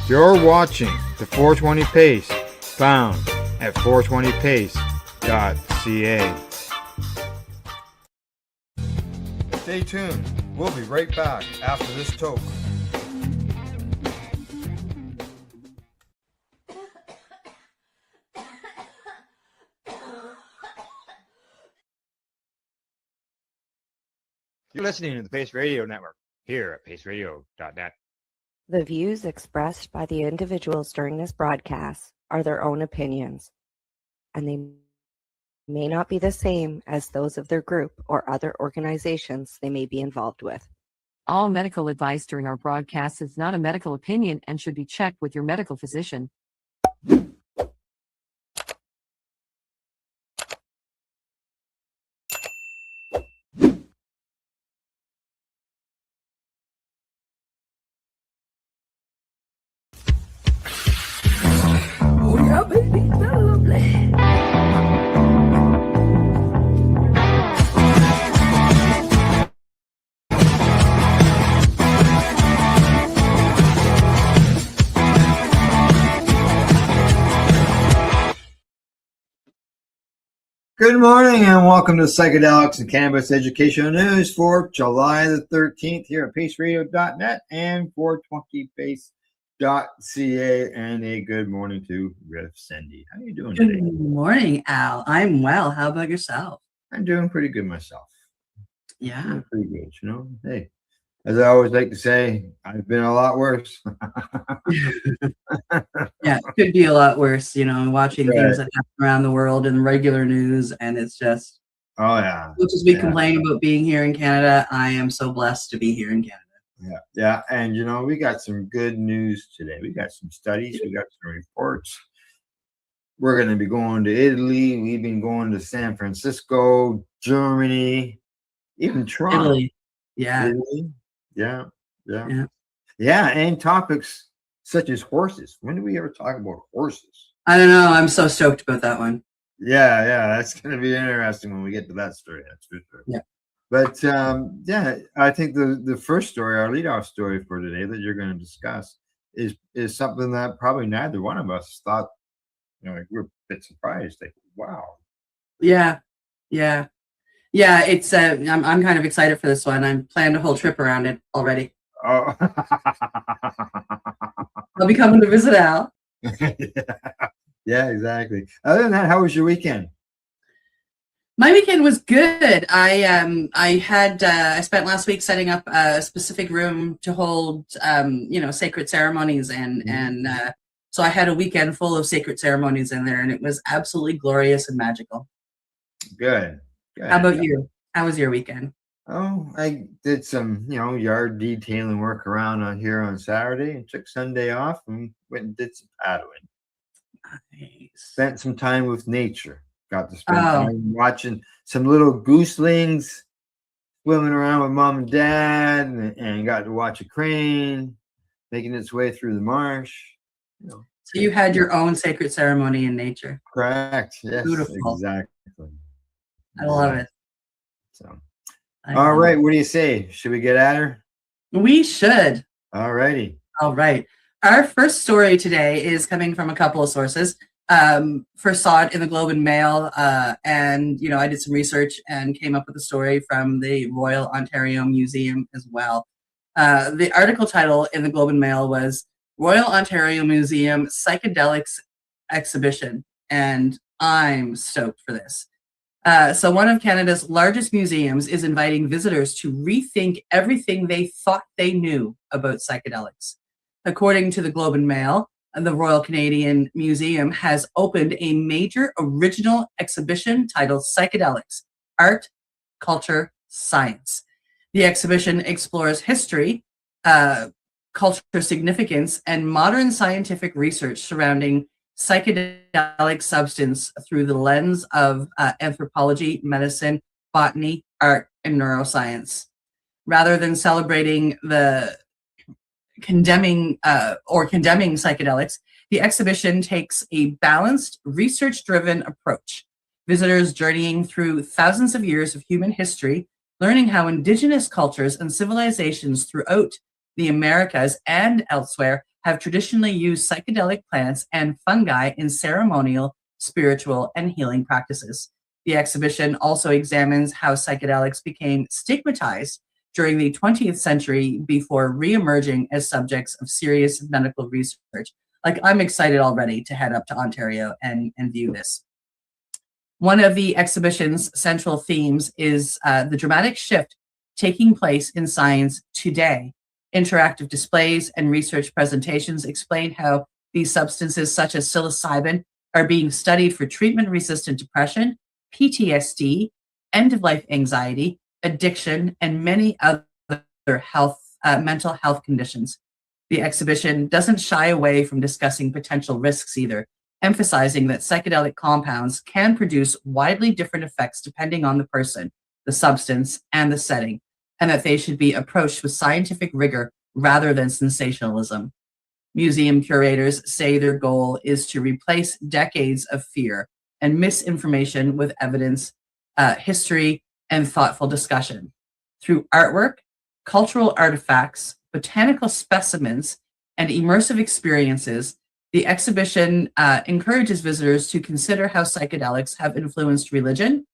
You're watching the 420 Pace, found at 420pace.ca. Stay tuned. We'll be right back after this toke. You're listening to the Pace Radio Network here at paceradio.net. The views expressed by the individuals during this broadcast are their own opinions, and they may not be the same as those of their group or other organizations they may be involved with. All medical advice during our broadcast is not a medical opinion and should be checked with your medical physician. Oh yeah, baby, that's lovely. Good morning and welcome to Psychedelics and Cannabis Educational News for July the 13th here at paceradio.net and 420pace.ca, and a good morning to Riff Cindy. How are you doing today? Good morning, Al. I'm well. How about yourself? I'm doing pretty good myself. Yeah. Doing pretty good, you know. Hey, as I always like to say, I've been a lot worse. Yeah, it could be a lot worse, you know, watching Right. things that happen around the world in regular news, and it's just, Oh yeah. much as we Yeah. complain about being here in Canada, I am so blessed to be here in Canada. Yeah, and you know, we got some good news today. We got some studies, we got some reports. We're going to be going to Italy. We've been going to San Francisco, Germany, even Toronto. Italy. Yeah. Italy. Yeah, and topics such as horses. When do we ever talk about horses? I don't know. I'm so stoked about that one. Yeah, that's going to be interesting when we get to that story. That's for sure. Yeah. But I think the first story, our leadoff story for today that you're going to discuss is something that probably neither one of us thought, you know, like we're a bit surprised. Like, wow. Yeah. It's I'm kind of excited for this one. I'm planning a whole trip around it already. Oh. I'll be coming to visit Al. Yeah, exactly. Other than that, how was your weekend? My weekend was good. I spent last week setting up a specific room to hold sacred ceremonies, and so I had a weekend full of sacred ceremonies in there, and it was absolutely glorious and magical. Good. How about you? How was your weekend? Oh, I did some, yard detailing work around here on Saturday and took Sunday off and went and did some paddling. Nice. Spent some time with nature. Got to spend time watching some little gooselings swimming around with mom and dad, and got to watch a crane making its way through the marsh. So you had your own sacred ceremony in nature. Correct. Yes. Beautiful. Exactly. I love it. So, all right. What do you say? Should we get at her? We should. All righty. All right. Our first story today is coming from a couple of sources. First saw it in the Globe and Mail, and I did some research and came up with a story from the Royal Ontario Museum as well. The article title in the Globe and Mail was Royal Ontario Museum Psychedelics Exhibition, and I'm stoked for this. So one of Canada's largest museums is inviting visitors to rethink everything they thought they knew about psychedelics. According to the Globe and Mail, the Royal Canadian Museum has opened a major original exhibition titled Psychedelics, Art, Culture, Science. The exhibition explores history, culture significance, and modern scientific research surrounding psychedelic substance through the lens of anthropology, medicine, botany, art, and neuroscience. Rather than celebrating the condemning psychedelics, the exhibition takes a balanced, research-driven approach. Visitors journeying through thousands of years of human history, learning how indigenous cultures and civilizations throughout the Americas and elsewhere have traditionally used psychedelic plants and fungi in ceremonial, spiritual, and healing practices. The exhibition also examines how psychedelics became stigmatized during the 20th century before re-emerging as subjects of serious medical research. Like, I'm excited already to head up to Ontario and view this. One of the exhibition's central themes is the dramatic shift taking place in science today. Interactive displays and research presentations explain how these substances, such as psilocybin, are being studied for treatment-resistant depression, PTSD, end-of-life anxiety, addiction, and many other mental health conditions. The exhibition doesn't shy away from discussing potential risks either, emphasizing that psychedelic compounds can produce widely different effects depending on the person, the substance, and the setting, and that they should be approached with scientific rigor rather than sensationalism. Museum curators say their goal is to replace decades of fear and misinformation with evidence, history, and thoughtful discussion. Through artwork, cultural artifacts, botanical specimens, and immersive experiences, the exhibition encourages visitors to consider how psychedelics have influenced religion,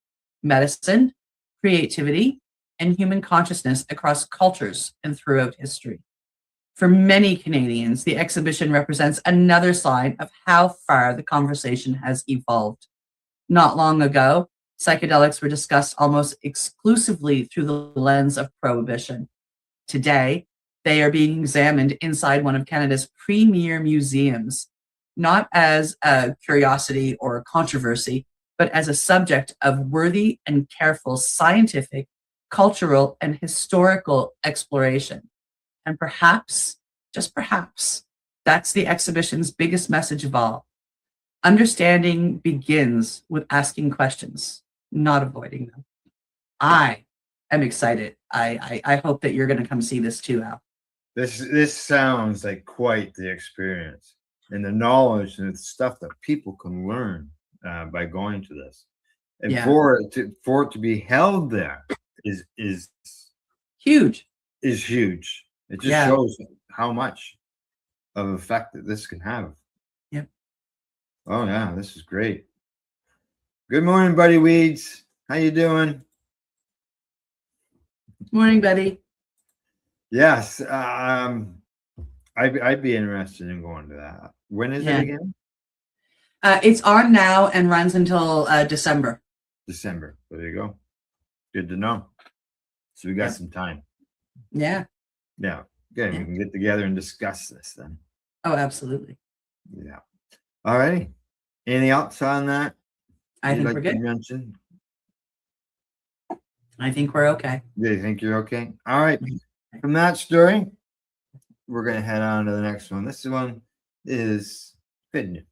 medicine, creativity, and human consciousness across cultures and throughout history. For many Canadians, the exhibition represents another sign of how far the conversation has evolved. Not long ago, psychedelics were discussed almost exclusively through the lens of prohibition. Today, they are being examined inside one of Canada's premier museums, not as a curiosity or a controversy, but as a subject of worthy and careful scientific, cultural, and historical exploration. And perhaps, just perhaps, that's the exhibition's biggest message of all. Understanding begins with asking questions, not avoiding them. I am excited. I hope that you're going to come see this too, Al. This sounds like quite the experience, and the knowledge and the stuff that people can learn by going to this, and for it to be held there is huge. Is huge. It just shows how much of effect that this can have. Yep. Oh yeah, this is great. Good morning, Buddy Weeds. How you doing? Morning, Betty. Yes, I'd be interested in going to that. When is it again? It's on now and runs until December. December. There you go. Good to know. So we got some time. Yeah. Yeah. Good. We can get together and discuss this then. Oh, absolutely. Yeah. All righty. Anything else on that? I think we're good. Mention? I think we're okay. Yeah, you think you're okay? All right. From that story, we're going to head on to the next one. This one is good news.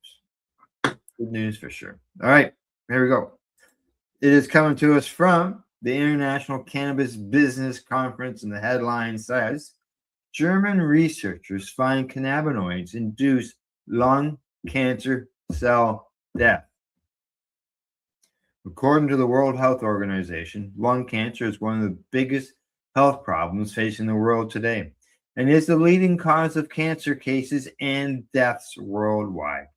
Good news for sure. All right. Here we go. It is coming to us from the International Cannabis Business Conference, and the headline says, German researchers find cannabinoids induce lung cancer cell death. According to the World Health Organization, lung cancer is one of the biggest health problems facing the world today and is the leading cause of cancer cases and deaths worldwide.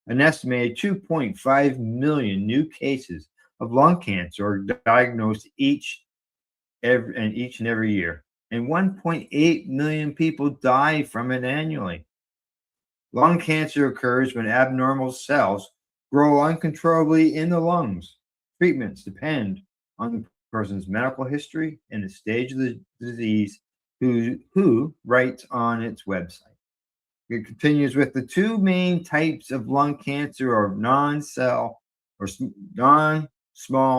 An estimated 2.5 million new cases of lung cancer are diagnosed each and every year, and 1.8 million people die from it annually. Lung cancer occurs when abnormal cells grow uncontrollably in the lungs. Treatments depend on the person's medical history and the stage of the disease, who writes on its website. It continues with the two main types of lung cancer are non-small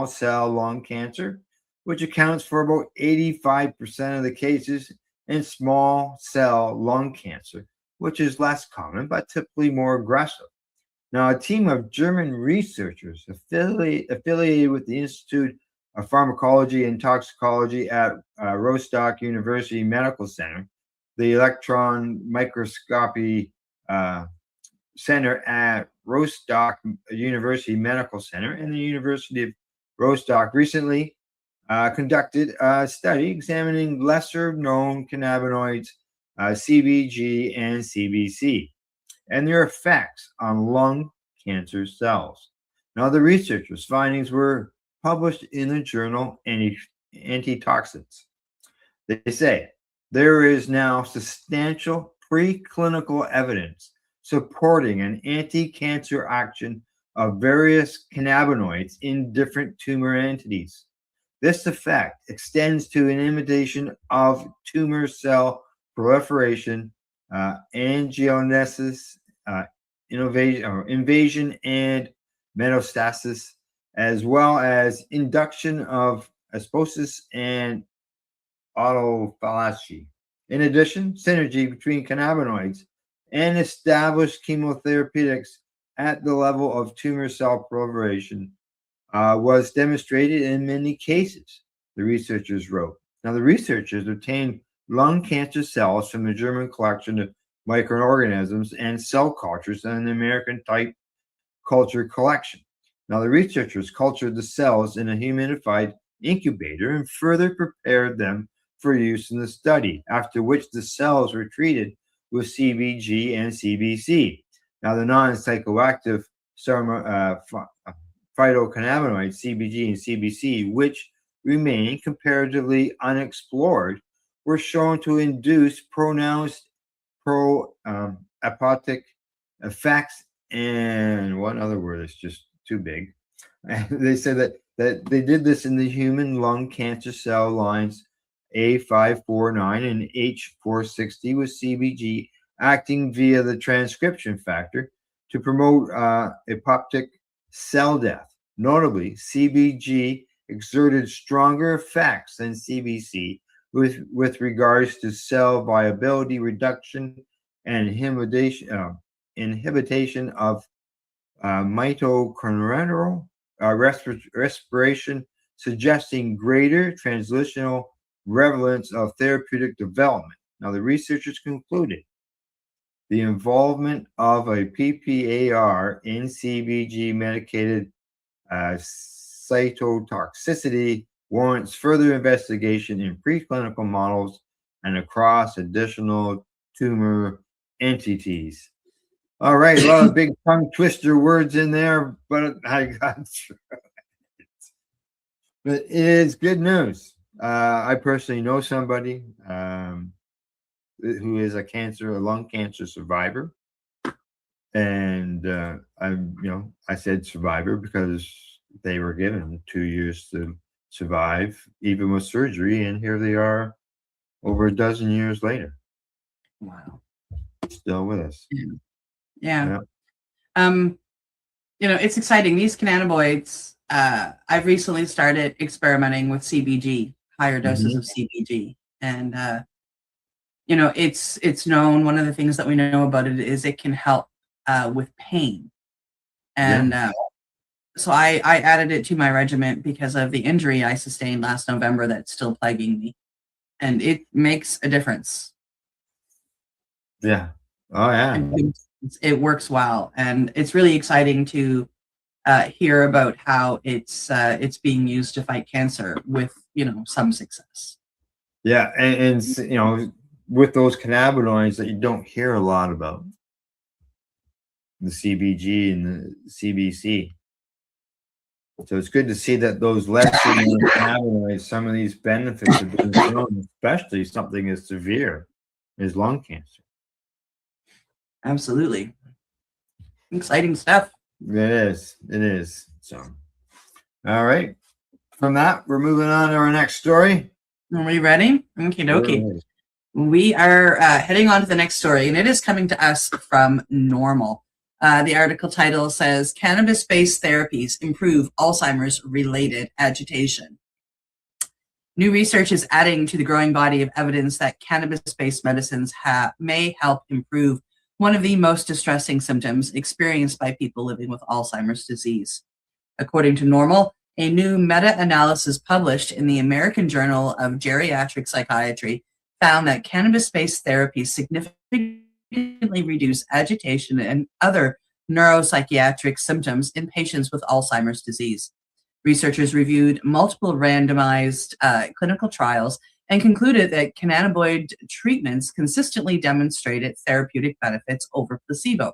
cell lung cancer, which accounts for about 85% of the cases, and small cell lung cancer, which is less common but typically more aggressive. Now, a team of German researchers affiliated with the Institute of Pharmacology and Toxicology at Rostock University Medical Center, the Electron Microscopy Center at Rostock University Medical Center, and the University of Rostock recently conducted a study examining lesser-known cannabinoids CBG, and CBC, and their effects on lung cancer cells. Now, the researchers' findings were published in the journal Antitoxins. They say there is now substantial preclinical evidence supporting an anti-cancer action of various cannabinoids in different tumor entities. This effect extends to an imitation of tumor cell proliferation, angiogenesis, invasion, and metastasis, as well as induction of asposis and autophagy. In addition, synergy between cannabinoids and established chemotherapeutics at the level of tumor cell proliferation was demonstrated in many cases, the researchers wrote. Now, the researchers obtained lung cancer cells from the German collection of microorganisms and cell cultures in the American type culture collection. Now, the researchers cultured the cells in a humidified incubator and further prepared them for use in the study, after which the cells were treated with CBG and CBC. Now, the non-psychoactive phytocannabinoids, CBG and CBC, which remain comparatively unexplored, were shown to induce pronounced pro-apoptic effects. And one other word is just too big. They said that they did this in the human lung cancer cell lines A549 and H460 with CBG acting via the transcription factor to promote apoptic cell death. Notably, CBG exerted stronger effects than CBC with regards to cell viability reduction and inhibition of mitochondrial respiration, suggesting greater translational relevance of therapeutic development. Now, the researchers concluded the involvement of a PPAR in CBG medicated cytotoxicity warrants further investigation in preclinical models and across additional tumor entities. All right, a lot of big tongue twister words in there, but I got through it. But it is good news. I personally know somebody who is a lung cancer survivor, and I said survivor because they were given 2 years to survive, even with surgery, and here they are, over a dozen years later. Wow, still with us. Yeah. It's exciting. These cannabinoids. I've recently started experimenting with CBG, higher doses of CBG, and it's known. One of the things that we know about it is it can help with pain, and so I added it to my regimen because of the injury I sustained last November that's still plaguing me, and it makes a difference. Yeah. Oh yeah. It works well, and it's really exciting to hear about how it's being used to fight cancer with some success. Yeah, and with those cannabinoids that you don't hear a lot about, the CBG and the CBC. So it's good to see that those lesser cannabinoids, some of these benefits have been shown, especially something as severe as lung cancer. Absolutely. Exciting stuff. It is. So, all right. From that, we're moving on to our next story. Are we ready? Okay, dokie. We are heading on to the next story, and it is coming to us from Normal. The article title says, Cannabis-based therapies improve Alzheimer's-related agitation. New research is adding to the growing body of evidence that cannabis-based medicines may help improve one of the most distressing symptoms experienced by people living with Alzheimer's disease. According to Normal, a new meta-analysis published in the American Journal of Geriatric Psychiatry found that cannabis-based therapies significantly reduce agitation and other neuropsychiatric symptoms in patients with Alzheimer's disease. Researchers reviewed multiple randomized clinical trials and concluded that cannabinoid treatments consistently demonstrated therapeutic benefits over placebo.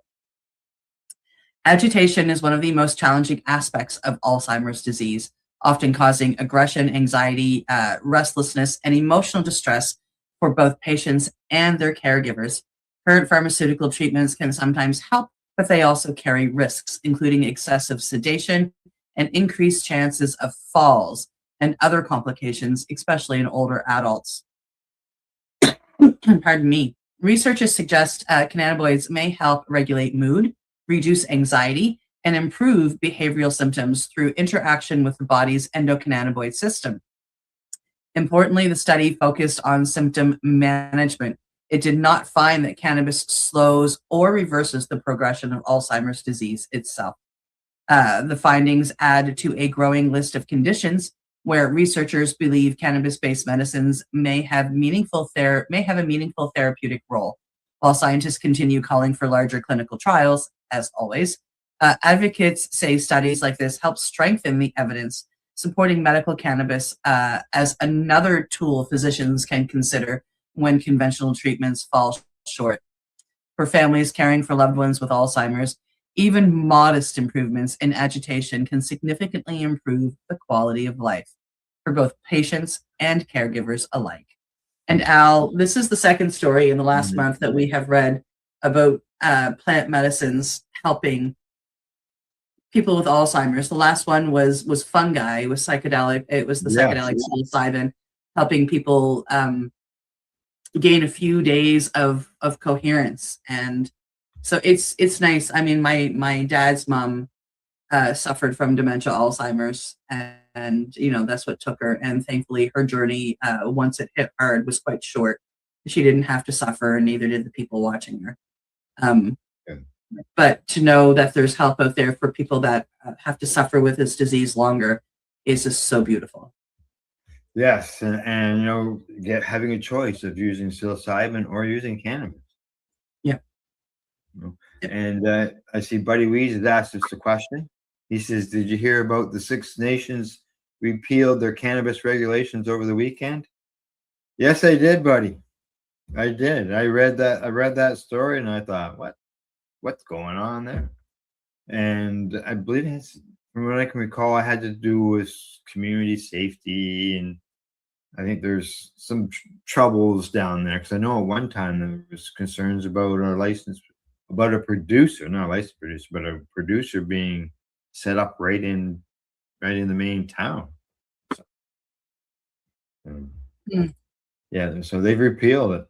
Agitation is one of the most challenging aspects of Alzheimer's disease, often causing aggression, anxiety, restlessness, and emotional distress for both patients and their caregivers. Current pharmaceutical treatments can sometimes help, but they also carry risks, including excessive sedation and increased chances of falls and other complications, especially in older adults. Pardon me. Researchers suggest cannabinoids may help regulate mood, reduce anxiety, and improve behavioral symptoms through interaction with the body's endocannabinoid system. Importantly, the study focused on symptom management. It did not find that cannabis slows or reverses the progression of Alzheimer's disease itself. The findings add to a growing list of conditions where researchers believe cannabis-based medicines may have a meaningful therapeutic role. While scientists continue calling for larger clinical trials, as always, advocates say studies like this help strengthen the evidence, supporting medical cannabis as another tool physicians can consider when conventional treatments fall short. For families caring for loved ones with Alzheimer's, even modest improvements in agitation can significantly improve the quality of life for both patients and caregivers alike. And Al, this is the second story in the last month that we have read about plant medicines helping people with Alzheimer's. The last one was fungi. It was psychedelic. It was the psychedelic psilocybin, helping people gain a few days of coherence. And so it's nice. I mean, my dad's mom suffered from dementia, Alzheimer's, and you know that's what took her. And thankfully, her journey once it hit hard was quite short. She didn't have to suffer, and neither did the people watching her. But to know that there's help out there for people that have to suffer with this disease longer is just so beautiful. Yes, and you know, having a choice of using psilocybin or using cannabis. Yeah. You know? And I see Buddy Weeds has asked us a question. He says, "Did you hear about the 6 nations repealed their cannabis regulations over the weekend?" Yes, I did, buddy. I did. I read that story, and I thought, what's going on there? And I believe it's, from what I can recall, it had to do with community safety, and I think there's some troubles down there, because I know at one time there was concerns about a producer, not a licensed producer, but a producer being set up right in the main town. So, yeah, so they've repealed it,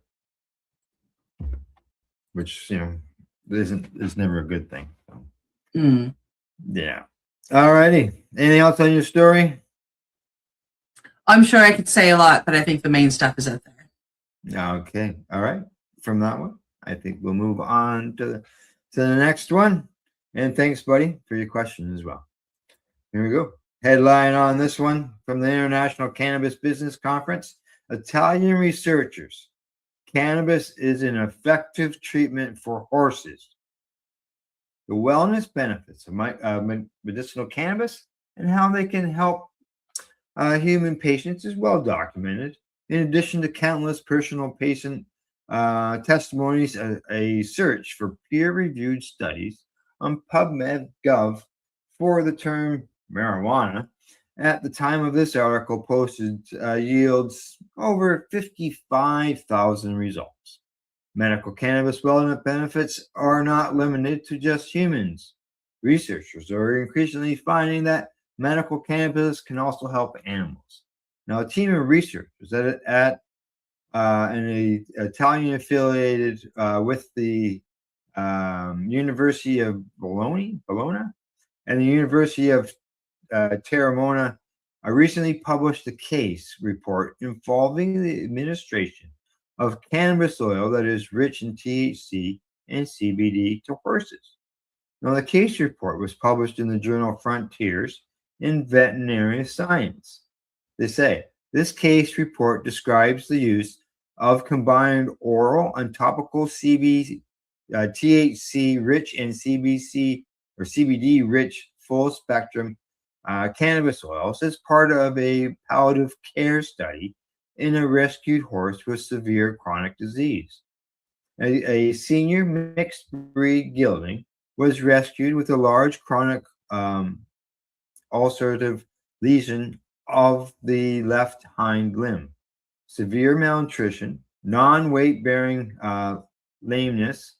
which is never a good thing. So. Yeah. All righty. Anything else on your story? I'm sure I could say a lot, but I think the main stuff is out there. Okay. All right. From that one, I think we'll move on to the next one. And thanks, buddy, for your question as well. Here we go. Headline on this one from the International Cannabis Business Conference: Italian researchers, cannabis is an effective treatment for horses. The wellness benefits of medicinal cannabis and how they can help human patients is well documented. In addition to countless personal patient testimonies, a search for peer-reviewed studies on PubMed.gov for the term marijuana at the time of this article posted yields over 55,000 results. Medical cannabis wellness benefits are not limited to just humans. Researchers are increasingly finding that medical cannabis can also help animals. Now, a team of researchers at an Italian affiliated with the University of Bologna and the University of Terramona recently published a case report involving the administration of cannabis oil that is rich in THC and CBD to horses. Now, the case report was published in the journal Frontiers in Veterinary Science. They say this case report describes the use of combined oral and topical THC rich and CBD rich full spectrum cannabis oils as part of a palliative care study in a rescued horse with severe chronic disease. A senior mixed breed gelding was rescued with a large chronic ulcerative lesion of the left hind limb, severe malnutrition, non-weight bearing lameness,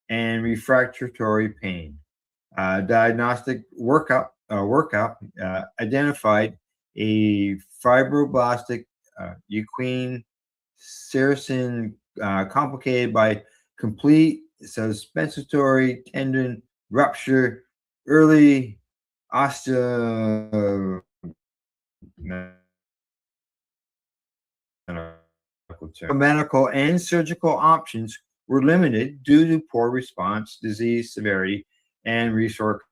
and refractory pain. Diagnostic workup identified a fibroblastic equine sericin complicated by complete suspensory tendon rupture, early osteo medical and surgical options were limited due to poor response, disease severity, and resource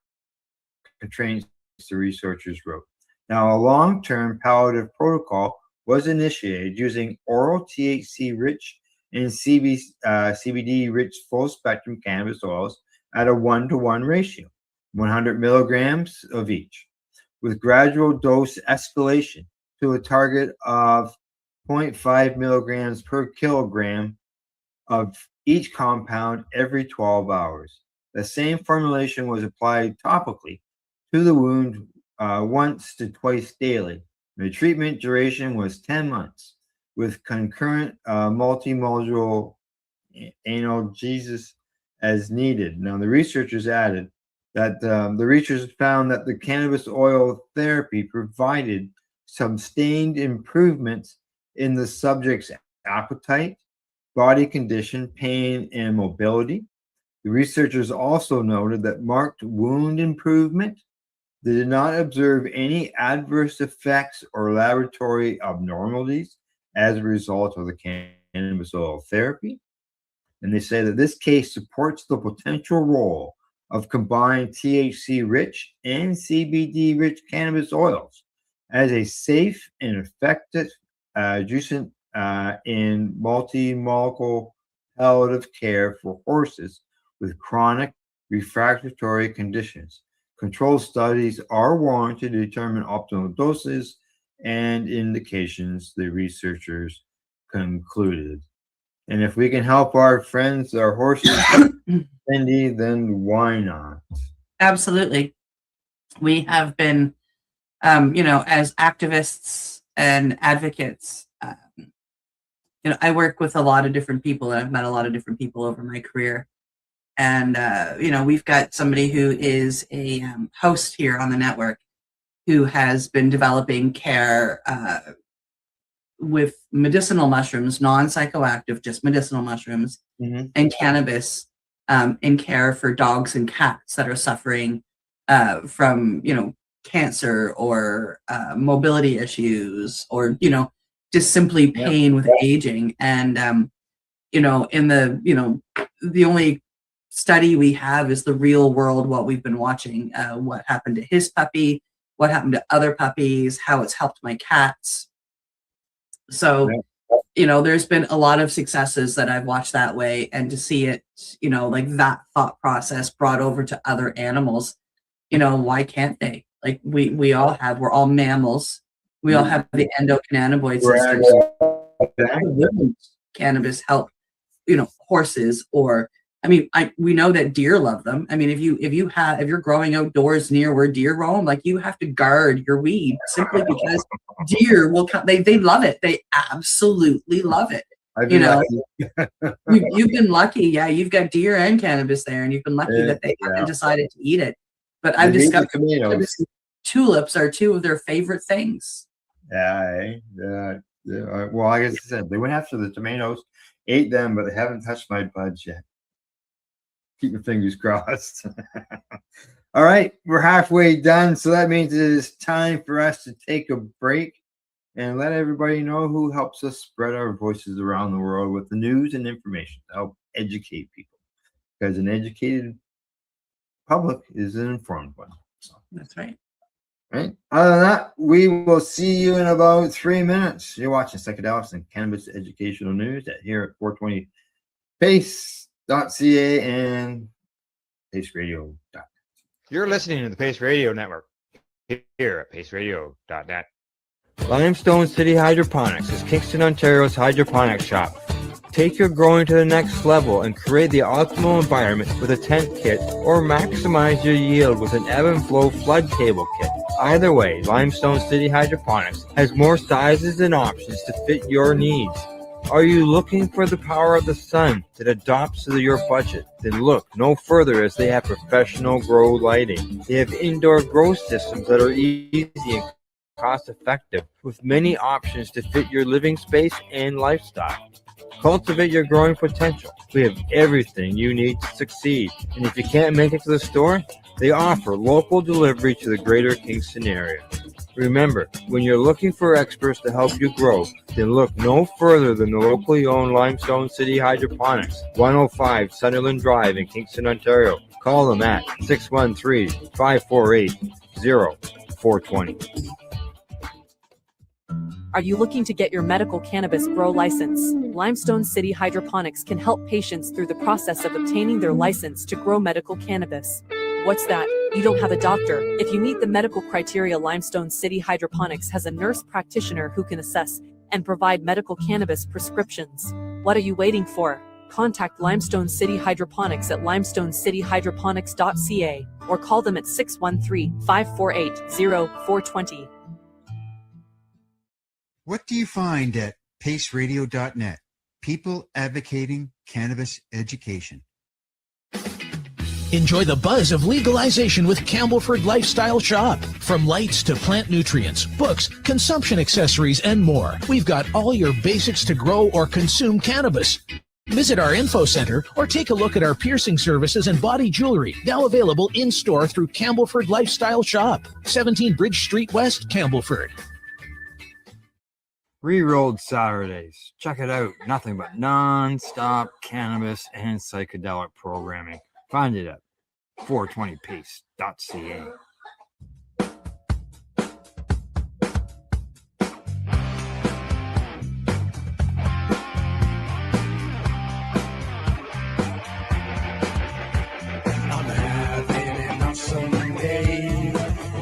constraints, the researchers wrote. Now, a long-term palliative protocol was initiated using oral THC-rich and CBD-rich full-spectrum cannabis oils at a 1-to-1 ratio, 100 milligrams of each, with gradual dose escalation to a target of 0.5 milligrams per kilogram of each compound every 12 hours. The same formulation was applied topically to the wound once to twice daily. The treatment duration was 10 months with concurrent multimodal analgesia as needed. Now, the researchers added that the researchers found that the cannabis oil therapy provided sustained improvements in the subject's appetite, body condition, pain, and mobility. The researchers also noted that marked wound improvement. They did not observe any adverse effects or laboratory abnormalities as a result of the cannabis oil therapy. And they say that this case supports the potential role of combined THC-rich and CBD-rich cannabis oils as a safe and effective adjuvant in multi-molecule palliative care for horses with chronic refractory conditions. Controlled studies are warranted to determine optimal doses and indications, the researchers concluded. And if we can help our friends, our horses, Cindy, then why not? Absolutely. We have been, as activists and advocates, I work with a lot of different people, and I've met a lot of different people over my career. And, we've got somebody who is a host here on the network who has been developing care with medicinal mushrooms, non-psychoactive, just medicinal mushrooms, and cannabis in care for dogs and cats that are suffering from, cancer or mobility issues or, just simply pain with aging. And, in the only study we have is the real world, what we've been watching, what happened to his puppy, what happened to other puppies, how it's helped my cats. So, there's been a lot of successes that I've watched that way, and to see it, like that thought process brought over to other animals, why can't they? Like we're all mammals. We all have the endocannabinoid system. So cannabis help, horses, or we know that deer love them. I mean, if you're growing outdoors near where deer roam, like you have to guard your weed simply because deer will come. They love it. They absolutely love it. You've been lucky. Yeah, you've got deer and cannabis there, and you've been lucky that they haven't decided to eat it. But I've discovered tulips are two of their favorite things. Well, like I said, they went after the tomatoes, ate them, but they haven't touched my buds yet. Keep your fingers crossed. All right, we're halfway done, so that means it is time for us to take a break and let everybody know who helps us spread our voices around the world with the news and information to help educate people. Because an educated public is an informed one. So. That's right. Right. Other than that, we will see you in about 3 minutes. You're watching Psychedelics and Cannabis Educational News here at 420 Pace.ca and paceradio.net. You're listening to the Pace Radio Network here at paceradio.net. Limestone City Hydroponics is Kingston, Ontario's hydroponics shop. Take your growing to the next level and create the optimal environment with a tent kit, or maximize your yield with an ebb and flow flood table kit. Either way, Limestone City Hydroponics has more sizes and options to fit your needs. Are you looking for the power of the sun that adapts to your budget? Then look no further, as they have professional grow lighting. They have indoor grow systems that are easy and cost effective, with many options to fit your living space and lifestyle. Cultivate your growing potential. We have everything you need to succeed. And if you can't make it to the store, they offer local delivery to the greater Kingston area. Remember, when you're looking for experts to help you grow, then look no further than the locally owned Limestone City Hydroponics, 105 Sunderland Drive in Kingston, Ontario. Call them at 613-548-0420. Are you looking to get your medical cannabis grow license? Limestone City Hydroponics can help patients through the process of obtaining their license to grow medical cannabis. What's that? You don't have a doctor. If you meet the medical criteria, Limestone City Hydroponics has a nurse practitioner who can assess and provide medical cannabis prescriptions. What are you waiting for? Contact Limestone City Hydroponics at limestonecityhydroponics.ca or call them at 613-548-0420. What do you find at paceradio.net? People advocating cannabis education. Enjoy the buzz of legalization with Campbellford Lifestyle Shop. From lights to plant nutrients, books, consumption accessories, and more, we've got all your basics to grow or consume cannabis. Visit our info center or take a look at our piercing services and body jewelry, now available in-store through Campbellford Lifestyle Shop, 17 Bridge Street West, Campbellford. Rerolled Saturdays. Check it out. Nothing but non-stop cannabis and psychedelic programming. Find it at 420pace.ca. I'm having an awesome day,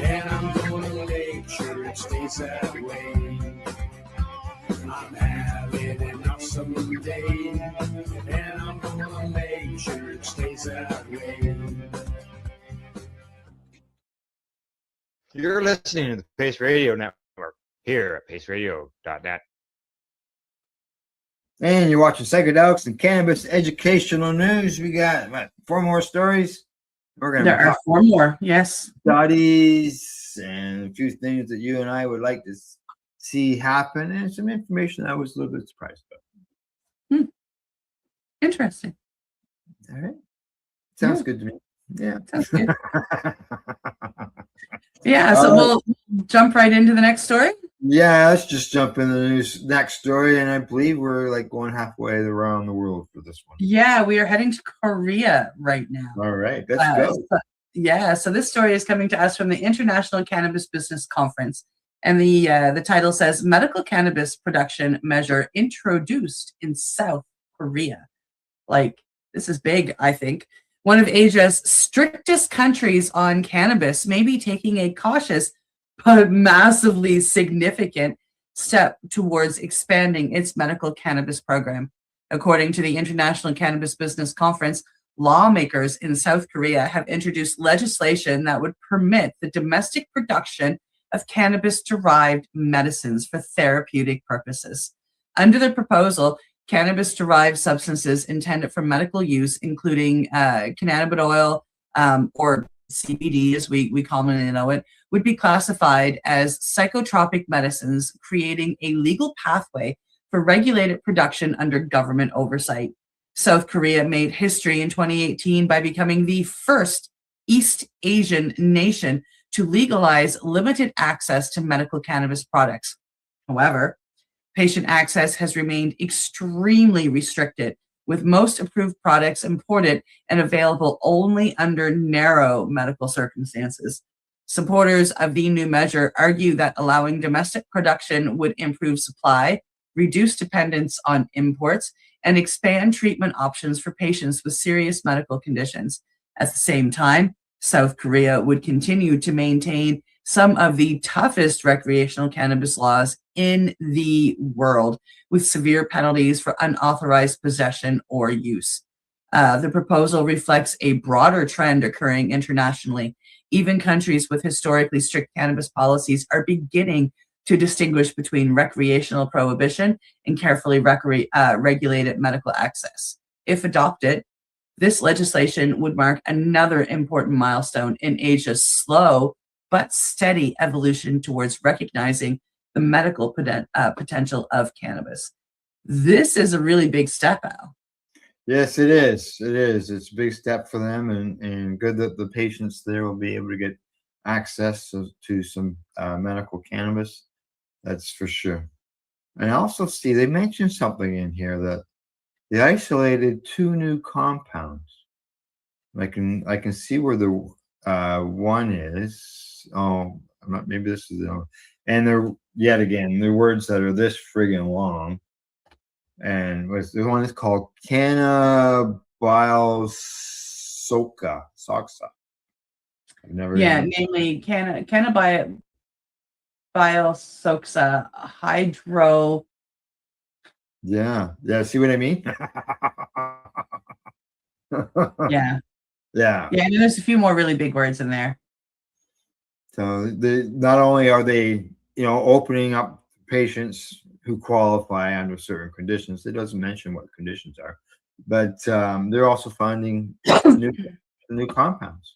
and I'm gonna make sure it stays that way. I'm having an awesome day, and I'm gonna make sure it stays that way. You're listening to the Pace Radio Network here at paceradio.net. And you're watching Psychedelics and Cannabis Educational News. We got, what, 4 more stories? There are 4 more, yes. Studies and a few things that you and I would like to see happen, and some information I was a little bit surprised about. Interesting. All right. Sounds good to me. Yeah. Sounds good. Yeah, so we'll jump right into the next story. Yeah, let's just jump into the next story, and I believe we're like going halfway around the world for this one. Yeah, we are heading to Korea right now. All right, let's go. So this story is coming to us from the International Cannabis Business Conference, and the title says Medical Cannabis Production Measure Introduced in South Korea. Like, this is big, I think. One of Asia's strictest countries on cannabis may be taking a cautious but massively significant step towards expanding its medical cannabis program. According to the International Cannabis Business Conference, lawmakers in South Korea have introduced legislation that would permit the domestic production of cannabis-derived medicines for therapeutic purposes. Under the proposal, cannabis-derived substances intended for medical use, including cannabis oil or CBD, as we commonly know it, would be classified as psychotropic medicines, creating a legal pathway for regulated production under government oversight. South Korea made history in 2018 by becoming the first East Asian nation to legalize limited access to medical cannabis products. However, patient access has remained extremely restricted, with most approved products imported and available only under narrow medical circumstances. Supporters of the new measure argue that allowing domestic production would improve supply, reduce dependence on imports, and expand treatment options for patients with serious medical conditions. At the same time, South Korea would continue to maintain some of the toughest recreational cannabis laws in the world, with severe penalties for unauthorized possession or use. The proposal reflects a broader trend occurring internationally. Even countries with historically strict cannabis policies are beginning to distinguish between recreational prohibition and carefully regulated medical access. If adopted, this legislation would mark another important milestone in Asia's slow but steady evolution towards recognizing the medical potential of cannabis. This is a really big step, Al. Yes, it is. It is. It's a big step for them, and good that the patients there will be able to get access to some medical cannabis. That's for sure. And I also see they mentioned something in here that they isolated 2 new compounds. I can see where the one is. Oh, maybe this is the, and they're yet again the words that are this friggin' long. And was the one is called cannabisoca. Soxa. I've never Namely cannabisoca hydro. Yeah. See what I mean? Yeah. Yeah. And there's a few more really big words in there. So not only are they, opening up patients who qualify under certain conditions, it doesn't mention what conditions are, but they're also finding new compounds.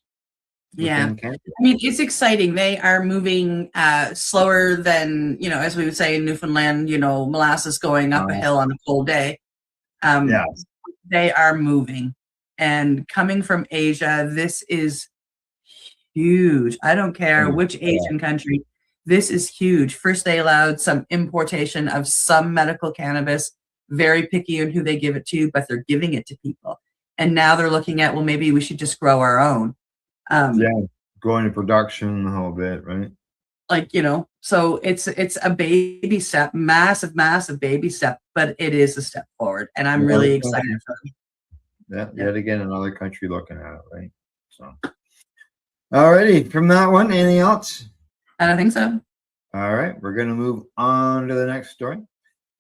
Yeah. I mean, it's exciting. They are moving slower than, as we would say in Newfoundland, molasses going up a hill on a cold day. They are moving. And coming from Asia, this is huge. I don't care which Asian country. This is huge. First, they allowed some importation of some medical cannabis, very picky on who they give it to, but they're giving it to people. And now they're looking at, well, maybe we should just grow our own. Going to production a whole bit, right? So it's a baby step, massive baby step, but it is a step forward. And I'm really excited for them. Yet again, another country looking at it, right? So, alrighty, from that one, anything else? I don't think so. All right, we're going to move on to the next story.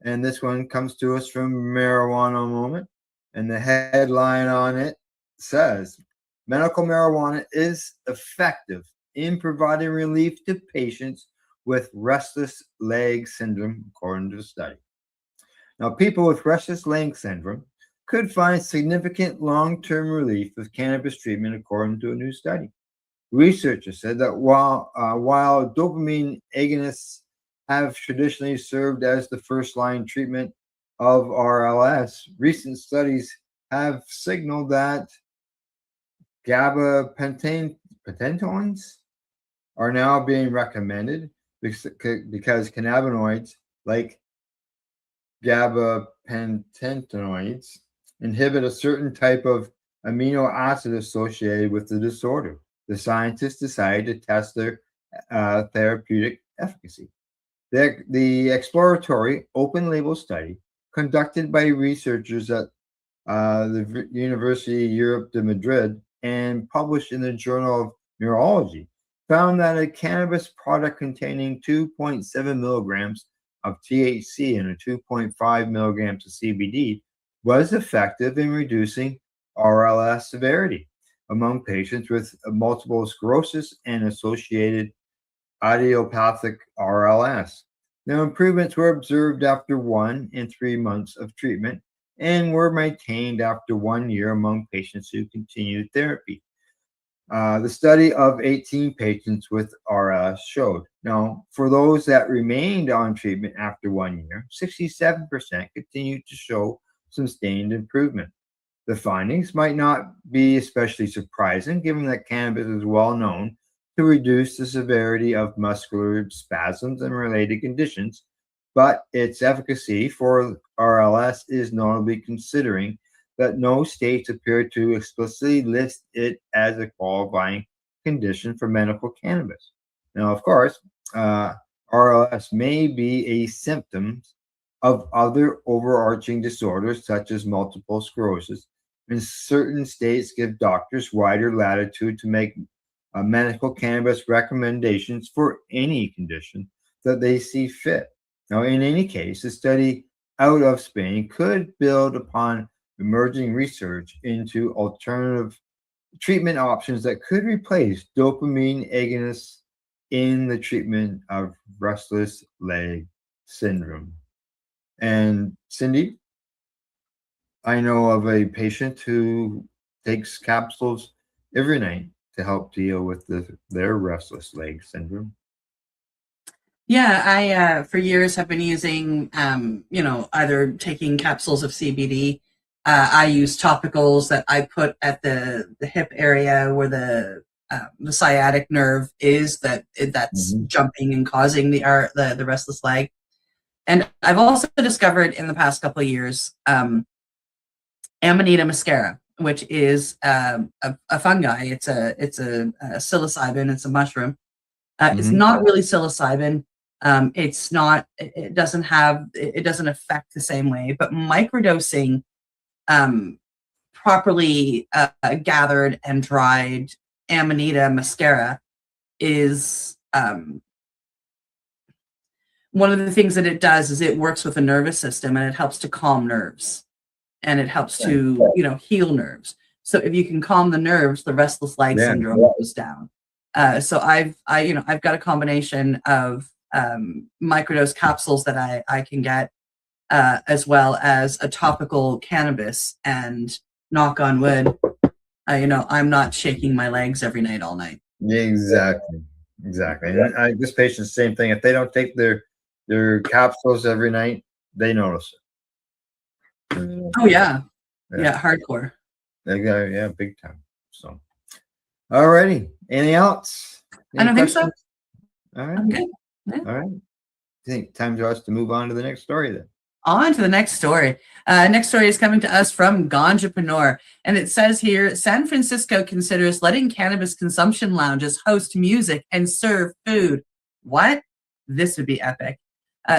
And this one comes to us from Marijuana Moment. And the headline on it says, medical marijuana is effective in providing relief to patients with restless leg syndrome, according to the study. Now, people with restless leg syndrome could find significant long-term relief with cannabis treatment, according to a new study. Researchers said that while dopamine agonists have traditionally served as the first-line treatment of RLS, recent studies have signaled that gabapentinoids are now being recommended because cannabinoids like gabapentinoids inhibit a certain type of amino acid associated with the disorder. The scientists decided to test their therapeutic efficacy. The exploratory open-label study conducted by researchers at the University of Europe de Madrid and published in the Journal of Neurology found that a cannabis product containing 2.7 milligrams of THC and 2.5 milligrams of CBD was effective in reducing RLS severity among patients with multiple sclerosis and associated idiopathic RLS. Now, improvements were observed after 1 and 3 months of treatment and were maintained after 1 year among patients who continued therapy. The study of 18 patients with RLS showed. Now, for those that remained on treatment after 1 year, 67% continued to show sustained improvement. The findings might not be especially surprising, given that cannabis is well known to reduce the severity of muscular spasms and related conditions, but its efficacy for RLS is notably, considering that no states appear to explicitly list it as a qualifying condition for medical cannabis. Now, of course, RLS may be a symptom of other overarching disorders such as multiple sclerosis, and certain states give doctors wider latitude to make medical cannabis recommendations for any condition that they see fit. Now, in any case, the study out of Spain could build upon emerging research into alternative treatment options that could replace dopamine agonists in the treatment of restless leg syndrome. And Cindy, I know of a patient who takes capsules every night to help deal with their restless leg syndrome. Yeah, I for years have been using, either taking capsules of CBD. I use topicals that I put at the hip area where the sciatic nerve is that's jumping and causing the restless leg. And I've also discovered in the past couple of years Amanita muscaria, which is a fungi. It's a psilocybin. It's a mushroom. It's not really psilocybin. It's not. It doesn't affect the same way. But microdosing properly gathered and dried Amanita muscaria is one of the things that it does is it works with the nervous system and it helps to calm nerves and it helps to heal nerves. So if you can calm the nerves, the restless leg syndrome goes down. So I've got a combination of microdose capsules that I can get, as well as a topical cannabis, and knock on wood, I'm not shaking my legs every night all night. Exactly. And this patient's same thing. If they don't take their capsules every night, they notice it. Oh yeah, hardcore. Yeah, big time. So, alrighty. Anything else? I don't think so. All right. I'm good. Yeah. All right. I think time for us to move on to the next story then. On to the next story. Next story is coming to us from Ganjapreneur, and it says here, San Francisco considers letting cannabis consumption lounges host music and serve food. What? This would be epic.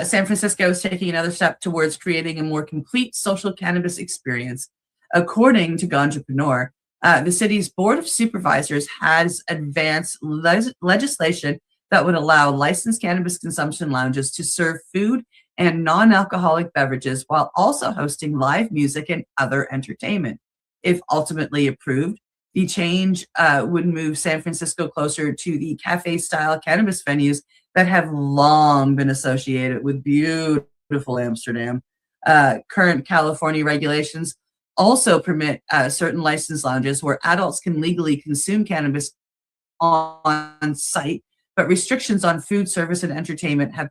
San Francisco is taking another step towards creating a more complete social cannabis experience. According to Ganjapreneur, the city's Board of Supervisors has advanced legislation that would allow licensed cannabis consumption lounges to serve food and non-alcoholic beverages while also hosting live music and other entertainment. If ultimately approved, the change would move San Francisco closer to the cafe-style cannabis venues that have long been associated with beautiful Amsterdam. Current California regulations also permit certain licensed lounges where adults can legally consume cannabis on site, but restrictions on food service and entertainment have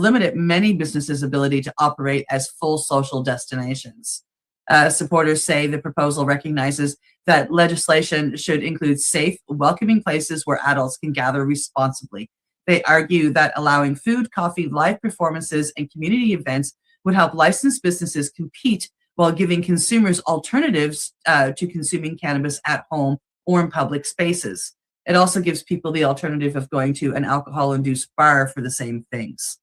limited many businesses' ability to operate as full social destinations. Supporters say the proposal recognizes that legislation should include safe, welcoming places where adults can gather responsibly. They argue that allowing food, coffee, live performances, and community events would help licensed businesses compete while giving consumers alternatives to consuming cannabis at home or in public spaces. It also gives people the alternative of going to an alcohol-induced bar for the same things.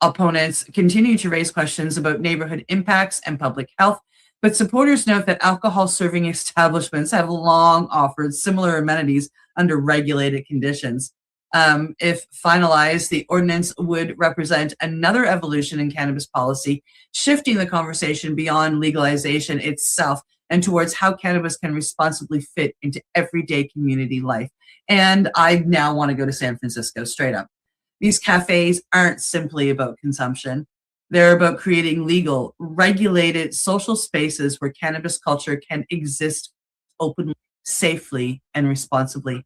Opponents continue to raise questions about neighborhood impacts and public health, but supporters note that alcohol-serving establishments have long offered similar amenities under regulated conditions. If finalized, the ordinance would represent another evolution in cannabis policy, shifting the conversation beyond legalization itself and towards how cannabis can responsibly fit into everyday community life. And I now want to go to San Francisco, straight up. These cafes aren't simply about consumption. They're about creating legal, regulated social spaces where cannabis culture can exist openly, safely, and responsibly.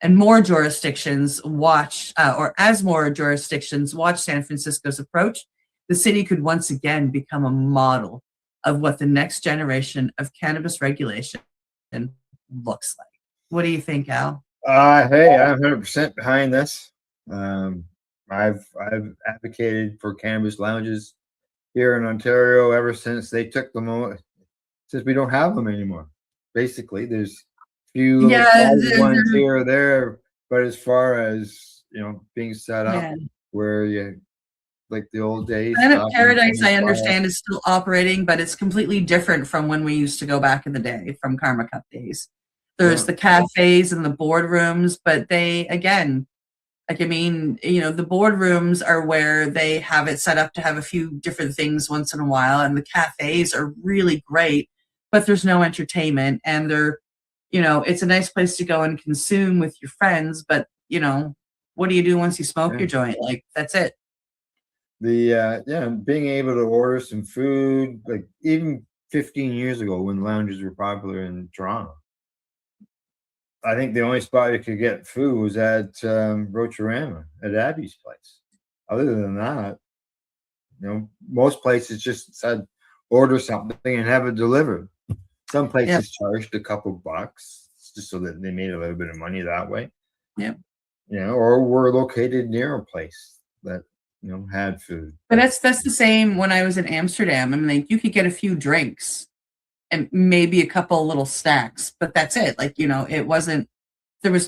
And more jurisdictions as more jurisdictions watch San Francisco's approach, the city could once again become a model of what the next generation of cannabis regulation looks like. What do you think, Al? Hey, I'm 100% behind this. I've advocated for cannabis lounges here in Ontario ever since they took them over, since we don't have them anymore. Basically, there's few ones here or there, but as far as being set up where you like the old days. Planet Paradise, I understand, is still operating, but it's completely different from when we used to go back in the day, from Karma Cup days. There's Yeah. the cafes and the boardrooms, but they, again, like, I mean, the boardrooms are where they have it set up to have a few different things once in a while, and the cafes are really great, but there's no entertainment, and it's a nice place to go and consume with your friends, but, what do you do once you smoke Yeah. your joint? Like, that's it. Being able to order some food, like even 15 years ago when lounges were popular in Toronto, I think the only spot you could get food was at Rocherama at Abby's place. Other than that, most places just said order something and have it delivered. Some places charged a couple bucks just so that they made a little bit of money that way. Yep. Or were located near a place that had food. But that's the same when I was in Amsterdam. I mean, like, you could get a few drinks and maybe a couple little snacks, but that's it. Like, there was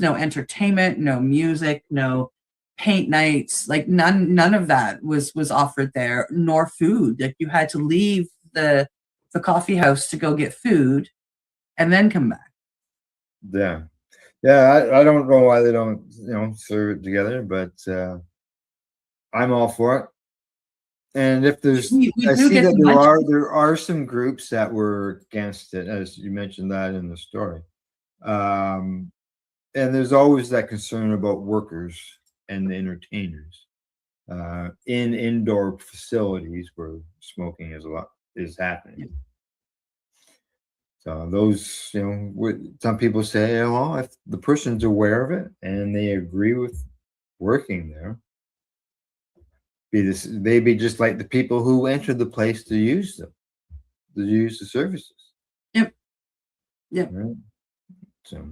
no entertainment, no music, no paint nights, like none of that was offered there, nor food. Like, you had to leave the coffee house to go get food and then come back. I don't know why they don't serve it together, but I'm all for it. And if there's, I see that there are some groups that were against it, as you mentioned that in the story. And there's always that concern about workers and the entertainers in indoor facilities where smoking is happening. So those, some people say, well, if the person's aware of it and they agree with working there, they'd be just like the people who entered the place to use the services. Yep. Right? So,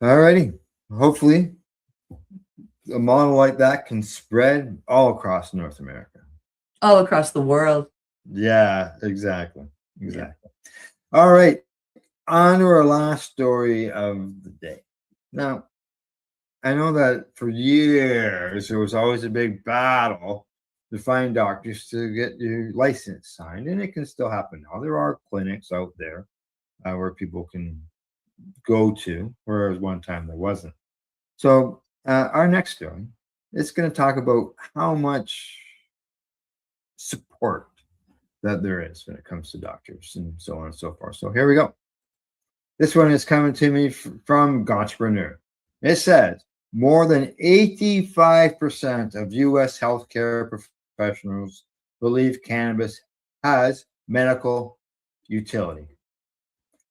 all righty. Hopefully, a model like that can spread all across North America, all across the world. Yeah, exactly. All right, on to our last story of the day. Now, I know that for years there was always a big battle to find doctors to get your license signed, and it can still happen now. There are clinics out there where people can go to, whereas one time there wasn't. So our next story is going to talk about how much support that there is when it comes to doctors and so on and so forth. So here we go. This one is coming to me from Entrepreneur. It says more than 85% of U.S. healthcare professionals believe cannabis has medical utility.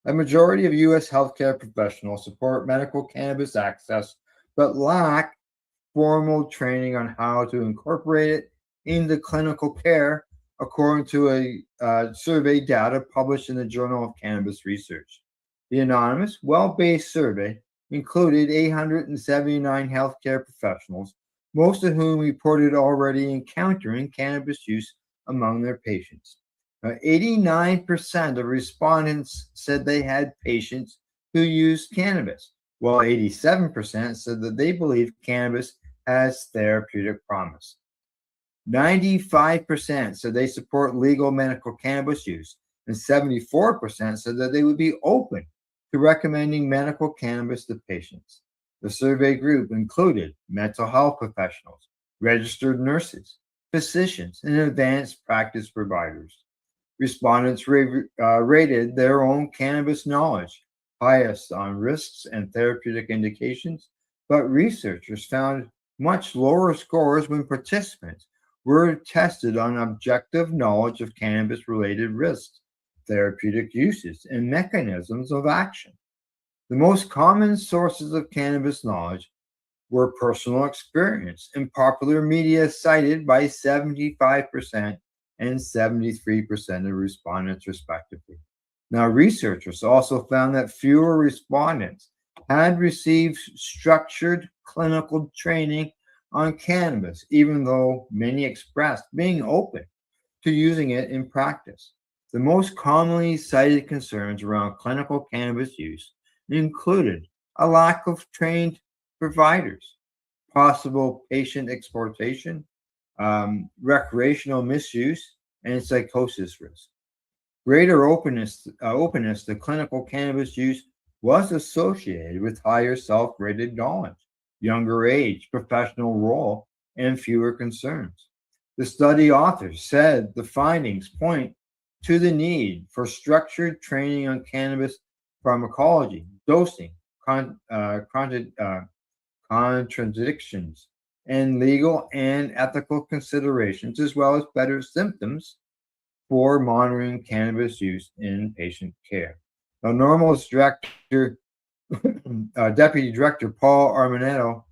A majority of U.S. healthcare professionals support medical cannabis access, but lack formal training on how to incorporate it into clinical care, according to a survey data published in the Journal of Cannabis Research. The anonymous, well-based survey included 879 healthcare professionals, most of whom reported already encountering cannabis use among their patients. 89% of respondents said they had patients who used cannabis, while 87% said that they believe cannabis has therapeutic promise. 95% said they support legal medical cannabis use, and 74% said that they would be open to recommending medical cannabis to patients. The survey group included mental health professionals, registered nurses, physicians, and advanced practice providers. Respondents rated their own cannabis knowledge highest on risks and therapeutic indications, but researchers found much lower scores when participants were tested on objective knowledge of cannabis-related risks, therapeutic uses, and mechanisms of action. The most common sources of cannabis knowledge were personal experience and popular media, cited by 75% and 73% of respondents, respectively. Now, researchers also found that fewer respondents had received structured clinical training on cannabis, even though many expressed being open to using it in practice. The most commonly cited concerns around clinical cannabis use included a lack of trained providers, possible patient exploitation, recreational misuse, and psychosis risk. Greater openness to clinical cannabis use was associated with higher self-rated knowledge, younger age, professional role, and fewer concerns. The study authors said the findings point to the need for structured training on cannabis pharmacology, dosing, contradictions, and legal and ethical considerations, as well as better symptoms for monitoring cannabis use in patient care. Now, Normal's director, Deputy Director Paul Armanetto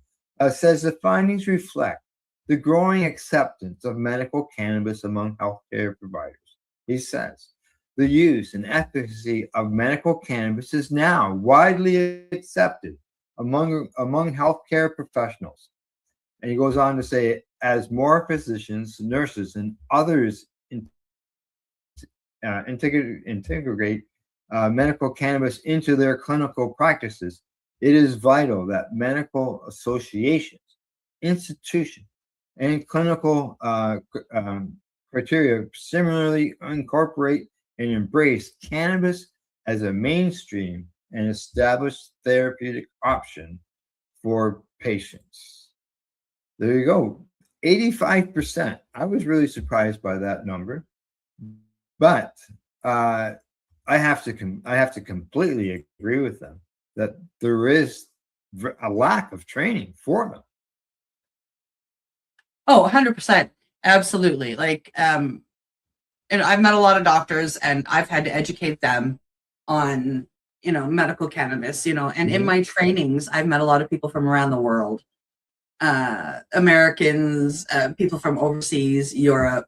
says the findings reflect the growing acceptance of medical cannabis among healthcare providers. He says the use and efficacy of medical cannabis is now widely accepted among healthcare professionals. And he goes on to say, as more physicians, nurses, and others integrate medical cannabis into their clinical practices, it is vital that medical associations, institutions, and clinical criteria similarly incorporate and embrace cannabis as a mainstream and established therapeutic option for patients. There you go. 85%. I was really surprised by that number, but I have to completely agree with them that there is a lack of training for them. Oh, 100%. Absolutely. Like, and I've met a lot of doctors and I've had to educate them on, medical cannabis, and in my trainings, I've met a lot of people from around the world, Americans, people from overseas, Europe,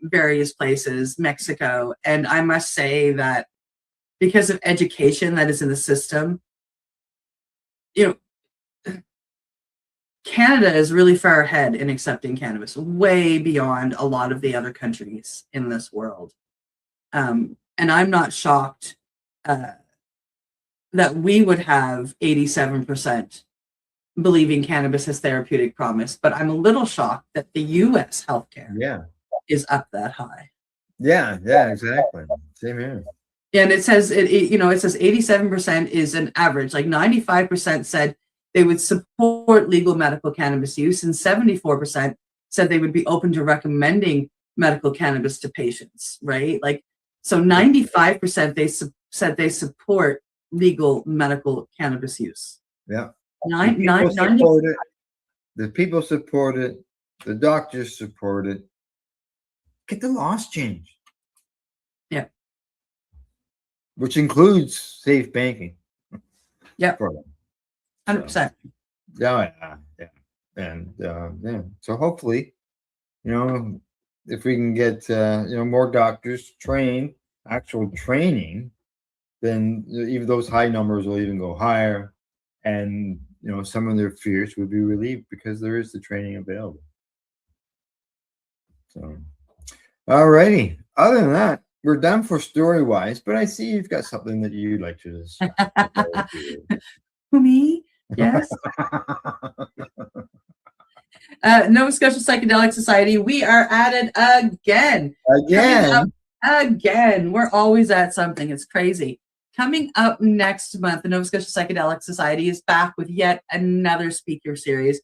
various places, Mexico. And I must say that because of education that is in the system, Canada is really far ahead in accepting cannabis, way beyond a lot of the other countries in this world. And I'm not shocked that we would have 87% believing cannabis has therapeutic promise, but I'm a little shocked that the U.S. healthcare is up that high. Yeah, exactly. Same here. And it says it says 87% is an average. Like 95% said they would support legal medical cannabis use, and 74% said they would be open to recommending medical cannabis to patients. Right? Like, so 95% said they support legal medical cannabis use. Yeah. The people support it. The doctors support it. Get the laws changed. Yeah. Which includes safe banking. Yeah. 100%. Yeah. And so hopefully, if we can get more doctors trained, actual training, then even those high numbers will even go higher, and some of their fears would be relieved because there is the training available. So, all righty. Other than that, we're done for story wise, but I see you've got something that you'd like to discuss. Me? Yes. Nova Scotia Psychedelic Society, we are at it again. Again. We're always at something. It's crazy. Coming up next month, the Nova Scotia Psychedelic Society is back with yet another speaker series.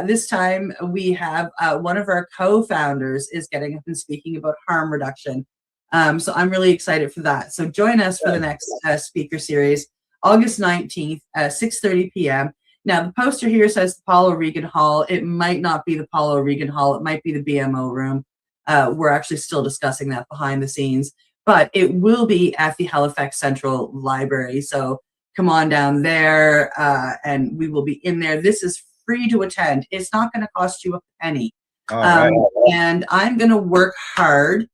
This time we have one of our co-founders is getting up and speaking about harm reduction. So I'm really excited for that. So join us for the next speaker series, August 19th, 6:30 p.m. Now, the poster here says the Paulo Regan Hall. It might not be the Paulo Regan Hall. It might be the BMO room. We're actually still discussing that behind the scenes, but it will be at the Halifax Central Library. So come on down there, and we will be in there. This is free to attend. It's not going to cost you a penny. And I'm going to work hard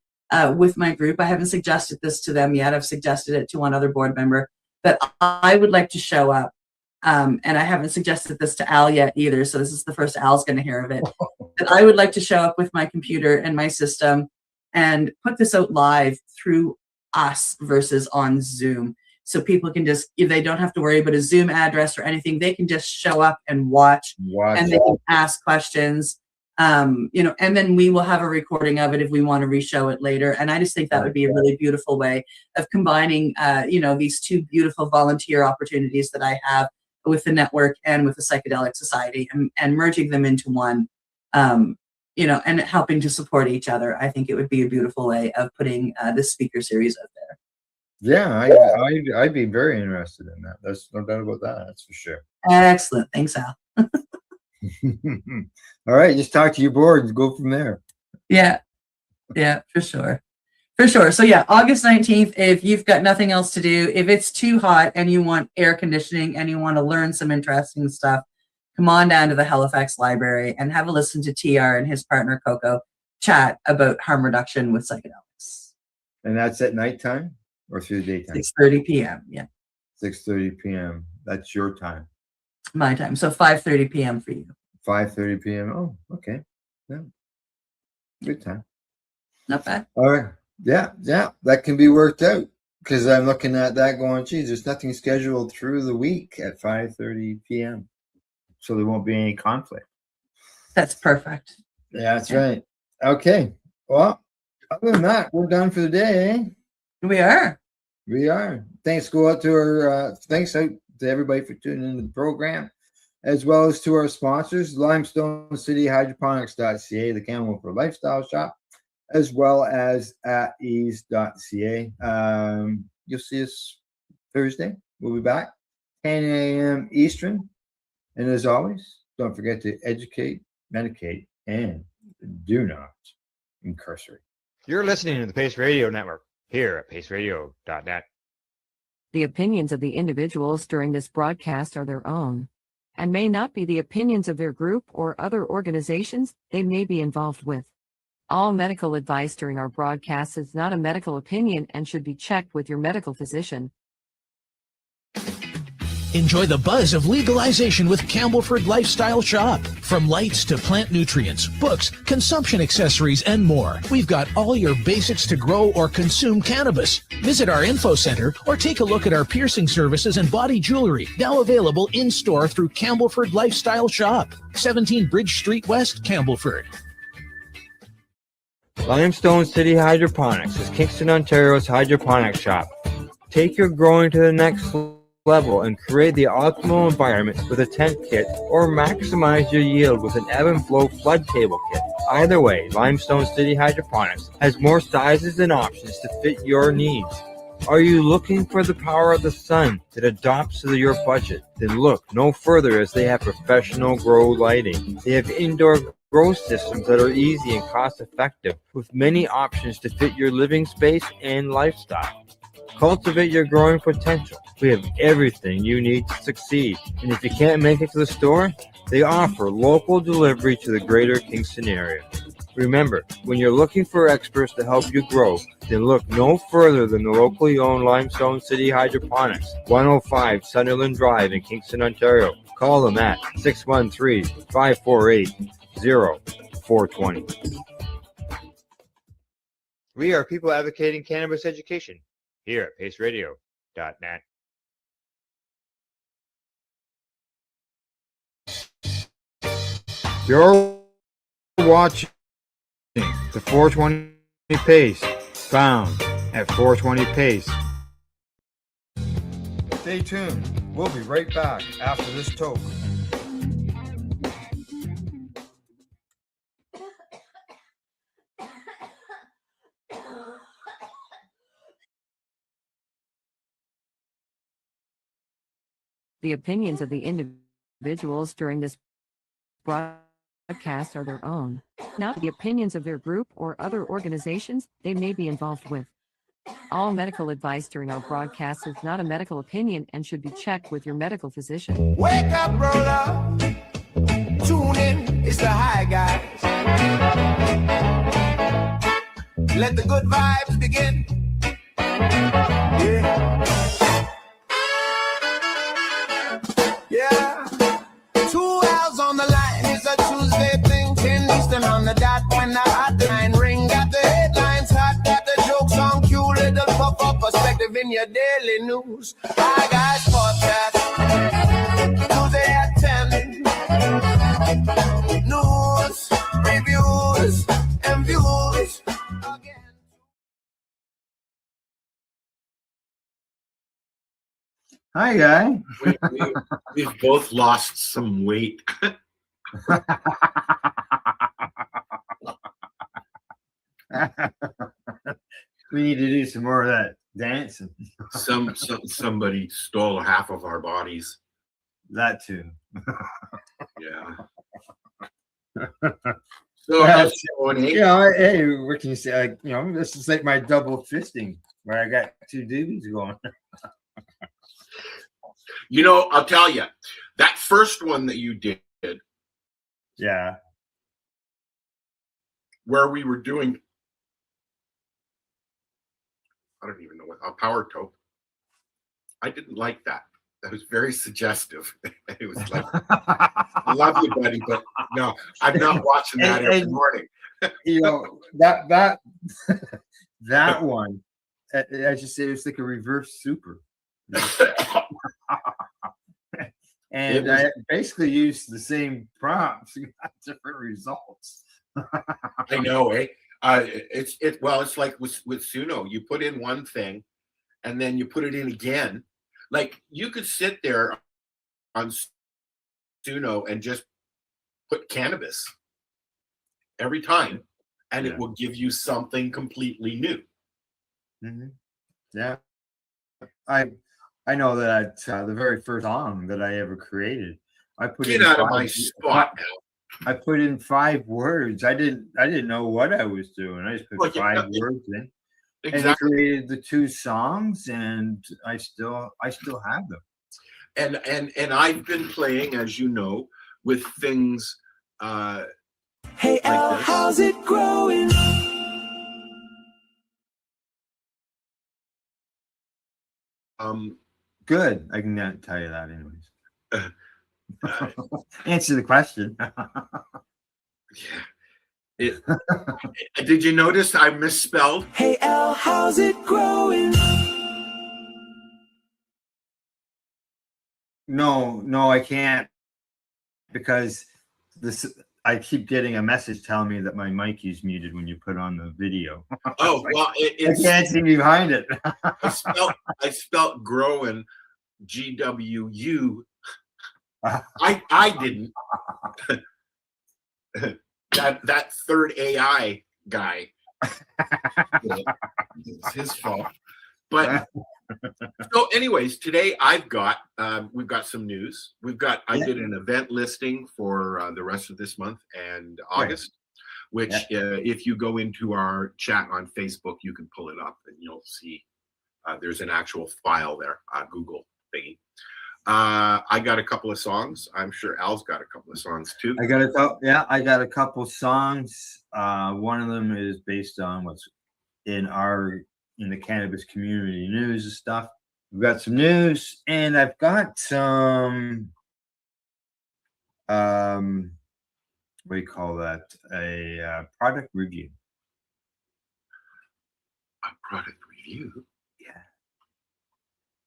with my group. I haven't suggested this to them yet. I've suggested it to one other board member, that I would like to show up. And I haven't suggested this to Al yet either, so this is the first Al's going to hear of it. That I would like to show up with my computer and my system and put this out live through us versus on Zoom. So people can just, they don't have to worry about a Zoom address or anything. They can just show up and watch. And they can ask questions. And then we will have a recording of it if we want to re-show it later. And I just think that would be a really beautiful way of combining, these two beautiful volunteer opportunities that I have with the network and with the Psychedelic Society, and merging them into one, and helping to support each other. I think it would be a beautiful way of putting this speaker series out there. Yeah, I'd be very interested in that. There's no doubt about that. That's for sure. Excellent. Thanks, Al. All right, just talk to your board and go from there. Yeah, for sure. So yeah, August 19th, if you've got nothing else to do, if it's too hot and you want air conditioning and you want to learn some interesting stuff, come on down to the Halifax Library and have a listen to TR and his partner Coco chat about harm reduction with psychedelics. And that's at nighttime or through the daytime? 6:30 p.m. Yeah. 6:30 p.m. That's your time. My time. So 5:30 p.m. for you. 5:30 p.m. Oh, okay. Yeah. Good time. Not bad. All right. Yeah, that can be worked out, because I'm looking at that going, geez, there's nothing scheduled through the week at 5:30 p.m. So there won't be any conflict. That's perfect. Yeah, that's right. Okay. Well, other than that, we're done for the day, eh? We are. Thanks out to everybody for tuning into the program, as well as to our sponsors, Limestone City Hydroponics.ca, the Camel for Lifestyle Shop, as well as at ease.ca. You'll see us Thursday. We'll be back 10 a.m. Eastern. And as always, don't forget to educate, medicate, and do not incarcerate. You're listening to the Pace Radio Network here at paceradio.net. The opinions of the individuals during this broadcast are their own and may not be the opinions of their group or other organizations they may be involved with. All medical advice during our broadcast is not a medical opinion and should be checked with your medical physician. Enjoy the buzz of legalization with Campbellford Lifestyle Shop. From lights to plant nutrients, books, consumption accessories, and more, we've got all your basics to grow or consume cannabis. Visit our info center or take a look at our piercing services and body jewelry, now available in-store through Campbellford Lifestyle Shop, 17 Bridge Street West, Campbellford. Limestone City Hydroponics is Kingston, Ontario's hydroponics shop. Take your growing to the next level and create the optimal environment with a tent kit, or maximize your yield with an ebb and flow flood table kit. Either way, Limestone City Hydroponics has more sizes and options to fit your needs. Are you looking for the power of the sun that adapts to your budget? Then look no further, as they have professional grow lighting. They have indoor grow systems that are easy and cost effective, with many options to fit your living space and lifestyle. Cultivate your growing potential. We have everything you need to succeed. And if you can't make it to the store, they offer local delivery to the greater Kingston area. Remember, when you're looking for experts to help you grow, then look no further than the locally owned Limestone City Hydroponics, 105 Sunderland Drive in Kingston, Ontario. Call them at 613-548-0420. We are people advocating cannabis education here at paceradio.net. You're watching the 420 Pace, found at 420 Pace. Stay tuned. We'll be right back after this toke. The opinions of the individuals during this broadcast are their own, not the opinions of their group or other organizations they may be involved with. All medical advice during our broadcast is not a medical opinion and should be checked with your medical physician. Wake up, roller. Tune in, it's the high guys. Let the good vibes begin. Yeah. 2 hours on the line. It's a Tuesday thing. 10 Eastern on the dot. When the hotline ring, got the headlines hot, got the jokes on cue. Little pop up perspective in your daily news. High guys podcast. Tuesday at 10. News. Hi, guy. We've both lost some weight. We need to do some more of that dancing. Somebody stole half of our bodies. That too. Yeah. So how's it going, eh? You know, hey, what can you say? You know, this is like my double fisting where I got two doobies going. You know, I'll tell you, that first one that you did, Yeah. where we were doing, I don't even know what, a power toke. I didn't like that. That was very suggestive. It was like, I love you, buddy, but no, I'm not watching that every morning. You know, that that one, I just say it's like a reverse super. And I basically used the same prompts, got different results. I know, eh? It's like with Suno. You put in one thing, and then you put it in again. Like you could sit there on Suno and just put cannabis every time, and it will give you something completely new. Mm-hmm. Yeah, I know that the very first song that I ever created, I put Get in out of my spot now. I put in 5 words. I didn't know what I was doing. I just put 5 words in, and I created the 2 songs, and I still have them. And I've been playing, as you know, with things. Hey, Al, like how's it growing? Good. I can tell you that, anyways. Answer the question. Did you notice I misspelled? Hey, Al, how's it growing? No, I can't, because I keep getting a message telling me that my mic is muted when you put on the video. Oh, well, I can't see behind it. I spelt growing GWU. I didn't. that third AI guy. It's his fault. But so, anyways, today we've got some news. I did an event listing for the rest of this month and August, which if you go into our chat on Facebook, you can pull it up and you'll see there's an actual file there, Google thingy. I got a couple of songs. I'm sure Al's got a couple of songs too. I got a couple songs. One of them is based on what's in the cannabis community news and stuff. We've got some news, and I've got some what do you call that? A product review. A product review? Yeah.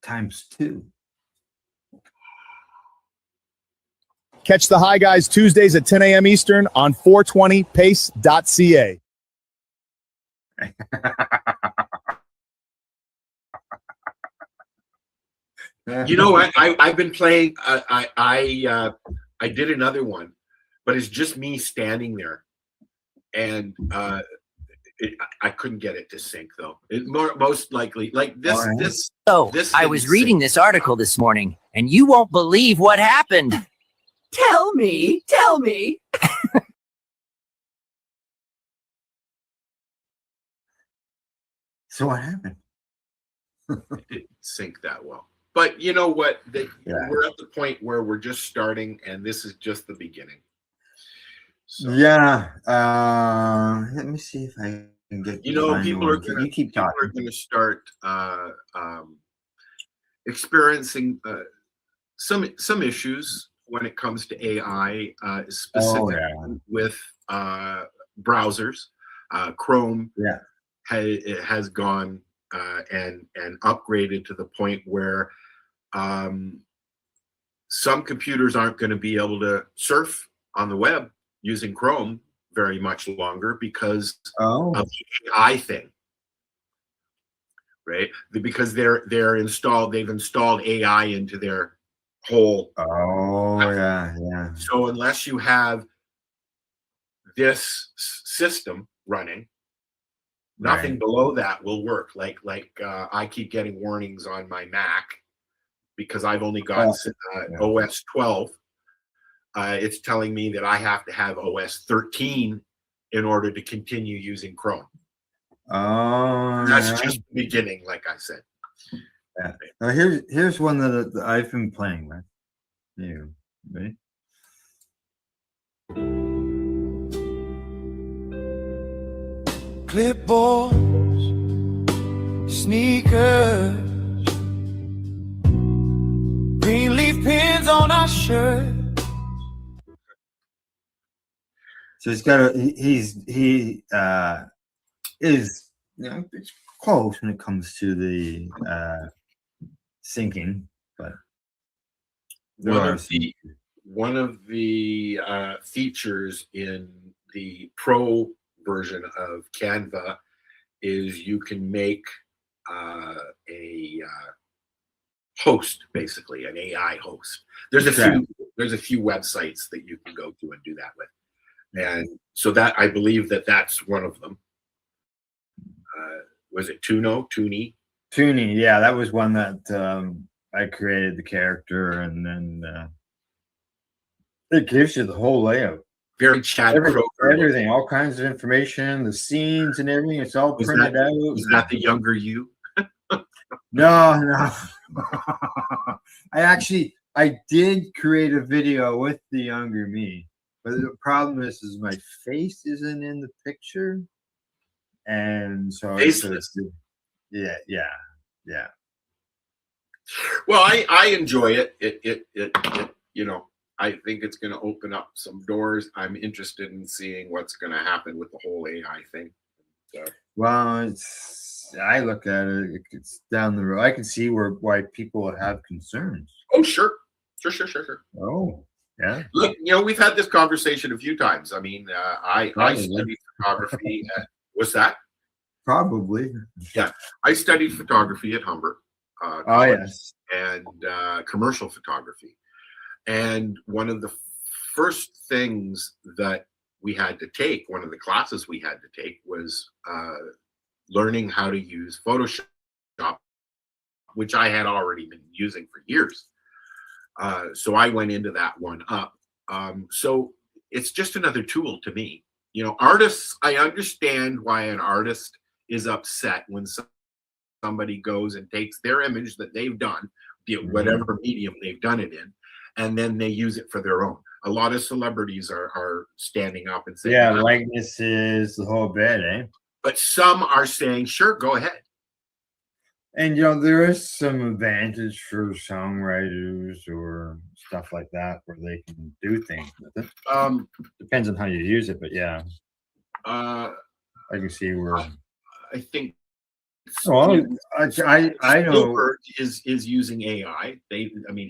×2. Catch the High Guys Tuesdays at 10 a.m. Eastern on 420pace.ca. You know what? I've been playing. I did another one, but it's just me standing there, and I couldn't get it to sync though. Most likely, like this. Right. This I was reading this article this morning, and you won't believe what happened. Tell me. So what happened? It didn't sync that well. But you know what? We're at the point where we're just starting, and this is just the beginning. So, yeah. Let me see if I can get. People are going to start experiencing some issues when it comes to AI, specifically with browsers. Chrome has gone and upgraded to the point where some computers aren't going to be able to surf on the web using Chrome very much longer because of the AI thing. right? Because they've installed AI into their whole. Oh yeah. So unless you have this system running, nothing below that will work. Like I keep getting warnings on my Mac because I've only got OS 12. It's telling me that I have to have OS 13 in order to continue using Chrome. Oh, That's just the beginning, like I said. Yeah. Now here's one that I've been playing with. You ready? Clipboards, sneakers, green leaf pins on our shirt. So he's got he is it's close when it comes to the syncing, but one of the features in the pro version of Canva is you can make a host, basically an AI host. There's a few websites that you can go to and do that with, and so that I believe that's one of them. Was it Toonie? Yeah, that was one that I created the character, and then it gives you the whole layout. Very chat everything, all kinds of information, the scenes and everything. It's all printed out. Was that the younger you? No. I did create a video with the younger me, but the problem is my face isn't in the picture, and so yeah. Well, I enjoy it. It I think it's going to open up some doors. I'm interested in seeing what's going to happen with the whole AI thing. Well, I look at it. It's down the road. I can see why people have concerns. Oh, sure. Oh, yeah. Look, we've had this conversation a few times. I mean, I studied photography. What's that? Probably. Yeah, I studied photography at Humber. Yes. And commercial photography. And one of the first things that we had to take, one of the classes we had to take, was learning how to use Photoshop, which I had already been using for years. So I went into that one up. So it's just another tool to me. Artists, I understand why an artist is upset when somebody goes and takes their image that they've done, be it whatever medium they've done it in, and then they use it for their own. A lot of celebrities are standing up and saying, yeah, likenesses, the whole bit, eh? But some are saying, sure, go ahead. And there is some advantage for songwriters or stuff like that where they can do things with it. Depends on how you use it, but yeah. I can see where I think I know is using AI.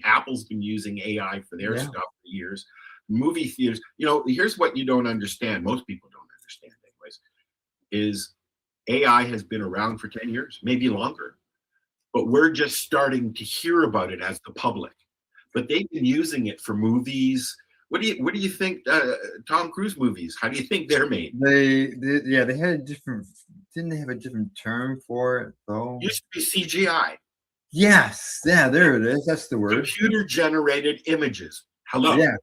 Apple's been using AI for their stuff for years. Movie theaters, here's what you don't understand. Most people don't understand, anyways, is AI has been around for 10 years, maybe longer, but we're just starting to hear about it as the public. But they've been using it for movies. What do you think? Tom Cruise movies? How do you think they're made? They had a different. Didn't they have a different term for it though? Used to be CGI. Yes, yeah, there it is. That's the word. Computer generated images. Hello. Yeah.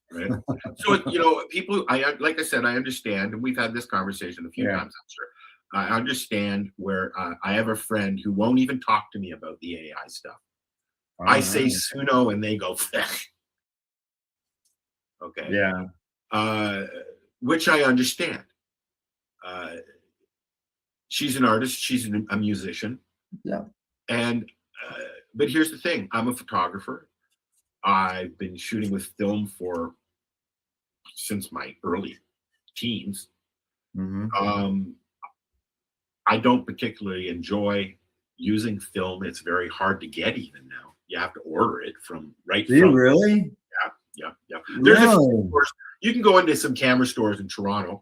Right. So people. Like I said, I understand, and we've had this conversation a few times. I'm sure. I understand where I have a friend who won't even talk to me about the AI stuff. I say Suno, and they go. Okay. Yeah. Which I understand. She's an artist. She's a musician. Yeah. And but here's the thing. I'm a photographer. I've been shooting with film since my early teens. I don't particularly enjoy using film. It's very hard to get even now. You have to order it from Do you really? Yeah. There's a few stores. You can go into some camera stores in Toronto,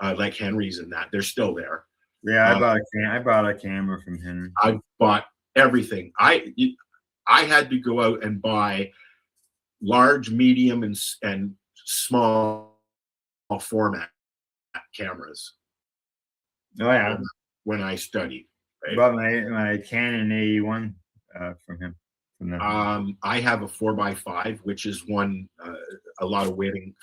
like Henry's and that. They're still there. Yeah, I bought a camera from Henry. I bought everything. I had to go out and buy large, medium, and small format cameras. Oh yeah, when I studied. I bought my Canon 81 from him. I have a 4x5, which is one a lot of wedding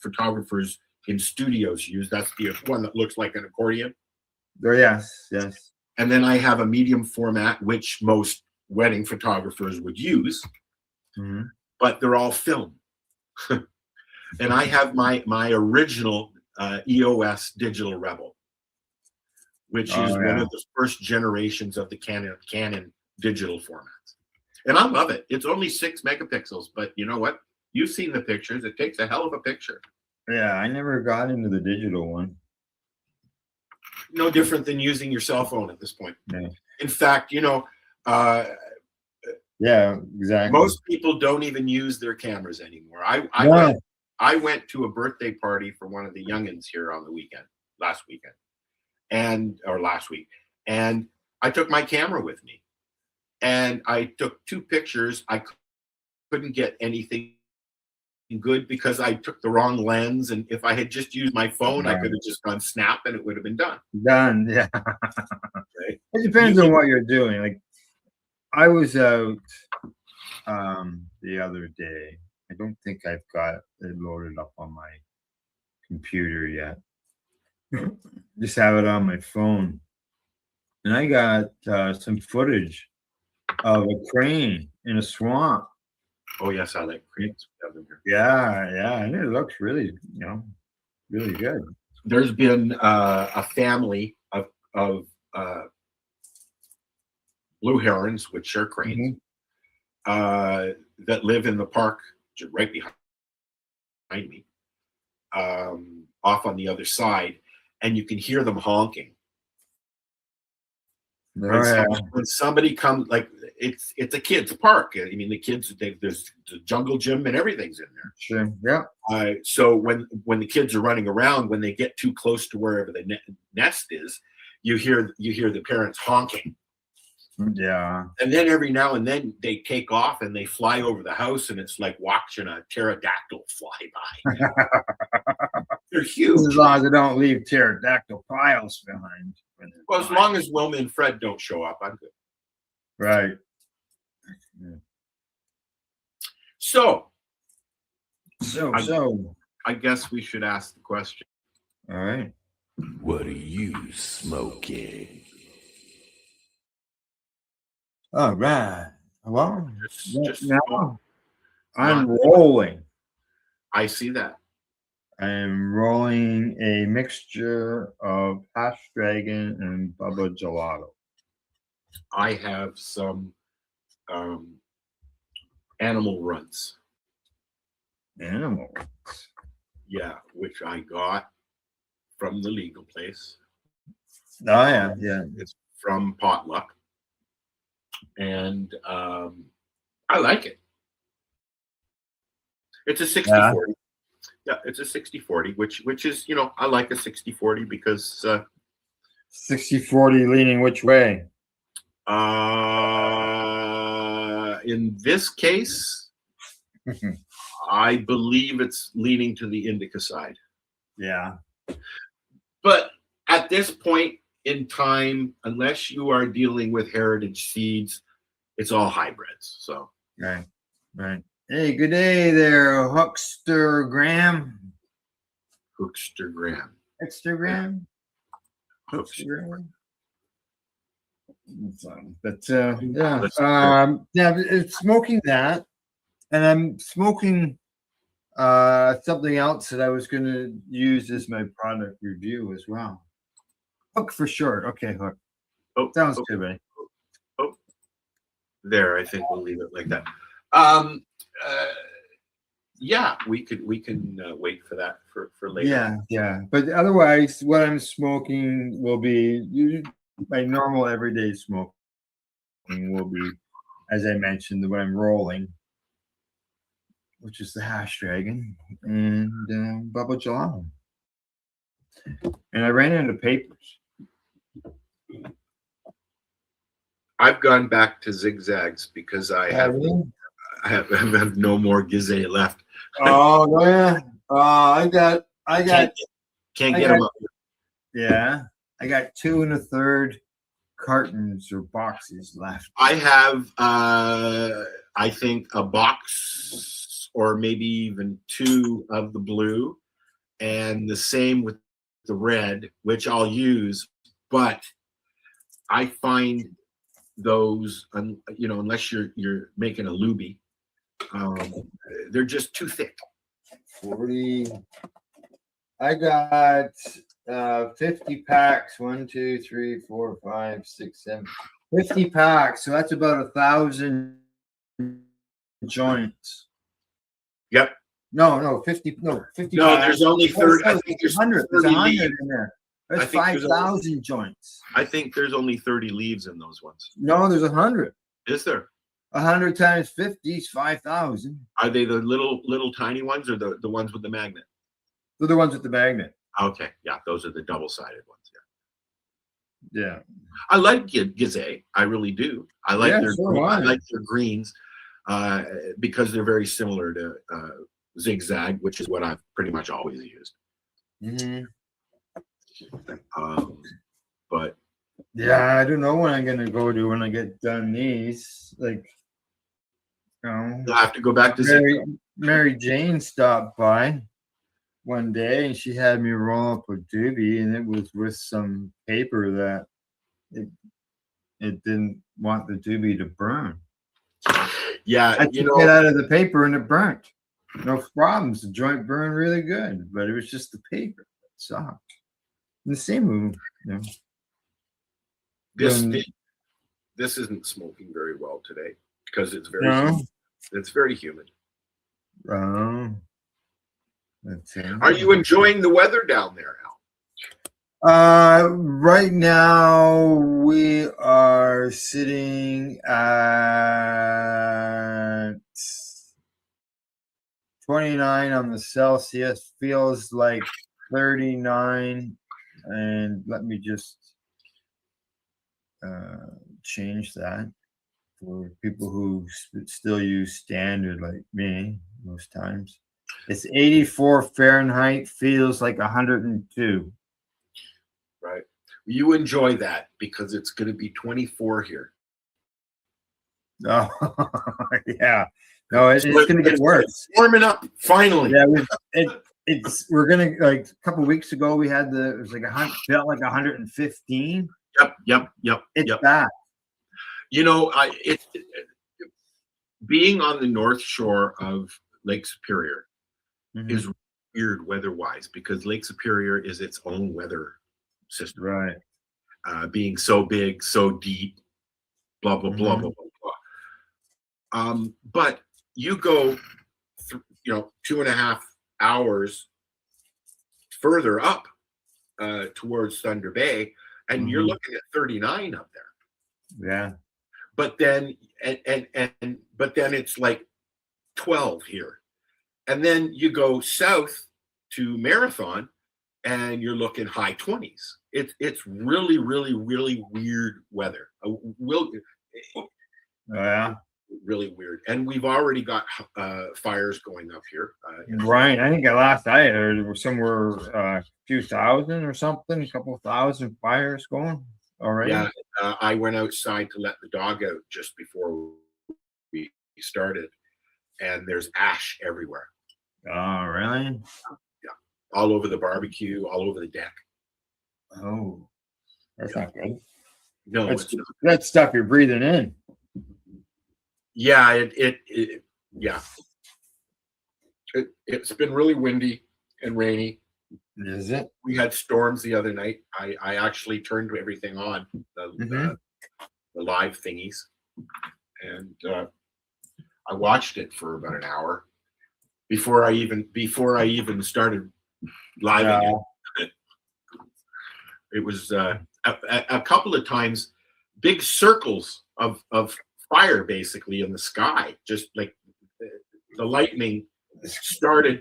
photographers in studios use. That's the one that looks like an accordion. Oh yes, yes. And then I have a medium format, which most wedding photographers would use, but they're all film. And I have my original EOS Digital Rebel, which is one of the first generations of the Canon digital formats. And I love it. It's only 6 megapixels, but you know what? You've seen the pictures. It takes a hell of a picture. Yeah, I never got into the digital one. No different than using your cell phone at this point. Yeah. In fact, yeah, exactly. Most people don't even use their cameras anymore. I went to a birthday party for one of the youngins here on the weekend, last week, and I took my camera with me, and I took 2 pictures. I couldn't get anything good because I took the wrong lens, and if I had just used my phone, I could have just gone snap and it would have been done. Yeah. Right? It depends on what you're doing. Like I was out the other day. I don't think I've got it loaded up on my computer yet. Just have it on my phone. And I got some footage of a crane in a swamp. Oh yes, I like cranes. Yeah, and it looks really, really good. There's been a family of blue herons, which are cranes, that live in the park right behind me, off on the other side, and you can hear them honking. When somebody comes, like it's a kids park. I mean, the kids, there's the jungle gym and everything's in there. Sure. Yeah. So when the kids are running around, when they get too close to wherever the nest is, you hear the parents honking. Yeah. And then every now and then they take off and they fly over the house, and it's like watching a pterodactyl fly by. They're huge. As long as they don't leave pterodactyl piles behind. Well, as long as Wilma and Fred don't show up, I'm good. Right. Yeah. So I guess we should ask the question. All right. What are you smoking? All right. Well, just now I'm rolling. I see that. I am rolling a mixture of hash dragon and Bubba Gelato. I have some animal runts. Animal? Yeah, which I got from the legal place. Oh yeah, yeah. It's from Potluck, and I like it. It's a 60-40. Yeah, it's a 60-40, which is, I like a 60-40 because 60-40 leaning which way? In this case, I believe it's leaning to the indica side. Yeah. But at this point in time, unless you are dealing with heritage seeds, it's all hybrids. So right. Hey, good day there, Huckster Graham. Huckster Graham. But it's smoking that, and I'm smoking something else that I was going to use as my product review as well. Hook for short. Okay, Hook. Oh, sounds good, buddy. Oh, there. I think we'll leave it like that. Yeah, we can wait for that for later. Yeah. But otherwise, what I'm smoking will be my normal everyday smoking. Will be, as I mentioned, what I'm rolling, which is the hash dragon and Bubba Gelato. And I ran out of papers. I've gone back to zigzags because I have no more Gizeh left. Oh yeah. I got Can't get them up. Yeah, I got 2 1/3 cartons or boxes left. I have, I think, a box or maybe even 2 of the blue, and the same with the red, which I'll use. But I find those, unless you're making a looby, they're just too thick. 40. I got 50 packs. 1, 2, 3, 4, 5, 6, 7. 50 packs. So that's about 1,000 joints. Yep. No, 50. No, 50. No, packs. there's only 30. I think there's 100. There's 30 100 leaves. in there. I There's think there's 5,000 joints. I think there's only 30 leaves in those ones. No, there's 100. Is there? 100 times 50 is 5,000. Are they the little tiny ones or the ones with the magnet? They're the ones with the magnet. Okay, yeah, those are the double-sided ones. Yeah. I like Gizeh. I really do. I like I like their greens because they're very similar to zigzag, which is what I've pretty much always used. Mm-hmm. But yeah, I don't know when I'm gonna go to when I get done these. Like, you'll have to go back to Mary Jane stopped by one day and she had me roll up a doobie, and it was with some paper that it didn't want the doobie to burn. Yeah, I took it out of the paper and it burnt. No problems. The joint burned really good, but it was just the paper that sucked. And the same, This isn't smoking very well today because it's very humid. Oh. Are you enjoying the weather down there, Al? Right now we are sitting at 29 on the Celsius. Feels like 39. And let me just change that for people who still use standard like me most times. It's 84 Fahrenheit, feels like 102. Right. You enjoy that because it's going to be 24 here. Oh, yeah. No, it's going to get worse. Warming up, finally. Yeah, we're going to, like, a couple weeks ago, we had it was like felt like 115. Yep. It's bad. Being on the north shore of Lake Superior is weird weather-wise because Lake Superior is its own weather system. Right. Being so big, so deep, blah, blah, blah, blah, blah, blah. But you go, 2.5 hours further up towards Thunder Bay, and you're looking at 39 up there. Yeah. But then but then it's like 12 here. And then you go south to Marathon and you're looking high 20s. It's really, really, really weird weather. Yeah. Really weird. And we've already got fires going up here. Right. I think last I heard there was somewhere a few thousand or something, a couple thousand fires going already. Yeah. I went outside to let the dog out just before we started, and there's ash everywhere. Oh, really? Yeah. All over the barbecue, all over the deck. Oh, that's not good. No, that's stuff you're breathing in. Yeah, it's been really windy and rainy. Is it? We had storms the other night. I actually turned everything on, the live thingies, and I watched it for about an hour before I even started live. It was a couple of times big circles of fire basically in the sky, just like the lightning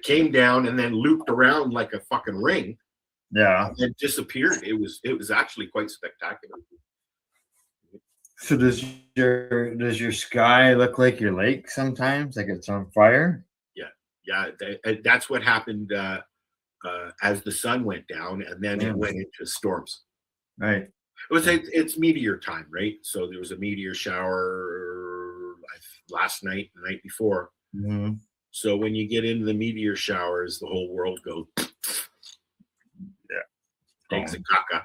came down and then looped around like a fucking ring. Yeah. It disappeared. It was actually quite spectacular. So does your sky look like your lake sometimes, like it's on fire? Yeah, that's what happened as the sun went down, and then it went into storms. Right. It's meteor time, right? So there was a meteor shower last night, the night before. Mm-hmm. So when you get into the meteor showers, the whole world goes. Takes a caca.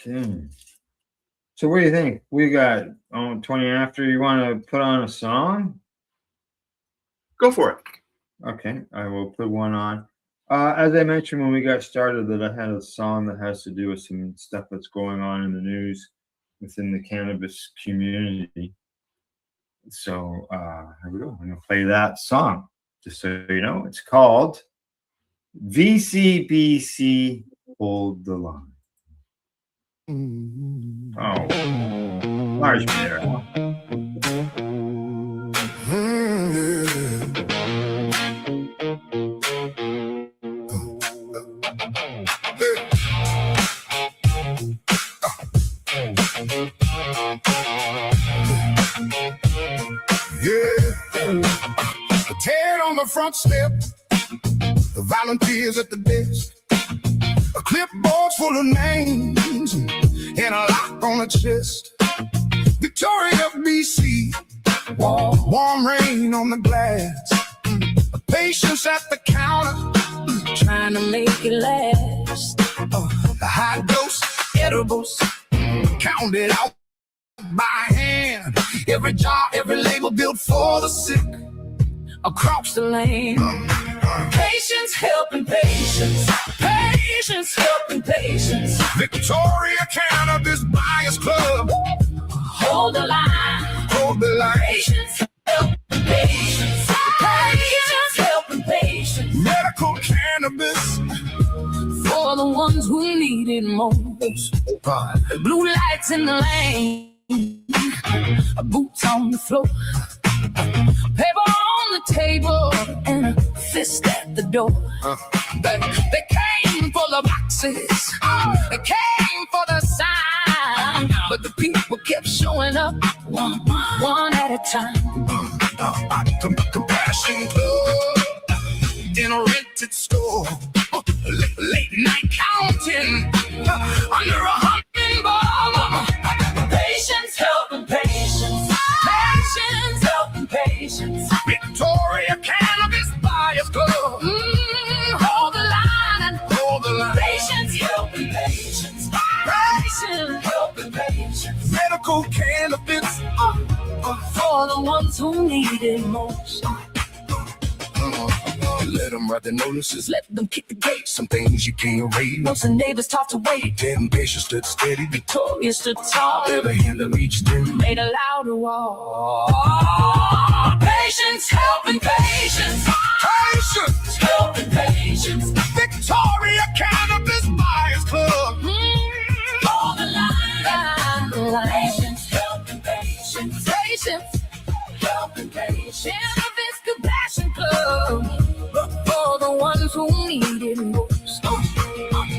Okay. So what do you think? We got 20 after. You want to put on a song? Go for it. Okay, I will put one on. As I mentioned when we got started, that I had a song that has to do with some stuff that's going on in the news within the cannabis community. So here we go. I'm going to play that song, just so you know. It's called VCBC Hold the Line. Oh, Mars there. A Ted on the front step, the volunteers at the desk, a clipboard full of names, and a lock on the chest. Victoria, BC, warm rain on the glass, patience at the counter, trying to make it last. The high dose edibles, counted out by hand. Every jar, every label built for the sick across the land. Patience helping patience, patience helping patience. Victoria Cannabis Buyers Club. Hold the line, hold the line. Patience helping patience, patience helping patience. Medical cannabis for the ones who need it most. Blue lights in the lane, boots on the floor, paper on the table, and a fist at the door. They came for the boxes, they came for the sign, but the people kept showing up one at a time. Compassion Club in a rented store, late night counting under a hummingbird. Patience helping patience, patience helping patience. Victoria Cannabis Buyers Club. Hold the line and hold the line. Patience helping patience, patience helping patience. Medical cannabis for the ones who need it most. Let them write their notices, let them kick the gate. Some things you can't raise. Once the neighbors taught to wait, 10 patients stood steady. Victoria stood tall, every hand that reached in made a louder wall. Patience helping patience, patience helping patience. Victoria Cannabis Buyers Club. On the line, patience helping patience, patience helping patience. Cannabis Compassion Club. For the ones who need it most.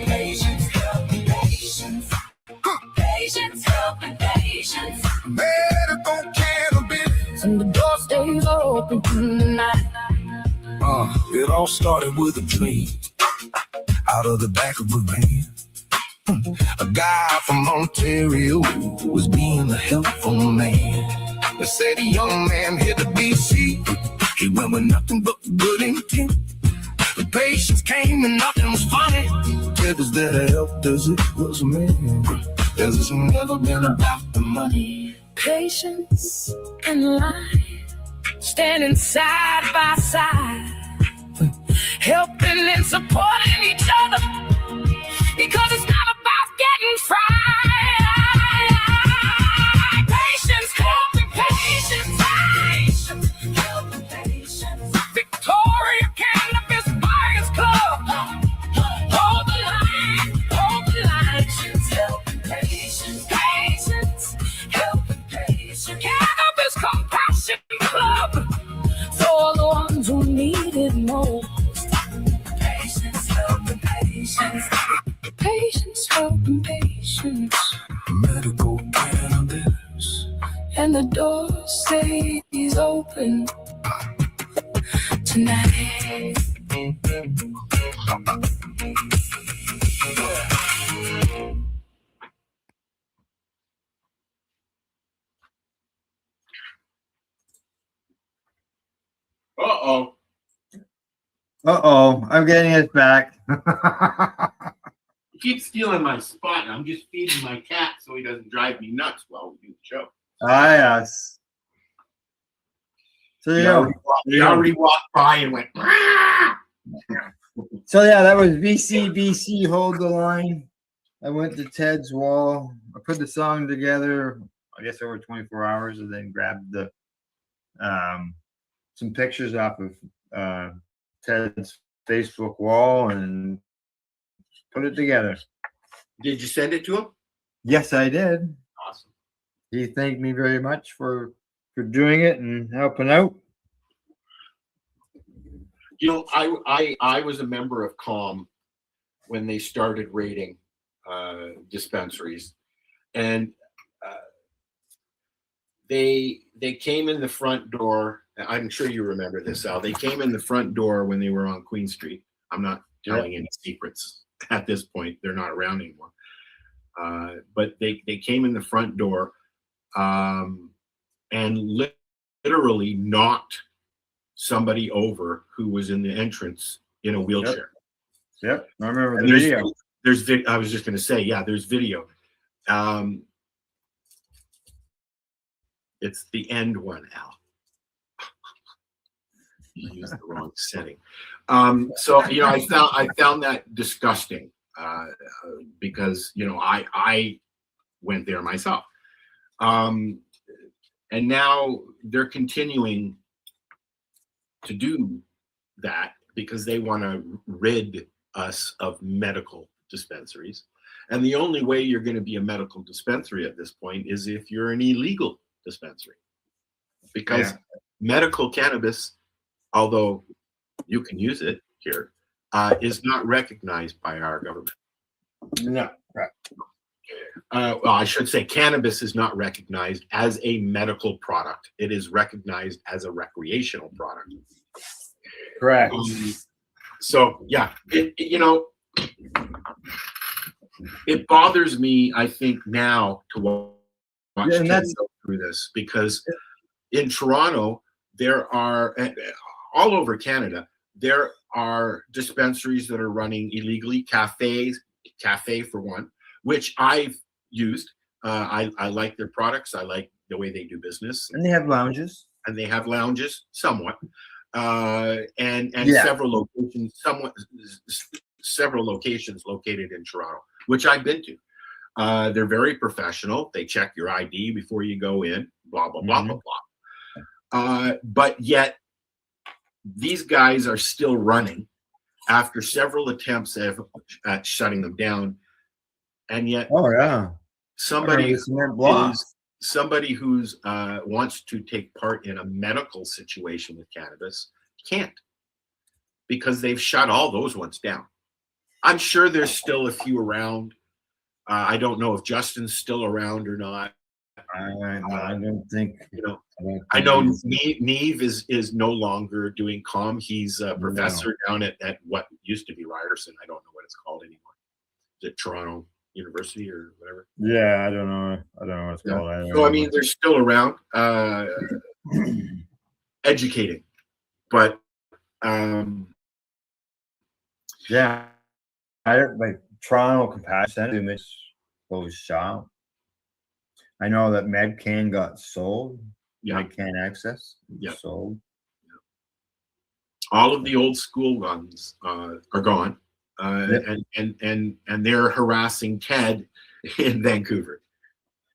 Patience helping patience, patience helping patience. Medical cannabis, and the door stays open tonight. It all started with a dream out of the back of a van. A guy from Ontario was being a helpful man. They said a young man here to BC. He went with nothing but good intent. The patients came and nothing was funny. Tell us that I helped us, it was a man. Cause it's never been about the money. Patience and life, standing side by side, helping and supporting each other. Because it's not about getting fried. Patience helping patience, patience helping patience. Victoria Cannabis Buyers Club. Hold the line, hold the line. Patience helping patience, patience helping patience. Cannabis Compassion Club for the ones who need it most. Patience helping patience. and the door stays open tonight. Uh-oh. Uh-oh, I'm getting it back. You keep stealing my spot. I'm just feeding my cat so he doesn't drive me nuts while we do the show. Ah, yes. So, He already walked by and went, "Ah!" So yeah, that was BC Hold the Line. I went to Ted's wall. I put the song together, I guess over 24 hours, and then grabbed the some pictures off of Ted's Facebook wall and put it together. Did you send it to him? Yes, I did. Awesome. He thanked me very much for doing it and helping out. You know, I was a member of COM when they started rating dispensaries, and they came in the front door. I'm sure you remember this, Al. They came in the front door when they were on Queen Street. I'm not telling any secrets at this point. They're not around anymore. But they came in the front door and literally knocked somebody over who was in the entrance in a wheelchair. Yep, I remember And the video. I was just going to say, yeah, there's video. It's the end one, Al. You used the wrong setting. So you know, I found that disgusting because you know I went there myself, and now they're continuing to do that because they want to rid us of medical dispensaries. And the only way you're going to be a medical dispensary at this point is if you're an illegal dispensary. Because medical cannabis, although you can use it here, is not recognized by our government. No, right. Well, I should say cannabis is not recognized as a medical product. It is recognized as a recreational product. Correct. So yeah, you know, it bothers me, I think, now to watch kids go through this, because in Toronto, there are, all over Canada, there are dispensaries that are running illegally, cafe for one, which I've used. I like their products. I like the way they do business. And they have lounges. And they have lounges, somewhat. And several locations located in Toronto, which I've been to. They're very professional. They check your ID before you go in, blah, blah, blah, blah, blah. But yet, these guys are still running after several attempts at shutting them down. And yet, somebody who's wants to take part in a medical situation with cannabis can't, because they've shut all those ones down. I'm sure there's still a few around. I don't know if Justin's still around or not. I don't think. You know, I know Neve is no longer doing COM. He's a professor down at what used to be Ryerson. I don't know what it's called anymore. Is it Toronto University or whatever? Yeah, I don't know what it's called either. So I mean, they're still around, educating, but yeah, I like Toronto Compassion Image closed shop. I know that MedCan got sold. Yeah. MedCan Access sold. All of the old school ones are gone, and they're harassing Ted in Vancouver.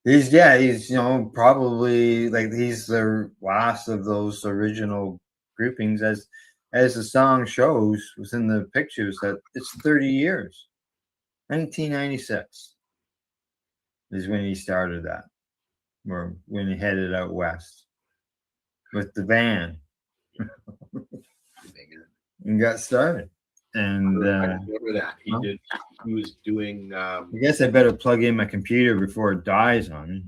He's probably like he's the last of those original groupings, as the song shows within the pictures, that it's 30 years. 1996 is when he started that, or when he headed out west with the van and got started. And I remember that he was doing. I guess I better plug in my computer before it dies on me.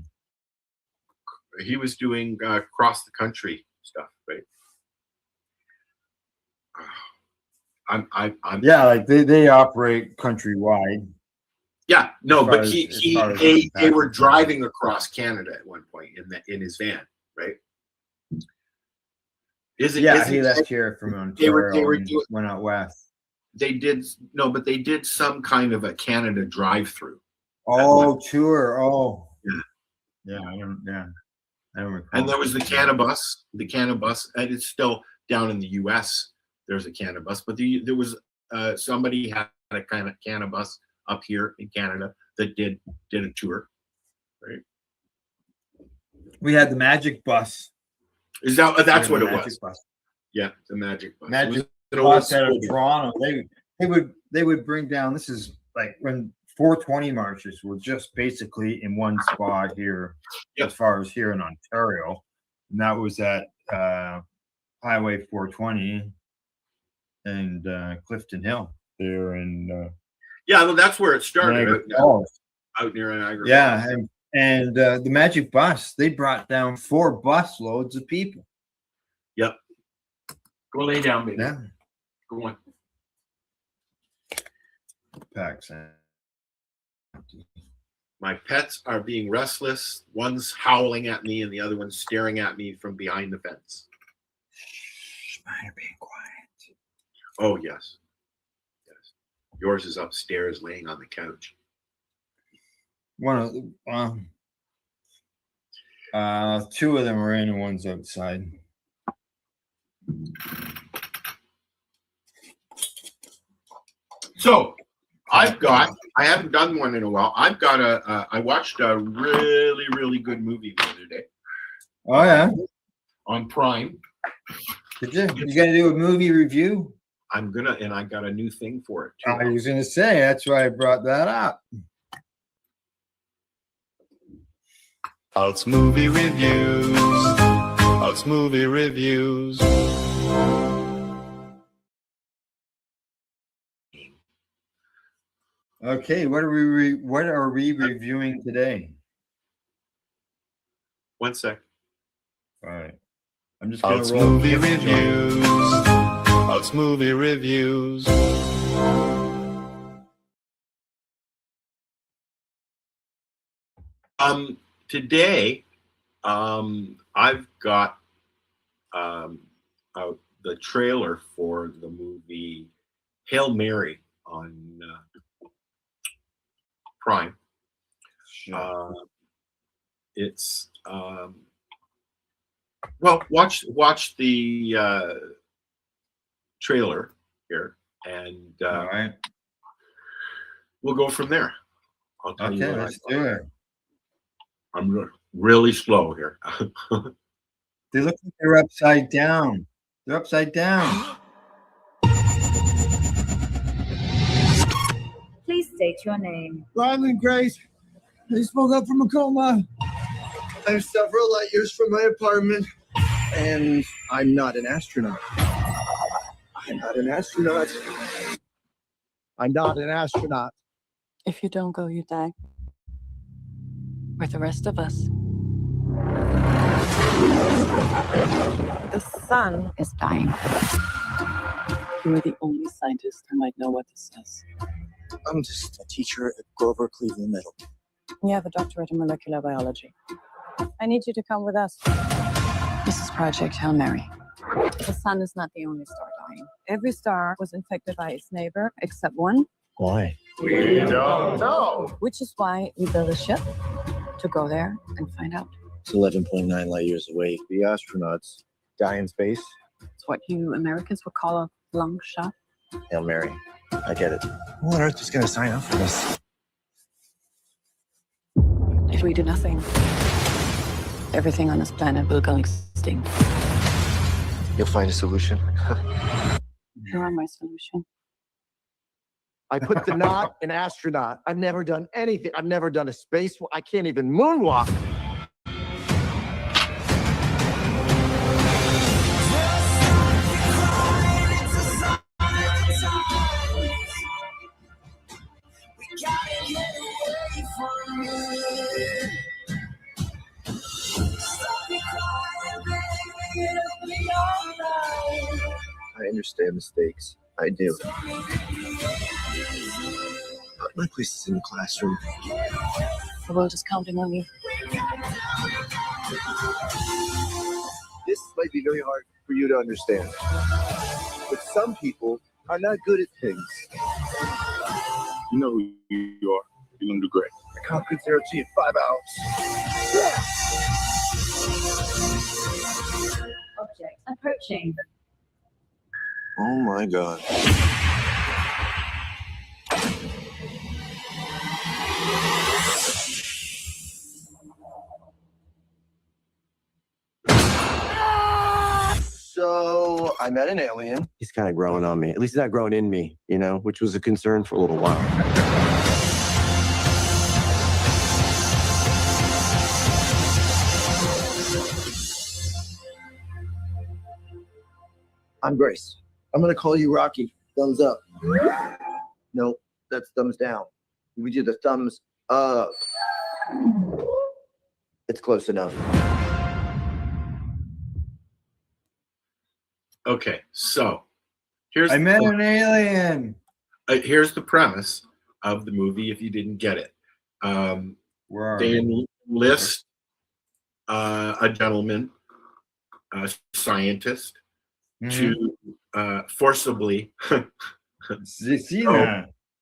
He was doing cross the country stuff, right? I'm Yeah, like they operate countrywide. Yeah, no, As far but as- he, as he far as they were that- driving across Canada at one point in his van, right? Yeah, he left here from They Ontario were and doing, went out west. they did no, but they did some kind of a Canada drive-through. Oh, tour. Oh, Yeah. yeah. I don't recall. And there was the Canabus, and it's still down in the U.S. There's a Canabus, but there was somebody had a kind of Canabus up here in Canada that did a tour, right? We had the Magic Bus. That's what the it Magic was? Bus. Yeah, the Magic Bus. Magic It was an old Bus out of school. Toronto. They would bring down. This is like when 420 marches were just basically in one spot here, as far as here in Ontario, and that was at Highway 420 and Clifton Hill there in. Yeah, well, that's where it started. Niagara Falls. Out near Niagara. Yeah, Falls. and the Magic Bus, they brought down 4 bus loads of people. Yep. Go lay down, baby. Yeah. Go on. Packs. My pets are being restless. One's howling at me, and the other one's staring at me from behind the fence. Mine are being quiet. Oh yes, yes. Yours is upstairs, laying on the couch. One of the 2 of them are in, and one's outside. So I haven't done one in a while. I watched a really, really good movie the other day. Oh yeah, on Prime. Did you? You got to do a movie review? And I got a new thing for it too. I was gonna say that's why I brought that up. Out's movie reviews. Out's movie reviews. Okay, what are we reviewing today? 1 sec. All right, I'm just gonna Out's roll. movie reviews. Out's movie reviews. Today, I've got the trailer for the movie Hail Mary on Prime. It's well, watch the trailer here, and All right. we'll go from there. I'll tell you Okay, what let's do it. I'm really slow here. They look like they're upside down. They're upside down. Please state your name. Ryland Grace. They spoke up from a coma. I'm several light years from my apartment, and I'm not an astronaut. I'm not an astronaut. I'm not an astronaut. If you don't go, you die. With the rest of us. The sun is dying. You are the only scientist who might know what this is. I'm just a teacher at Grover Cleveland Middle. You have a doctorate in molecular biology. I need you to come with us. This is Project Hail Mary. The sun is not the only star dying. Every star was infected by its neighbor except one. Why? We don't know. Which is why we built a ship to go there and find out. It's 11.9 light years away. The astronauts die in space. It's what you Americans would call a long shot. Hail Mary. I get it. Who on earth is going to sign up for this? If we do nothing, everything on this planet will go extinct. You'll find a solution. You are my solution. I put the knot in astronaut. I've never done anything. I've never done a space. I can't even moonwalk. Gotta get away from it. I understand mistakes. I do. But my place is in the classroom. The world is counting on you. This might be very hard for you to understand. But some people are not good at things. You know who you are. You're gonna do great. I conquered zero G in 5 hours. Object approaching. Oh my God. So I met an alien. He's kind of growing on me. At least he's not growing in me, you know, which was a concern for a little while. I'm Grace. I'm gonna call you Rocky. Thumbs up. No, that's thumbs down. We do the thumbs up. It's close enough. Okay, so here's I met an alien. Here's the premise of the movie. If you didn't get it, Where are they we? enlist a gentleman, a scientist, to forcibly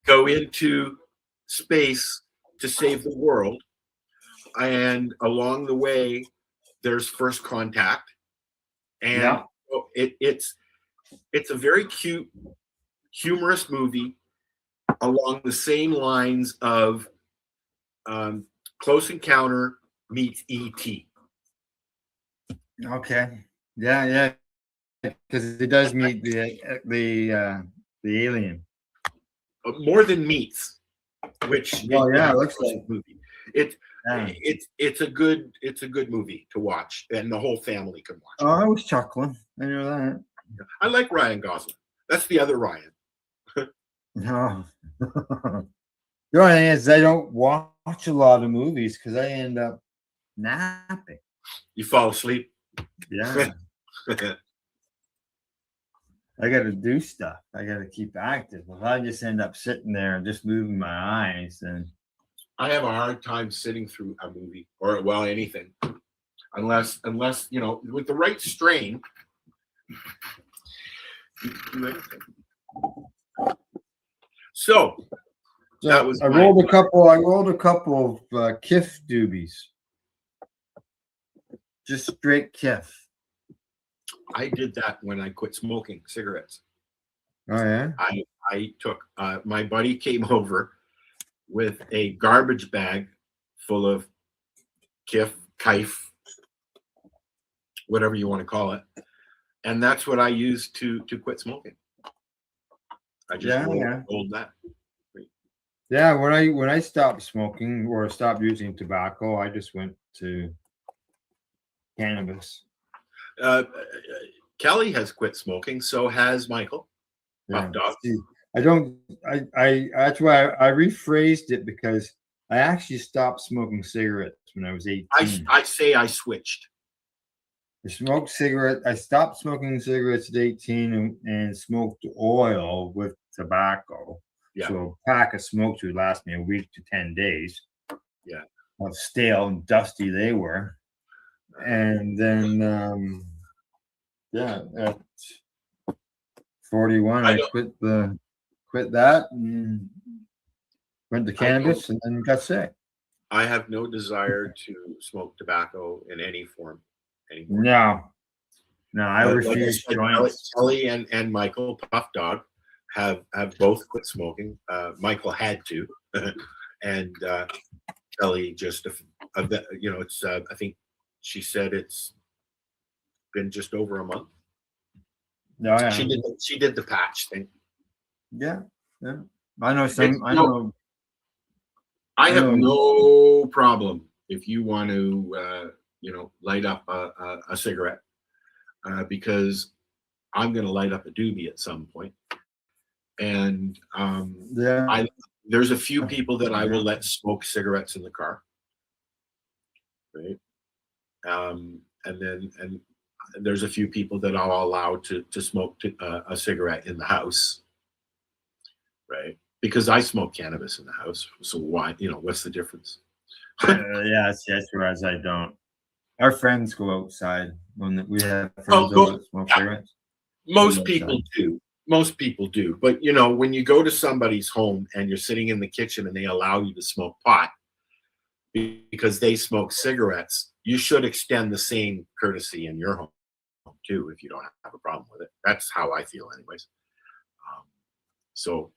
go into space to save the world. And along the way, there's first contact, and it's a very cute, humorous movie along the same lines of Close Encounter meets E.T. Okay. Yeah. Because it does meet the alien. More than meets, which it looks like movie. It's a good movie to watch, and the whole family can watch. Oh, I was chuckling. I know that. I like Ryan Gosling. That's the other Ryan. No. The only thing is I don't watch a lot of movies because I end up napping. You fall asleep. Yeah. I got to do stuff. I got to keep active. If I just end up sitting there and just moving my eyes, then I have a hard time sitting through a movie or anything, unless with the right strain. So that was I rolled a couple of Kif doobies. Just straight Kif. I did that when I quit smoking cigarettes. Oh yeah. I took my buddy came over with a garbage bag full of Kif, Kaif, whatever you want to call it, and that's what I used to quit smoking. I just rolled that. Yeah, when I stopped smoking or stopped using tobacco, I just went to cannabis. Kelly has quit smoking, so has Michael. Yeah. See, I that's why I rephrased it, because I actually stopped smoking cigarettes when I was 18. I say I switched. I stopped smoking cigarettes at 18 and smoked oil with tobacco. Yeah. So a pack of smokes would last me a week to 10 days. Yeah. How stale and dusty they were. And then at 41 I quit that and went to cannabis and then got sick. I have no desire to smoke tobacco in any form anymore. No, I refuse joints. Kelly and Michael Puff Dog have both quit smoking. Michael had to, and Kelly just it's I think she said it's been just over a month. No, yeah. She did the patch thing. Yeah. I know some. I have no problem if you want to light up a cigarette, because I'm going to light up a doobie at some point. And there's a few people that I will let smoke cigarettes in the car, right? And There's a few people that are allowed to smoke a cigarette in the house, right? Because I smoke cannabis in the house. So why, what's the difference? Yes, whereas I don't. Our friends go outside when we have friends that smoke cigarettes. Most people do. Most people do. But, when you go to somebody's home and you're sitting in the kitchen and they allow you to smoke pot because they smoke cigarettes, you should extend the same courtesy in your home too if you don't have a problem with it. That's how I feel anyways. So,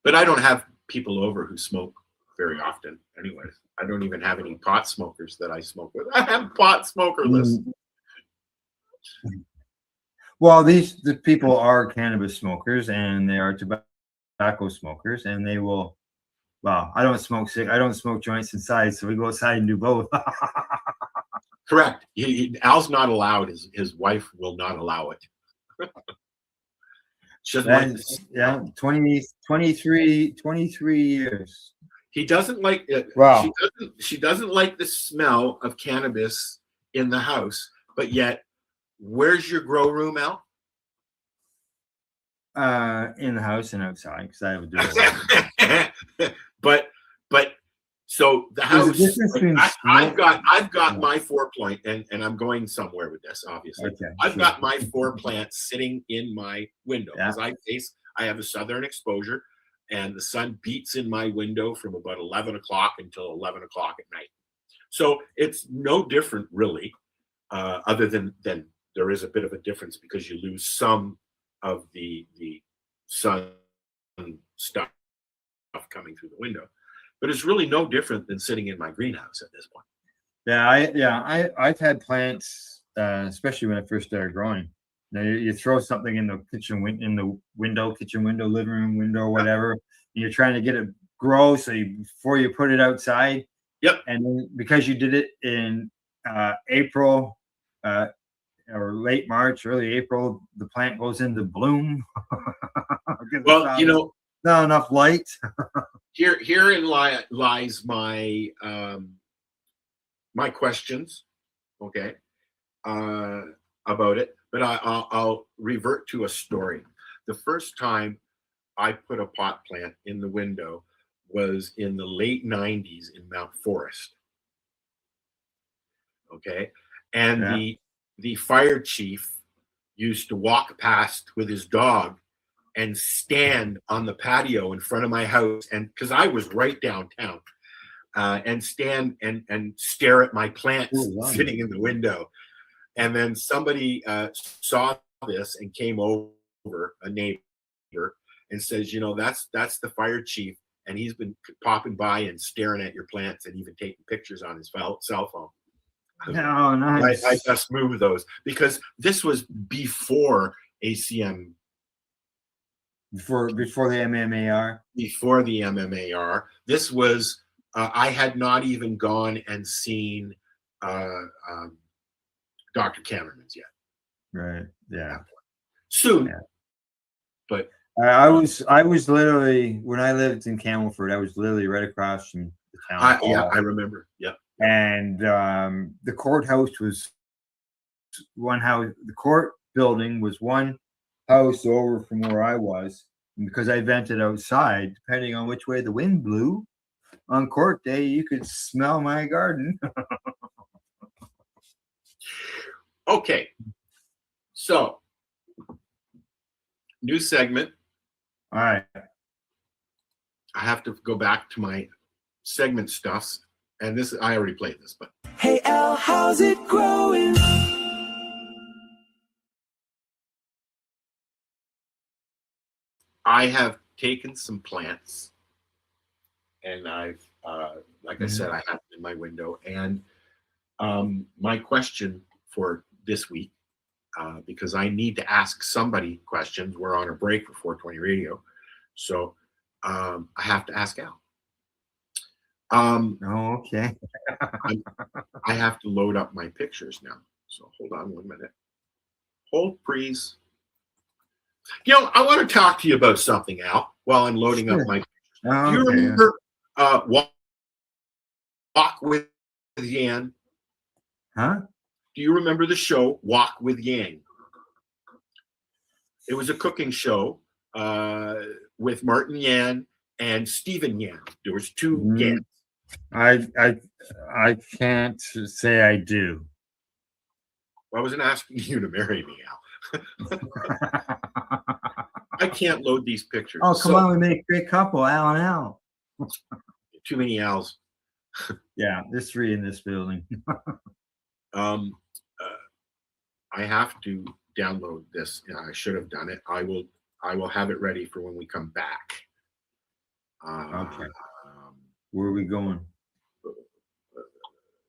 but I don't have people over who smoke very often anyways. I don't even have any pot smokers that I smoke with. I have pot smoker list. Well, the people are cannabis smokers and they are tobacco smokers, and they will. Well, I don't smoke joints inside, so we go outside and do both. Correct. Al's not allowed. His wife will not allow it. She doesn't like 23 years. He doesn't like it. Wow. She doesn't like the smell of cannabis in the house, but yet, where's your grow room, Al? In the house and outside, because I have a door. but so the house. I've got my 4-plant, and I'm going somewhere with this. Obviously, okay, I've got my 4 plants sitting in my window because I have a southern exposure, and the sun beats in my window from about 11 o'clock until 11 o'clock at night. So it's no different, really, other than there is a bit of a difference because you lose some of the sun stuff coming through the window, but it's really no different than sitting in my greenhouse at this point. I've had plants, especially when I first started growing. You throw something in the kitchen window, living room window, whatever. And you're trying to get it grow, so before you put it outside. Yep. And then because you did it in April, or late March, early April, the plant goes into bloom. Well, not enough light. Herein lies my my questions, okay, about it. But I'll revert to a story. The first time I put a pot plant in the window was in the late 90s in Mount Forest. Okay, and the fire chief used to walk past with his dog and stand on the patio in front of my house, and because I was right downtown, and stand and stare at my plants sitting in the window. And then somebody saw this and came over, a neighbor, and says, that's the fire chief, and he's been popping by and staring at your plants and even taking pictures on his cell phone. Oh, nice. I just moved those because this was before ACM. Before the MMAR? Before the MMAR. This was, I had not even gone and seen Dr. Cameron's yet. Right. Yeah. Soon. Yeah. But I was literally, when I lived in Camelford, I was literally right across from the town. I remember. Yeah. And the courthouse was one house. The court building was one house over from where I was. And because I vented outside, depending on which way the wind blew, on court day, you could smell my garden. Okay. So, new segment. All right. I have to go back to my segment stuffs. And this, I already played this, but. Hey Al, how's it growing? I have taken some plants and I've, like I said, I have it in my window. And my question for this week, because I need to ask somebody questions. We're on a break for 420 Radio. So I have to ask Al. Okay. I have to load up my pictures now. So hold on 1 minute. Hold, please. I want to talk to you about something, Al, while I'm loading up my pictures. Do you remember Walk with Yan? Huh? Do you remember the show Walk with Yang? It was a cooking show with Martin Yan and Stephen Yan. There was two Yans. I can't say I do. I wasn't asking you to marry me, Al. I can't load these pictures. Oh, come on, we make a great couple, Al and Al. Too many Al's. Yeah, there's 3 in this building. I have to download this. I should have done it. I will have it ready for when we come back. Okay. Where are we going?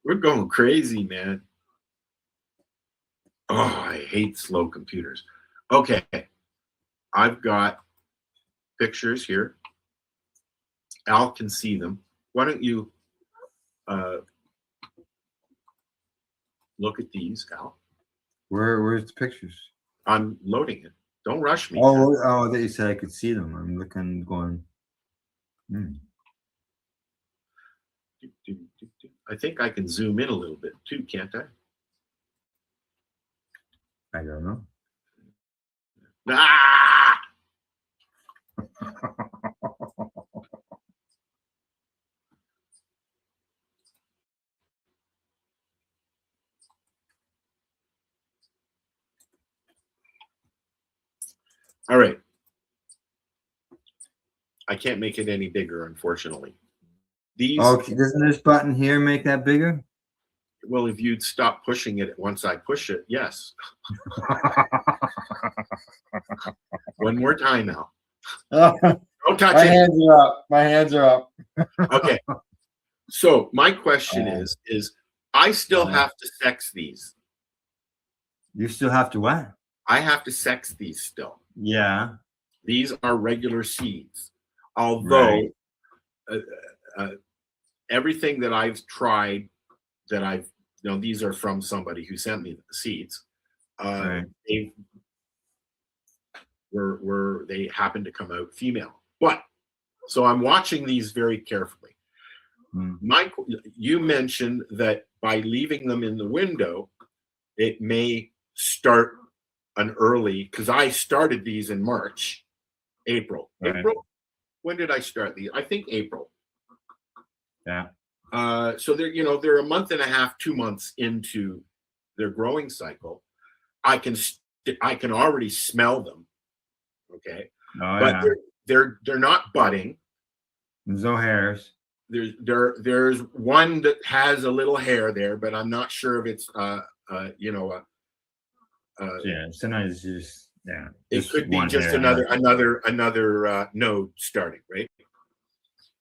We're going crazy, man. Oh, I hate slow computers. Okay. I've got pictures here. Al can see them. Why don't you look at these, Al? Where's the pictures? I'm loading it. Don't rush me. Oh, I thought you said I could see them. I'm looking, going. I think I can zoom in a little bit too, can't I? I don't know. Ah! All right. I can't make it any bigger, unfortunately. These. Okay, doesn't this button here make that bigger? Well, if you'd stop pushing it once I push it, yes. One more time now. Don't touch My it. hands are up. My hands are up. Okay. So my question is I still have to sex these. You still have to what? I have to sex these still. Yeah. These are regular seeds. Although everything that I've tried that I've, these are from somebody who sent me the seeds. They they happened to come out female. But so I'm watching these very carefully. You mentioned that by leaving them in the window, it may start an early, because I started these in March, April. April? When did I start these? I think April. Yeah. So they're a month and a half, 2 months into their growing cycle. I can already smell them. Okay. But they're not budding. There's no hairs. There's one that has a little hair there, but I'm not sure if it's sometimes just it could be just another node starting, right?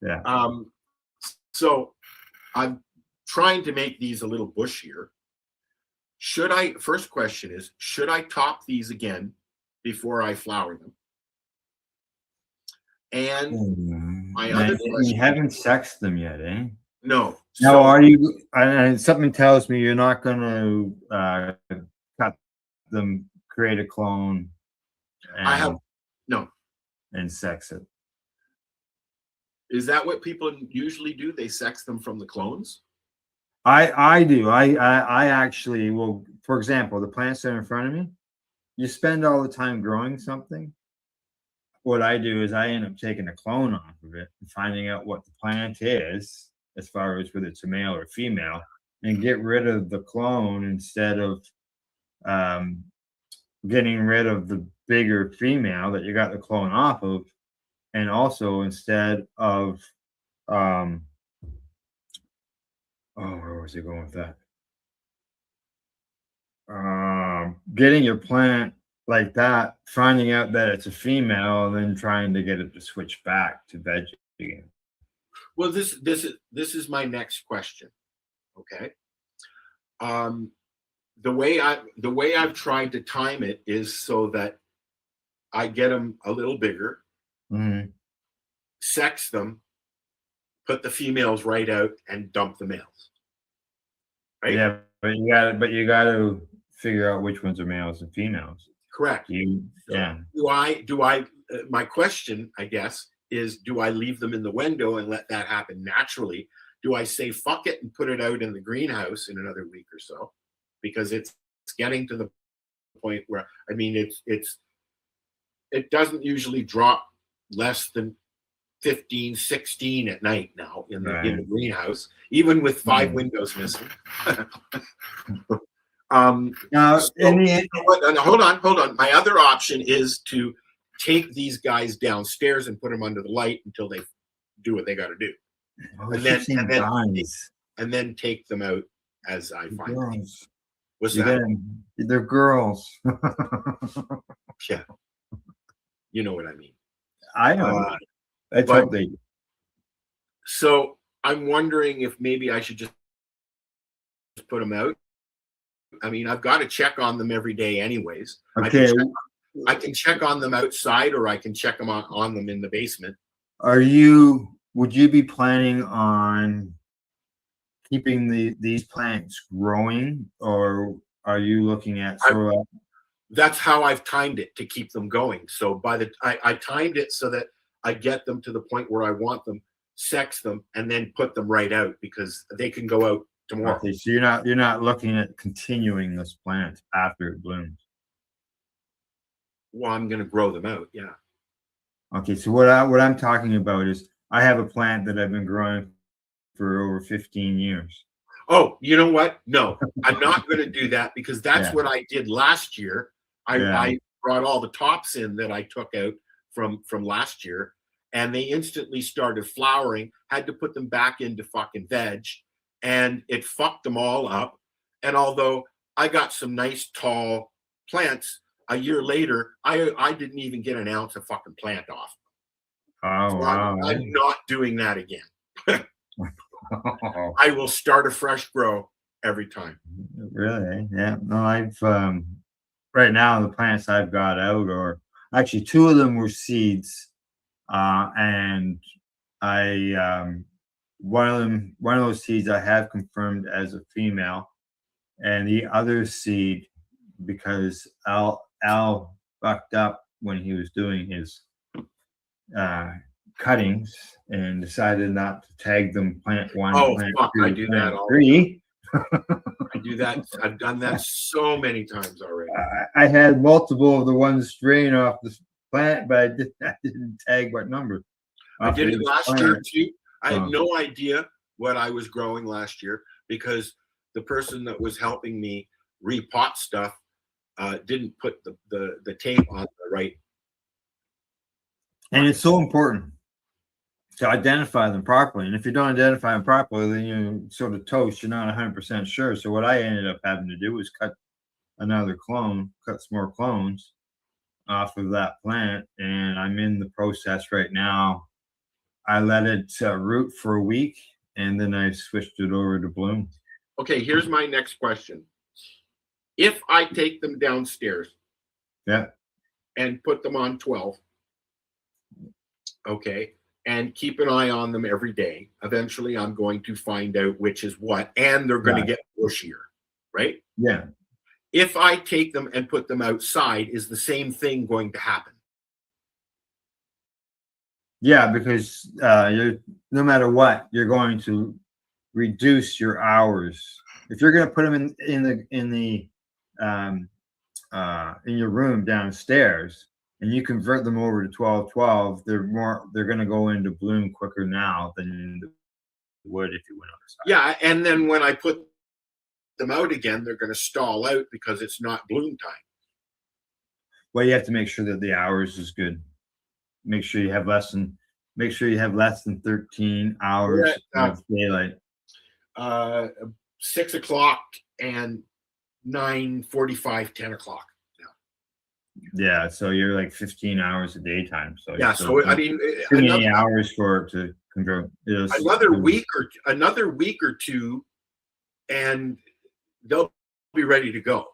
Yeah. So I'm trying to make these a little bushier. First question is, should I top these again before I flower them? And my other question, you haven't sexed them yet, eh? No. Now, are you? And something tells me you're not going to cut them, create a clone. And sex it. Is that what people usually do? They sex them from the clones? I do. I actually will. For example, the plants that are in front of me, you spend all the time growing something. What I do is I end up taking a clone off of it and finding out what the plant is, as far as whether it's a male or female, and get rid of the clone instead of getting rid of the bigger female that you got the clone off of. And also instead of where was he going with that? Getting your plant like that, finding out that it's a female, and then trying to get it to switch back to veg again. Well, this is my next question. Okay. The way I've tried to time it is so that I get them a little bigger, sex them, put the females right out, and dump the males. Right? Yeah, but you got to figure out which ones are males and females. Correct. My question, I guess, is do I leave them in the window and let that happen naturally? Do I say fuck it and put it out in the greenhouse in another week or so? because it's getting to the point where, I mean, it doesn't usually drop less than 15, 16 at night now in the greenhouse, even with 5 windows missing. Now, hold on. My other option is to take these guys downstairs and put them under the light until they do what they got to do, and then take them out as I find them. What's that? They're girls. Yeah, you know what I mean. I know. I totally. So I'm wondering if maybe I should just put them out. I mean, I've got to check on them every day, anyways. Okay. I can check on them outside, or I can check them on them in the basement. Would you be planning on keeping these plants growing, or are you looking at that's how I've timed it to keep them going. So I timed it so that I get them to the point where I want them, sex them, and then put them right out, because they can go out tomorrow. Okay, so you're not looking at continuing this plant after it blooms. Well, I'm going to grow them out. Yeah. Okay, so what I'm talking about is I have a plant that I've been growing for over 15 years. Oh, you know what? No, I'm not going to do that, because that's what I did last year. I brought all the tops in that I took out from last year, and they instantly started flowering. Had to put them back into fucking veg, and it fucked them all up. And although I got some nice tall plants, a year later, I didn't even get an ounce of fucking plant off. Oh, so wow. I'm not doing that again. I will start a fresh grow every time. Really? Yeah. No, I've right now the plants I've got out, or actually 2 of them were seeds, and I one of those seeds I have confirmed as a female, and the other seed, because Al fucked up when he was doing his cuttings and decided not to tag them plant 1, plant 2, I do that all 3. I do that. I've done that so many times already. I had multiple of the ones straying off the plant, but I didn't tag what number. I did it last year too. I had no idea what I was growing last year, because the person that was helping me repot stuff didn't put the tape on the right. And it's so important to identify them properly. And if you don't identify them properly, then you sort of toast. You're not 100% sure. So what I ended up having to do was cut some more clones off of that plant. And I'm in the process right now. I let it root for a week, and then I switched it over to bloom. Okay, here's my next question. If I take them downstairs, and put them on 12, okay, and keep an eye on them every day, eventually I'm going to find out which is what, and they're going to get bushier, right? Yeah. If I take them and put them outside, is the same thing going to happen? Yeah, because no matter what, you're going to reduce your hours. If you're going to put them in your room downstairs, and you convert them over to 12-12, they're going to go into bloom quicker now than they would if you went outside. Yeah, and then when I put them out again, they're going to stall out because it's not bloom time. Well, you have to make sure that the hours is good. Make sure you have less than 13 hours of daylight. 6 o'clock and 9:45, 10 o'clock. Yeah, so you're like 15 hours of daytime. So yeah, so I mean, too many hours for it to convert. Another week or two, and they'll be ready to go.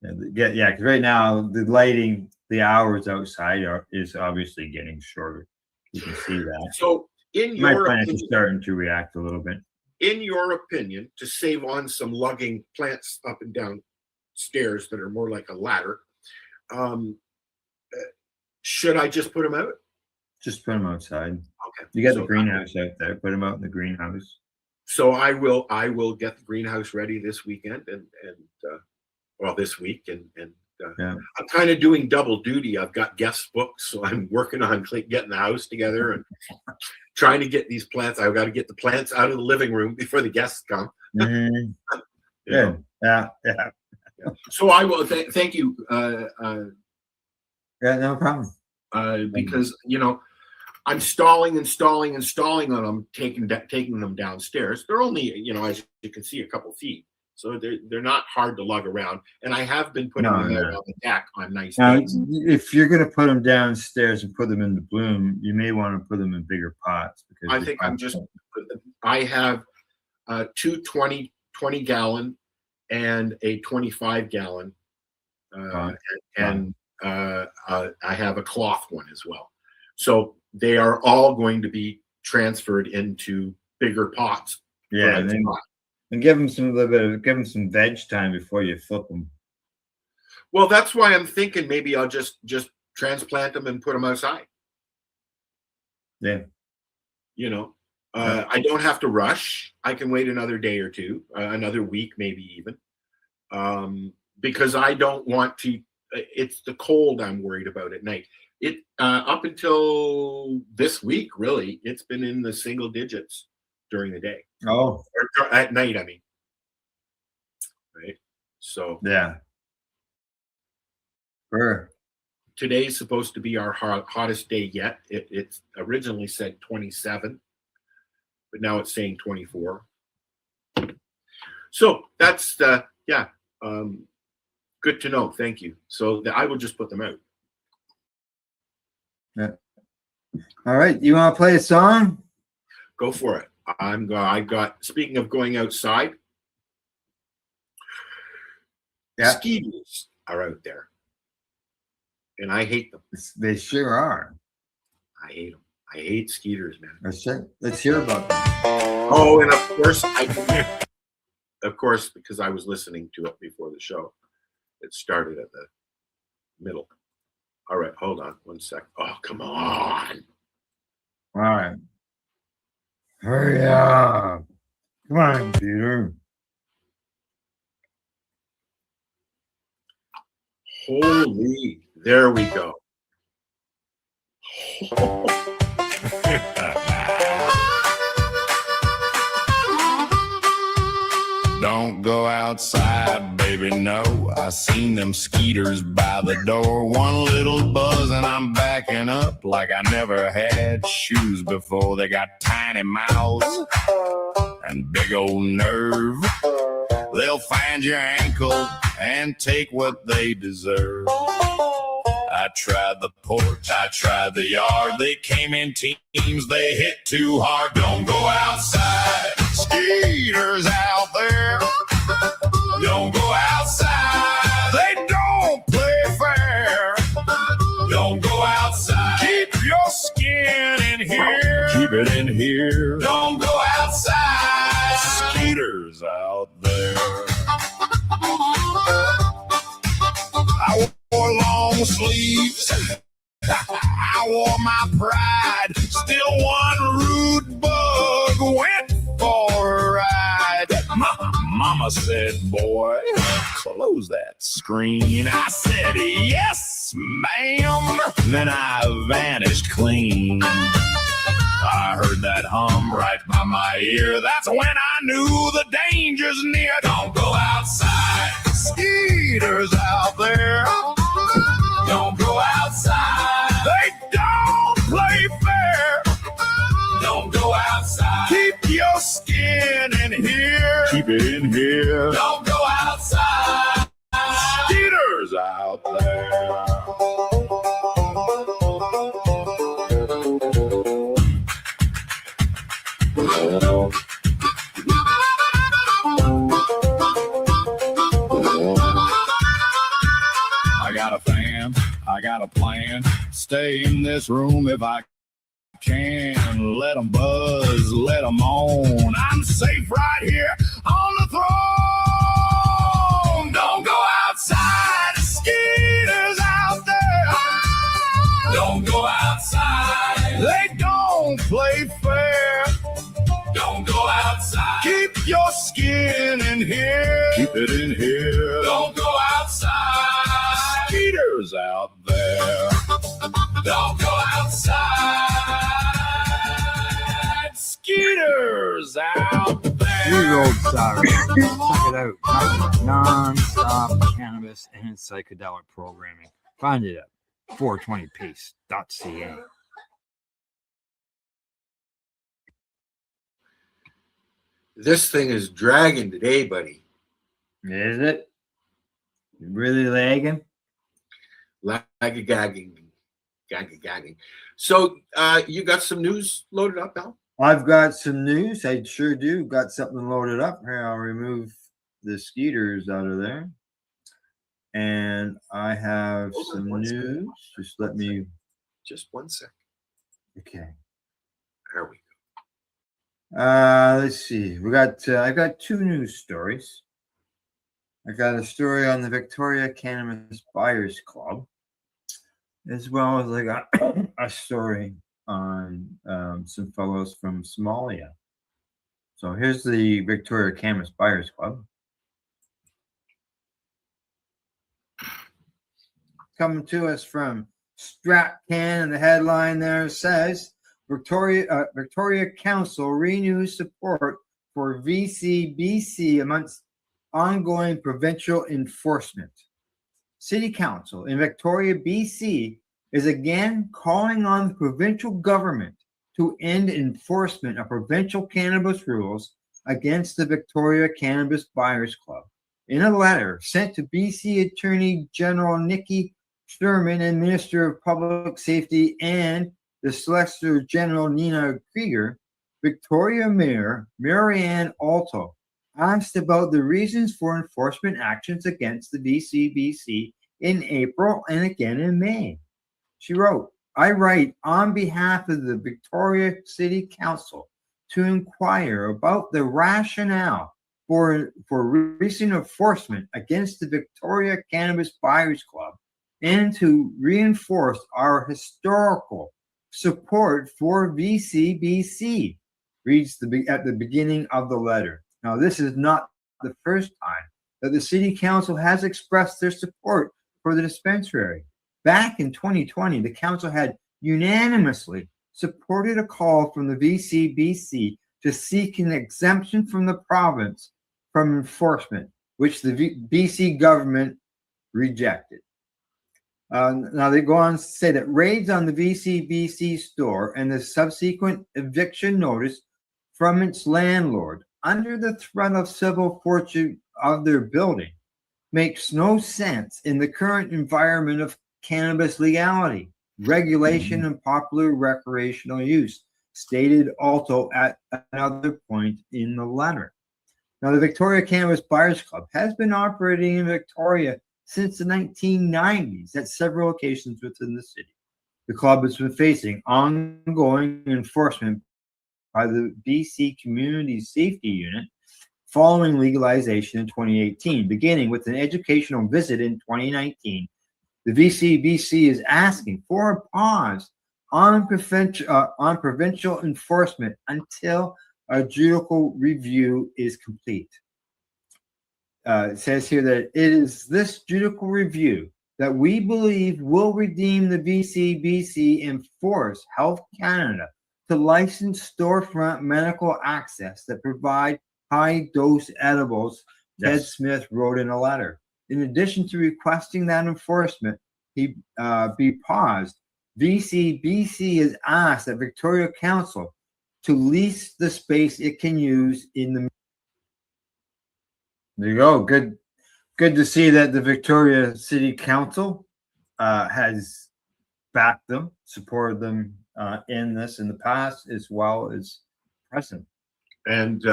Yeah, because right now the lighting, the hours outside is obviously getting shorter. You can see that. So my plant is starting to react a little bit. In your opinion, to save on some lugging plants up and down stairs that are more like a ladder, should I just put them out? Just put them outside. Okay. You got the greenhouse out there. Put them out in the greenhouse. So I will get the greenhouse ready this weekend and this week and I'm kind of doing double duty. I've got guest books, so I'm working on getting the house together and trying to get these plants. I've got to get the plants out of the living room before the guests come. Mm-hmm. Yeah. So I will thank you. Yeah, no problem. Because I'm stalling on them, taking them downstairs. They're only as you can see, a couple feet. So they're not hard to lug around, and I have been putting them out on the deck on nice days. If you're going to put them downstairs and put them in the bloom, you may want to put them in bigger pots. Because I think I have two 20 gallon and a 25 gallon, and I have a cloth one as well. So they are all going to be transferred into bigger pots. Yeah, and give them some veg time before you flip them. Well, that's why I'm thinking maybe I'll just transplant them and put them outside. Yeah. I don't have to rush. I can wait another day or two, another week, maybe even, because I don't want to. It's the cold I'm worried about at night. It up until this week, really, it's been in the single digits during the day. Oh, or at night, I mean. Right. So yeah. Sure. Today's supposed to be our hottest day yet. It's originally said 27, but now it's saying 24. So that's good to know. Thank you. So I will just put them out. Yeah. All right. You want to play a song? Go for it. I got. Speaking of going outside, mosquitoes are out there, and I hate them. They sure are. I hate them. I hate skeeters, man. Let's hear about them. Oh, and of course, because I was listening to it before the show, it started at the middle. All right, hold on 1 sec. Oh, come on. All right. Hurry up. Come on, Peter. Holy, there we go. Don't go outside, baby, no. I seen them skeeters by the door. One little buzz and I'm backing up like I never had shoes before. They got tiny mouths and big old nerve. They'll find your ankle and take what they deserve. I tried the porch, I tried the yard. They came in teams, they hit too hard. Don't go outside, skeeters out there. Don't go outside, they don't play fair. Don't go outside, keep your skin in here. Keep it in here. Don't go outside, skeeters out there. I wore long sleeves, I wore my pride. Still one rude bug went for a ride. Mama said, boy, close that screen. I said, yes, ma'am. Then I vanished clean. I heard that hum right by my ear. That's when I knew the danger's near. Don't go outside, skeeters out there. Don't go outside, they don't play fair. Don't go outside, keep your skin in here. Keep it in here. Don't go outside, skeeters out there. I got a fan, I got a plan. Stay in this room if I can. Let them buzz, let them on. I'm safe right here on the throne. Don't go outside, skeeters out there. Don't go outside, they don't play fair. Don't go outside, skeeters out there. Don't go outside. Skeeters out there. 3-year-old Saturday. Check it out. Non-stop cannabis and psychedelic programming. Find it at 420pace.ca. This thing is dragging today, buddy. Is it? Really lagging? Gagging. So you got some news loaded up, Al? I've got some news. I sure do. Got something loaded up. Here, I'll remove the skeeters out of there. And I have some news. Just let me. Just 1 second. Okay. There we go. Let's see. We got. I got 2 news stories. I got a story on the Victoria Cannabis Buyers Club, as well as I got a story on some fellows from Somalia. So here's the Victoria Cannabis Buyers Club. Coming to us from Stratcan, and the headline there says Victoria Council renews support for VCBC amongst ongoing provincial enforcement. City Council in Victoria, BC is again calling on the provincial government to end enforcement of provincial cannabis rules against the Victoria Cannabis Buyers Club. In a letter sent to BC Attorney General Nikki Sturman and Minister of Public Safety and the Solicitor General Nina Krieger, Victoria Mayor Marianne Alto asked about the reasons for enforcement actions against the VCBC in April and again in May. She wrote, I write on behalf of the Victoria City Council to inquire about the rationale for recent enforcement against the Victoria Cannabis Buyers Club and to reinforce our historical support for VCBC, reads at the beginning of the letter. Now, this is not the first time that the City Council has expressed their support for the dispensary. Back in 2020, the Council had unanimously supported a call from the VCBC to seek an exemption from the province from enforcement, which the BC government rejected. Now they go on to say that raids on the VCBC store and the subsequent eviction notice from its landlord under the threat of civil forfeiture of their building makes no sense in the current environment of cannabis legality, regulation, and popular recreational use, stated Alto at another point in the letter. Now, the Victoria Cannabis Buyers Club has been operating in Victoria since the 1990s at several occasions within the city. The club has been facing ongoing enforcement by the BC Community Safety Unit following legalization in 2018, beginning with an educational visit in 2019. The VCBC is asking for a pause on provincial enforcement until a judicial review is complete. It says here that it is this judicial review that we believe will redeem the VCBC and force Health Canada to license storefront medical access that provide high-dose edibles, Ted Smith wrote in a letter. In addition to requesting that enforcement be paused, VCBC has asked that Victoria Council to lease the space it can use in the. There you go. Good to see that the Victoria City Council has backed them, supported them in this in the past as well as present. And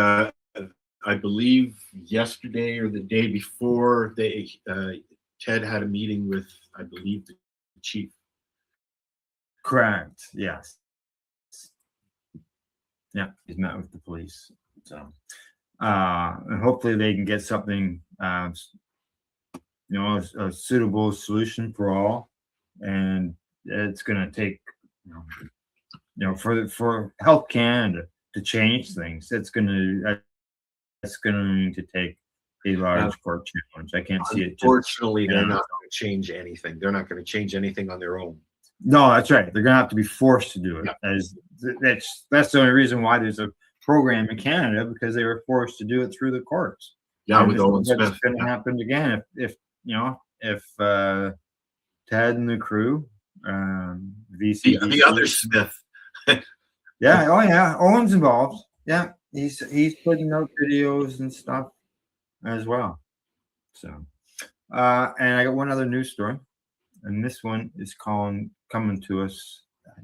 I believe yesterday or the day before, Ted had a meeting with, I believe, the chief. Correct. Yes. Yeah, he's met with the police. So, and hopefully they can get something, a suitable solution for all. And it's going to take, for Health Canada to change things. That's going to need to take a large court challenge. I can't see it. Unfortunately, they're not going to change anything. They're not going to change anything on their own. No, that's right. They're gonna have to be forced to do it. That's the only reason why there's a program in Canada, because they were forced to do it through the courts. Yeah, and with Owen that's Smith. going to happen again if Ted and the crew, VC, The other Smith. yeah, oh yeah, Owen's involved. Yeah, he's putting out videos and stuff as well. So, and I got one other news story, and this one is coming to us, I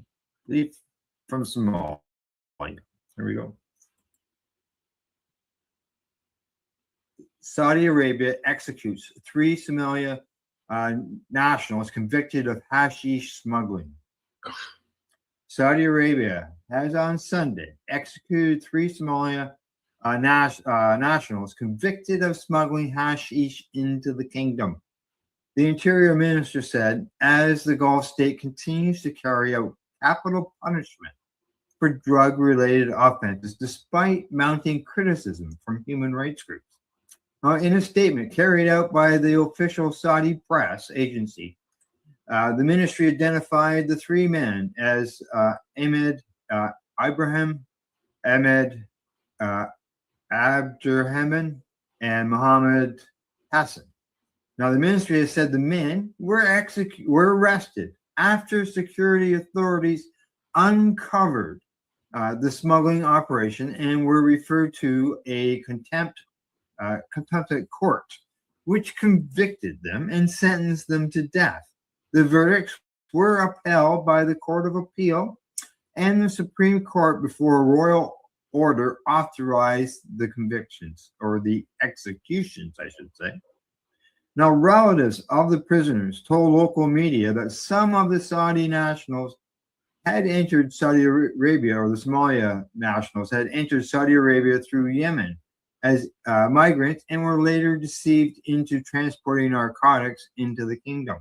believe, from Somalia. Here we go. Saudi Arabia executes 3 Somalia nationals nationals of hashish smuggling. Saudi Arabia has on Sunday executed 3 Somalia nationals convicted of smuggling hashish into the kingdom. The Interior Minister said, as the Gulf state continues to carry out capital punishment for drug-related offenses, despite mounting criticism from human rights groups. In a statement carried out by the official Saudi press agency, the ministry identified the 3 men as Ahmed Ibrahim, Ahmed Abdurrahman, and Mohammed Hassan. Now, the ministry has said the men were arrested after security authorities uncovered the smuggling operation and were referred to a contempt court, which convicted them and sentenced them to death. The verdicts were upheld by the Court of Appeal and the Supreme Court before a royal order authorized the convictions, or the executions, I should say. Now, relatives of the prisoners told local media that some of the Saudi nationals had entered Saudi Arabia, or the Somalia nationals had entered Saudi Arabia through Yemen as migrants and were later deceived into transporting narcotics into the kingdom.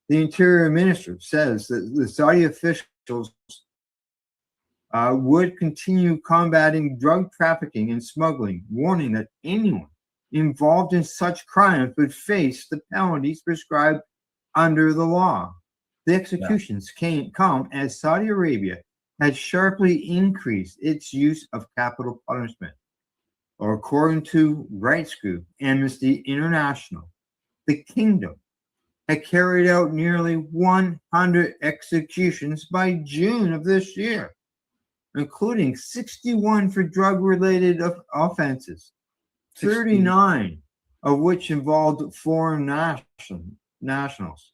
The Interior Minister says that the Saudi officials would continue combating drug trafficking and smuggling, warning that anyone involved in such crimes would face the penalties prescribed under the law. The executions come as Saudi Arabia has sharply increased its use of capital punishment. Or according to rights group Amnesty International, the kingdom had carried out nearly 100 executions by June of this year, including 61 for drug-related offenses, 39 of which involved foreign nationals.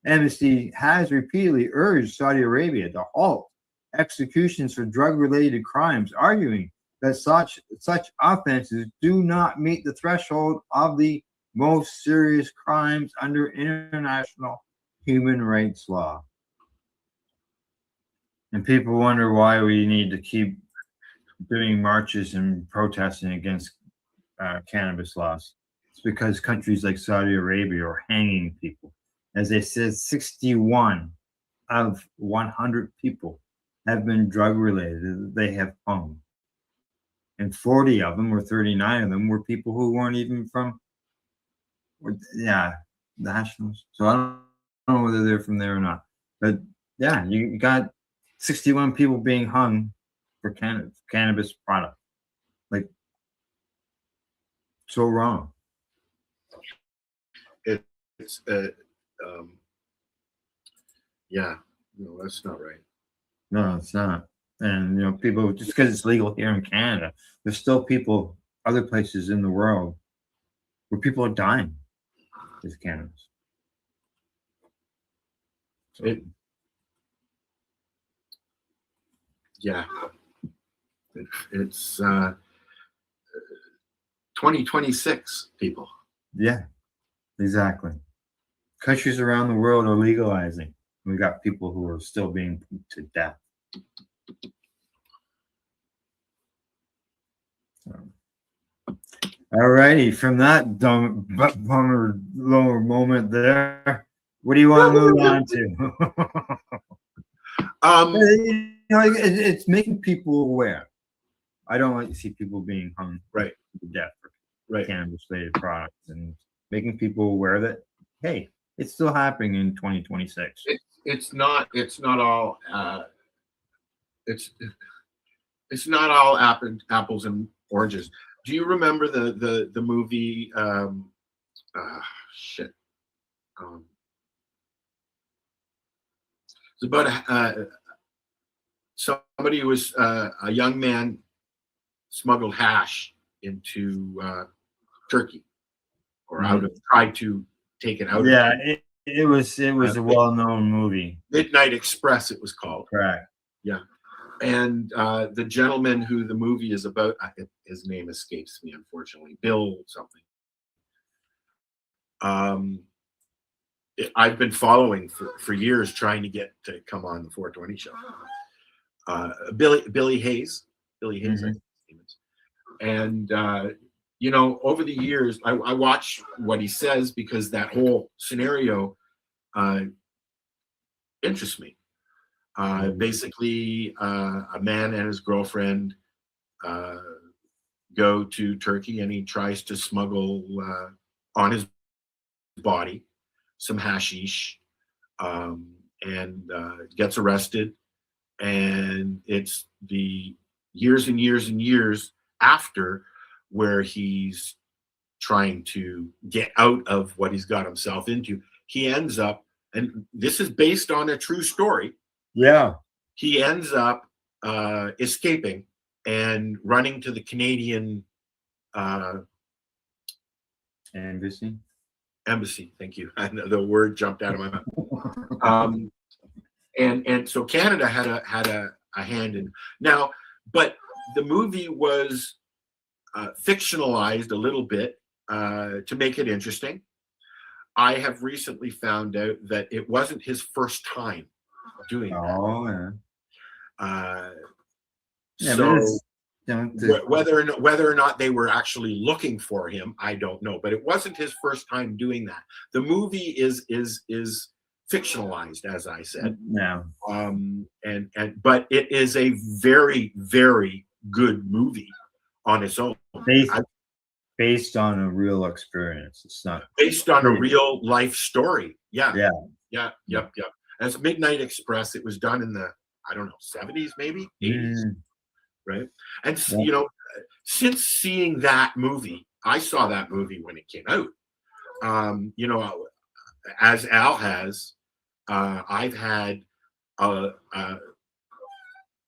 Amnesty has repeatedly urged Saudi Arabia to halt executions for drug-related crimes, arguing that such offenses do not meet the threshold of the most serious crimes under international human rights law. And people wonder why we need to keep doing marches and protesting against cannabis laws. It's because countries like Saudi Arabia are hanging people. As they said, 61 of 100 people have been drug related. They have hung. And 40 of them, or 39 of them, were people who weren't even from, nationals. So I don't know whether they're from there or not. But yeah, you got 61 people being hung for cannabis product. Like, so wrong. It's no, that's not right. No, it's not. And people, just because it's legal here in Canada, there's still people other places in the world where people are dying with cannabis. So, it's 2026, people. Yeah, exactly. Countries around the world are legalizing. We got people who are still being put to death. All righty, from that dumb bummer lower moment there, what do you want to move on to? It's making people aware. I don't like to see people being hung to death for cannabis-related products, and making people aware that, hey, It's still happening in 2026. It's not all it's not all apples and oranges. Do you remember the movie shit? It's about somebody who was a young man smuggled hash into Turkey, or tried to take it out. Yeah, it was a well-known movie. Midnight Express, it was called. Correct. Yeah, and the gentleman who the movie is about, his name escapes me, unfortunately. Bill something. I've been following for years, trying to get to come on the 420 show. Billy Hayes. I think his name is. And over the years, I watch what he says, because that whole scenario interests me. Basically, a man and his girlfriend go to Turkey, and he tries to smuggle on his body some hashish, and gets arrested. And it's the years and years and years after, where he's trying to get out of what he's got himself into. He ends up, and this is based on a true story. Yeah. He ends up escaping and running to the Canadian embassy. Thank you. The word jumped out of my mouth. And so Canada had a hand in now, but the movie was fictionalized a little bit to make it interesting. I have recently found out that it wasn't his first time doing that. Oh, yeah. So whether or not they were actually looking for him, I don't know. But it wasn't his first time doing that. The movie is fictionalized, as I said. Yeah. But it is a very, very good movie on its own. Based on a real experience. It's not based on a real life story. Yeah. Yeah. Yep. As Midnight Express, it was done in the, I don't know, 70s, maybe 80s. Right. And since seeing that movie, I saw that movie when it came out. As Al has, I've had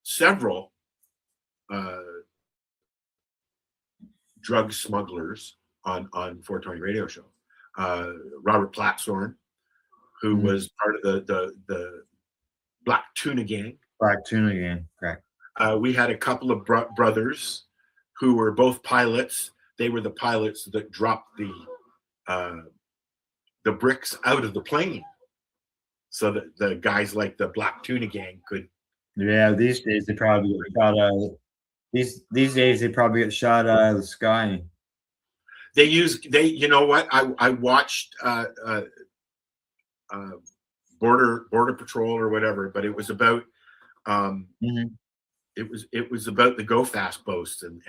several drug smugglers on 420 radio show. Robert Platsorn, who was part of the Black Tuna Gang. Black Tuna Gang, correct. We had a couple of brothers who were both pilots. They were the pilots that dropped the bricks out of the plane, so that the guys like the Black Tuna Gang could. Yeah, these days they probably get shot out. These days they probably get shot out of the sky. You know what? I watched Border Patrol or whatever, but it was about it was about the Go Fast boats and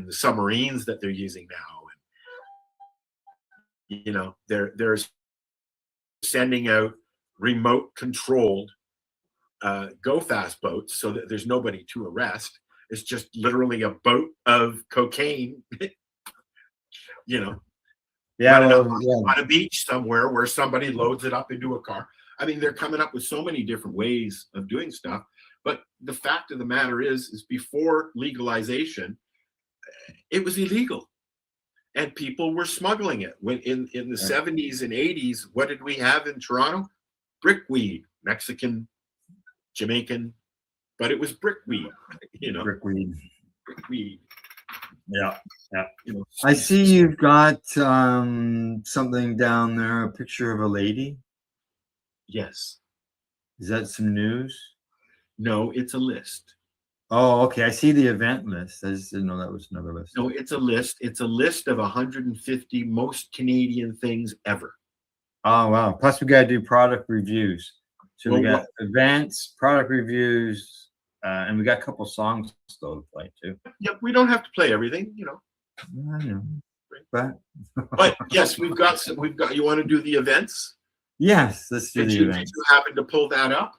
the submarines that they're using now, and they're sending out remote controlled Go Fast boats so that there's nobody to arrest. It's just literally a boat of cocaine, on a beach somewhere where somebody loads it up into a car. I mean, they're coming up with so many different ways of doing stuff. But the fact of the matter is before legalization, it was illegal. And people were smuggling it. When in the 70s and 80s, what did we have in Toronto? Brickweed, Mexican, Jamaican, but it was brickweed, Brickweed. Yeah. I see you've got something down there, a picture of a lady. Yes. Is that some news? No, it's a list. Oh, okay. I see the event list. I just didn't know that was another list. No, it's a list. It's a list of 150 most Canadian things ever. Oh, wow. Plus, we got to do product reviews. So we got events, product reviews, and we got a couple songs still to play, too. Yep, we don't have to play everything, I know. But yes, we've got some. We've got. You want to do the events? Yes, let's do Did the you events. happen to pull that up?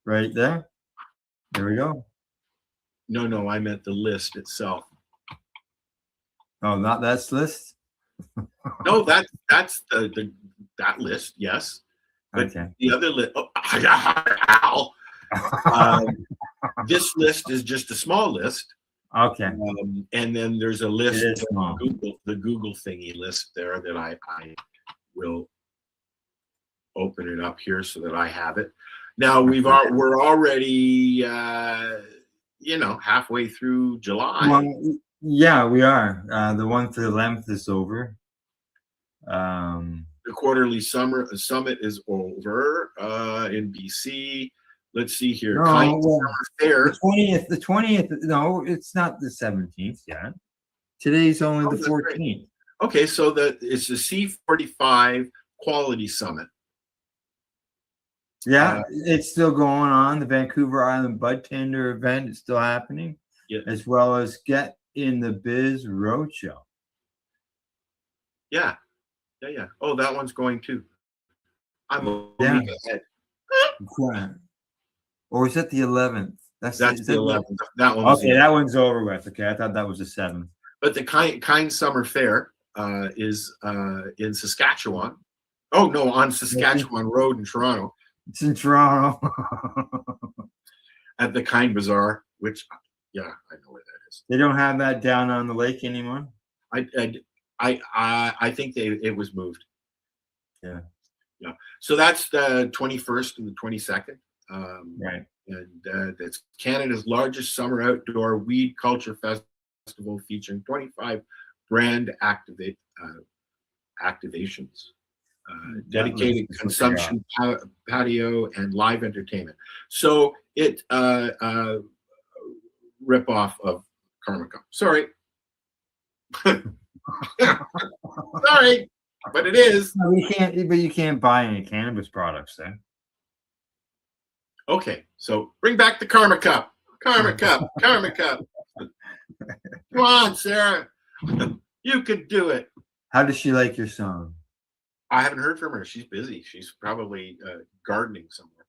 Right there. There we go. No, I meant the list itself. Oh, not that list? No, that's the that list. Yes, but Okay. the other list. Oh, ow. This list is just a small list. Okay. And then there's a list, It is small. the Google thingy list there that I will open it up here so that I have it. Now we're already halfway through July. Well, yeah, we are. The one for the 11th is over. The quarterly summit is over in BC. Let's see here. No, Summer Fair. The 20th. No, it's not the 17th yet. Today's only the 14th. Right. Okay, so it's the C45 Quality Summit. Yeah, it's still going on. The Vancouver Island Bud Tender event is still happening, as well as Get in the Biz Roadshow. Yeah. Oh, that one's going too. I'm a week ahead. Yeah. Or is that the 11th? That's the 11th. That one's okay. That one's over with. Okay, I thought that was the 7th. But the Kind Summer Fair is in Saskatchewan. Oh no, on Saskatchewan Road in Toronto. It's in Toronto. At the Kind Bazaar, which I know where that is. They don't have that down on the lake anymore. I think it was moved. Yeah. So that's the 21st and the 22nd. Right. And that's Canada's largest summer outdoor weed culture festival featuring 25 brand activations, dedicated consumption patio and live entertainment. So it rip off of Karma Cup. Sorry. Sorry, but it is. No, you can't buy any cannabis products then. Okay, so bring back the Karma Cup. Karma Cup. Karma Cup. Come on, Sarah. You could do it. How does she like your song? I haven't heard from her. She's busy. She's probably gardening somewhere.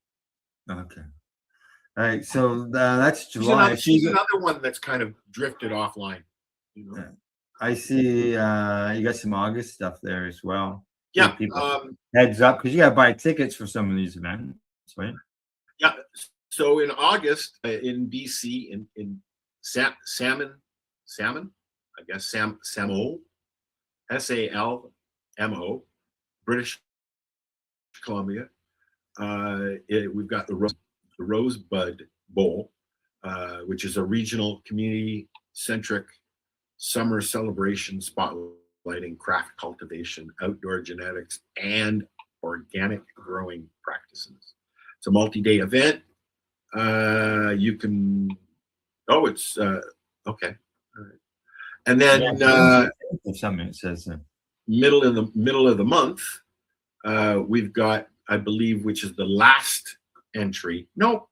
Okay. All right. So that's July. She's another one that's kind of drifted offline. You know? I see you got some August stuff there as well. Yeah. People heads up because you got to buy tickets for some of these events, right? Yeah. So in August in BC, in Salmon, I guess Samo, SALMO, British Columbia. We've got the Rosebud Bowl, which is a regional community-centric summer celebration spotlighting craft cultivation, outdoor genetics, and organic growing practices. It's a multi-day event. You can. Oh, it's okay. All right. And then something says middle of the month, we've got, I believe, which is the last entry. Nope,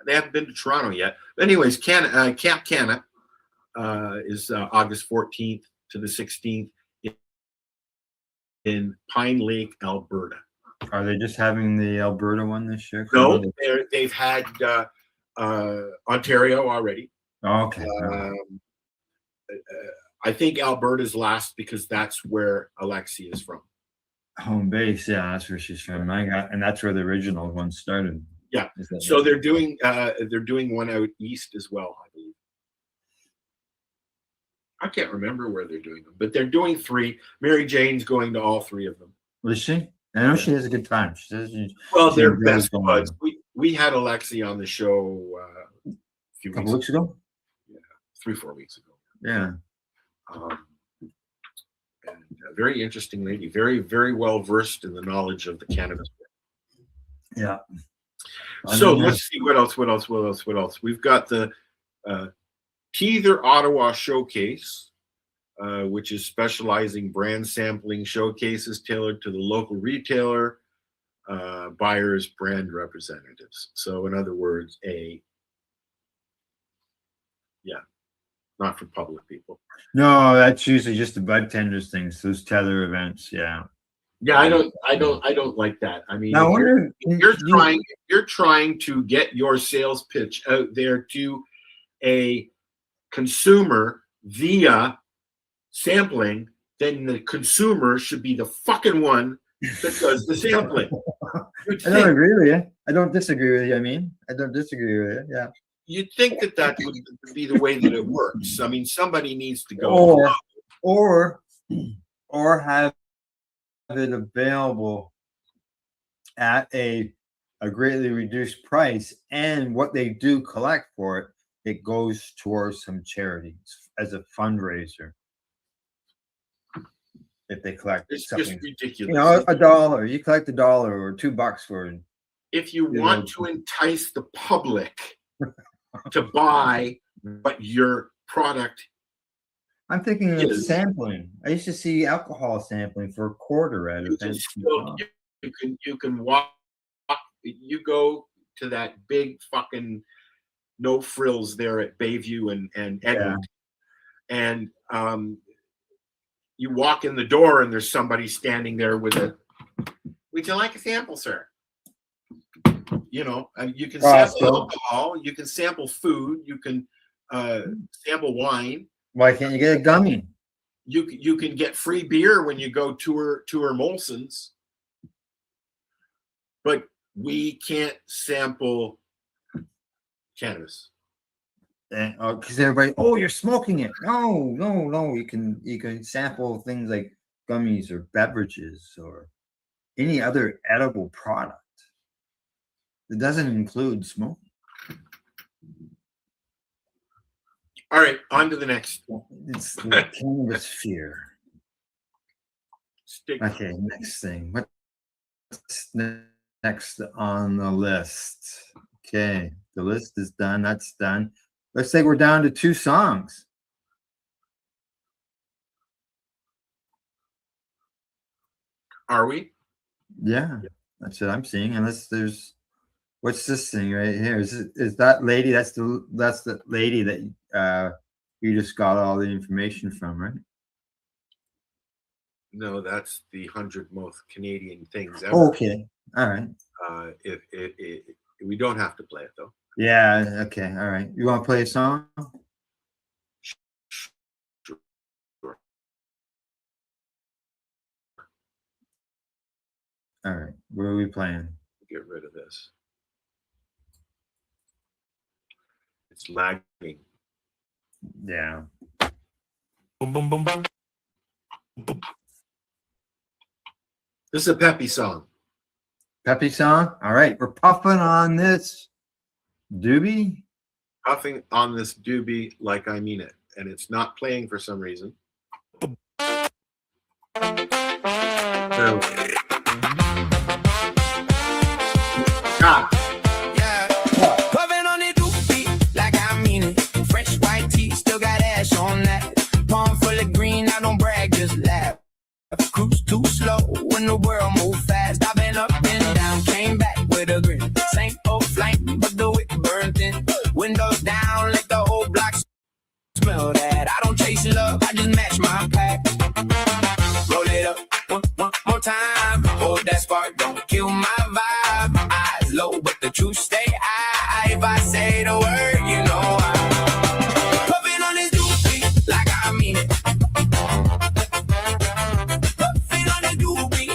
they haven't been to Toronto yet. But anyways, Camp Canna is August 14th to the 16th in Pine Lake, Alberta. Are they just having the Alberta one this year? No, they've had Ontario already. Oh, okay. I think Alberta's last because that's where Alexi is from. Home base, yeah, that's where she's from. And that's where the original one started. Yeah. So they're doing one out east as well, I believe. I can't remember where they're doing them, but they're doing 3. Mary Jane's going to all 3 of them. Was she? I know she has a good time. She says they're best buds. We had Alexi on the show a few weeks ago. Yeah, 3-4 weeks ago. Yeah. And a very interesting lady, very, very well versed in the knowledge of the cannabis. Yeah. So let's see what else. We've got the Teether Ottawa Showcase, which is specializing brand sampling showcases tailored to the local retailer, buyers, brand representatives. So in other words, not for public people. No, that's usually just the bud tenders things, those tether events. Yeah. Yeah, I don't like that. I mean, Now, if you're trying to get your sales pitch out there to a consumer via sampling, then the consumer should be the fucking one that does the sampling. I don't agree with you. I don't disagree with you. I mean, I don't disagree with you. Yeah. You'd think that would be the way that it works. I mean, somebody needs to go. Or have it available at a greatly reduced price, and what they do collect for it goes towards some charities as a fundraiser. If they collect It's something, just ridiculous. you know, $1, you collect $1 or $2 for it. If you want to entice the public to buy what your product, I'm thinking of sampling. I used to see alcohol sampling for a quarter at events. you can walk. You go to that big fucking no frills there at Bayview and Edmond, and you walk in the door and there's somebody standing there with a, would you like a sample, sir? You know, you can sample alcohol, you can sample food, you can sample wine. Why can't you get a gummy? You can get free beer when you go tour Molson's, but we can't sample cannabis. Because everybody, oh, you're smoking it. No. You can sample things like gummies or beverages or any other edible product. It doesn't include smoking. All right, on to the next. It's the cannabis fear. Okay, next thing. What's next on the list? Okay, the list is done. That's done. Looks like we're down to 2 songs. Are we? Yeah, that's what I'm seeing. Unless there's, what's this thing right here? Is that lady? That's the lady that you just got all the information from, right? No, that's the 100 most Canadian things ever. Okay, all right. If we don't have to play it though. Yeah. Okay. All right. You want to play a song? Sure. All right. What are we playing? Get rid of this. It's lagging. Yeah. Boom, boom, boom, boom. This is a peppy song. Peppy song? All right. We're puffing on this doobie. Puffing on this doobie like I mean it. And it's not playing for some reason. So, Puffin' on it doobie like I mean it. Fresh white tee, still got ash on that. Palm full of green, I don't brag, just laugh. Cruise too slow when the world move fast. I've been up and down, came back with a grin. Same old flame, but the wick burnt in. Windows down, let the whole block smell that. I don't chase love, I just match my pack. Roll it up one more time. Hold that spark, don't kill my vibe. Eyes low, but the truth stay high. If I say the word, you know I. Puffin' on this doobie like I mean it.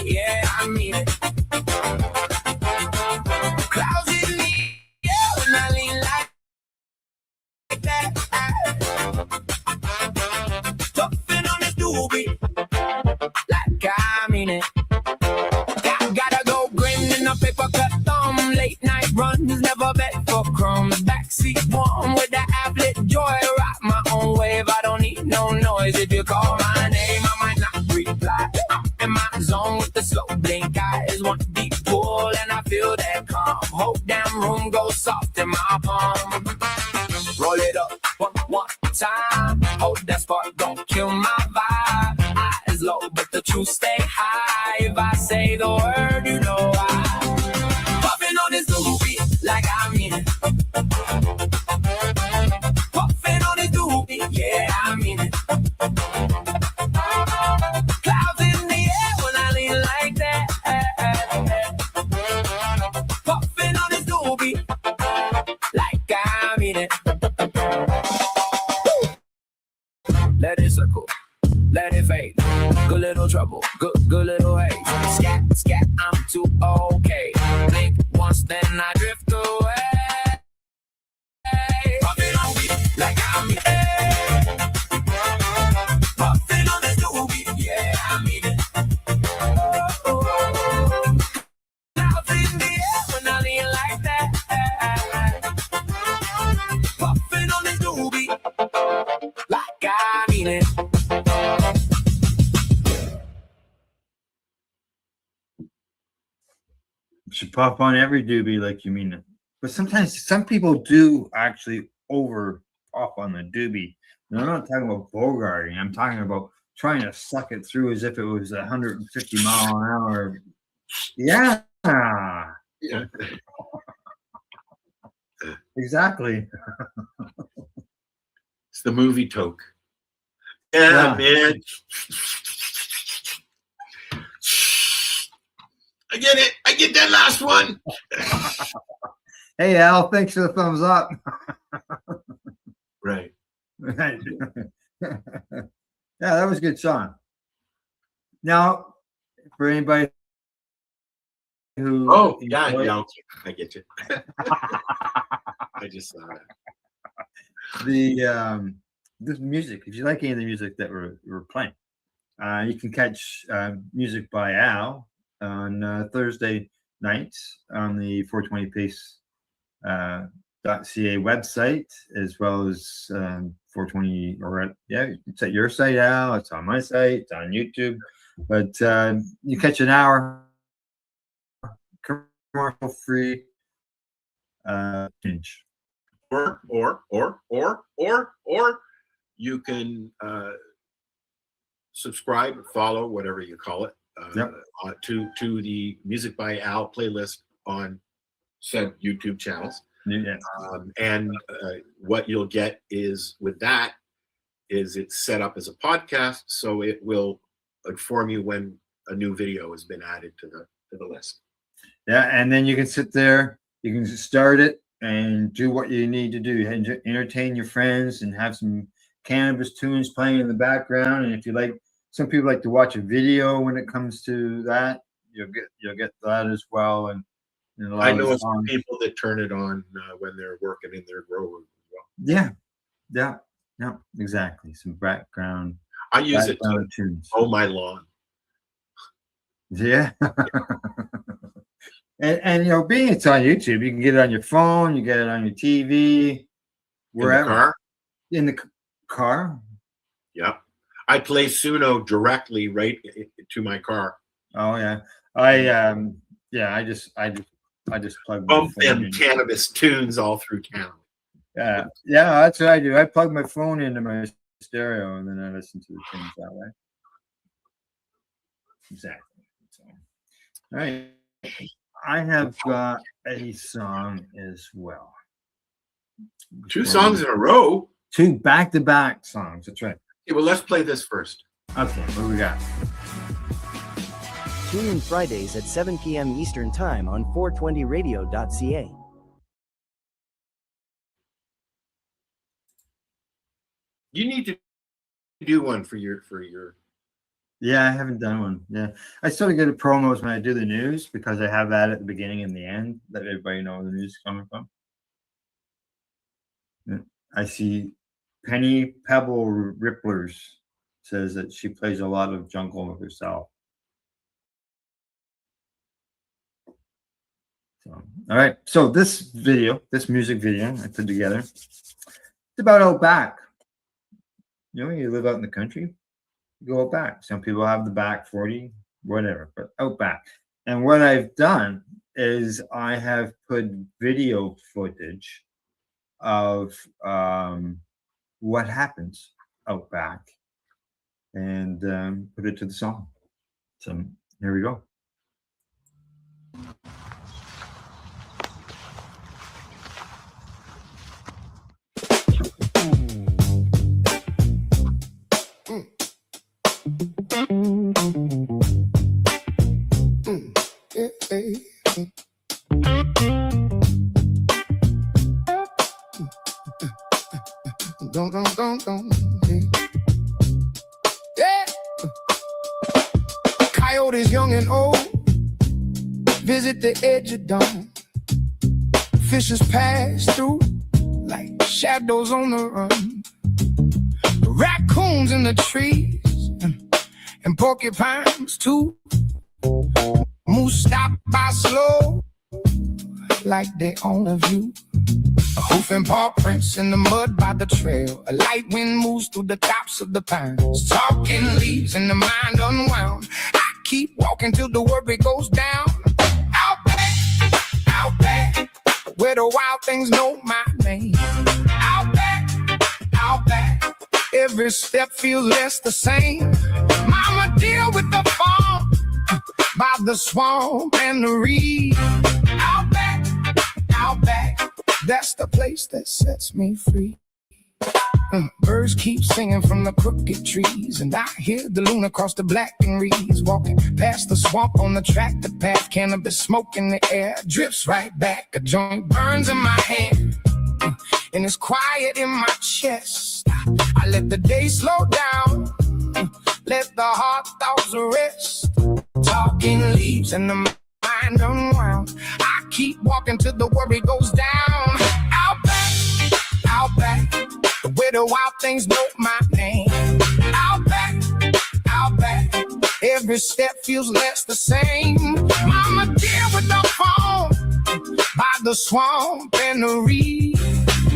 Yeah, I mean it. Clouds in the air when I lean like that. Puffin' on this doobie like I mean it. Gotta go grin in a paper cut thumb. Late night runs, never bet for crumbs. Backseat warm with the applet joy. Rock my own wave, I don't need no noise. If you call my name, I might not reply. I'm in my zone with the slow blink eyes. One deep pull and I feel that calm. Whole damn room goes soft in my palm. Roll it up one time. Hold that spark, don't kill my vibe. Eyes low, but the truth stay high. If I say the word, you know I. Puffin' on this doobie like I mean it. Puffin' on this doobie, yeah. good little hey. Scat, scat, I'm too okay. Blink once, then I drift away. Puffin' on me like I'm me. Puffin' on this doobie, yeah, I mean it. Clouds in the air when I lean like that. Puffin' on this doobie like I mean it. Should puff on every doobie like you mean it. But sometimes some people do actually over puff on the doobie. And I'm not talking about bogarting. I'm talking about trying to suck it through as if it was 150 mile an hour. Yeah. Yeah. Exactly. It's the movie Toke. Yeah, man. I get it. I get that last one. Hey, Al, thanks for the thumbs up. Right. Right. Yeah, that was a good song. Now, for anybody who yeah, okay. I get you. I just saw that. This music, if you like any of the music that we're playing, you can catch music by Al on Thursday nights on the 420 Pace .ca website, as well as 420, or it's at your site, Al. It's on my site. It's on YouTube. But you catch an hour commercial free. Or you can subscribe, follow, whatever you call it, to the Music by Al playlist on said YouTube channels. Yeah. And what you'll get is with that is it's set up as a podcast, so it will inform you when a new video has been added to the list. Yeah, and then you can sit there, you can start it and do what you need to do, entertain your friends and have some cannabis tunes playing in the background. And if you like, some people like to watch a video when it comes to that, you'll get that as well. And I know some people that turn it on when they're working in their grow room as well. Yeah, exactly. Some background. I use it to tunes. mow my lawn. Yeah. And being it's on YouTube, you can get it on your phone, you get it on your TV, wherever. In the car. Yeah, I play Suno directly right to my car. Oh yeah, I just plug bump them cannabis tunes all through town. Yeah, that's what I do. I plug my phone into my stereo and then I listen to the tunes that way. Exactly. So, all right. I have got a song as well. 2 songs in a row? 2 back-to-back songs. That's right. Okay, well, let's play this first. Okay, what do we got? Tune in Fridays at 7 p.m. Eastern Time on 420radio.ca. You need to do one for your. Yeah, I haven't done one. Yeah, I sort of get a promos when I do the news because I have that at the beginning and the end, let everybody know where the news is coming from. I see Penny Pebble Ripplers says that she plays a lot of jungle with herself. So, all right. So this music video I put together, it's about out back. You live out in the country. Go out back. Some people have the back 40, whatever, but out back. And what I've done is I have put video footage of what happens out back and put it to the song. So here we go. Yeah. Coyote Notice young and old visit the edge of dawn. Fishes pass through like shadows on the run. Raccoons in the trees and porcupines too. Moose stop by slow like they own a view. A hoof and paw prints in the mud by the trail. A light wind moves through the tops of the pines. Talking leaves and the mind unwound. I keep walking till the worry goes down. Out back, where the wild things know my name. Out back, every step feels less the same. Mama deal with the farm by the swamp and the reed. Out back, that's the place that sets me free. Birds keep singing from the crooked trees, and I hear the loon across the blackened reeds. Walking past the swamp on the tractor path, cannabis smoke in the air drifts right back. A joint burns in my hand, and it's quiet in my chest. I let the day slow down, let the heart thoughts rest. Talking leaves and the mind unwound. I keep walking till the worry goes down. Out back, where the wild things know my name. Out back, every step feels less the same. Mama deal with the phone by the swamp and the reed.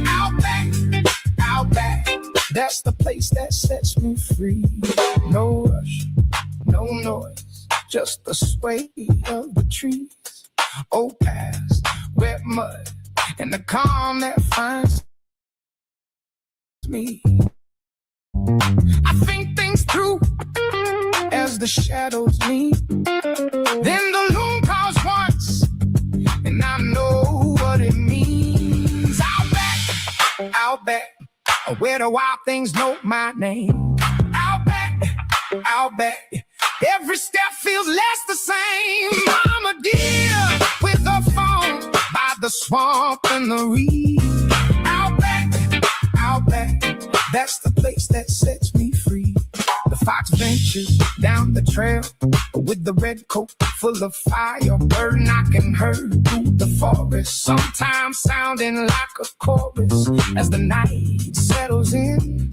Out back, that's the place that sets me free. No rush, no noise, just the sway of the trees. Old paths, wet mud, and the calm that finds me. I think things through as the shadows lean. Then the loon calls once, and I know what it means. Out back, where the wild things know my name. Out back, every step feels less the same. Mama deal with the phone by the swamp and the reed. Out back, that's the place that sets me free. The fox ventures down the trail with the red coat full of fire. Bird knocking her through the forest, sometimes sounding like a chorus as the night settles in.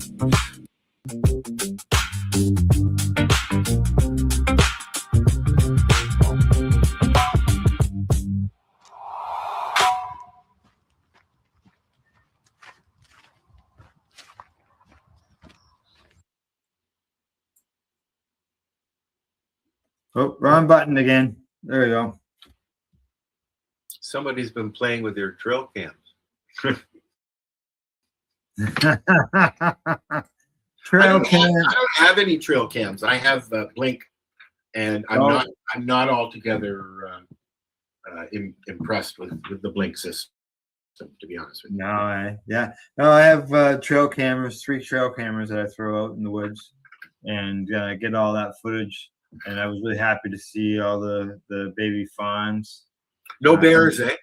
Oh, wrong button again. There we go. Somebody's been playing with their trail cams. Trail cam. I don't have any trail cams. I have Blink, and I'm not altogether impressed with the Blink system, to be honest with you. No, I have trail cameras, 3 trail cameras that I throw out in the woods, and get all that footage. And I was really happy to see all the baby fawns. No bears, eh?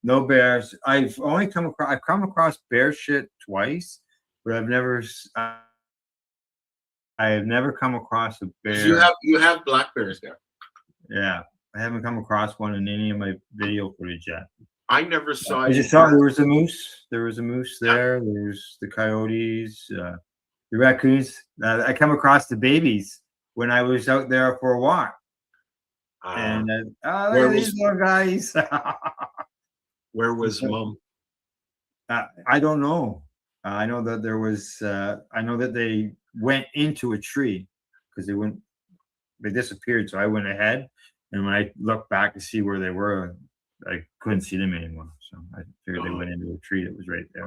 No bears. I've come across bear shit twice, but I have never come across a bear. You have black bears there. Yeah, I haven't come across one in any of my video footage yet. I never saw. I just saw there was a moose. There was a moose there. There's the coyotes, the raccoons. I come across the babies when I was out there for a walk. And look at these little guys. Where was Mom? I don't know. I know that there was. I know that they went into a tree because they disappeared. So I went ahead, and when I looked back to see where they were, I couldn't see them anymore. So I figured they went into a tree that was right there.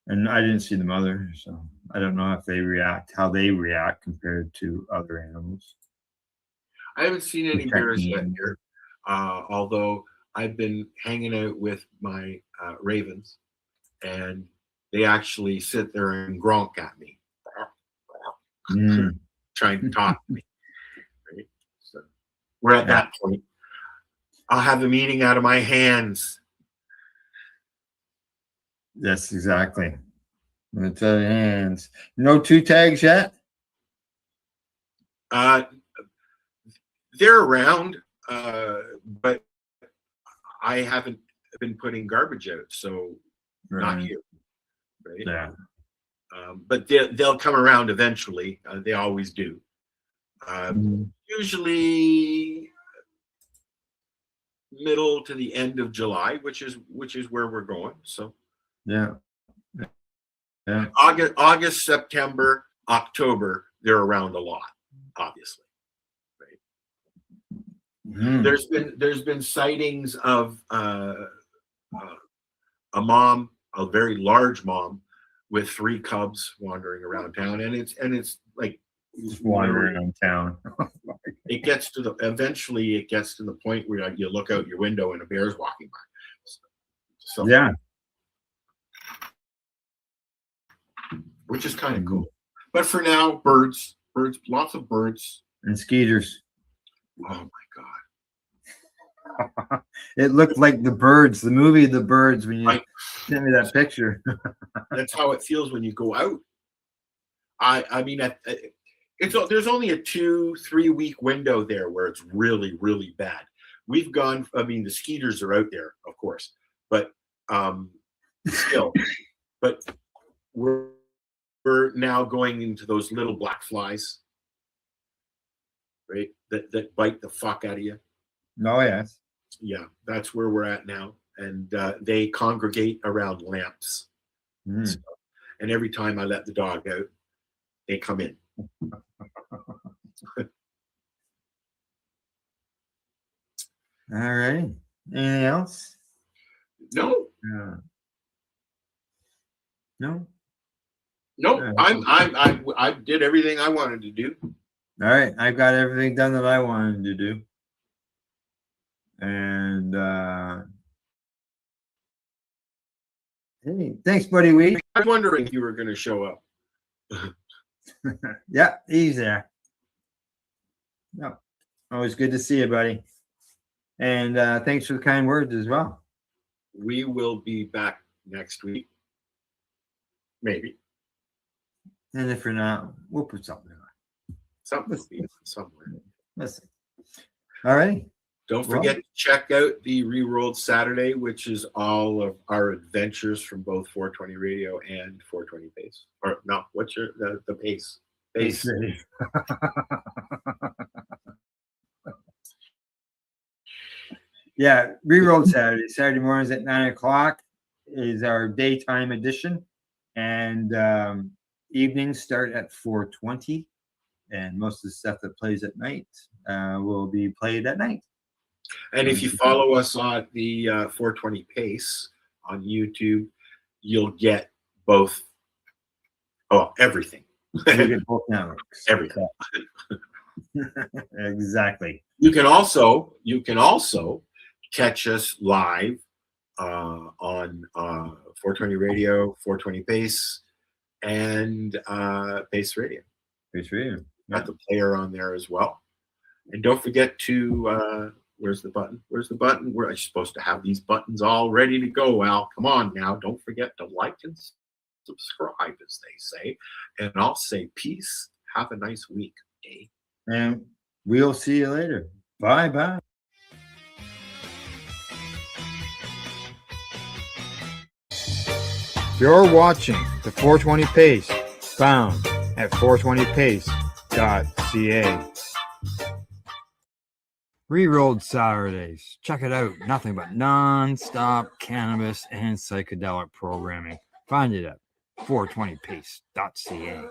And I didn't see the mother, so I don't know if how they react compared to other animals. I haven't seen any bears yet here, although I've been hanging out with my ravens, and they actually sit there and gronk at me, trying to talk to me. Right? So we're at that point. I'll have the meeting out of my hands. Yes, exactly. It's out of hands. No 2 tags yet? They're around, but I haven't been putting garbage out, so not Right. here. Right? Yeah. But they'll come around eventually. They always do. Mhm. Usually middle to the end of July, which is where we're going. So Yeah. Yeah. August, September, October, they're around a lot, obviously. Mhm. There's been sightings of a mom, a very large mom, with 3 cubs wandering around town, and it's like Just wandering around town. it gets to eventually it gets to the point where you look out your window and a bear's walking by. So Yeah. which is kind of cool. But for now, birds, lots of birds. And skeeters. Oh my God. It looked like The Birds, the movie The Birds, when you sent me that picture. That's how it feels when you go out. I mean, there's only a 2-3 week window there where it's really, really bad. We've gone, I mean, the skeeters are out there, of course, but still, but we're now going into those little black flies, right? That bite the fuck out of you. Oh, yes. Yeah, that's where we're at now. And they congregate around lamps. Mm. So, and every time I let the dog out, they come in. All right. Anything else? No. No. Nope. I did everything I wanted to do. All right. I've got everything done that I wanted to do. And hey, thanks, buddy. Weed. I'm wondering if you were going to show up. Yeah, he's there. No, always good to see you, buddy. And thanks for the kind words as well. We will be back next week. Maybe. And if you're not, we'll put something on. Something somewhere. Listen. All right. Don't forget to check out the Rerolled Saturday, which is all of our adventures from both 420 Radio and 420 Pace. Or no, what's your the Pace? Pace. Yeah, Rerolled Saturday. Saturday mornings at 9 o'clock is our daytime edition, and evenings start at 4:20. And most of the stuff that plays at night will be played at night. And if you follow us on the 420 Pace on YouTube, you'll get both. Oh, everything. You get both networks. Everything. Exactly. You can also catch us live on 420 Radio, 420 Pace, and Pace Radio. Pace Radio. Got the player on there as well. And don't forget to where's the button? Where's the button? We're supposed to have these buttons all ready to go, Al. Come on now. Don't forget to like and subscribe, as they say. And I'll say peace. Have a nice week, eh? And we'll see you later. Bye-bye. You're watching the 420 Pace, found at 420pace.ca. Rerolled Saturdays. Check it out. Nothing but non-stop cannabis and psychedelic programming. Find it at 420pace.ca.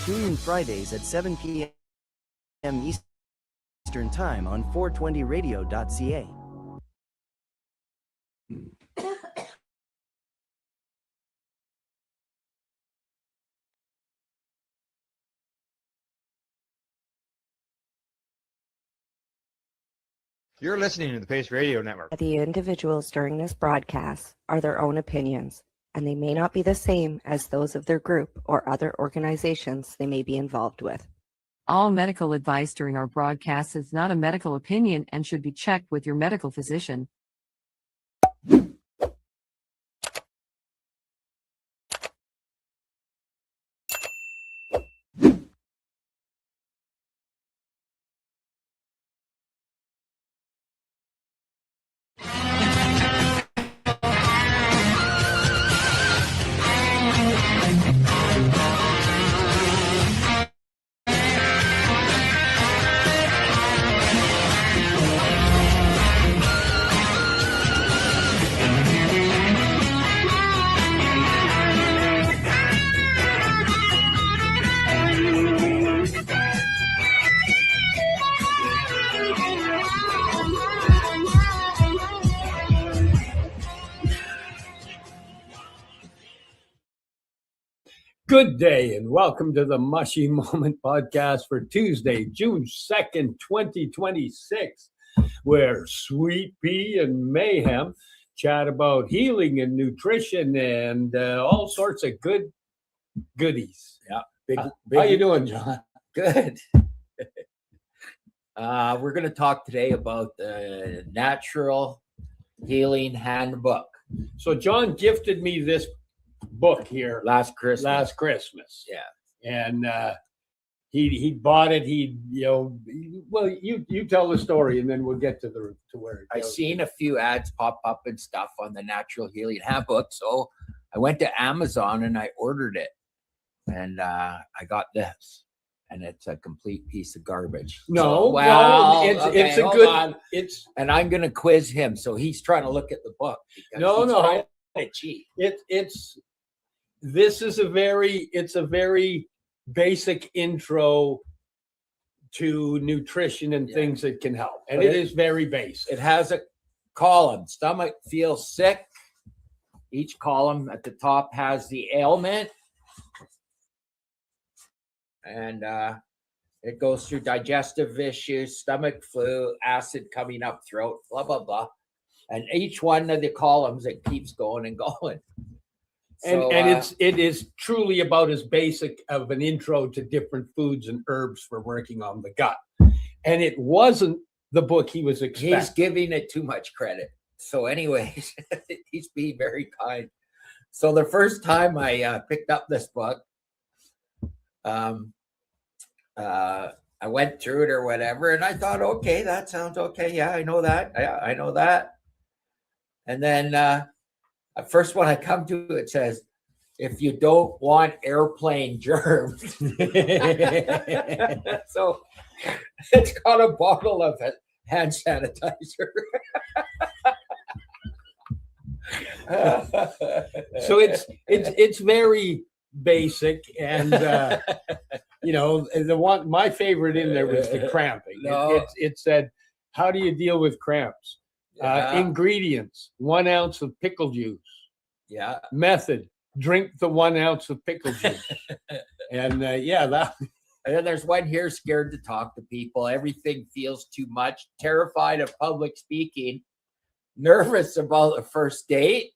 Tune in Fridays at 7 p.m. Eastern Time on 420radio.ca. You're listening to the Pace Radio Network. The individuals during this broadcast are their own opinions, and they may not be the same as those of their group or other organizations they may be involved with. All medical advice during our broadcast is not a medical opinion and should be checked with your medical physician. Good day and welcome to the Mushy Moment podcast for Tuesday, June 2nd, 2026, where Sweet Pea and Mayhem chat about healing and nutrition and all sorts of good goodies. Yeah. How you doing, John? Good. We're going to talk today about the Natural Healing Handbook. So John gifted me this book here last Christmas. Yeah. And he bought it. You tell the story and then we'll get to where it goes. I seen a few ads pop up and stuff on the Natural Healing Handbook, so I went to Amazon and I ordered it, and I got this, and it's a complete piece of garbage. No, it's a good. It's and I'm gonna quiz him, so he's trying to look at the book. No. Cheat. It's a very basic intro to nutrition and things that can help. And it is very basic. It has a column. Stomach feels sick. Each column at the top has the ailment. And it goes through digestive issues, stomach flu, acid coming up throat, blah, blah, blah. And each one of the columns, it keeps going and going. It is truly about as basic of an intro to different foods and herbs for working on the gut. And it wasn't the book he was expecting. He's giving it too much credit. So anyways, he's being very kind. So the first time I picked up this book, I went through it or whatever, and I thought, okay, that sounds okay. Yeah, I know that. I know that. And then first one I come to, it says, if you don't want airplane germs. So it's got a bottle of hand sanitizer. So it's very basic, and my favorite in there was the cramping. It said, how do you deal with cramps? Ingredients: 1 ounce of pickle juice. Yeah. Method: drink the 1 ounce of pickle juice. And that. And then there's one here: scared to talk to people. Everything feels too much. Terrified of public speaking. Nervous about the first date.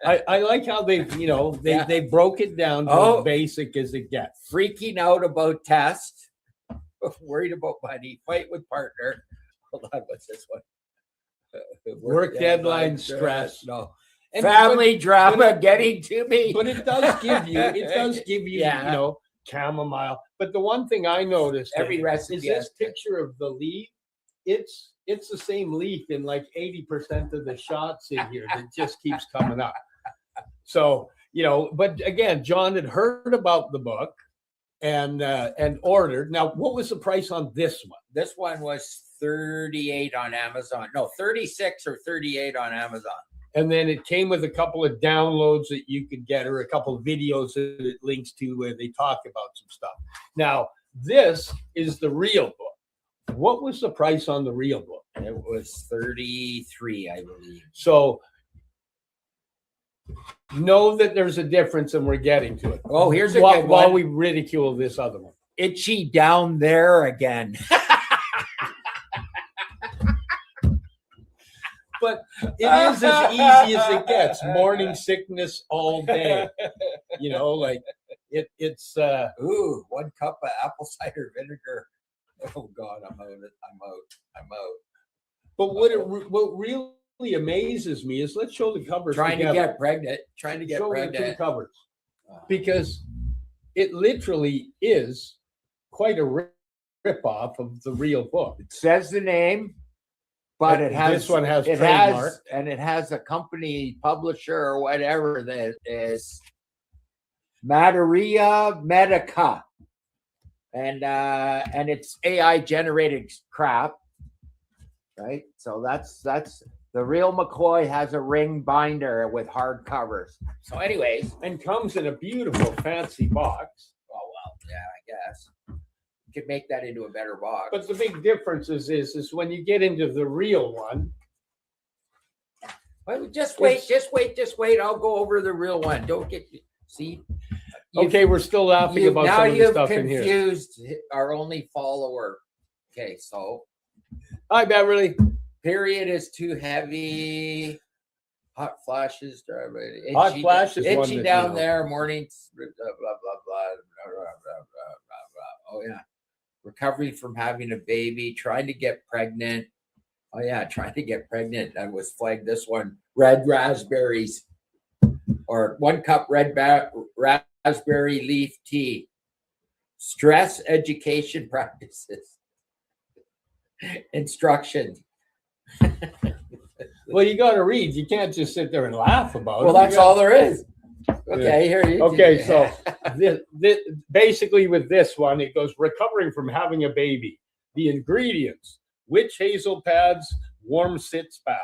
I like how they broke it down to as basic as it gets. Freaking out about test. Worried about money. Fight with partner. Hold on, what's this one? Work deadline stress. No. And family drama getting to me. But it does give you, chamomile. But the one thing I noticed every recipe is this picture of the leaf. It's the same leaf in like 80% of the shots in here that just keeps coming up. So, but again, John had heard about the book and ordered. Now, what was the price on this one? This one was $38 on Amazon. No, $36 or $38 on Amazon. And then it came with a couple of downloads that you could get, or a couple of videos that it links to where they talk about some stuff. Now, this is the real book. What was the price on the real book? It was $33, I believe. So know that there's a difference, and we're getting to it. Oh, here's a good one. While we ridicule this other one. Itchy down there again. But it is as easy as it gets. Morning sickness all day. It's 1 cup of apple cider vinegar. Oh God, I'm out. But what really amazes me is, let's show the covers. Trying to get pregnant. Show the two covers, because it literally is quite a rip-off of the real book. It says the name, but this one has trademark, and it has a company publisher or whatever that is Materia Medica. And it's AI generated crap, right? So that's the real McCoy has a ring binder with hard covers. So anyways, and comes in a beautiful fancy box. Oh well, yeah, I guess you could make that into a better box. But the big difference is when you get into the real one, Well, just wait. I'll go over the real one. Don't get see. Okay, we're still laughing about Now some of the you've stuff in here. confused our only follower. Okay, so Hi, Beverly. period is too heavy. Hot flashes, Hot flashes one itchy that, down you know. there. Mornings, blah blah blah blah blah. Oh yeah, recovery from having a baby, trying to get pregnant. Oh yeah, trying to get pregnant. I was flagged this one. Red raspberries, or 1 cup red raspberry leaf tea. Stress education practices. Instructions. Well, you got to read. You can't just sit there and laugh about it. Well, that's all there is. Okay, here you. Okay, so basically with this one, it goes recovering from having a baby. The ingredients: witch hazel pads, warm sitz bath.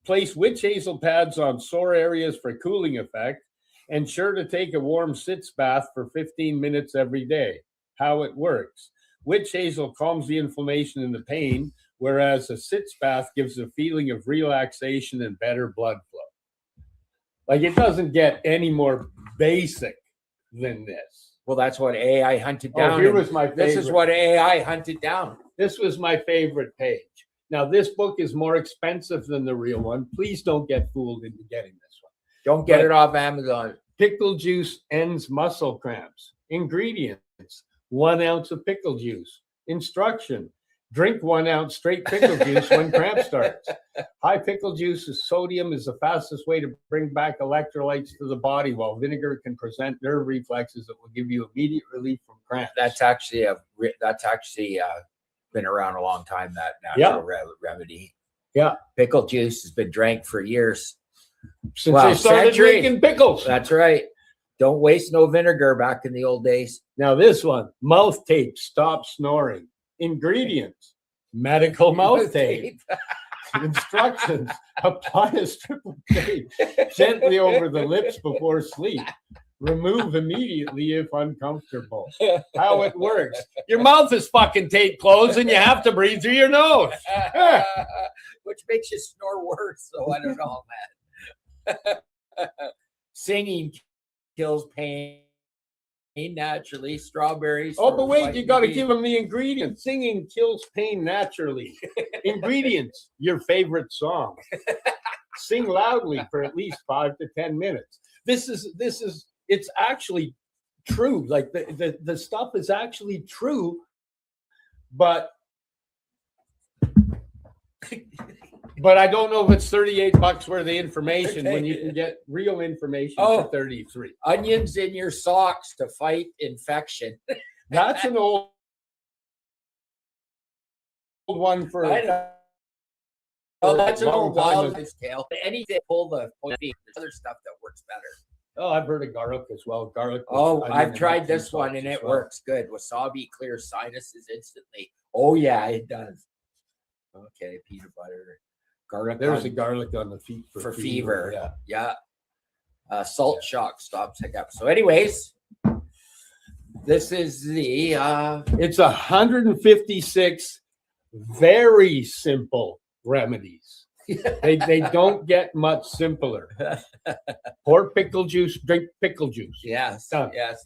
Place witch hazel pads on sore areas for cooling effect. Ensure to take a warm sitz bath for 15 minutes every day. How it works: witch hazel calms the inflammation and the pain, whereas a sitz bath gives a feeling of relaxation and better blood flow. Like, it doesn't get any more basic than this. Well, that's what AI hunted down. Oh, here was my favorite. This is what AI hunted down. This was my favorite page. Now, this book is more expensive than the real one. Please don't get fooled into getting this one. Don't get it off Amazon. Pickle juice ends muscle cramps. Ingredients: 1 ounce of pickle juice. Instruction: drink 1 ounce straight pickle juice when cramp starts. High pickle juice's sodium is the fastest way to bring back electrolytes to the body, while vinegar can present nerve reflexes that will give you immediate relief from cramps. That's actually been around a long time. That natural remedy. Yeah, pickle juice has been drank for years. Since they started making pickles. That's right. Don't waste no vinegar back in the old days. Now this one, mouth tape, stop snoring. Ingredients: medical mouth tape. Instructions: apply a strip of tape gently over the lips before sleep. Remove immediately if uncomfortable. How it works: your mouth is fucking tape closed and you have to breathe through your nose. Which makes you snore worse. So I don't know, man. Singing kills pain naturally. Strawberries. Oh, but wait, you got to give them the ingredients. Singing kills pain naturally. Ingredients: your favorite song. Sing loudly for at least 5 to 10 minutes. This is it's actually true. Like the stuff is actually true, but I don't know if it's $38 worth of information when you can get real information for 33. Onions in your socks to fight infection. That's an old one for. I know. Oh, that's an old wild tale. Anything pull the point. There's other stuff that works better. Oh, I've heard of garlic as well. Garlic. Oh, I've tried this one and it works good. Wasabi clears sinuses instantly. Oh yeah, it does. Okay, peanut butter. Garlic. There's a garlic on the feet for fever. Yeah. Salt shock stops hiccup. So, anyways, this is the. It's 156 very simple remedies. they don't get much simpler. Pour pickle juice. Drink pickle juice. Yes. Done. Yes.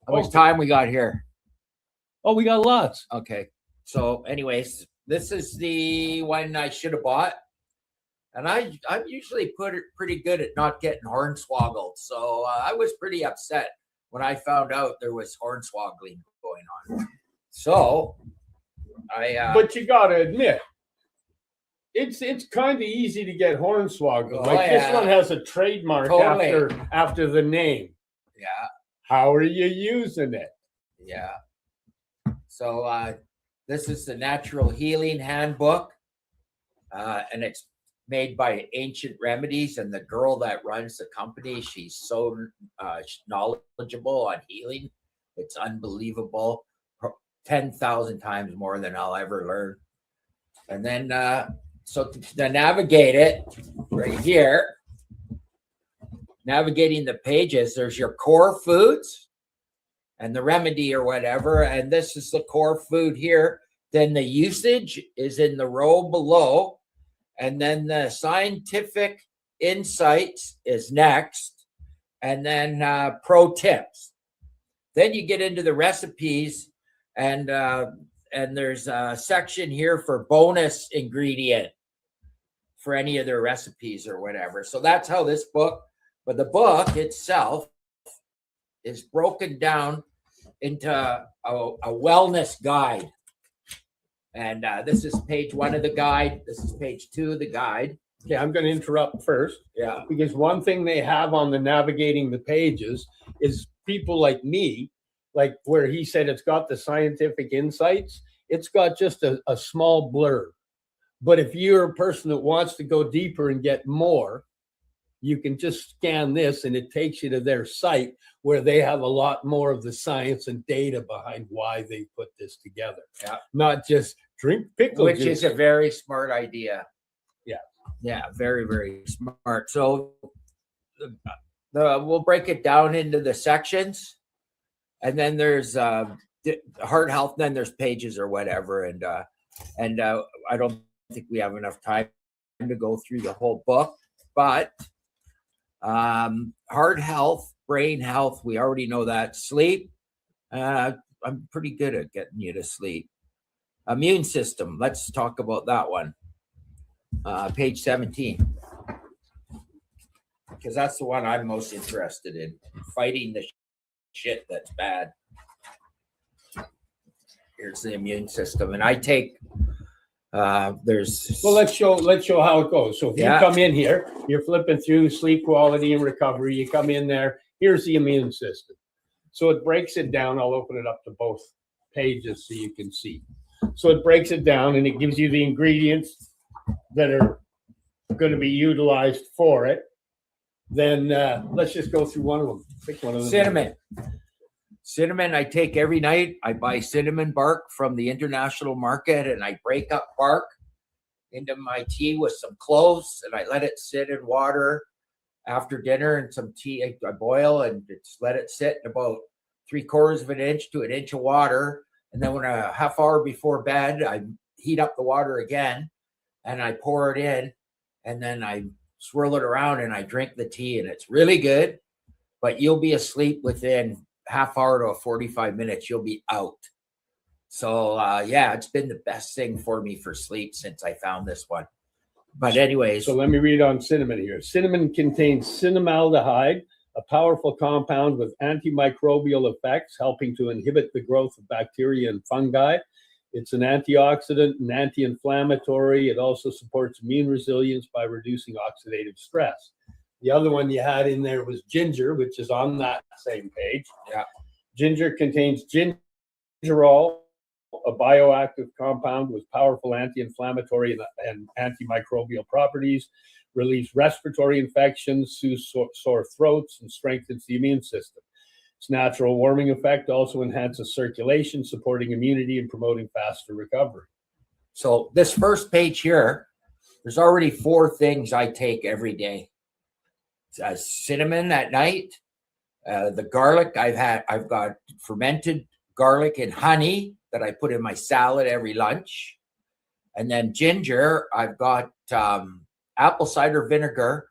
How much time we got here? Oh, we got lots. Okay. So, anyways. This is the one I should have bought. And I'm usually pretty good at not getting hornswoggled. So I was pretty upset when I found out there was hornswoggling going on. So but you got to admit, it's kind of easy to get hornswoggled. This one has a trademark after the name. Yeah. How are you using it? Yeah. So this is the Natural Healing Handbook, and it's made by Ancient Remedies, and the girl that runs the company, she's so knowledgeable on healing. It's unbelievable. 10,000 times more than I'll ever learn. And then, so to navigate it right here, navigating the pages, there's your core foods and the remedy or whatever. And this is the core food here. Then the usage is in the row below. And then the scientific insights is next. And then pro tips. Then you get into the recipes, and there's a section here for bonus ingredient for any of their recipes or whatever. So that's how this book, but the book itself is broken down into a wellness guide. And this is page 1 of the guide. This is page 2 of the guide. Okay, I'm going to interrupt first. Yeah. Because one thing they have on the navigating the pages is people like me, like where he said it's got the scientific insights, it's got just a small blurb. But if you're a person that wants to go deeper and get more, you can just scan this and it takes you to their site where they have a lot more of the science and data behind why they put this together. Yeah. Not just drink pickle Which juice. is a very smart idea. Yeah. Yeah, very, very smart. So we'll break it down into the sections. And then there's heart health, then there's pages or whatever. And I don't think we have enough time to go through the whole book. But heart health, brain health, we already know that. Sleep, I'm pretty good at getting you to sleep. Immune system, let's talk about that one. Page 17. Because that's the one I'm most interested in. Fighting the shit that's bad. Here's the immune system. And I take there's well, let's show how it goes. So if you come in here, you're flipping through sleep quality and recovery, you come in there, here's the immune system. So it breaks it down. I'll open it up to both pages so you can see. So it breaks it down and it gives you the ingredients that are going to be utilized for it. Then let's just go through one of them. Pick one of them. Cinnamon. Cinnamon I take every night. I buy cinnamon bark from the international market and I break up bark into my tea with some cloves and I let it sit in water after dinner and some tea. I boil and just let it sit in about 3/4 of an inch to an inch of water. And then when a half hour before bed, I heat up the water again and I pour it in and then I swirl it around and I drink the tea and it's really good, but you'll be asleep within half hour to 45 minutes. You'll be out. So yeah, it's been the best thing for me for sleep since I found this one. But anyways. So let me read on cinnamon here. Cinnamon contains cinnamaldehyde, a powerful compound with antimicrobial effects, helping to inhibit the growth of bacteria and fungi. It's an antioxidant and anti-inflammatory. It also supports immune resilience by reducing oxidative stress. The other one you had in there was ginger, which is on that same page. Yeah. Ginger contains gingerol, a bioactive compound with powerful anti-inflammatory and antimicrobial properties, relieves respiratory infections, soothes sore throats, and strengthens the immune system. Its natural warming effect also enhances circulation, supporting immunity and promoting faster recovery. So this first page here, there's already 4 things I take every day. Cinnamon at night, the garlic I've got fermented garlic and honey that I put in my salad every lunch. And then ginger, I've got apple cider vinegar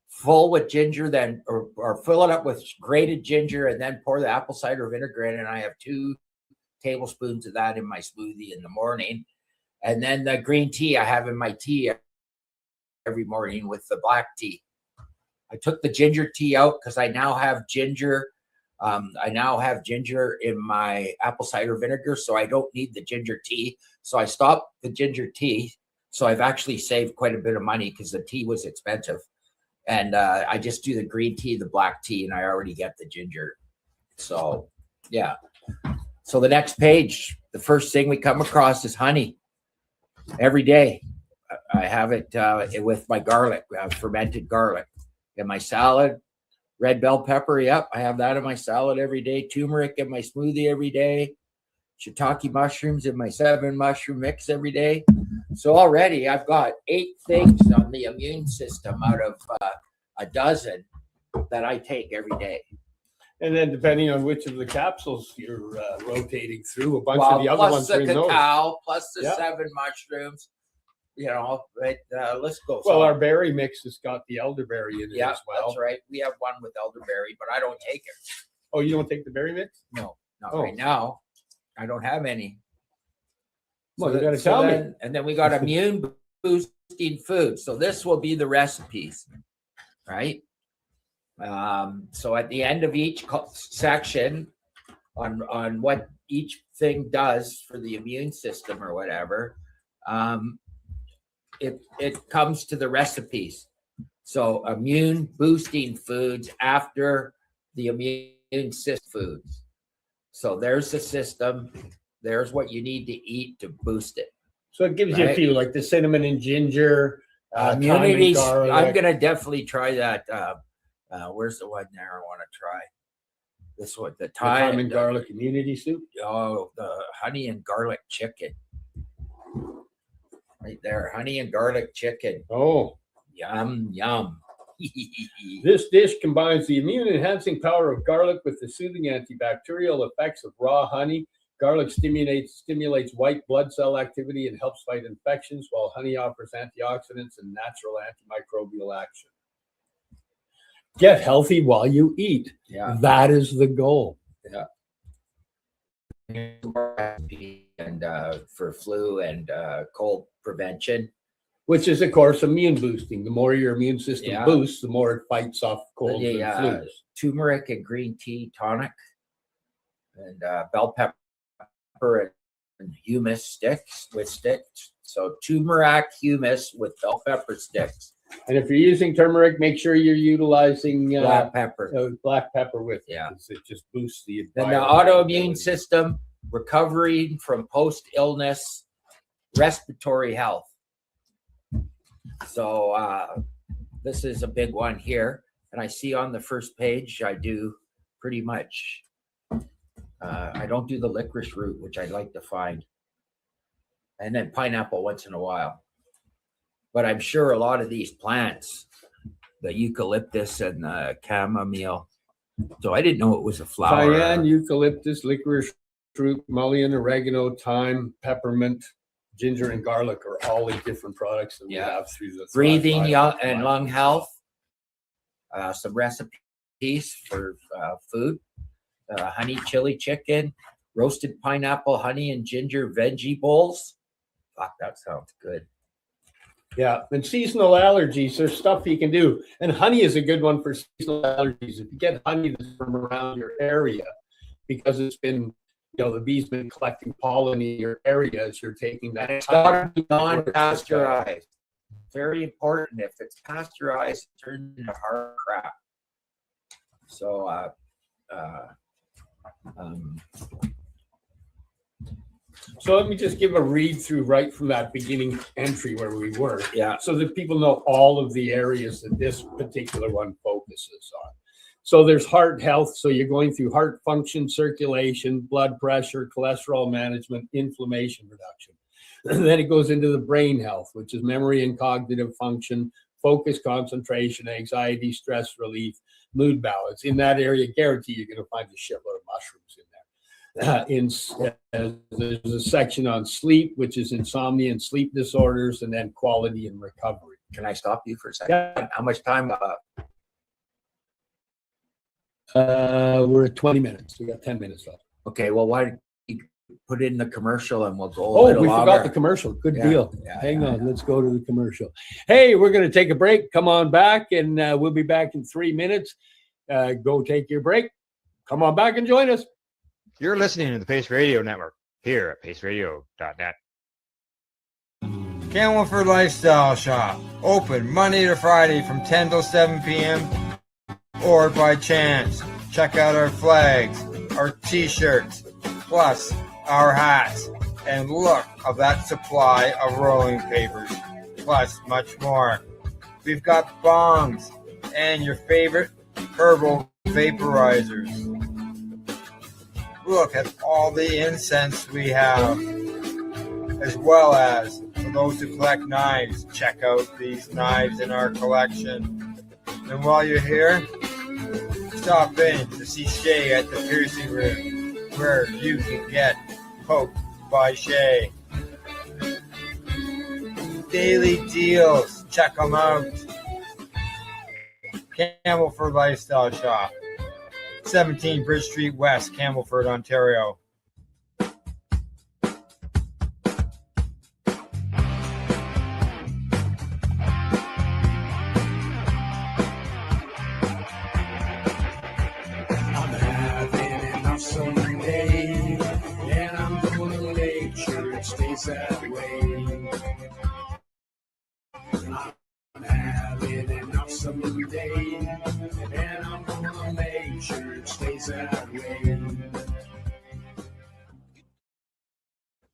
full with ginger, then or fill it up with grated ginger and then pour the apple cider vinegar in. And I have 2 tablespoons of that in my smoothie in the morning. And then the green tea I have in my tea every morning with the black tea. I took the ginger tea out because I now have ginger. I now have ginger in my apple cider vinegar, so I don't need the ginger tea. So I stopped the ginger tea. So I've actually saved quite a bit of money because the tea was expensive. And I just do the green tea, the black tea, and I already get the ginger. So, yeah. So the next page, the first thing we come across is honey. Every day, I have it with my garlic, fermented garlic. In my salad, red bell pepper, yep, I have that in my salad every day. Turmeric in my smoothie every day. Shiitake mushrooms in my 7 mushroom mix every day. So already I've got 8 things on the immune system out of a dozen that I take every day. And then depending on which of the capsules you're rotating through, a bunch of the other ones. Plus the cacao, plus the 7 mushrooms. But let's go. Well, So- our berry mix has got the elderberry in it yeah, as well. that's right. We have one with elderberry, but I don't take it. Oh, you don't take the berry mix? No, not Oh. right now. I don't have any. Well, So you got to so tell me. then- And then we got immune boosting food. So this will be the recipes, right? So at the end of each section on what each thing does for the immune system or whatever, it comes to the recipes. So immune boosting foods after the immune system foods. So there's the system. There's what you need to eat to boost it. So it gives you a Right. few, like the cinnamon and ginger, thyme and Immunities. garlic. I'm gonna definitely try that. Where's the one there I want to try? This one, the thyme and garlic immunity soup. Oh, the honey and garlic chicken. Right there, honey and garlic chicken. Oh, yum yum. This dish combines the immune-enhancing power of garlic with the soothing antibacterial effects of raw honey. Garlic stimulates white blood cell activity and helps fight infections, while honey offers antioxidants and natural antimicrobial action. Get healthy while you eat. Yeah. That is the goal. Yeah. And for flu and cold prevention. Which is, of course, immune boosting. The more your immune system Yeah. boosts, the more it fights off colds The, and flus. turmeric and green tea tonic, and bell pepper and humus sticks with sticks. So turmeric humus with bell pepper sticks. And if you're using turmeric, make sure you're utilizing Black pepper. Black pepper with it. Yeah. 'Cause it just boosts the Then the bioavailability. autoimmune system, recovery from post-illness, respiratory health. So this is a big one here. And I see on the first page, I do pretty much, I don't do the licorice root, which I'd like to find. And then pineapple once in a while. But I'm sure a lot of these plants, the eucalyptus and the chamomile. So I didn't know it was a flower. Cayenne, eucalyptus, licorice root, mullein, oregano, thyme, peppermint, ginger, and garlic are all the different products that we have through the Breathing Thrive and lung health. Some recipes for food. Honey chili chicken, roasted pineapple, honey and ginger veggie bowls. Fuck, that sounds good. Yeah, and seasonal allergies, there's stuff you can do. And honey is a good one for seasonal allergies. If you get honey that's from around your area, because it's been, the bees been collecting pollen in your areas, you're taking that. It's got to be non-pasteurized. Very important. If it's pasteurized, it turns into hard crap. So, So let me just give a read through right from that beginning entry where we were. Yeah. So that people know all of the areas that this particular one focuses on. So there's heart health. So you're going through heart function, circulation, blood pressure, cholesterol management, inflammation reduction. And then it goes into the brain health, which is memory and cognitive function, focus, concentration, anxiety, stress relief, mood balance. In that area, guarantee you're going to find a shitload of mushrooms in there. There's a section on sleep, which is insomnia and sleep disorders, and then quality and recovery. Can I stop you for a second? Yeah. How much time? We're at 20 minutes. We got 10 minutes left. Okay, well, why don't you put in the commercial and we'll go a Oh, little we longer. forgot the commercial. Good Yeah, deal. yeah, Hang on. Let's go to the commercial. Hey, we're going to take a break. Come on back, and we'll be back in 3 minutes. Go take your break. Come on back and join us. You're listening to the Pace Radio Network here at paceradio.net. Camelford Lifestyle Shop. Open Monday to Friday from 10 till 7 p.m. or by chance. Check out our flags, our t-shirts, plus our hats. And look of that supply of rolling papers, plus much more. We've got bongs and your favorite herbal vaporizers. Look at all the incense we have, as well as for those who collect knives, check out these knives in our collection. And while you're here, stop in to see Shay at the piercing room, where you can get poked by Shay. daily deals. Check them out. Campbellford Lifestyle Shop, 17 Bridge Street West, Campbellford, Ontario. I'm having an awesome day, and I'm gonna make sure it stays that way. I'm having an awesome day, and I'm gonna make sure it stays that way.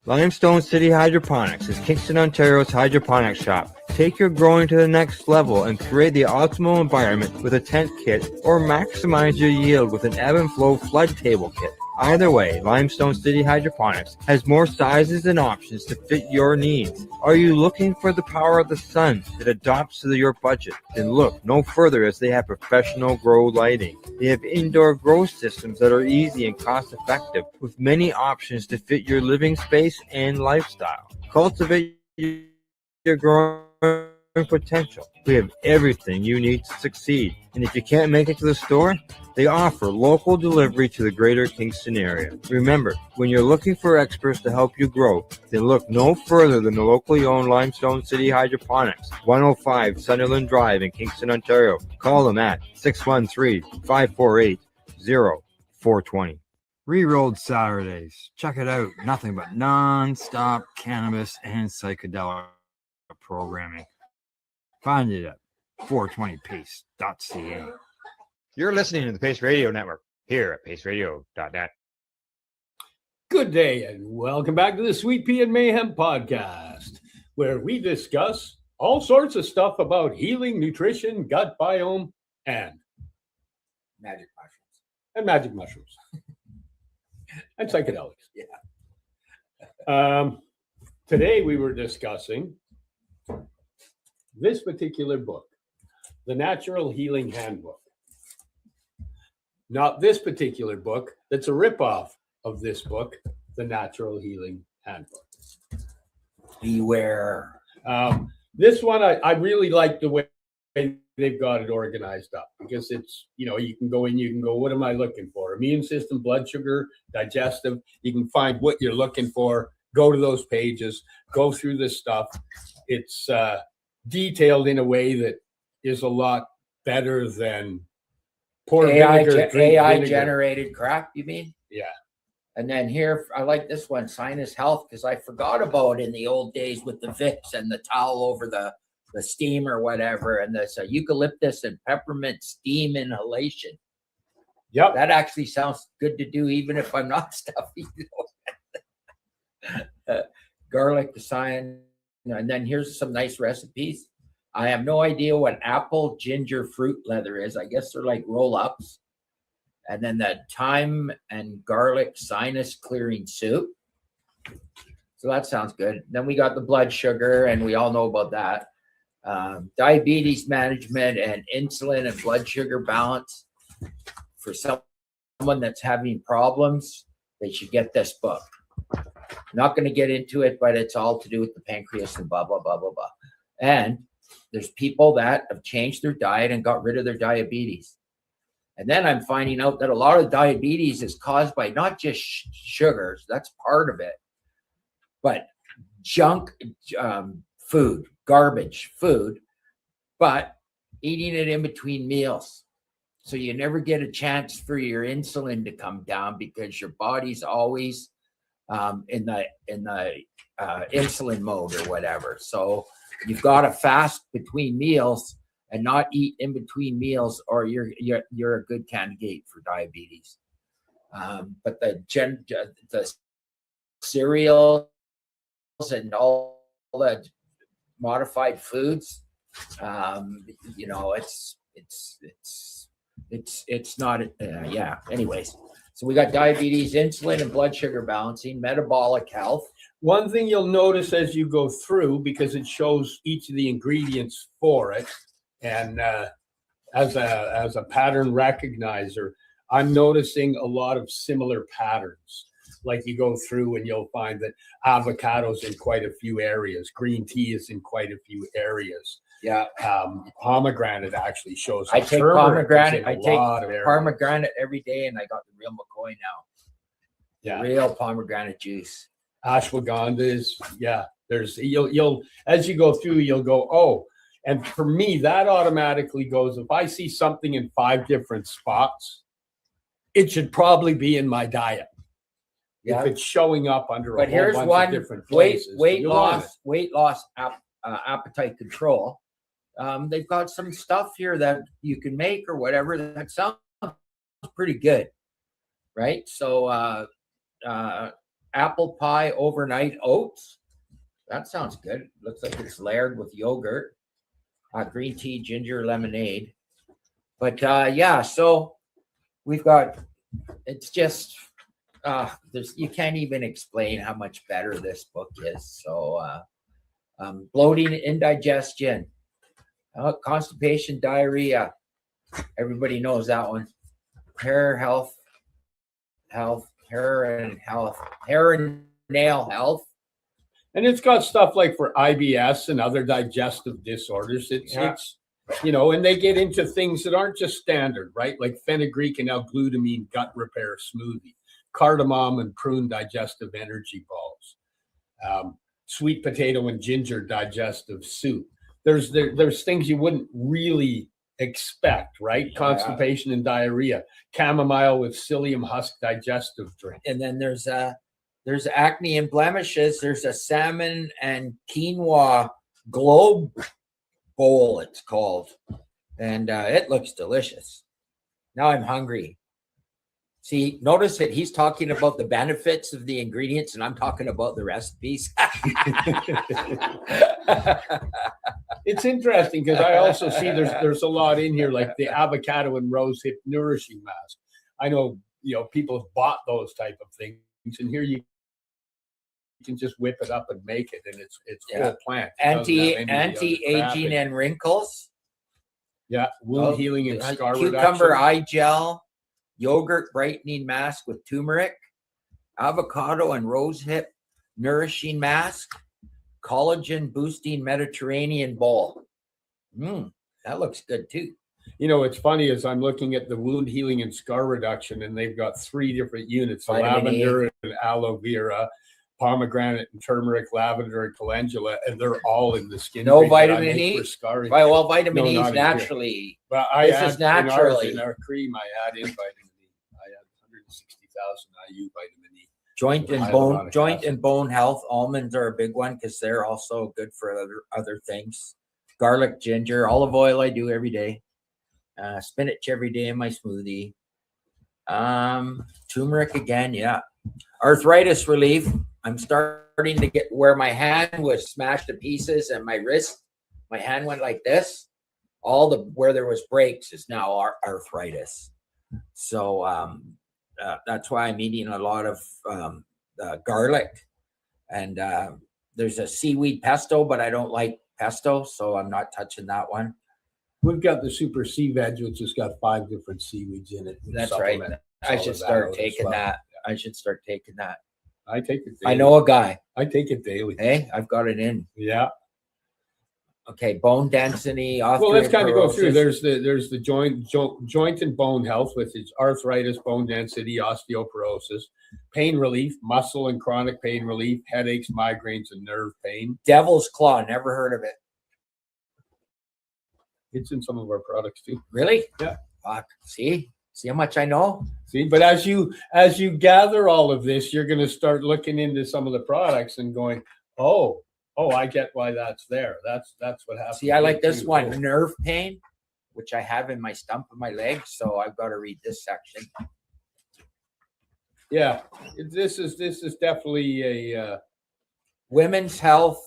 Limestone City Hydroponics is Kingston, Ontario's hydroponics shop. Take your growing to the next level and create the optimal environment with a tent kit, or maximize your yield with an ebb and flow flood table kit. Either way, Limestone City Hydroponics has more sizes and options to fit your needs. Are you looking for the power of the sun that adapts to your budget? Then look no further, as they have professional grow lighting. They have indoor grow systems that are easy and cost effective, with many options to fit your living space and lifestyle. Cultivate your growing potential. We have everything you need to succeed. And if you can't make it to the store, they offer local delivery to the greater Kingston area. Remember, when you're looking for experts to help you grow, then look no further than the locally owned Limestone City Hydroponics, 105 Sunderland Drive in Kingston, Ontario. Call them at 613-548-0420. Rerolled Saturdays. Check it out. Nothing but non-stop cannabis and psychedelic programming. Find it at 420pace.ca. You're listening to the Pace Radio Network here at paceradio.net. Good day and welcome back to the Sweet Pea and Mayhem podcast, where we discuss all sorts of stuff about healing, nutrition, gut biome, and Magic mushrooms. magic mushrooms and psychedelics. Yeah. Today we were discussing this particular book, The Natural Healing Handbook. Not this particular book, that's a ripoff of this book, The Natural Healing Handbook. Beware. This one, I really like the way they've got it organized up, because it's, you can go in, you can go, what am I looking for? Immune system, blood sugar, digestive. You can find what you're looking for, go to those pages, go through this stuff. It's detailed in a way that is a lot better than pour AI generated crap, you mean? Yeah. And then here, I like this one, Sinus Health, because I forgot about in the old days with the Vicks and the towel over the steam or whatever, and this eucalyptus and peppermint steam inhalation. Yep. That actually sounds good to do, even if I'm not stuffy. Garlic, the cyan, and then here's some nice recipes. I have no idea what apple ginger fruit leather is. I guess they're like roll-ups. And then the thyme and garlic sinus clearing soup. So that sounds good. Then we got the blood sugar, and we all know about that. Diabetes management and insulin and blood sugar balance. For someone that's having problems, they should get this book. I'm not going to get into it, but it's all to do with the pancreas and blah, blah, blah, blah, blah. And there's people that have changed their diet and got rid of their diabetes. And then I'm finding out that a lot of diabetes is caused by not just sugars, that's part of it, but junk food, garbage food, but eating it in between meals. So you never get a chance for your insulin to come down, because your body's always in the insulin mode or whatever. So you've got to fast between meals and not eat in between meals, or you're a good candidate for diabetes. But the cereals and all the modified foods, it's not. Yeah. Anyways, so we got diabetes, insulin, and blood sugar balancing, metabolic health. One thing you'll notice as you go through, because it shows each of the ingredients for it, and as a pattern recognizer, I'm noticing a lot of similar patterns. Like you go through and you'll find that avocados in quite a few areas, green tea is in quite a few areas. Yeah. Pomegranate actually shows I up. take Turmeric is pomegranate. in I a take lot of areas. pomegranate every day, and I got the real McCoy now. Yeah. Real pomegranate juice. Ashwagandha is, yeah. There's you'll as you go through, you'll go, oh. And for me, that automatically goes, if I see something in 5 different spots, it should probably be in my diet. Yeah. If it's showing up under But a whole here's bunch one of different weight places. weight loss appetite control. They've got some stuff here that you can make or whatever that sounds pretty good, right? So apple pie overnight oats, that sounds good. Looks like it's layered with yogurt, green tea, ginger, lemonade. But yeah, so we've got, it's just you can't even explain how much better this book is. So bloating, indigestion, constipation, diarrhea, everybody knows that one. Hair health, hair and nail health. And it's got stuff like for IBS and other digestive disorders. It's you know, and they get into things that aren't just standard, right? Like fenugreek and L-glutamine gut repair smoothie, cardamom and prune digestive energy balls, sweet potato and ginger digestive soup. There's things you wouldn't really expect, right? Constipation and diarrhea, chamomile with psyllium husk digestive drink. And then there's acne and blemishes. There's a salmon and quinoa globe bowl, it's called. And it looks delicious. Now I'm hungry. See, notice that he's talking about the benefits of the ingredients and I'm talking about the recipes. It's interesting because I also see there's a lot in here, like the avocado and rosehip nourishing mask. I know, you know, people have bought those type of things, and here you can just whip it up and make it, and it's full plant. Anti-aging and wrinkles. Yeah, wound healing and scar reduction. Cucumber eye gel, yogurt brightening mask with turmeric, avocado and rosehip nourishing mask, collagen boosting Mediterranean bowl. That looks good too. You know, it's funny as I'm looking at the wound healing and scar reduction, and they've got 3 different units: lavender and aloe vera, pomegranate and turmeric, lavender and calendula, and they're all in the skin. No vitamin E. Well, vitamin E is not naturally. But this is naturally in our cream. I add in vitamin E. I add 160,000 IU vitamin E. Joint and bone health. Almonds are a big one because they're also good for other things. Garlic, ginger, olive oil I do every day. Spinach every day in my smoothie. Turmeric again, yeah. Arthritis relief. I'm starting to get where my hand was smashed to pieces and my wrist, my hand went like this. Where there was breaks is now arthritis. So that's why I'm eating a lot of garlic. And there's a seaweed pesto, but I don't like pesto, so I'm not touching that one. We've got the super sea veg, which has got 5 different seaweeds in it. That's right. I should start taking that. I should start taking that. I take it daily. I know a guy. I take it daily. Hey, I've got it in. Yeah. Okay, bone density. Well, let's kind of go through. There's the joint and bone health, with its arthritis, bone density, osteoporosis, pain relief, muscle and chronic pain relief, headaches, migraines, and nerve pain. Devil's Claw. Never heard of it. It's in some of our products too. Really? Yeah. Fuck. See how much I know? See, but as you gather all of this, you're going to start looking into some of the products and going, oh, I get why that's there. That's what happens. See, I like this one, nerve pain, which I have in my stump of my leg. So I've got to read this section. Yeah, this is definitely a women's health,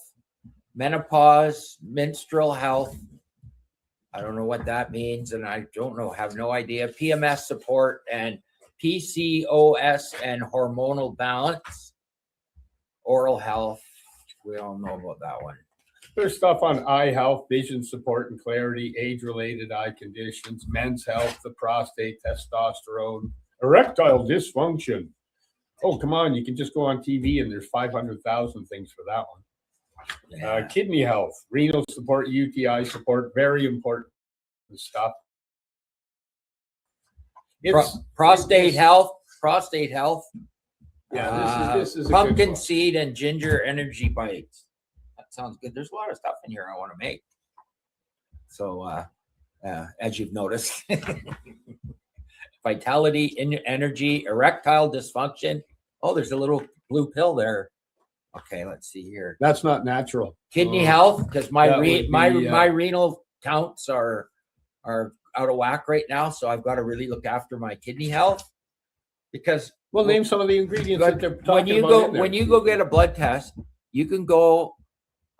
menopause, menstrual health. I don't know what that means, and I have no idea. PMS support and PCOS and hormonal balance, oral health. We all know about that one. There's stuff on eye health, vision support and clarity, age-related eye conditions, men's health, the prostate, testosterone, erectile dysfunction, Oh, come on. You can just go on TV and there's 500,000 things for that one. Kidney health, renal support, UTI support, very important stuff. Prostate health. Yeah, this is a pumpkin good one. seed and ginger energy bites. That sounds good. There's a lot of stuff in here I want to make. So, as you've noticed, vitality, energy, erectile dysfunction. Oh, there's a little blue pill there. Okay, let's see here. That's not natural. Kidney health, because my That would my be, renal counts are out of whack right now, so I've got to really look after my kidney health. Because well, name some of the ingredients that they're talking when you about go in there. when you go get a blood test, you can go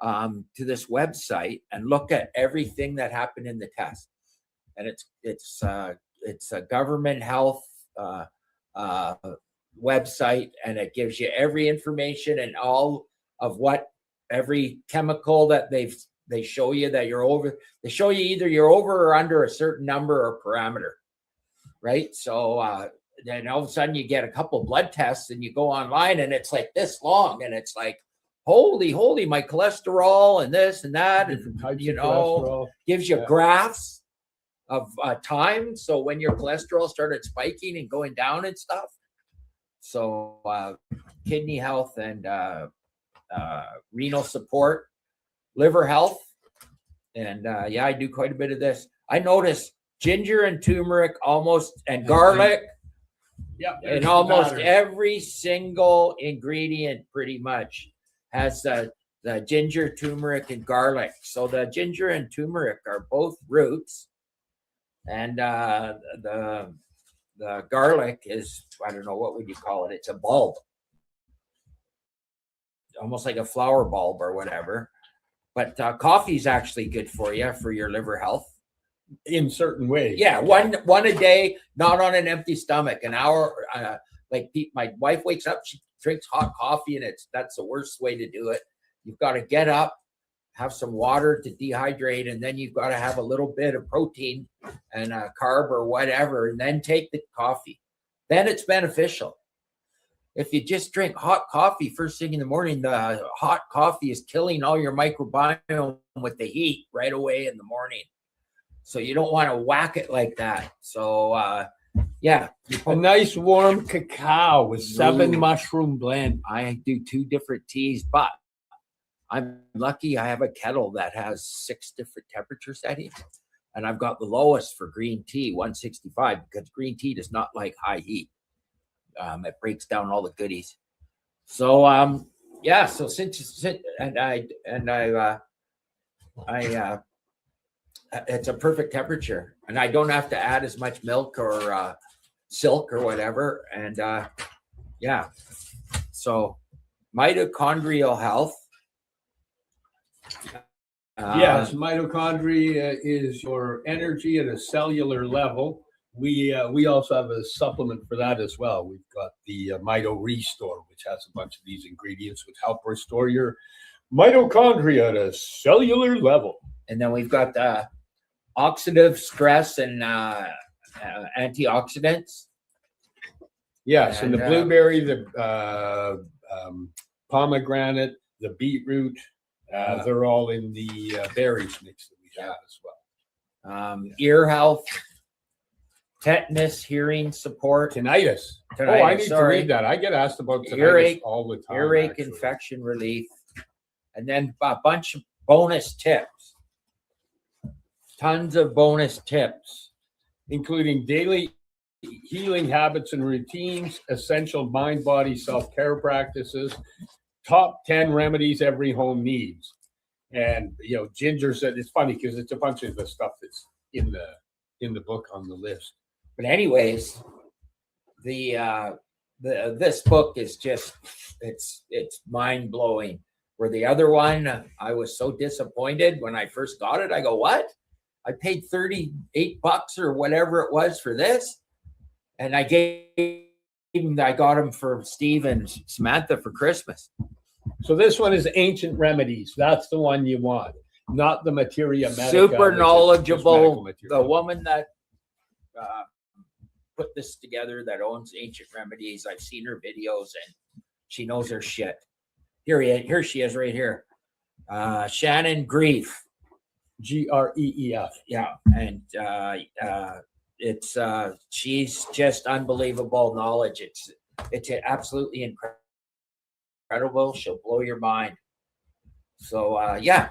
to this website and look at everything that happened in the test, and it's a government health website, and it gives you every information and all of what every chemical that they show you that you're over. They show you either you're over or under a certain number or parameter, right? So then all of a sudden you get a couple blood tests and you go online and it's like this long, and it's like, holy, my cholesterol and this and that, and you know, gives you graphs of time. So when your cholesterol started spiking and going down and stuff. So kidney health and renal support, liver health, and I do quite a bit of this. I notice ginger and turmeric and garlic. Yeah, and almost every single ingredient pretty much has the ginger, turmeric, and garlic. So the ginger and turmeric are both roots, and the garlic is, I don't know, what would you call it? It's a bulb, almost like a flower bulb or whatever. But coffee is actually good for you, for your liver health. In certain ways. Yeah, one a day, not on an empty stomach. An hour, like my wife wakes up, she drinks hot coffee, and that's the worst way to do it. You've got to get up, have some water to dehydrate, and then you've got to have a little bit of protein and a carb or whatever, and then take the coffee. Then it's beneficial. If you just drink hot coffee first thing in the morning, the hot coffee is killing all your microbiome with the heat right away in the morning. So you don't want to whack it like that. So, a nice warm cacao with 7 mushroom blend. I do 2 different teas, but I'm lucky I have a kettle that has 6 different temperature settings. And I've got the lowest for green tea, 165, because green tea does not like high heat. It breaks down all the goodies. So, so it's a perfect temperature, and I don't have to add as much milk or silk or whatever. And so mitochondrial health. Yes, mitochondria is your energy at a cellular level. We also have a supplement for that as well. We've got the Mito Restore, which has a bunch of these ingredients which help restore your mitochondria at a cellular level. And then we've got the oxidative stress and antioxidants. Yes, and the blueberry, the pomegranate, the beetroot, they're all in the berries mix that we have as well. Ear health, tetanus, hearing support. Tinnitus. I need to read that. I get asked about tinnitus all the time. Earache, infection relief. And then a bunch of bonus tips. Tons of bonus tips, including daily healing habits and routines, essential mind-body self-care practices, top 10 remedies every home needs. And Ginger said, it's funny because it's a bunch of the stuff that's in the book on the list. But anyways, this book is just it's mind-blowing. Where the other one, I was so disappointed when I first got it. I go, what? I paid $38 or whatever it was for this, and I got them for Steve and Samantha for Christmas. So this one is Ancient Remedies. That's the one you want, not the Materia Medica. Super knowledgeable. The woman that put this together that owns Ancient Remedies. I've seen her videos and she knows her shit. Here she is right here. Shannon Grief. Greef. Yeah. And it's she's just unbelievable knowledge. It's absolutely incredible. She'll blow your mind. So yeah,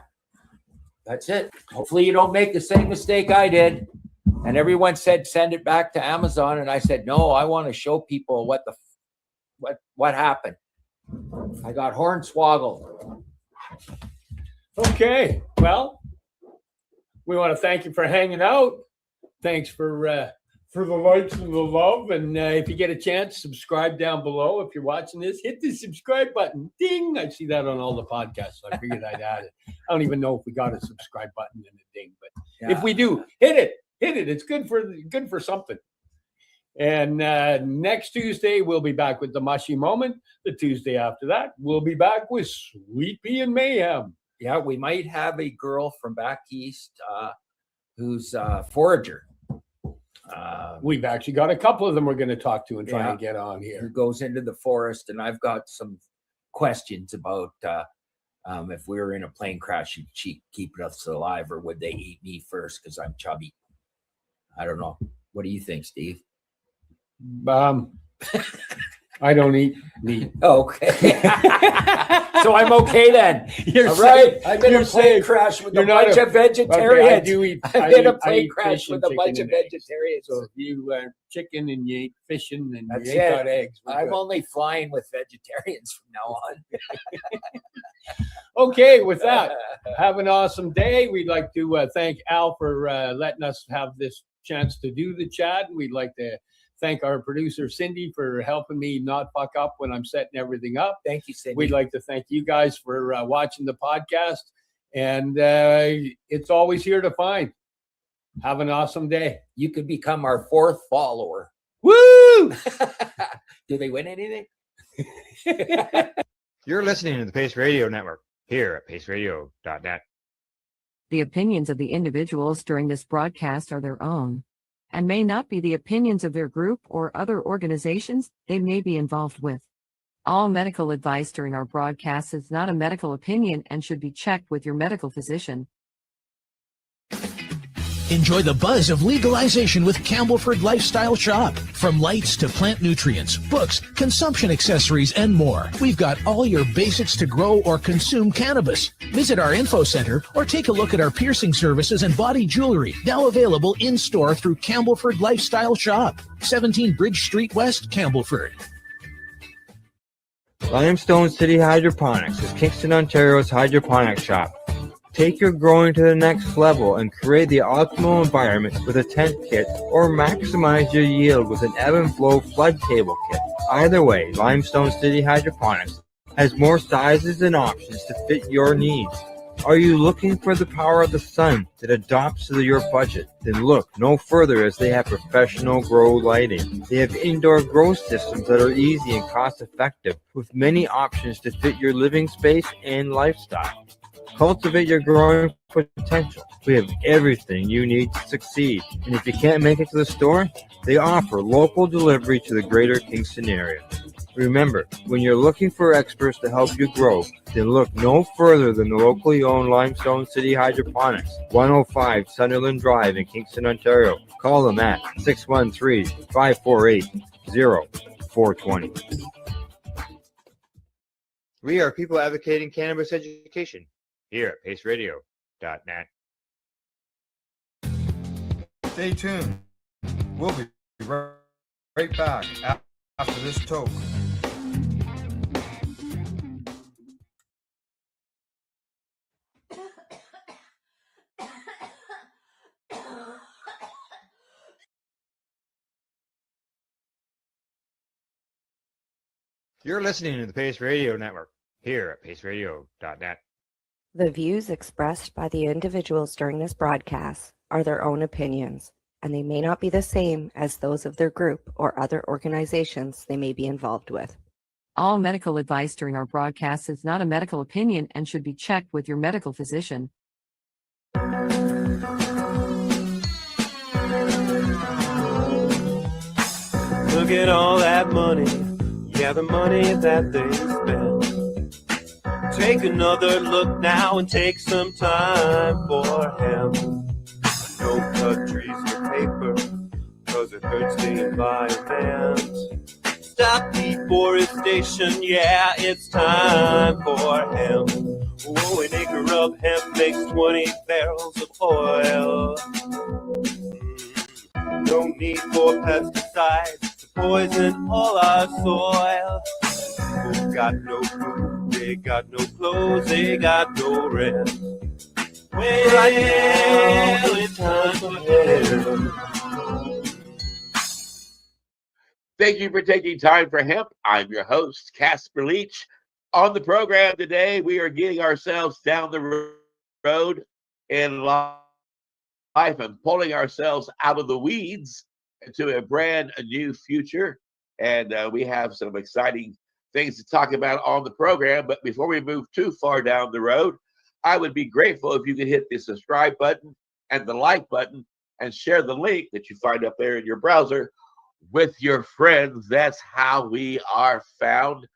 that's it. Hopefully you don't make the same mistake I did. And everyone said send it back to Amazon, and I said no. I want to show people what happened. I got hornswoggled. Okay, well, we want to thank you for hanging out. Thanks for the likes and the love. And if you get a chance, subscribe down below. If you're watching this, hit the subscribe button. Ding! I see that on all the podcasts, so I figured I'd add it. I don't even know if we got a subscribe button and a ding, but if we do, hit it. Hit it. It's good for something. And next Tuesday, we'll be back with the Mushy Moment. The Tuesday after that, we'll be back with Sweet Pea and Mayhem. Yeah, we might have a girl from back east who's a forager. We've actually got a couple of them we're going to talk to and try and get on here. Who goes into the forest, and I've got some questions about if we were in a plane crash, would she keep us alive, or would they eat me first because I'm chubby? I don't know. What do you think, Steve? I don't eat meat. Okay. So I'm okay then. You're all safe. right. I've been in a You're plane safe. crash with You're a not bunch of vegetarians. Okay, I've been in a I plane eat crash fish and with a bunch of chicken and eggs. vegetarians. So if you chicken and you eat fishing and That's you ain't it. got eggs. we're I'm good. only flying with vegetarians from now on. Okay, with that, have an awesome day. We'd like to thank Al for letting us have this chance to do the chat. We'd like to thank our producer, Cindy, for helping me not fuck up when I'm setting everything up. Thank you, Cindy. We'd like to thank you guys for watching the podcast. And it's always here to find. Have an awesome day. You could become our 4th follower. Woo! Do they win anything? You're listening to the Pace Radio Network here at paceradio.net. The opinions of the individuals during this broadcast are their own and may not be the opinions of their group or other organizations they may be involved with. All medical advice during our broadcast is not a medical opinion and should be checked with your medical physician. Enjoy the buzz of legalization with Campbellford Lifestyle Shop. From lights to plant nutrients, books, consumption accessories, and more. We've got all your basics to grow or consume cannabis. Visit our info center or take a look at our piercing services and body jewelry, now available in-store through Campbellford Lifestyle Shop. 17 Bridge Street West, Campbellford. Limestone City Hydroponics is Kingston, Ontario's hydroponics shop. Take your growing to the next level and create the optimal environment with a tent kit, or maximize your yield with an ebb and flow flood table kit. Either way, Limestone City Hydroponics has more sizes and options to fit your needs. Are you looking for the power of the sun that adapts to your budget? Then look no further, as they have professional grow lighting. They have indoor grow systems that are easy and cost effective, with many options to fit your living space and lifestyle. Cultivate your growing potential. We have everything you need to succeed. And if you can't make it to the store, they offer local delivery to the greater Kingston area. Remember, when you're looking for experts to help you grow, then look no further than the locally owned Limestone City Hydroponics, 105 Sunderland Drive in Kingston, Ontario. Call them at 613-548-0420. We are people advocating cannabis education here at paceradio.net. Stay tuned. We'll be right back after this toke. You're listening to the Pace Radio Network here at paceradio.net. The views expressed by the individuals during this broadcast are their own opinions, and they may not be the same as those of their group or other organizations they may be involved with. All medical advice during our broadcast is not a medical opinion and should be checked with your medical physician. Look at all that money, yeah, the money that they spend. Take another look now and take some time for him. Don't cut trees for paper, cause it hurts the environment. Stop deforestation, yeah, it's time for hemp. Oh, an acre of hemp makes 20 barrels of oil. No need for pesticides to poison all our soil. Who've got no food, they got no clothes, they got no rest. Well, it's time for hemp. Thank you for taking time for hemp. I'm your host, Casper Leach. On the program today, we are getting ourselves down the road in life and pulling ourselves out of the weeds into a brand new future. And we have some exciting things to talk about on the program. But before we move too far down the road, I would be grateful if you could hit the subscribe button and the like button and share the link that you find up there in your browser with your friends. That's how we are found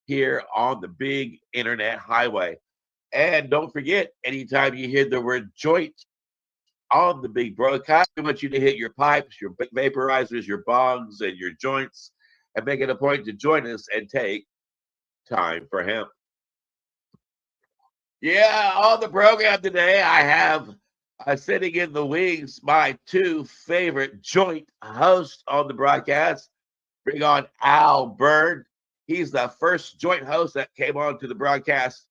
here on the big internet highway. And don't forget, anytime you hear the word joint on the big broadcast, I want you to hit your pipes, your vaporizers, your bongs, and your joints, and make it a point to join us and take time for hemp. Yeah, on the program today, I have sitting in the wings my two favorite joint hosts on the broadcast. Bring on Al Bird. He's the first joint host that came on to the broadcast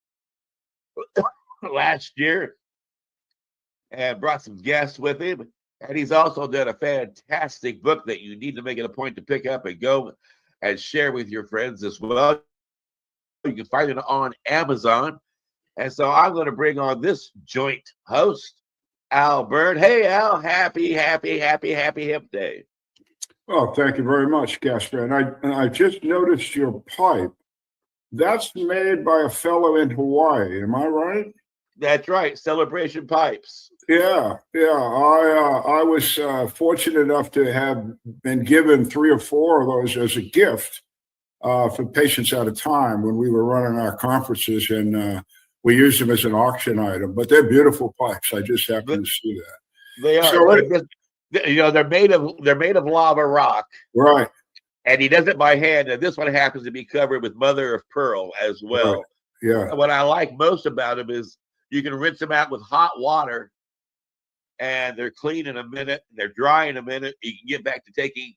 last year and brought some guests with him. And he's also done a fantastic book that you need to make it a point to pick up and go and share with your friends as well. You can find it on Amazon. And so I'm going to bring on this joint host, Al Bird. Hey, Al, happy hemp day. Well, thank you very much, Casper. And I just noticed your pipe. That's made by a fellow in Hawaii. Am I right? That's right. Celebration Pipes. Yeah. I was fortunate enough to have been given 3 or 4 of those as a gift for patients at a time when we were running our conferences, and we used them as an auction item. But they're beautiful pipes. I just happened to see that. They are. So they're made of lava rock. Right. And he does it by hand. And this one happens to be covered with mother of pearl as well. Right. Yeah. What I like most about them is you can rinse them out with hot water and they're clean in a minute. They're dry in a minute. You can get back to taking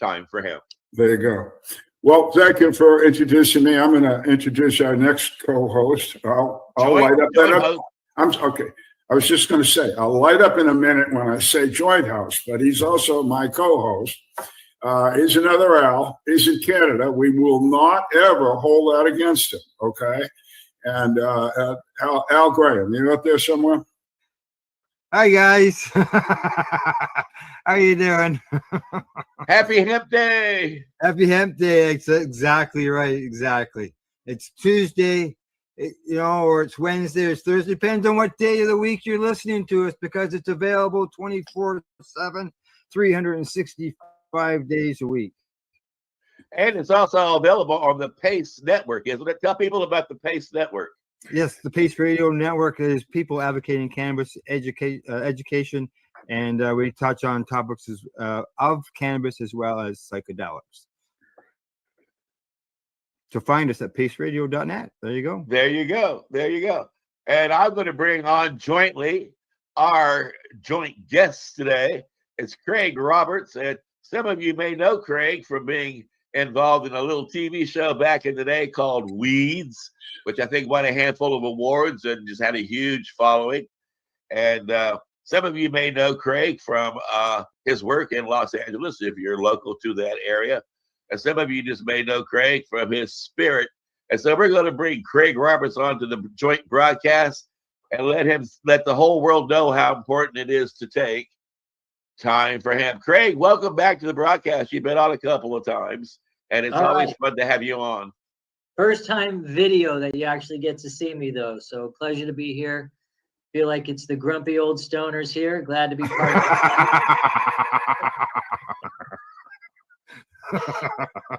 time for hemp. There you go. Well, thank you for introducing me. I'm going to introduce our next co-host. I'll light up that up. Okay. I was just going to say, I'll light up in a minute when I say joint house, but he's also my co-host. He's another Al. He's in Canada. We will not ever hold that against him, okay? And Al Graham, you up there somewhere? Hi, guys. How you doing? Happy Hemp Day. Happy Hemp Day. Exactly right. Exactly. It's Tuesday. Or it's Wednesday, or it's Thursday, depends on what day of the week you're listening to us, because it's available 24/7, 365 days a week. And it's also available on the PACE Network, isn't it? Tell people about the PACE Network. Yes, the PACE Radio Network is people advocating cannabis education, and we touch on topics of cannabis as well as psychedelics. So find us at paceradio.net. There you go. There you go. And I'm going to bring on jointly our joint guests today. It's Craig Roberts. And some of you may know Craig from being involved in a little TV show back in the day called Weeds, which I think won a handful of awards and just had a huge following. And some of you may know Craig from his work in Los Angeles, if you're local to that area. And some of you just may know Craig from his spirit. And so we're going to bring Craig Roberts onto the joint broadcast and let the whole world know how important it is to take time for him. Craig, welcome back to the broadcast. You've been on a couple of times, and it's always fun to have you on. First time video that you actually get to see me, though. So pleasure to be here. Feel like it's the grumpy old stoners here. Glad to be part of it.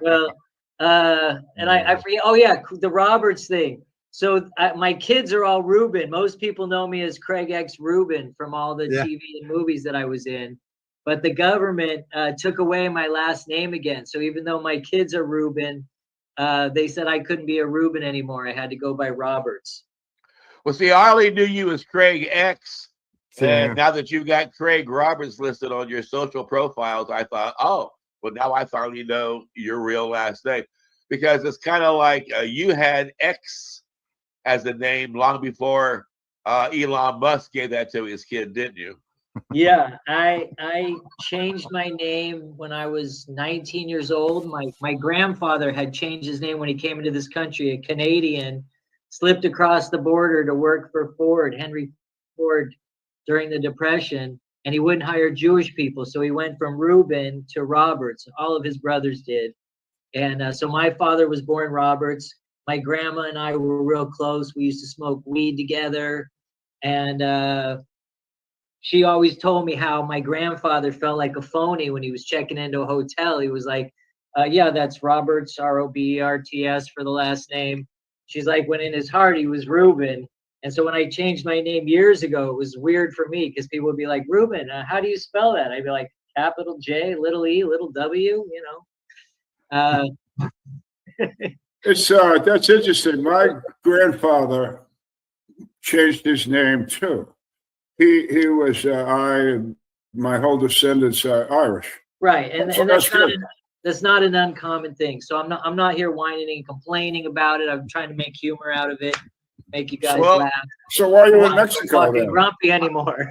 Well, and I forget. Oh yeah, the Roberts thing. So my kids are all Ruben. Most people know me as Craig X Ruben from all the TV and movies that I was in. But the government took away my last name again. So even though my kids are Ruben, they said I couldn't be a Ruben anymore. I had to go by Roberts. Well, see, I only knew you as Craig X. Yeah. And now that you've got Craig Roberts listed on your social profiles, I thought, oh, well, now I finally know your real last name. Because it's kind of like you had X as a name long before Elon Musk gave that to his kid, didn't you? Yeah, I changed my name when I was 19 years old. My grandfather had changed his name when he came into this country. A Canadian slipped across the border to work for Ford, Henry Ford, during the Depression, and he wouldn't hire Jewish people. So he went from Reuben to Roberts. All of his brothers did. And so my father was born Roberts. My grandma and I were real close. We used to smoke weed together. And she always told me how my grandfather felt like a phony when he was checking into a hotel. He was like, yeah, that's Roberts, Roberts for the last name. She's like, when in his heart, he was Reuben. And so when I changed my name years ago, it was weird for me because people would be like, Reuben, how do you spell that? I'd be like, capital J, little E, little W, you know. It's that's interesting. My grandfather changed his name too. He was my whole descendants are Irish. Right, and that's good. that's not an uncommon thing. So I'm not here whining and complaining about it. I'm trying to make humor out of it, make you guys laugh. So why are you in I'm Mexico not then? grumpy anymore.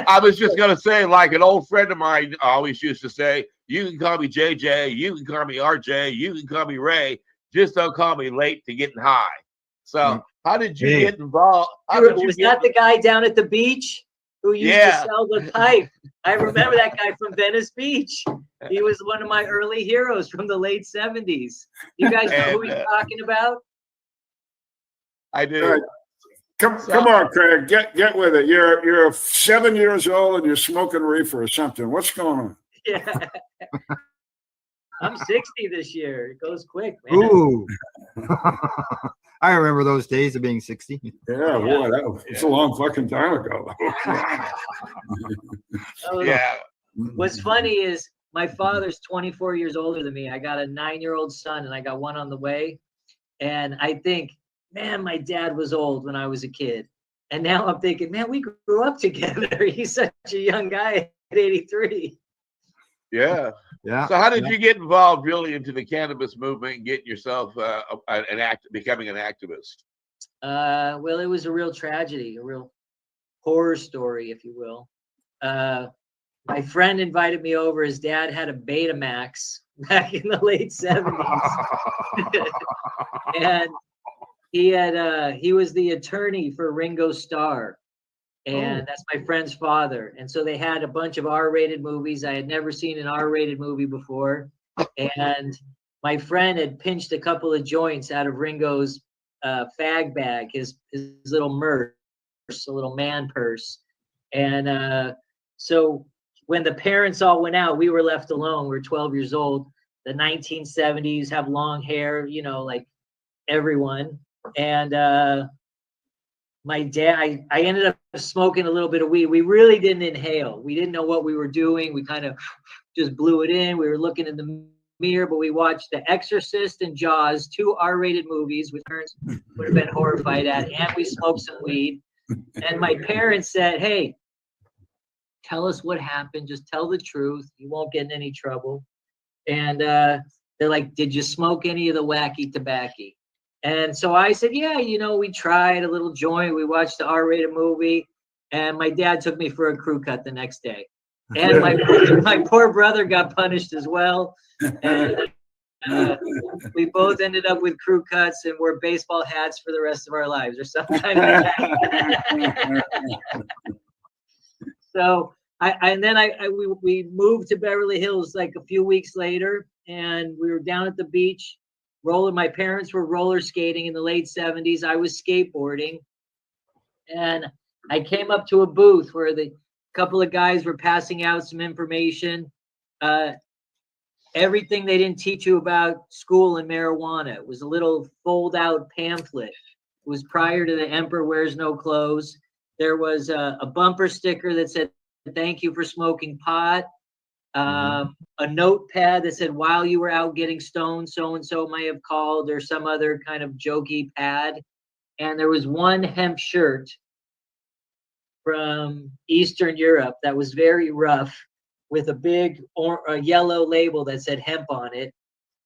I was just going to say, like an old friend of mine always used to say, you can call me JJ, you can call me RJ, you can call me Ray, just don't call me late to getting high. So how did you get involved? Was that the guy down at the beach who used to sell the pipe? I remember that guy from Venice Beach. He was one of my early heroes from the late 70s. You guys know who he's talking about? I do. Come on, Craig, get with it. You're 7 years old and you're smoking reefer or something. What's going on? Yeah. I'm 60 this year. It goes quick, man. Ooh. I remember those days of being 60. Yeah, boy, it's a long fucking time ago. Yeah. What's funny is my father's 24 years older than me. I got a 9-year-old son and I got one on the way. And I think, man, my dad was old when I was a kid. And now I'm thinking, man, we grew up together. He's such a young guy at 83. Yeah. Yeah. So how did you get involved really into the cannabis movement and getting yourself becoming an activist? Well, it was a real tragedy, a real horror story, if you will. My friend invited me over. His dad had a Betamax back in the late 70s. And he was the attorney for Ringo Starr. And that's my friend's father. And so they had a bunch of R-rated movies. I had never seen an R-rated movie before. And my friend had pinched a couple of joints out of Ringo's fag bag, his little purse, a little man purse. And so when the parents all went out, we were left alone. We were 12 years old. The 1970s, have long hair, you know, like everyone. And my dad, I ended up smoking a little bit of weed. We really didn't inhale. We didn't know what we were doing. We kind of just blew it in. We were looking in the mirror, but we watched The Exorcist and Jaws, 2 R-rated movies, which parents would have been horrified at, and we smoked some weed. And my parents said, hey, tell us what happened. Just tell the truth. You won't get in any trouble. And they're like, did you smoke any of the wacky tobacco? And so I said, yeah, you know, we tried a little joint. We watched the R-rated movie. And my dad took me for a crew cut the next day. And my poor brother got punished as well. And we both ended up with crew cuts and wore baseball hats for the rest of our lives or something like that. So we moved to Beverly Hills like a few weeks later, and we were down at the beach. My parents were roller skating in the late 70s. I was skateboarding, and I came up to a booth where the couple of guys were passing out some information. everything they didn't teach you about school and marijuana. It was a little fold-out pamphlet. It was prior to the Emperor Wears No Clothes. There was a bumper sticker that said, "Thank you for smoking pot." A notepad that said, "While you were out getting stoned, so-and-so may have called," or some other kind of jokey pad. And there was one hemp shirt from Eastern Europe that was very rough with a big yellow label that said hemp on it.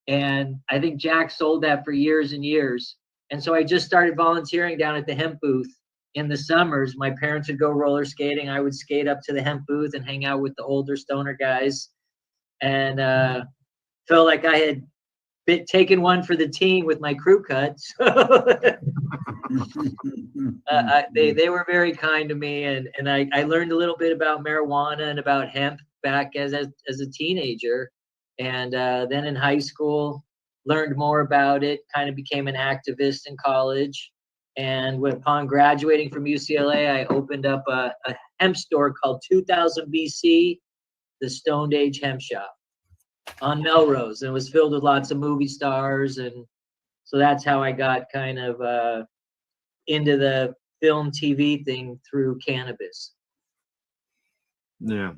And I think Jack sold that for years and years. And so I just started volunteering down at the hemp booth in the summers. My parents would go roller skating. I would skate up to the hemp booth and hang out with the older stoner guys. And felt like I had taken one for the team with my crew cut. They were very kind to me, and I learned a little bit about marijuana and about hemp back as a teenager, and then in high school learned more about it, kind of became an activist in college, and upon graduating from UCLA, I opened up a hemp store called 2000 BC, the Stoned Age Hemp Shop on Melrose, and it was filled with lots of movie stars, and so that's how I got kind of into the film TV thing through cannabis. Yeah.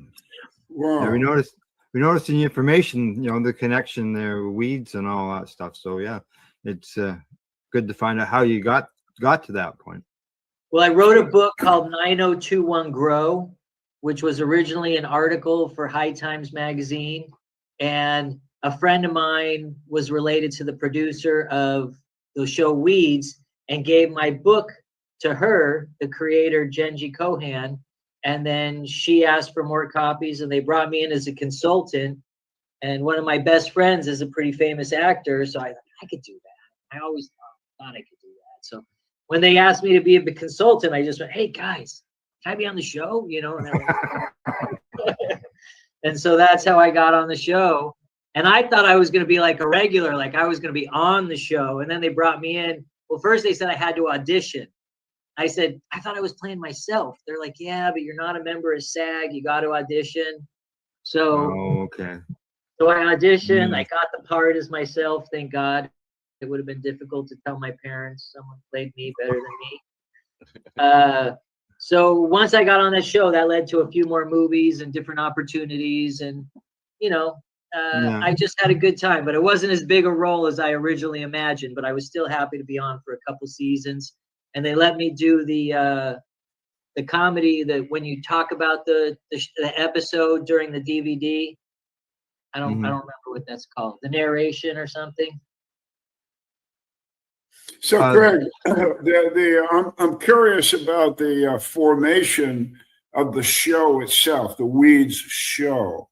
Wow. Yeah, we noticed in the information, the connection there, weeds and all that stuff. So yeah, it's good to find out how you got to that point. Well, I wrote a book called 9021 Grow, which was originally an article for High Times magazine. And a friend of mine was related to the producer of the show Weeds and gave my book to her, the creator, Genji Kohan. And then she asked for more copies, and they brought me in as a consultant. And one of my best friends is a pretty famous actor, so I could do that. I always thought I could do that. So when they asked me to be a consultant, I just went, "Hey guys, can I be on the show?" And so that's how I got on the show. And I thought I was going to be like a regular, like I was going to be on the show. And then they brought me in. Well, first they said I had to audition. I said, I thought I was playing myself. They're like, "Yeah, but you're not a member of SAG. You got to audition." So, okay. So I auditioned. I got the part as myself. Thank God. It would have been difficult to tell my parents someone played me better than me. So once I got on that show, that led to a few more movies and different opportunities. And, I just had a good time, but it wasn't as big a role as I originally imagined, but I was still happy to be on for a couple seasons. And they let me do the comedy that when you talk about the episode during the DVD, I don't remember what that's called, the narration or something. So, Greg, I'm curious about the formation of the show itself, the Weeds show.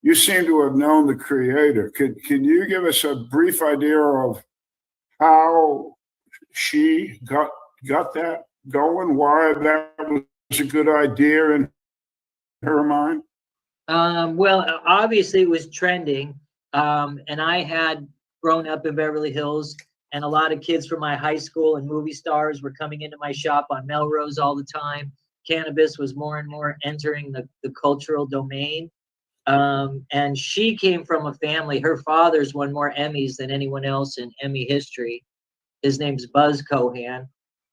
You seem to have known the creator. Can you give us a brief idea of how she got that going? Why that was a good idea in her mind? Well, obviously it was trending, and I had grown up in Beverly Hills. And a lot of kids from my high school and movie stars were coming into my shop on Melrose all the time. Cannabis was more and more entering the cultural domain. And she came from a family. Her father's won more Emmys than anyone else in Emmy history. His name's Buzz Kohan.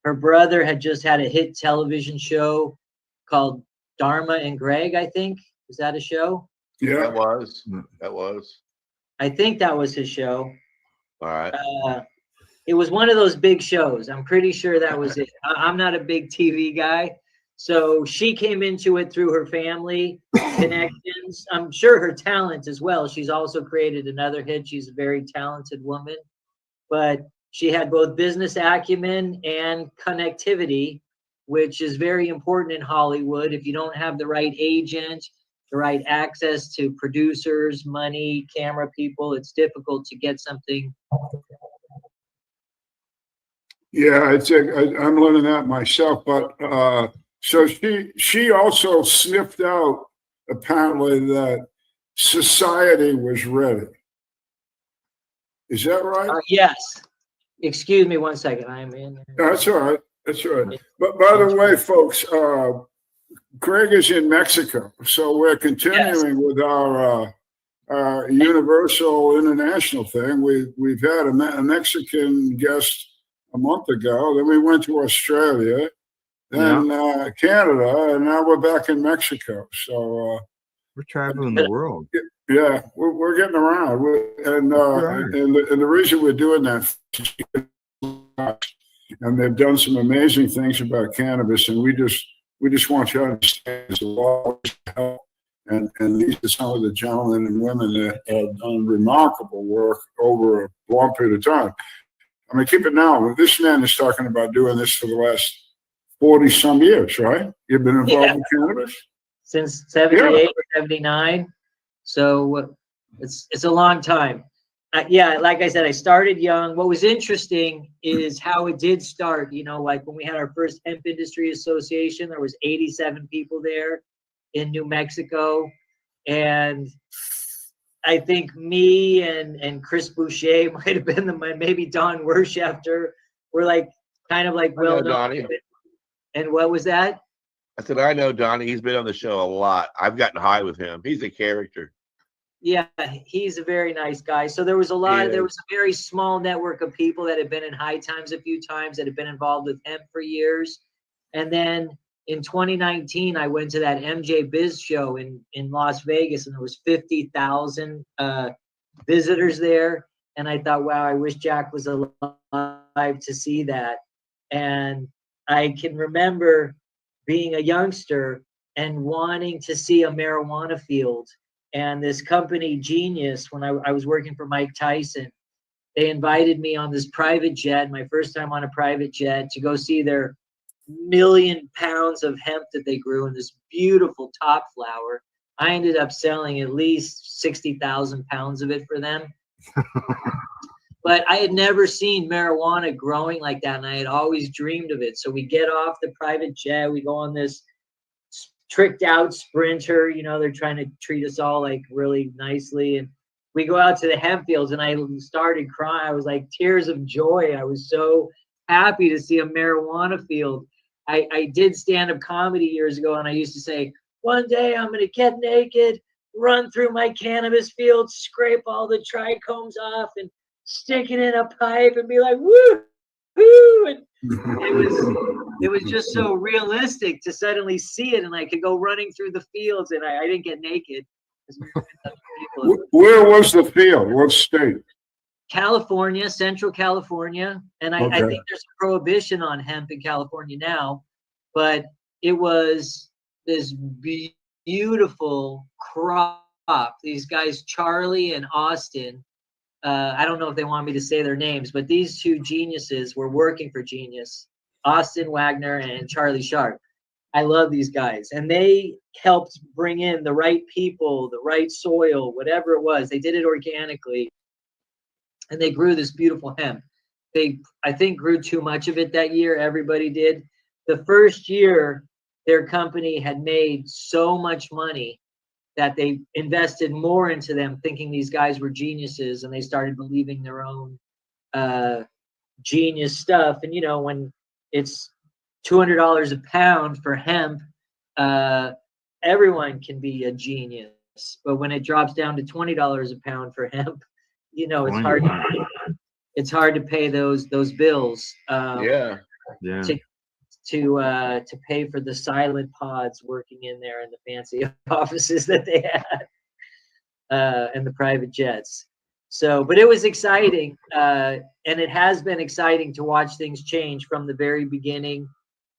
Her brother had just had a hit television show called Dharma and Greg, I think. Was that a show? Yeah, that was. I think that was his show. All right. It was one of those big shows. I'm pretty sure that was it. I'm not a big TV guy. So she came into it through her family connections. I'm sure her talent as well. She's also created another hit. She's a very talented woman. But she had both business acumen and connectivity, which is very important in Hollywood. If you don't have the right agent, the right access to producers, money, camera people, it's difficult to get something. Yeah, I'm learning that myself. But so she also sniffed out apparently that society was ready. Is that right? Yes. Excuse me 1 second. I'm in. That's all right. That's all right. But by the way, folks, Greg is in Mexico, so we're continuing with our Universal International thing. We've had a Mexican guest a month ago. Then we went to Australia, then Canada, and now we're back in Mexico. So we're traveling the world. Yeah, we're getting around, and the reason we're doing that, and they've done some amazing things about cannabis, and we just want you to understand there's a lot of help. And these are some of the gentlemen and women that have done remarkable work over a long period of time. I mean, keep it now. This man is talking about doing this for the last 40 some years, right? You've been involved with cannabis? Since 78 or 79. So it's a long time. Yeah, like I said, I started young. What was interesting is how it did start. You know, like when we had our first hemp industry association, there was 87 people there in New Mexico, and I think me and Chris Boucher might have been maybe Don Worshefter were like kind of like well known. And what was that? I said, I know Donnie. He's been on the show a lot. I've gotten high with him. He's a character. Yeah, he's a very nice guy. So there was a lot. There was a very small network of people that had been in High Times a few times, that had been involved with hemp for years, and then in 2019, I went to that MJ Biz show in Las Vegas, and there was 50,000 visitors there. And I thought, wow, I wish Jack was alive to see that. And I can remember being a youngster and wanting to see a marijuana field. And this company, Genius, when I was working for Mike Tyson, they invited me on this private jet, my first time on a private jet, to go see their 1 million pounds of hemp that they grew in this beautiful top flower. I ended up selling at least 60,000 pounds of it for them. But I had never seen marijuana growing like that, and I had always dreamed of it. So we get off the private jet, we go on this tricked out Sprinter, you know, they're trying to treat us all like really nicely. And we go out to the hemp fields, and I started crying. I was like tears of joy. I was so happy to see a marijuana field. I did stand-up comedy years ago, and I used to say, one day I'm going to get naked, run through my cannabis field, scrape all the trichomes off, and stick it in a pipe and be like, woo, woo. And it was just so realistic to suddenly see it, and I could go running through the fields, and I didn't get naked. Where was the field? What state? California, Central California. And I think there's a prohibition on hemp in California now, but it was this beautiful crop. These guys, Charlie and Austin, I don't know if they want me to say their names, but these two geniuses were working for Genius, Austin Wagner and Charlie Sharp. I love these guys. And they helped bring in the right people, the right soil, whatever it was. They did it organically. And they grew this beautiful hemp. They, I think, grew too much of it that year. Everybody did. The first year, their company had made so much money that they invested more into them, thinking these guys were geniuses, and they started believing their own genius stuff. And, you know, when it's $200 a pound for hemp, everyone can be a genius. But when it drops down to $20 a pound for hemp, you know, it's hard. It's hard to pay those bills. To pay for the silent pods working in there in the fancy offices that they had, and the private jets. So, but it was exciting, and it has been exciting to watch things change from the very beginning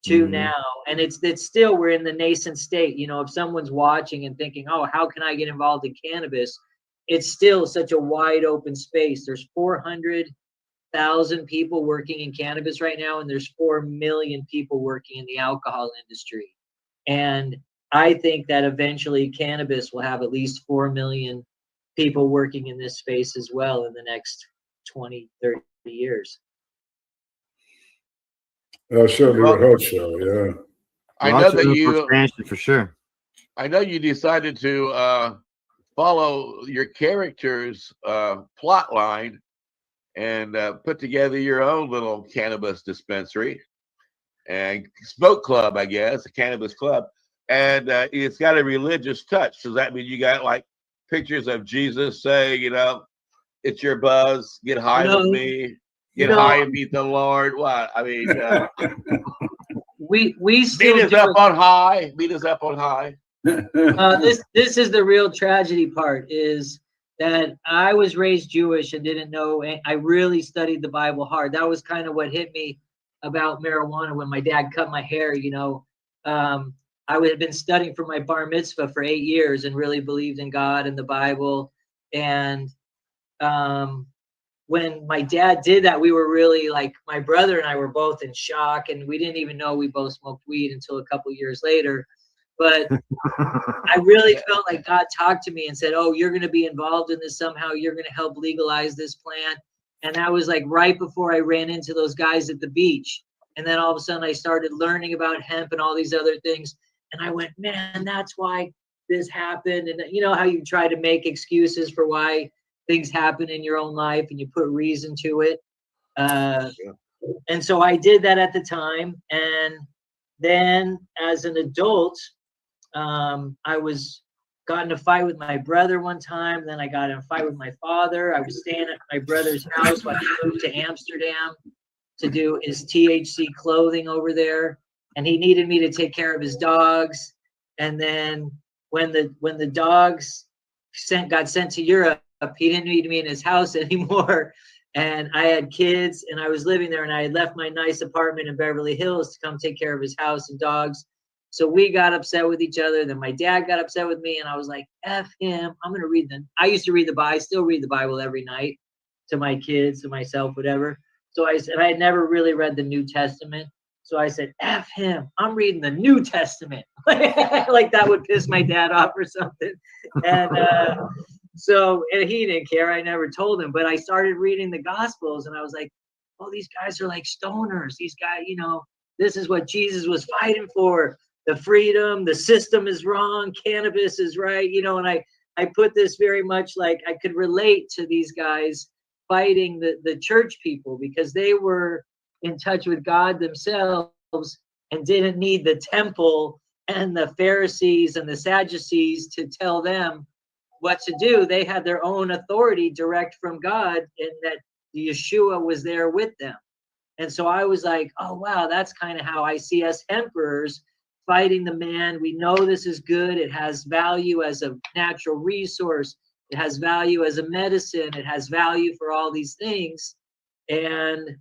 to now. And it's still, we're in the nascent state. You know, if someone's watching and thinking, oh, how can I get involved in cannabis? It's still such a wide open space. There's 400,000 people working in cannabis right now, and there's 4 million people working in the alcohol industry. And I think that eventually cannabis will have at least 4 million people working in this space as well in the next 20, 30 years. I certainly would hope so, yeah. I know that you expansion for sure. I know you decided to follow your character's plot line and put together your own little cannabis dispensary and smoke club, I guess, a cannabis club. And it's got a religious touch. Does that mean you got like pictures of Jesus saying, you know, it's your buzz, get high with me, get No. high and meet the Lord. What? I mean, we still meet us do up it. on high. Meet us up on high. This is the real tragedy part, is that I was raised Jewish and didn't know. I really studied the Bible hard. That was kind of what hit me about marijuana when my dad cut my hair. You know, I would have been studying for my bar mitzvah for 8 years and really believed in God and the Bible. And when my dad did that, we were really like, my brother and I were both in shock, and we didn't even know we both smoked weed until a couple years later. But I really felt like God talked to me and said, oh, you're going to be involved in this somehow. You're going to help legalize this plant. And that was like right before I ran into those guys at the beach. And then all of a sudden I started learning about hemp and all these other things. And I went, man, that's why this happened. And you know how you try to make excuses for why things happen in your own life and you put reason to it. And so I did that at the time. And then as an adult, I got in a fight with my brother one time. Then I got in a fight with my father. I was staying at my brother's house while he moved to Amsterdam to do his THC clothing over there. And he needed me to take care of his dogs. And then when the dogs got sent to Europe, he didn't need me in his house anymore. And I had kids and I was living there, and I had left my nice apartment in Beverly Hills to come take care of his house and dogs. So we got upset with each other. Then my dad got upset with me, and I was like, F him. I'm going to read I used to read the Bible. I still read the Bible every night to my kids, to myself, whatever. So I said, I had never really read the New Testament. So I said, F him. I'm reading the New Testament. Like that would piss my dad off or something. And and he didn't care. I never told him. But I started reading the Gospels, and I was like, oh, these guys are like stoners. These guys, you know, this is what Jesus was fighting for. The freedom, the system is wrong, cannabis is right, you know, and I put this very much like I could relate to these guys fighting the church people, because they were in touch with God themselves and didn't need the temple and the Pharisees and the Sadducees to tell them what to do. They had their own authority direct from God, and that Yeshua was there with them. And so I was like, oh, wow, that's kind of how I see us emperors fighting the man. We know this is good. It has value as a natural resource. It has value as a medicine. It has value for all these things. And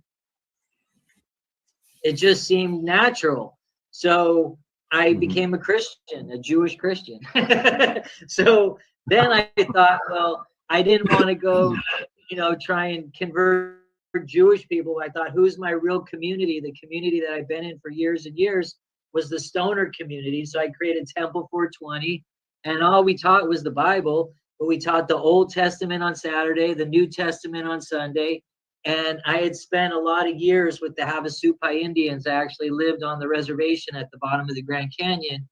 it just seemed natural. So I became a Christian, a Jewish Christian. So then I thought, well, I didn't want to go, you know, try and convert Jewish people. I thought, who's my real community? The community that I've been in for years and years was the stoner community. So I created Temple 420, and all we taught was the Bible, but we taught the Old Testament on Saturday, the New Testament on Sunday. And I had spent a lot of years with the Havasupai Indians. I actually lived on the reservation at the bottom of the Grand Canyon.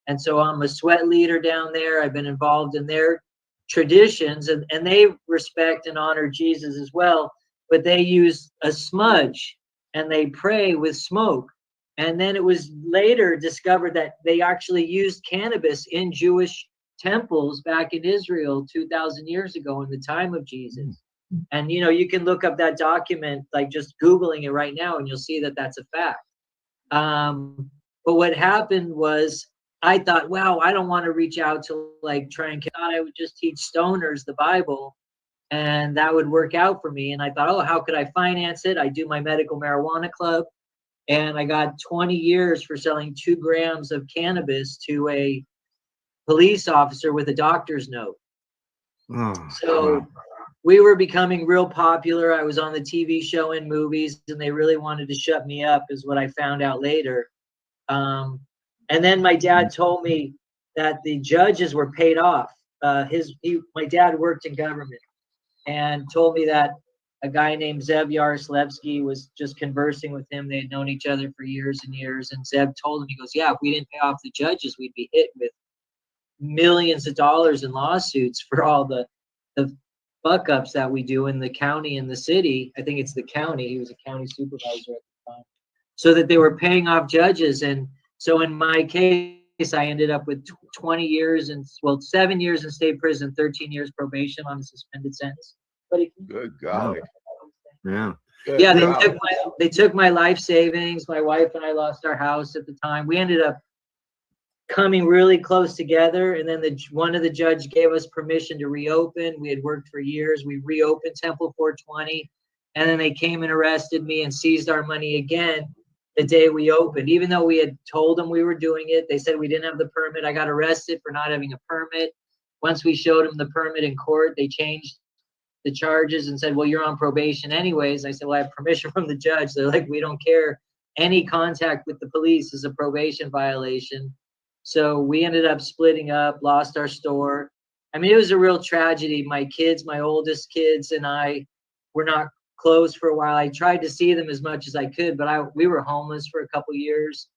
And so I'm a sweat leader down there. I've been involved in their traditions, and they respect and honor Jesus as well, but they use a smudge and they pray with smoke. And then it was later discovered that they actually used cannabis in Jewish temples back in Israel 2,000 years ago in the time of Jesus. And, you know, you can look up that document, like just Googling it right now, and you'll see that that's a fact. But what happened was I thought, wow, I don't want to reach out to like try and I would just teach stoners the Bible, and that would work out for me. And I thought, oh, how could I finance it? I do my medical marijuana club. And I got 20 years for selling 2 grams of cannabis to a police officer with a doctor's note. So we were becoming real popular. I was on the TV show and movies, and they really wanted to shut me up, is what I found out later. And then my dad told me that the judges were paid off. My dad worked in government, and told me that a guy named Zeb Yaroslevsky was just conversing with him. They had known each other for years and years. And Zeb told him, he goes, yeah, if we didn't pay off the judges, we'd be hit with millions of dollars in lawsuits for all the fuck ups that we do in the county and the city. I think it's the county. He was a county supervisor at the time. So that they were paying off judges. And so in my case, I ended up with 20 years and 7 years in state prison, 13 years probation on a suspended sentence. But good golly. Yeah. Good yeah, golly. they took my life savings. My wife and I lost our house at the time. We ended up coming really close together, and then one of the judge gave us permission to reopen. We had worked for years. We reopened Temple 420, and then they came and arrested me and seized our money again the day we opened. Even though we had told them we were doing it, they said we didn't have the permit. I got arrested for not having a permit. Once we showed them the permit in court, they changed the charges and said, well, you're on probation anyways. I said, well, I have permission from the judge. They're like, we don't care. Any contact with the police is a probation violation. So we ended up splitting up, lost our store. I mean, it was a real tragedy. My kids, my oldest kids and I were not close for a while. I tried to see them as much as I could, but we were homeless for a couple years,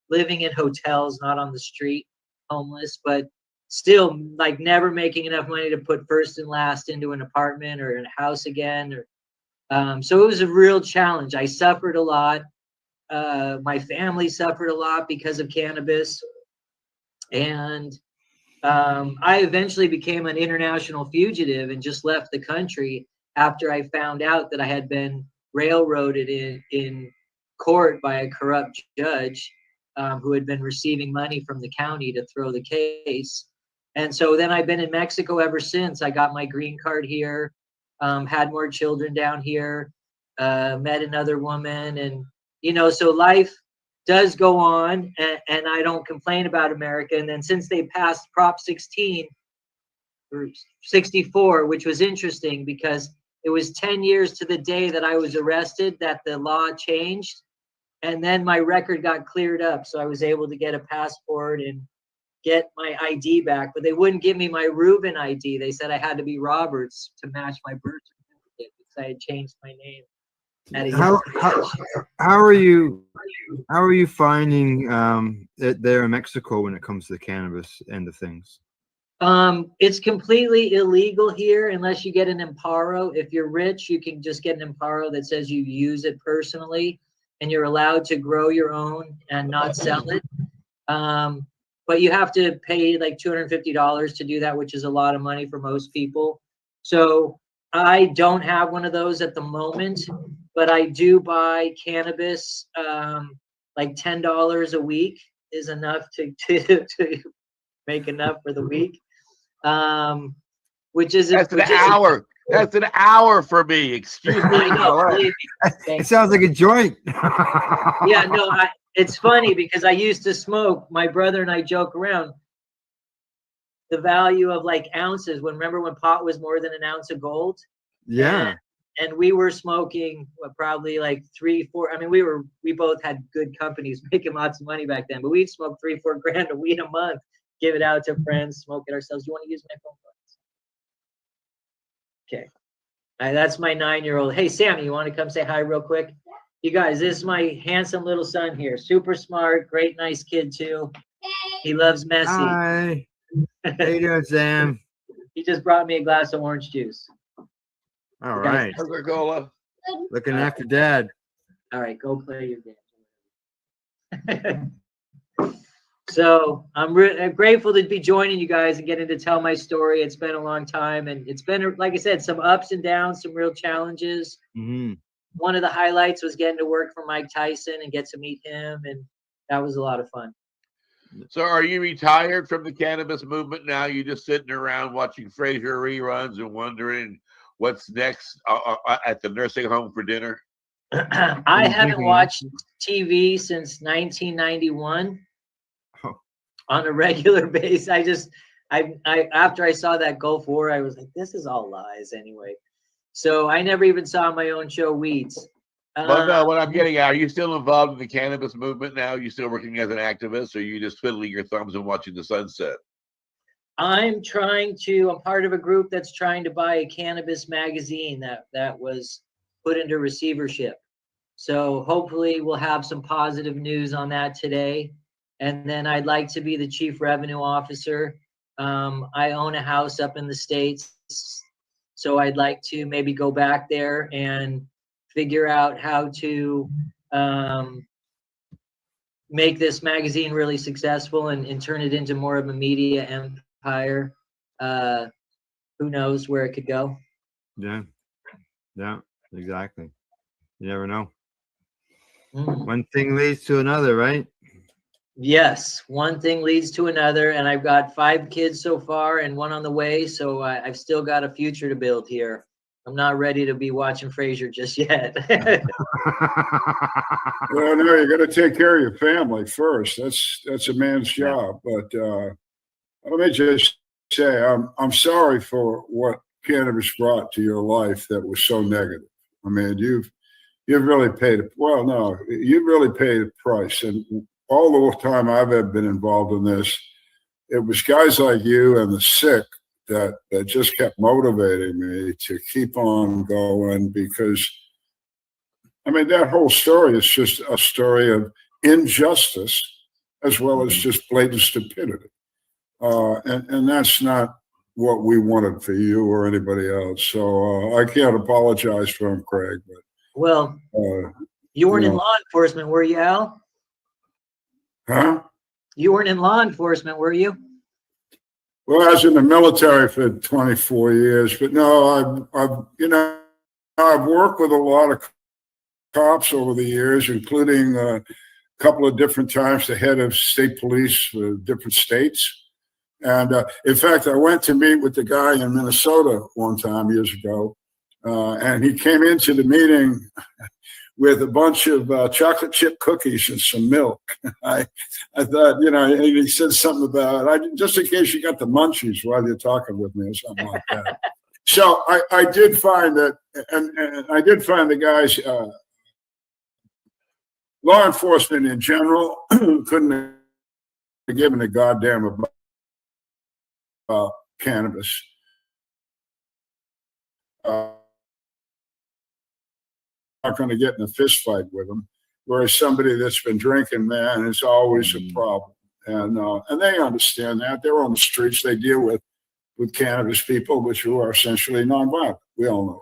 living in hotels, not on the street, homeless, but still like never making enough money to put first and last into an apartment or in a house again. So it was a real challenge. I suffered a lot. My family suffered a lot because of cannabis. And I eventually became an international fugitive and just left the country after I found out that I had been railroaded in court by a corrupt judge who had been receiving money from the county to throw the case. And so then I've been in Mexico ever since. I got my green card here, had more children down here, met another woman. And, you know, so life does go on, and I don't complain about America. And then since they passed Prop 16 or 64, which was interesting because it was 10 years to the day that I was arrested that the law changed. And then my record got cleared up. So I was able to get a passport and get my ID back, but they wouldn't give me my Reuben ID. They said I had to be Roberts to match my birth certificate because I had changed my name. How are you finding it there in Mexico when it comes to the cannabis end of things? It's completely illegal here unless you get an amparo. If you're rich, you can just get an amparo that says you use it personally and you're allowed to grow your own and not sell it. But you have to pay like $250 to do that, which is a lot of money for most people. So I don't have one of those at the moment, but I do buy cannabis. Like $10 a week is enough to make enough for the week. Which is that's an hour. That's an hour for me. Excuse me. It sounds like a joint. Yeah, no, it's funny because I used to smoke. My brother and I joke around the value of like ounces. Remember when pot was more than an ounce of gold? Yeah. And we were smoking probably like 3-4. I mean, we both had good companies making lots of money back then, but we'd smoke 3-4 grand of weed a month, give it out to friends, smoke it ourselves. You want to use my phone? Okay. That's my 9-year-old. Hey, Sammy, you want to come say hi real quick? You guys, this is my handsome little son here. Super smart, great, nice kid too. He loves Messi. Hi. How you doing, Sam? He just brought me a glass of orange juice. All right. Coca-Cola. Looking after Dad. All right, go play your game. So I'm grateful to be joining you guys and getting to tell my story. It's been a long time, and it's been, like I said, some ups and downs, some real challenges. Mm-hmm. One of the highlights was getting to work for Mike Tyson and get to meet him, and that was a lot of fun. So are you retired from the cannabis movement now? You just sitting around watching Frasier reruns and wondering what's next at the nursing home for dinner? I haven't watched TV since 1991 on a regular basis. I after I saw that Gulf War, I was like, this is all lies anyway. So I never even saw my own show, Weeds. Well, no, what I'm getting at, are you still involved in the cannabis movement now? Are you still working as an activist, or are you just twiddling your thumbs and watching the sunset? I'm part of a group that's trying to buy a cannabis magazine that was put into receivership. So hopefully we'll have some positive news on that today. And then I'd like to be the chief revenue officer. I own a house up in the States, so I'd like to maybe go back there and figure out how to make this magazine really successful and turn it into more of a media empire. Who knows where it could go? Yeah. Yeah, exactly. You never know. Mm. One thing leads to another, right? Yes, one thing leads to another, and I've got 5 kids so far and one on the way, so I've still got a future to build here. I'm not ready to be watching Frasier just yet. Well, no, you got to take care of your family first. That's a man's job. But let me just say, I'm sorry for what cannabis brought to your life that was so negative. I mean, you've really paid you've really paid a price. And all the time I've ever been involved in this, it was guys like you and the sick that just kept motivating me to keep on going, because I mean, that whole story is just a story of injustice as well as just blatant stupidity. And that's not what we wanted for you or anybody else. So I can't apologize for him, Craig. But Well, you weren't in law enforcement, were you, Al? Huh? You weren't in law enforcement, were you? Well, I was in the military for 24 years, but no, I've worked with a lot of cops over the years, including a couple of different times the head of state police for different states. And in fact, I went to meet with the guy in Minnesota one time years ago, and he came into the meeting with a bunch of chocolate chip cookies and some milk. I thought, he said something about, just in case you got the munchies while you're talking with me or something like that. So I did find that, and I did find the guys, law enforcement in general, couldn't have given a goddamn about cannabis. Not going to get in a fist fight with them, whereas somebody that's been drinking, man, is always a problem. And they understand that. They're on the streets. They deal with cannabis people, which who are essentially nonviolent. We all know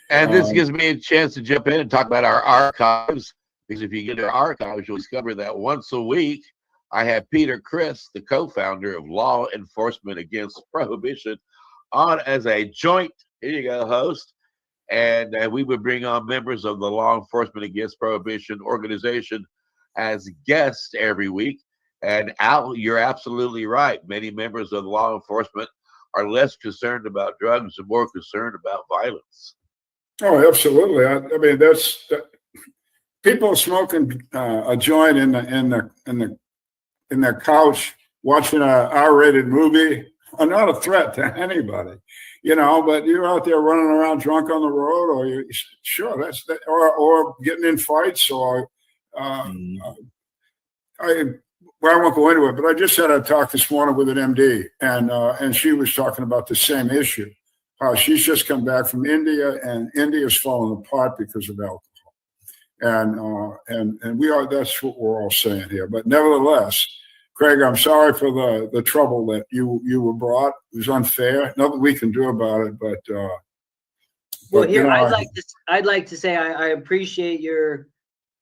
that. And this gives me a chance to jump in and talk about our archives, because if you get our archives, you'll discover that once a week, I have Peter Chris, the co-founder of Law Enforcement Against Prohibition, on as a joint, here you go, host. And we would bring on members of the Law Enforcement Against Prohibition organization as guests every week. And Al, you're absolutely right. Many members of law enforcement are less concerned about drugs and more concerned about violence. Oh, absolutely. I mean, people smoking a joint in their couch watching a R-rated movie are not a threat to anybody. But you're out there running around drunk on the road, or or getting in fights, or I won't go into it. But I just had a talk this morning with an MD, and she was talking about the same issue. She's just come back from India, and India's falling apart because of alcohol, and that's what we're all saying here. But nevertheless, Craig, I'm sorry for the trouble that you were brought. It was unfair. Nothing we can do about it, but well, here I'd like to say I appreciate your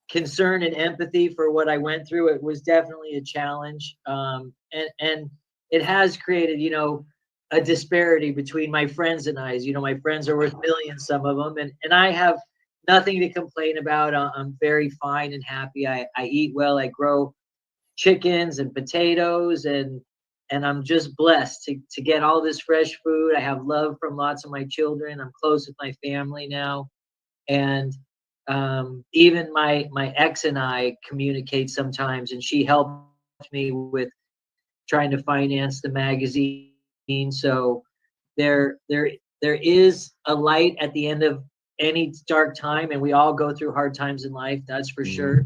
concern and empathy for what I went through. It was definitely a challenge, and it has created, a disparity between my friends and I. My friends are worth millions, some of them, and I have nothing to complain about. I'm very fine and happy. I eat well. I grow chickens and potatoes, and I'm just blessed to get all this fresh food. I have love from lots of my children. I'm close with my family now, and even my ex and I communicate sometimes, and she helped me with trying to finance the magazine. So there is a light at the end of any dark time, and we all go through hard times in life, that's for sure.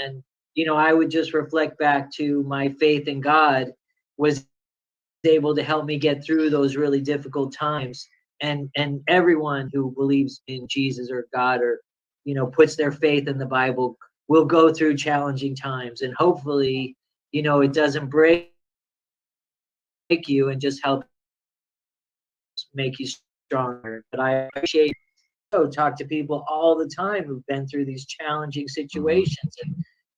And I would just reflect back to my faith in God was able to help me get through those really difficult times. And everyone who believes in Jesus or God, or puts their faith in the Bible, will go through challenging times. And hopefully, it doesn't break you and just help make you stronger. But I appreciate talk to people all the time who've been through these challenging situations, and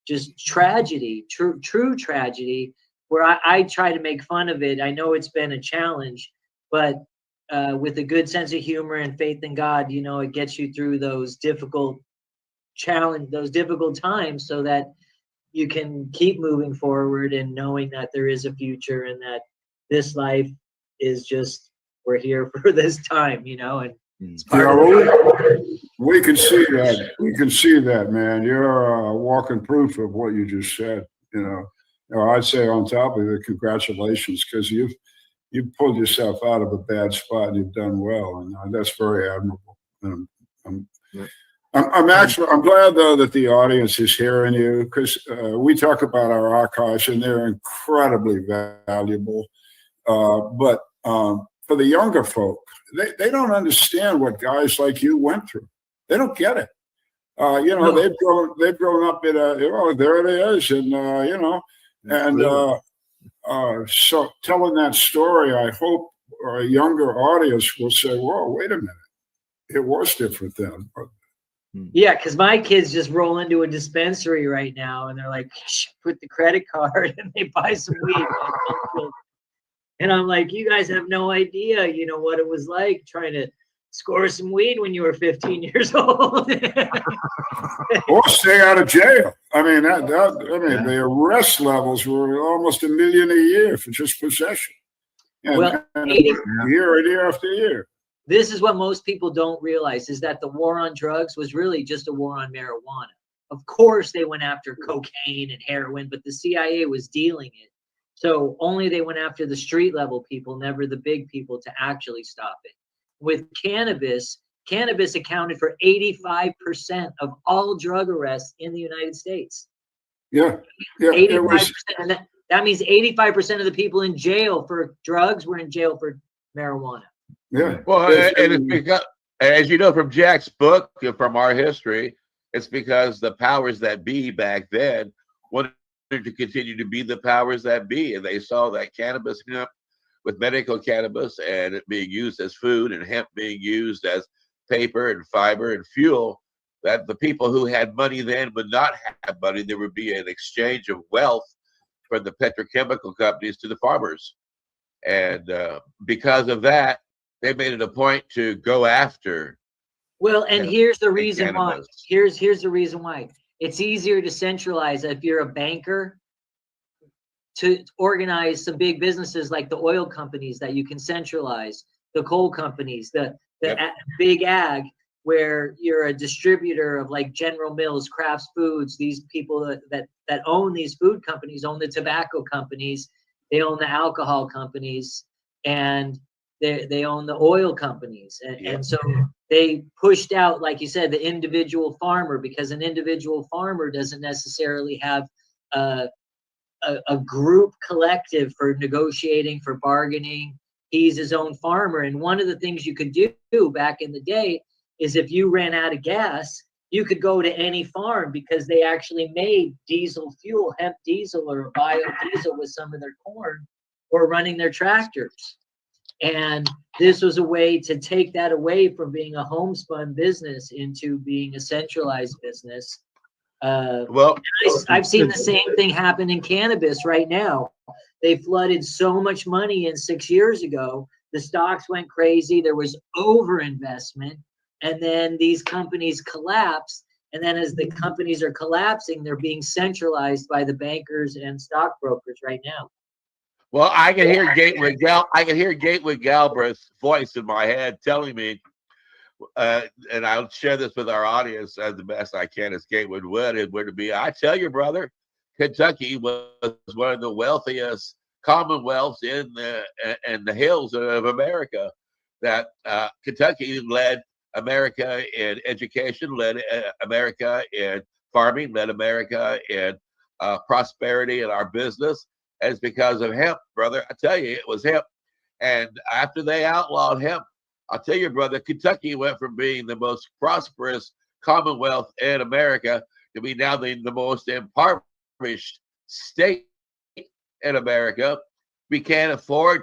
just tragedy, true tragedy, where I try to make fun of it. I know it's been a challenge, but with a good sense of humor and faith in God, you know, it gets you through those difficult times so that you can keep moving forward and knowing that there is a future and that this life is just, we're here for this time, you know, and it's part of we can see that. We can see that, man. You're walking proof of what you just said. You know, I'd say on top of it, congratulations, because you've pulled yourself out of a bad spot and you've done well, and that's very admirable. I'm glad though that the audience is hearing you, because we talk about our archives and they're incredibly valuable. But for the younger folk, they don't understand what guys like you went through. They don't get it. You know, they've grown up in a, you know, there it is, and you know, and so telling that story, I hope a younger audience will say, "Whoa, wait a minute, it was different then." Yeah, because my kids just roll into a dispensary right now and they're like, put the credit card and they buy some weed. And I'm like, you guys have no idea, you know, what it was like trying to score some weed when you were 15 years old. Or stay out of jail. I mean, the arrest levels were almost $1 million a year for just possession. And, well, year after year. This is what most people don't realize, is that the war on drugs was really just a war on marijuana. Of course, they went after cocaine and heroin, but the CIA was dealing it. So only they went after the street level people, never the big people, to actually stop it. With cannabis accounted for 85% of all drug arrests in the United States. Yeah. 85%. And that means 85% of the people in jail for drugs were in jail for marijuana. Yeah. Well, and it's because, as you know from Jack's book, from our history, it's because the powers that be back then wanted to continue to be the powers that be, and they saw that cannabis, hemp, with medical cannabis and it being used as food, and hemp being used as paper and fiber and fuel, that the people who had money then would not have money. There would be an exchange of wealth from the petrochemical companies to the farmers, and because of that, they made it a point to go after. Well, and here's the reason why. Here's the reason why. It's easier to centralize if you're a banker, to organize some big businesses like the oil companies that you can centralize, the coal companies, the big ag, where you're a distributor of like General Mills, Kraft Foods. These people that own these food companies own the tobacco companies, they own the alcohol companies, and they own the oil companies, and so they pushed out, like you said, the individual farmer, because an individual farmer doesn't necessarily have a group collective for negotiating, for bargaining. He's his own farmer, and one of the things you could do back in the day is if you ran out of gas, you could go to any farm, because they actually made diesel fuel, hemp diesel or biodiesel with some of their corn, or running their tractors. And this was a way to take that away from being a homespun business into being a centralized business. Well, I've seen the same thing happen in cannabis right now. They flooded so much money in 6 years ago. The stocks went crazy. There was overinvestment. And then these companies collapsed. And then as the companies are collapsing, they're being centralized by the bankers and stockbrokers right now. Well, I can hear Gateway Galbraith's voice in my head telling me, and I'll share this with our audience as the best I can, as Gateway would, it would be, I tell you, brother, Kentucky was one of the wealthiest commonwealths in the hills of America. That Kentucky led America in education, led America in farming, led America in prosperity in our business. And it's because of hemp, brother. I tell you, it was hemp. And after they outlawed hemp, I'll tell you, brother, Kentucky went from being the most prosperous commonwealth in America to be now the most impoverished state in America. We can't afford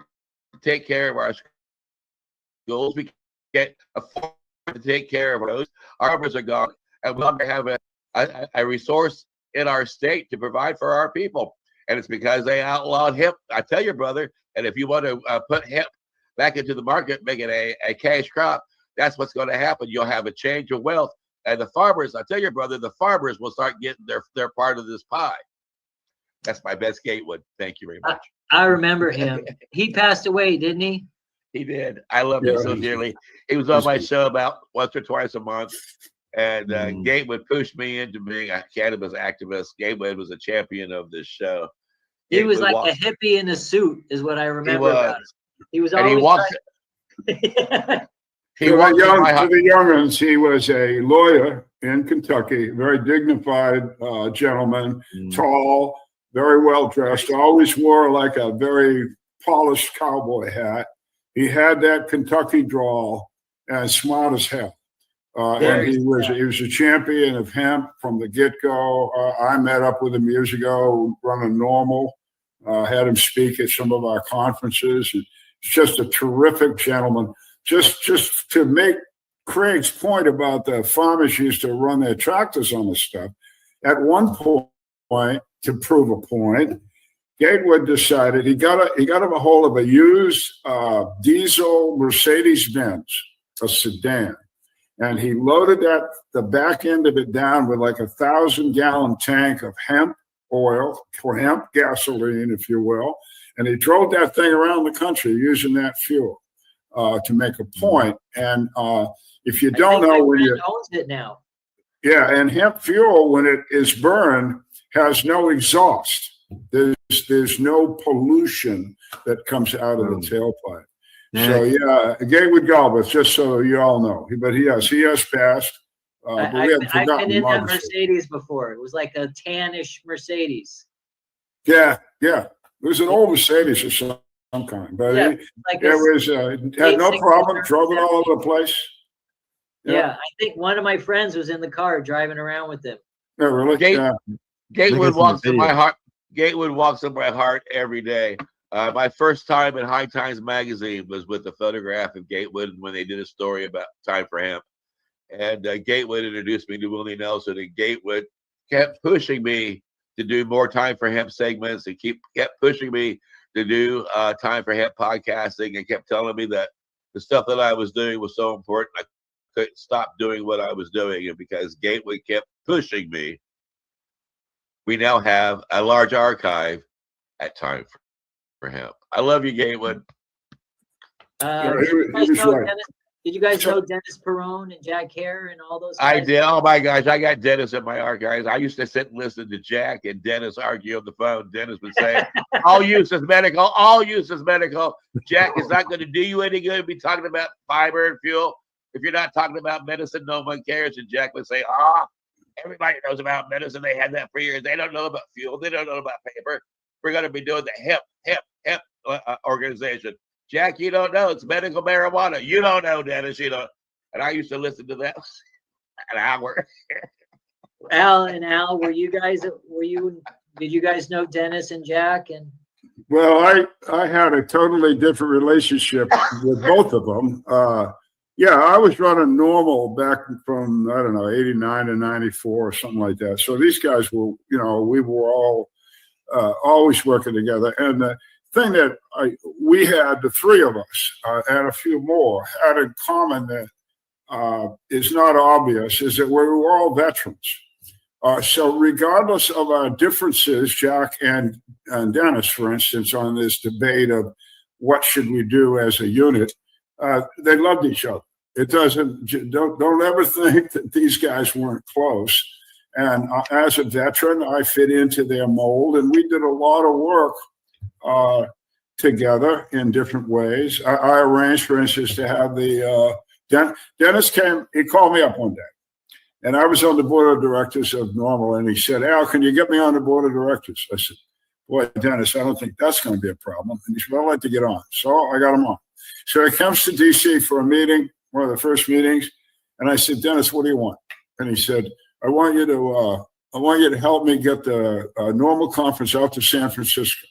to take care of our schools. We can't afford to take care of those. Our rivers are gone, and we longer have a resource in our state to provide for our people. And it's because they outlawed hemp. I tell you, brother, and if you want to put hemp back into the market, make it a cash crop, that's what's going to happen. You'll have a change of wealth. And the farmers, I tell you, brother, the farmers will start getting their part of this pie. That's my best Gatewood. Thank you very much. I remember him. He passed away, didn't he? He did. I loved him so dearly. He was on my show about once or twice a month. And Gatewood pushed me into being a cannabis activist. Gatewood was a champion of this show. He was like a hippie in a suit, is what I remember about him. He was always To the youngins, he was a lawyer in Kentucky, very dignified gentleman, tall, very well dressed, always wore like a very polished cowboy hat. He had that Kentucky drawl and smart as hell. And he was a champion of hemp from the get-go. I met up with him years ago, running Normal, had him speak at some of our conferences. He's just a terrific gentleman. Just to make Craig's point about the farmers used to run their tractors on this stuff, at one point, to prove a point, Gatewood decided he got him a hold of a used diesel Mercedes-Benz, a sedan, and he loaded the back end of it down with like 1,000-gallon tank of hemp oil, or hemp gasoline, if you will, and he drove that thing around the country using that fuel to make a point. And if you don't know, when you owns it now. Yeah, and hemp fuel, when it is burned, has no exhaust. There's no pollution that comes out of the tailpipe. So yeah, Gatewood Galbraith, just so you all know, but he has passed. I've been in that Mercedes before. It was like a tannish Mercedes. Yeah. It was an old Mercedes of some kind, but it had no problem, drove it all over the place. Yeah, I think one of my friends was in the car driving around with him. Yeah, really? Gatewood walks in my heart. Gatewood walks in my heart every day. My first time in High Times magazine was with a photograph of Gatewood when they did a story about Time for Hemp. And Gatewood introduced me to Willie Nelson, and Gatewood kept pushing me to do more Time for Hemp segments, and kept pushing me to do Time for Hemp podcasting, and kept telling me that the stuff that I was doing was so important, I couldn't stop doing what I was doing. And because Gatewood kept pushing me, we now have a large archive at Time for Hemp. I love you, Gatewood. Did you guys know Dennis Perrone and Jack Hare and all those guys? I did. Oh my gosh, I got Dennis in my archives. I used to sit and listen to Jack and Dennis argue on the phone. Dennis would say, all use is medical, all use is medical. Jack is not going to do you any good. Be talking about fiber and fuel. If you're not talking about medicine, no one cares. And Jack would say, everybody knows about medicine. They had that for years. They don't know about fuel. They don't know about paper. We're going to be doing the hemp organization. Jack, you don't know. It's medical marijuana. You don't know, Dennis. You don't. And I used to listen to that an hour. Al, did you guys know Dennis and Jack? And well, I had a totally different relationship with both of them. Yeah, I was running Normal back from, I don't know, 89 to 94 or something like that. So these guys were, we were all always working together. And the thing that we had, the three of us, and a few more, had in common that is not obvious, is that we were all veterans. So regardless of our differences, Jack and Dennis, for instance, on this debate of what should we do as a unit, they loved each other. Don't ever think that these guys weren't close. And as a veteran, I fit into their mold, and we did a lot of work together in different ways. I arranged, for instance, to have Dennis came, he called me up one day, and I was on the board of directors of Normal, and he said, Al, can you get me on the board of directors? I said, boy, Dennis, I don't think that's going to be a problem. And he said, well, I'd like to get on. So I got him on. So he comes to DC for a meeting, one of the first meetings, and I said, Dennis, what do you want? And he said, I want you to help me get the Normal conference out to San Francisco.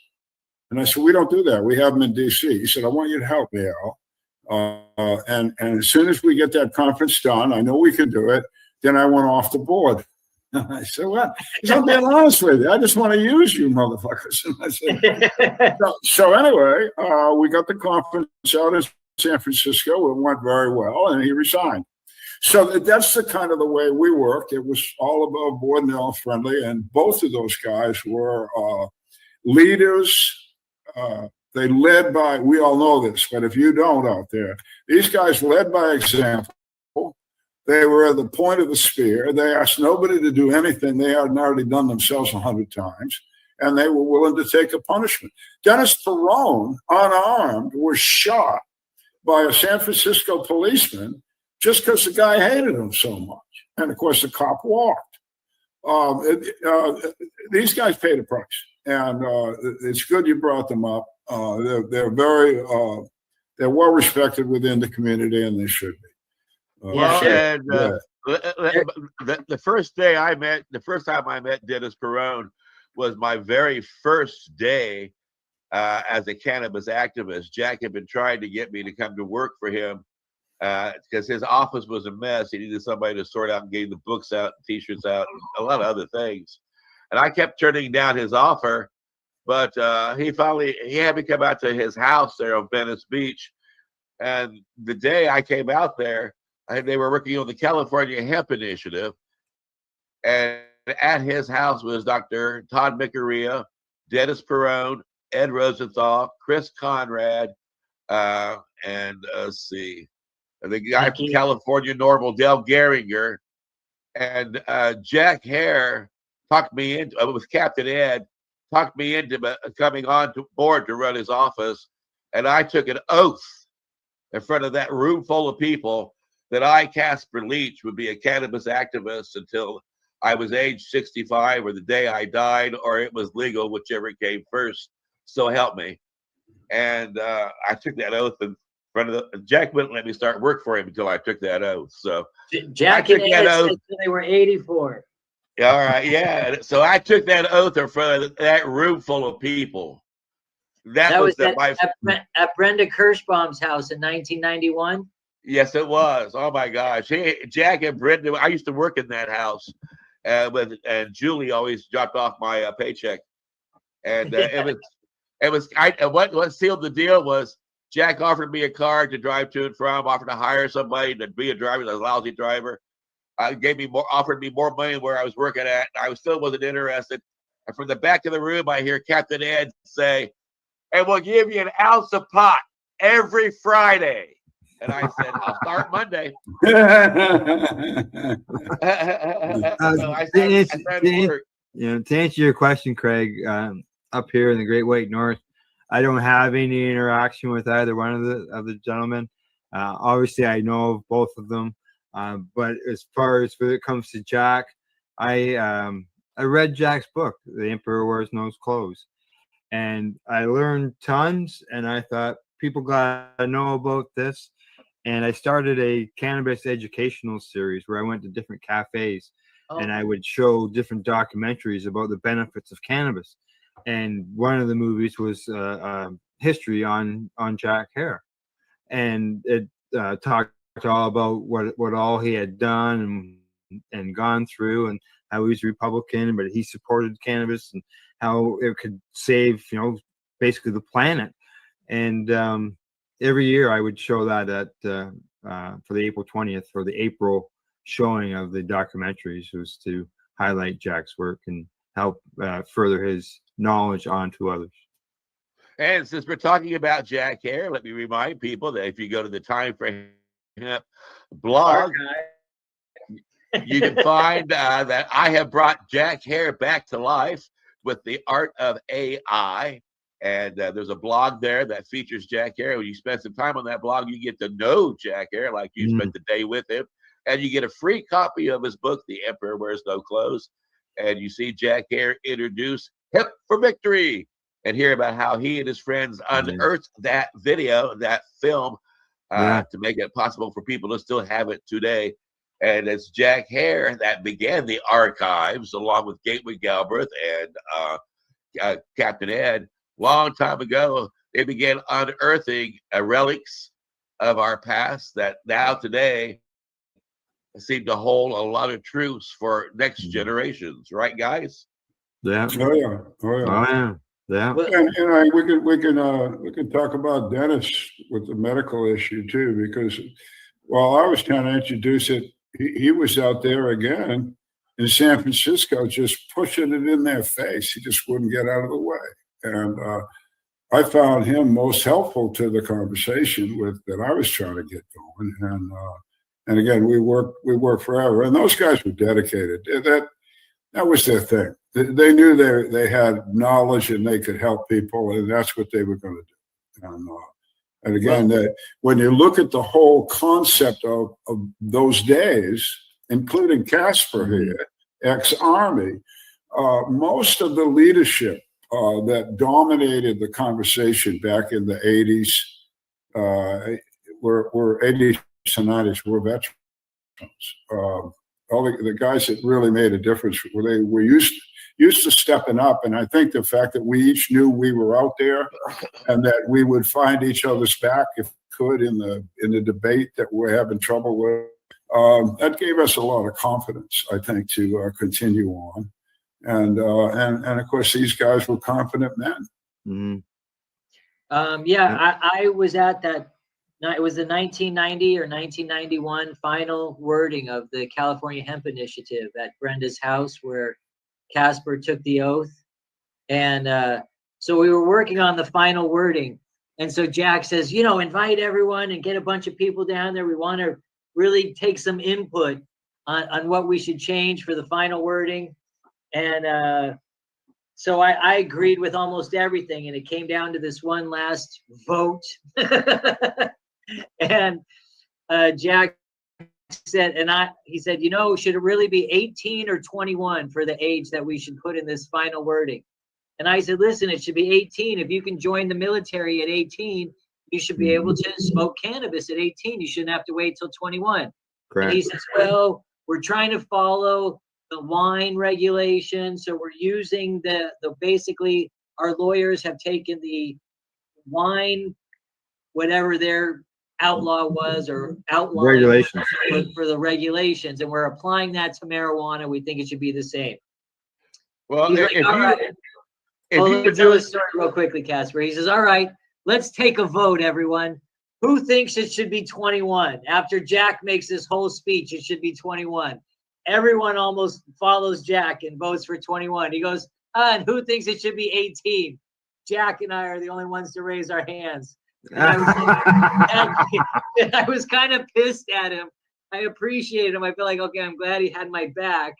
And I said, we don't do that. We have them in DC. He said, I want you to help me, Al. And as soon as we get that conference done, I know we can do it. Then I went off the board. I said, well, I'm being honest with you. I just want to use you motherfuckers. And I said, so anyway, we got the conference out in San Francisco. It went very well, and he resigned. So that's the kind of the way we worked. It was all above board and all friendly. And both of those guys were leaders. They led by, we all know this, but if you don't out there, these guys led by example. They were at the point of the spear. They asked nobody to do anything they hadn't already done themselves 100 times, and they were willing to take a punishment. Dennis Perone, unarmed, was shot by a San Francisco policeman just because the guy hated him so much. And of course, the cop walked. These guys paid a price, and it's good you brought them up. They're very, they're well respected within the community, and they should be. Well, and the first time I met Dennis Perone was my very first day as a cannabis activist. Jack had been trying to get me to come to work for him because his office was a mess. He needed somebody to sort out and get the books out, T-shirts out, and a lot of other things. And I kept turning down his offer, but he had me come out to his house there on Venice Beach. And the day I came out there, they were working on the California Hemp Initiative, and at his house was Dr. Todd Miccaria, Dennis Perone, Ed Rosenthal, Chris Conrad, and let's see, the guy from California Normal, Dale Gehringer, and Jack Hare talked me into, with Captain Ed, talked me into coming on board to run his office, and I took an oath in front of that room full of people that I, Casper Leach, would be a cannabis activist until I was age 65 or the day I died, or it was legal, whichever came first. So help me. And I took that oath in front of Jack wouldn't let me start work for him until I took that oath. So Jack and Ed said they were 84. All right, yeah. So I took that oath in front of that room full of people. That was at Brenda Kirschbaum's house in 1991. Yes, it was. Oh my gosh, Jack and Brenda. I used to work in that house, and Julie always dropped off my paycheck, and what sealed the deal was Jack offered me a car to drive to and from, offered to hire somebody to be a driver, a lousy driver. Offered me more money where I was working at. I still wasn't interested. And from the back of the room, I hear Captain Ed say, "And we'll give you an ounce of pot every Friday." And I said, "I'll start Monday." To answer your question, Craig, up here in the Great White North, I don't have any interaction with either one of the gentlemen. Obviously, I know of both of them, but as far as when it comes to Jack, I read Jack's book, "The Emperor Wears No Clothes," and I learned tons. And I thought people gotta know about this. And I started a cannabis educational series where I went to different cafes and I would show different documentaries about the benefits of cannabis. And one of the movies was history on Jack Hare, and it talked all about what all he had done and gone through, and how he was Republican, but he supported cannabis and how it could save, basically the planet. And every year I would show that for the April 20th, for the April showing of the documentaries, was to highlight Jack's work and help further his knowledge onto others. And since we're talking about Jack Hare, let me remind people that if you go to the Time for Hemp blog, you can find that I have brought Jack Hare back to life with the art of AI. And there's a blog there that features Jack Hare. When you spend some time on that blog, you get to know Jack Hare like you spent the day with him. And you get a free copy of his book, The Emperor Wears No Clothes. And you see Jack Hare introduce Hemp for Victory and hear about how he and his friends unearthed that video, that film, to make it possible for people to still have it today. And it's Jack Hare that began the archives, along with Gateway Galbraith and Captain Ed. Long time ago, they began unearthing relics of our past that now today seem to hold a lot of truths for next generations, right, guys? Yeah. Oh yeah. Oh yeah. Yeah. And we can talk about Dennis with the medical issue too, because while I was trying to introduce it, he was out there again in San Francisco, just pushing it in their face. He just wouldn't get out of the way. And I found him most helpful to the conversation that I was trying to get going. And again, we worked forever. And those guys were dedicated. That was their thing. They knew they had knowledge and they could help people, and that's what they were going to do. And again, when you look at the whole concept of those days, including Casper here, ex-Army, most of the leadership that dominated the conversation back in the 80s were 80s and 90s were veterans. All the guys that really made a difference they were used to stepping up, and I think the fact that we each knew we were out there and that we would find each other's back if we could in the debate that we're having trouble with, that gave us a lot of confidence, I think, to continue on. And of course, these guys were confident men. I was at that. It was the 1990 or 1991 final wording of the California Hemp Initiative at Brenda's house, where Casper took the oath. And so we were working on the final wording. And so Jack says, invite everyone and get a bunch of people down there. We want to really take some input on what we should change for the final wording. And so I agreed with almost everything. And it came down to this one last vote. And Jack said, he said, should it really be 18 or 21 for the age that we should put in this final wording? And I said, listen, it should be 18. If you can join the military at 18, you should be able to smoke cannabis at 18. You shouldn't have to wait till 21. Correct. And he says, well, we're trying to follow the wine regulation. So we're using the basically our lawyers have taken the wine, whatever their outlaw was or outlaw regulations for the regulations, and we're applying that to marijuana. We think it should be the same. Well, let me tell a story real quickly, Casper. He says, all right, let's take a vote, everyone. Who thinks it should be 21? After Jack makes this whole speech, it should be 21. Everyone almost follows Jack and votes for 21. He goes, and who thinks it should be 18? Jack and I are the only ones to raise our hands. And I was kind of pissed at him. I appreciate him. I feel like, okay, I'm glad he had my back.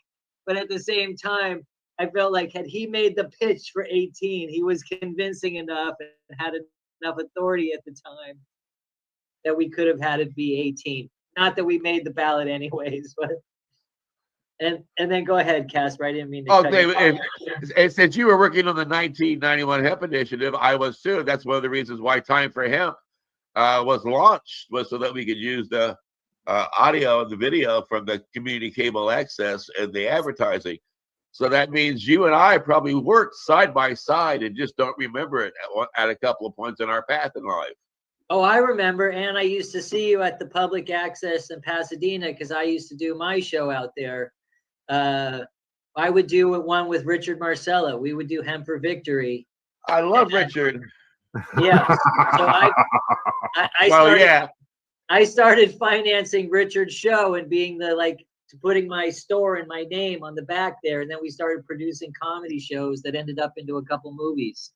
But at the same time, I felt like had he made the pitch for 18, he was convincing enough and had enough authority at the time that we could have had it be 18. Not that we made the ballot anyways, but and then go ahead, Casper. I didn't mean to. Okay, since you were working on the 1991 hemp initiative, I was too. That's one of the reasons why Time for Hemp was launched, was so that we could use the audio and the video from the community cable access and the advertising. So that means you and I probably worked side by side and just don't remember it at a couple of points in our path in life. Oh, I remember. And I used to see you at the public access in Pasadena because I used to do my show out there. I would do one with Richard Marcella. We would do Hemp for Victory. I love Richard. Yeah. So I started financing Richard's show and being putting my store and my name on the back there. And then we started producing comedy shows that ended up into a couple movies.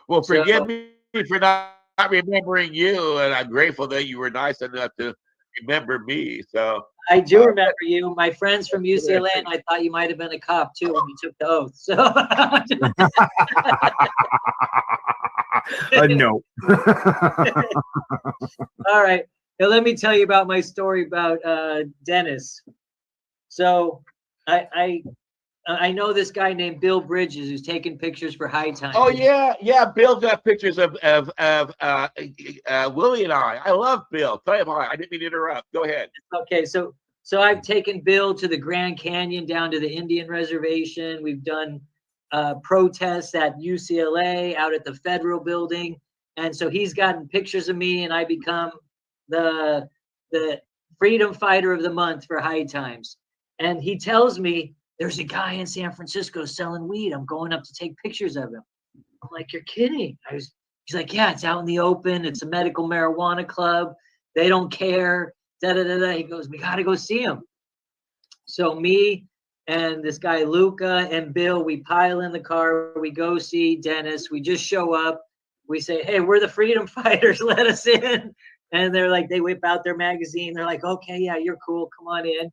Well, forgive me for not remembering you. And I'm grateful that you were nice enough to remember me. So I do remember you. My friends from UCLA, and I thought you might have been a cop too when you took the oath. So no. All right. Now let me tell you about my story about Dennis. So I know this guy named Bill Bridges who's taking pictures for High Times. Oh yeah. Bill got pictures of Willie and I. I love Bill. Tell him hi. I didn't mean to interrupt. Go ahead. Okay, so I've taken Bill to the Grand Canyon, down to the Indian Reservation. We've done protests at UCLA, out at the Federal Building, and so he's gotten pictures of me, and I become the freedom fighter of the month for High Times. And he tells me, there's a guy in San Francisco selling weed. I'm going up to take pictures of him. I'm like, you're kidding. He's like, yeah, it's out in the open. It's a medical marijuana club. They don't care. Da, da, da, da. He goes, we got to go see him. So me and this guy, Luca and Bill, we pile in the car. We go see Dennis. We just show up. We say, hey, we're the freedom fighters. Let us in. And they're like, they whip out their magazine. They're like, okay, yeah, you're cool. Come on in.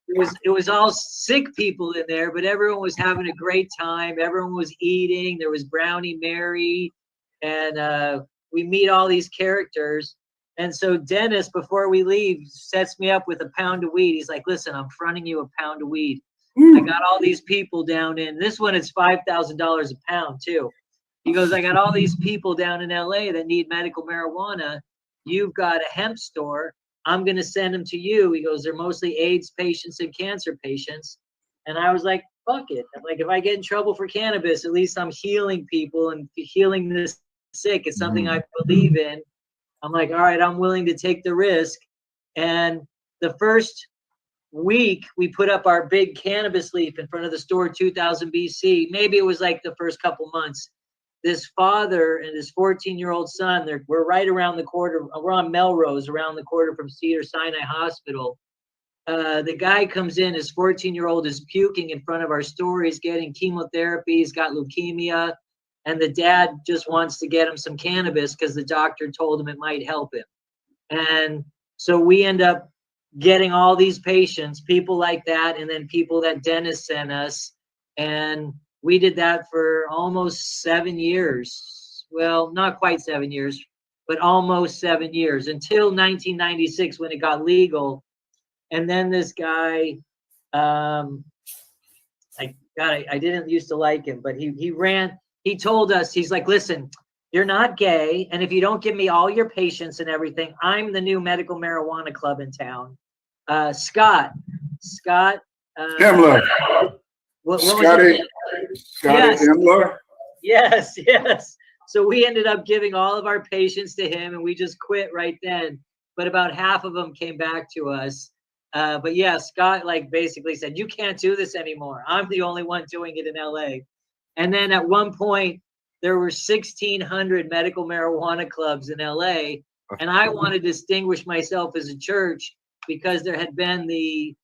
It was all sick people in there, but everyone was having a great time. Everyone was eating. There was Brownie Mary, and we meet all these characters. And so Dennis, before we leave, sets me up with a pound of weed. He's like, listen, I'm fronting you a pound of weed. I got all these people down in this one. It's $5,000 a pound too. He goes, I got all these people down in LA that need medical marijuana. You've got a hemp store. I'm going to send them to you. He goes, they're mostly AIDS patients and cancer patients. And I was like, fuck it. Like, if I get in trouble for cannabis, at least I'm healing people and healing the sick. It's something I believe in. I'm like, all right, I'm willing to take the risk. And the first week, we put up our big cannabis leaf in front of the store, 2000 BC. Maybe it was like the first couple months. This father and his 14-year-old son, we're right around the corner. We're on Melrose, around the corner from Cedars-Sinai Hospital. The guy comes in, his 14-year-old is puking in front of our store. He's getting chemotherapy. He's got leukemia. And the dad just wants to get him some cannabis because the doctor told him it might help him. And so we end up getting all these patients, people like that, and then people that Dennis sent us. And we did that for almost 7 years. Well, not quite 7 years, but almost 7 years, until 1996 when it got legal. And then this guy, I didn't used to like him, but he told us, he's like, listen, you're not gay. And if you don't give me all your patients and everything, I'm the new medical marijuana club in town. Scott Himmler. Scotty yes. Himmler. Yes. So we ended up giving all of our patients to him, and we just quit right then. But about half of them came back to us. But yeah, Scott basically said, you can't do this anymore. I'm the only one doing it in LA. And then at one point, there were 1,600 medical marijuana clubs in LA. And I wanted to distinguish myself as a church because there had been the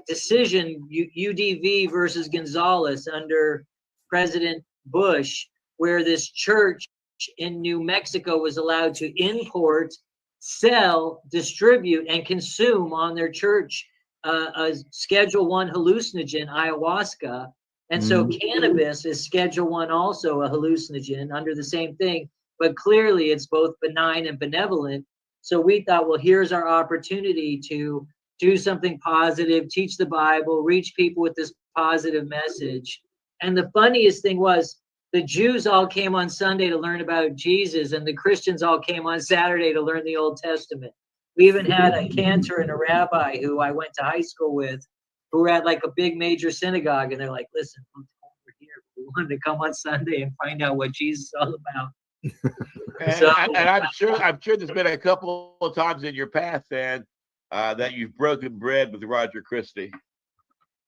decision, UDV versus Gonzalez under President Bush, where this church in New Mexico was allowed to import, sell, distribute, and consume on their church a Schedule I hallucinogen, ayahuasca. And so cannabis is Schedule I also a hallucinogen under the same thing, but clearly it's both benign and benevolent. So we thought, well, here's our opportunity to do something positive, teach the Bible, reach people with this positive message. And the funniest thing was the Jews all came on Sunday to learn about Jesus, and the Christians all came on Saturday to learn the Old Testament. We even had a cantor and a rabbi who I went to high school with, who were at a big major synagogue, and they're like, listen, we're here. We wanted to come on Sunday and find out what Jesus is all about. And I'm sure there's been a couple of times in your path, then, that you've broken bread with Roger Christie.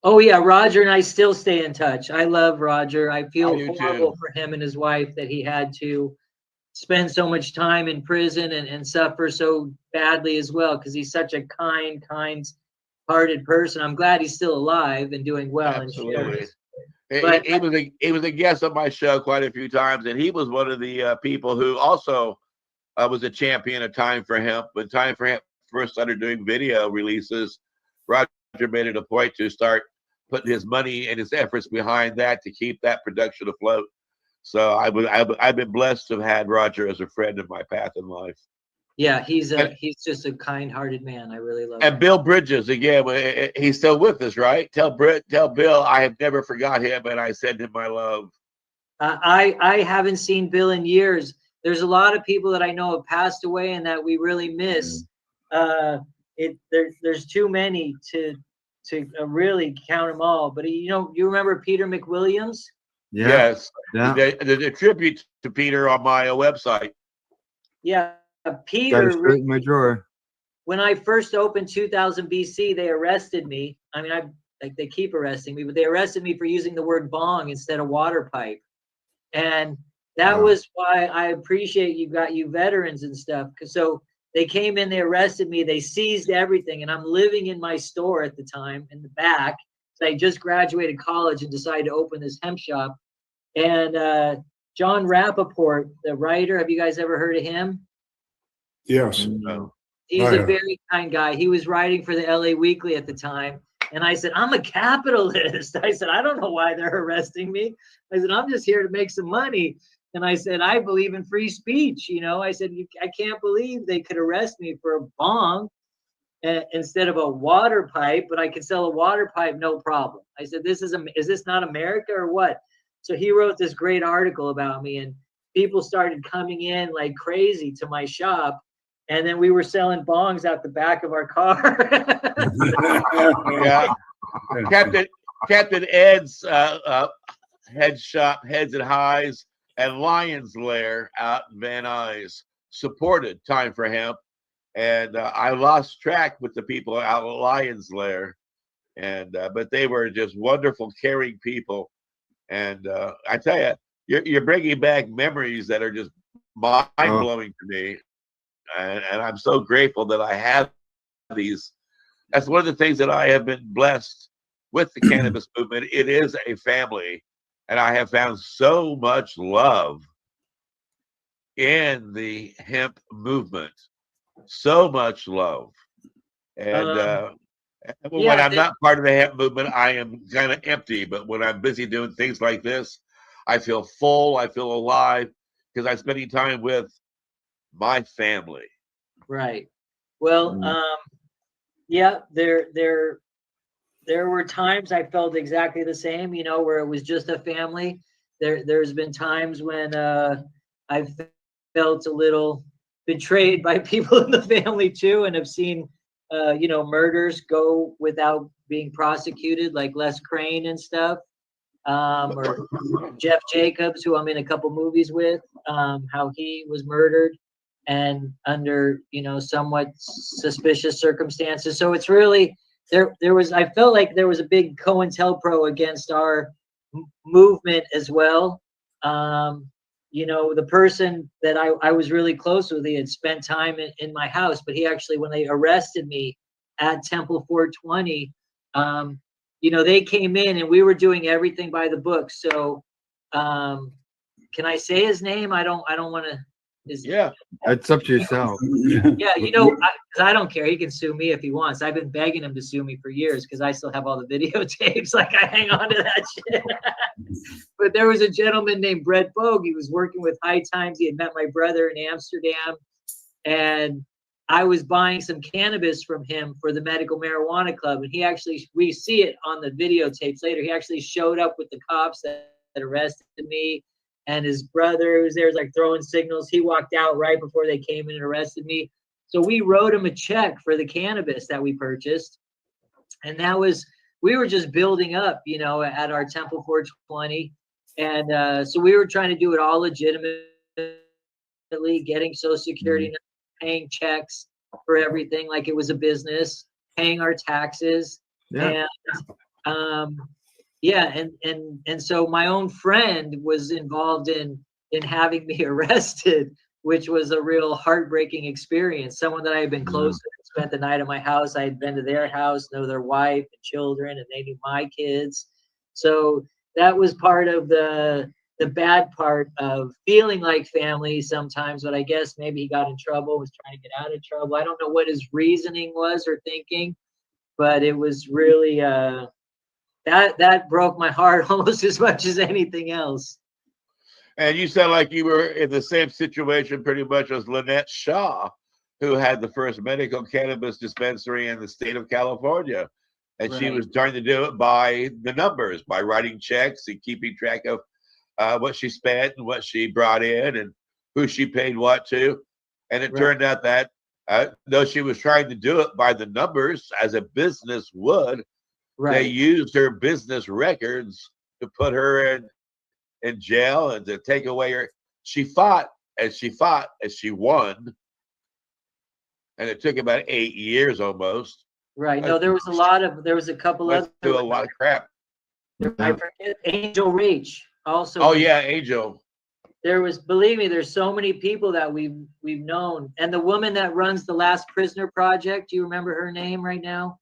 Oh yeah, Roger and I still stay in touch. I love Roger. I feel horrible for him and his wife that he had to spend so much time in prison and suffer so badly as well, because he's such a kind-hearted person. I'm glad he's still alive and doing well. Absolutely. He was a guest on my show quite a few times, and he was one of the people who also was a champion of Time for Hemp. When Time for Hemp first started doing video releases, Roger made it a point to start putting his money and his efforts behind that to keep that production afloat. So I've been blessed to have had Roger as a friend in my path in life. Yeah, he's just a kind-hearted man. I really love him. And Bill Bridges, again, he's still with us, right? Tell Bill I have never forgot him, and I send him my love. I haven't seen Bill in years. There's a lot of people that I know have passed away and that we really miss. There's too many to really count them all. But you remember Peter McWilliams? Yeah. Yes. Yeah. There's a tribute to Peter on my website. Yeah, Got it Peter. straight in my drawer. when I first opened 2000 BC, they arrested me. I mean, like they keep arresting me, but they arrested me for using the word bong instead of water pipe. And that was why I appreciate you veterans and stuff. So they came in, they arrested me, they seized everything, and I'm living in my store at the time in the back. So I just graduated college and decided to open this hemp shop. And John Rappaport, the writer, have you guys ever heard of him? Yes. He's a very kind guy. He was writing for the LA Weekly at the time. And I said, I'm a capitalist. I said, I don't know why they're arresting me. I said, I'm just here to make some money. And I said, I believe in free speech. You know, I said, I can't believe they could arrest me for a bong instead of a water pipe, but I could sell a water pipe, no problem. I said, is this not America or what? So he wrote this great article about me, and people started coming in like crazy to my shop. And then we were selling bongs out the back of our car. Yeah. Captain Ed's head shop, Heads and Highs, and Lion's Lair out in Van Nuys supported Time for Hemp. And I lost track with the people out at Lion's Lair. And but they were just wonderful, caring people. And I tell you, you're bringing back memories that are just mind-blowing to me. And I'm so grateful that I have these. That's one of the things that I have been blessed with the cannabis movement. It is a family, and I have found so much love in the hemp movement. So much love. And when I'm not part of the hemp movement, I am kind of empty. But when I'm busy doing things like this, I feel full. I feel alive because I'm spending time with my family. Right. Well, yeah, there were times I felt exactly the same, you know, where it was just a family. There's been times when I felt a little betrayed by people in the family too, and have seen you know, murders go without being prosecuted, like Les Crane and stuff, or Jeff Jacobs, who I'm in a couple movies with, how he was murdered and under, you know, somewhat suspicious circumstances. So it's really I felt like there was a big COINTELPRO against our movement as well. You know, the person that I was really close with, he had spent time in my house, but he actually, when they arrested me at Temple 420, you know, they came in and we were doing everything by the book. So can I say his name? I don't want to. Yeah, it's up to yourself. Yeah, you know, I don't care. He can sue me if he wants. I've been begging him to sue me for years because I still have all the videotapes. Like, I hang on to that shit. But there was a gentleman named Brett Bogue. He was working with High Times. He had met my brother in Amsterdam, and I was buying some cannabis from him for the Medical Marijuana Club. And he actually, we see it on the videotapes later, he actually showed up with the cops that arrested me. And his brother, who's there, was like throwing signals. He walked out right before they came in and arrested me. So we wrote him a check for the cannabis that we purchased. And that was, we were just building up, you know, at our Temple 420. And so we were trying to do it all legitimately, getting Social Security, paying checks for everything like it was a business, paying our taxes. Yeah. And yeah, and so my own friend was involved in having me arrested, which was a real heartbreaking experience. Someone that I had been close with, spent the night at my house. I had been to their house, know their wife and children, and they knew my kids. So that was part of the bad part of feeling like family sometimes. But I guess maybe he got in trouble, was trying to get out of trouble. I don't know what his reasoning was or thinking, but it was really that broke my heart almost as much as anything else. And you sound like you were in the same situation pretty much as Lynette Shaw, who had the first medical cannabis dispensary in the state of California. And she was trying to do it by the numbers, by writing checks and keeping track of what she spent and what she brought in and who she paid what to. And it turned out that though she was trying to do it by the numbers as a business would, they used her business records to put her in jail and to take away her. She fought and she fought and she won. and it took about 8 years almost. Right. No, there was a couple Went other. through a lot of crap. I forget Angel Reach also. Oh yeah, Angel. There was, believe me, there's so many people that we've known, and the woman that runs the Last Prisoner Project. Do you remember her name right now?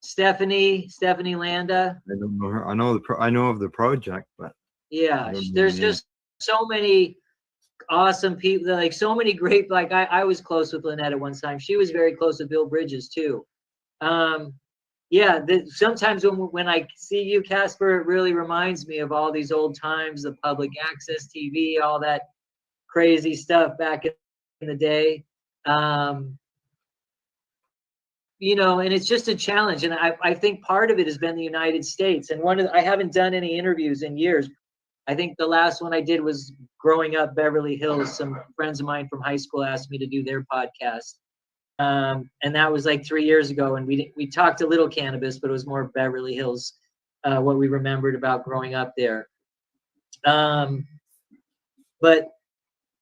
Stephanie Landa. I don't know her. I know of the project, but Yeah, there's just so many awesome people, like so many great, like I was close with Lynette at one time. She was very close with Bill Bridges too. Yeah, sometimes when I see you, Casper, it really reminds me of all these old times, the public access TV, all that crazy stuff back in the day. You know, and it's just a challenge. And I think part of it has been the United States. And I haven't done any interviews in years. I think the last one I did was Growing Up Beverly Hills. Some friends of mine from high school asked me to do their podcast. And that was like 3 years ago. And we talked a little cannabis, but it was more Beverly Hills, what we remembered about growing up there. But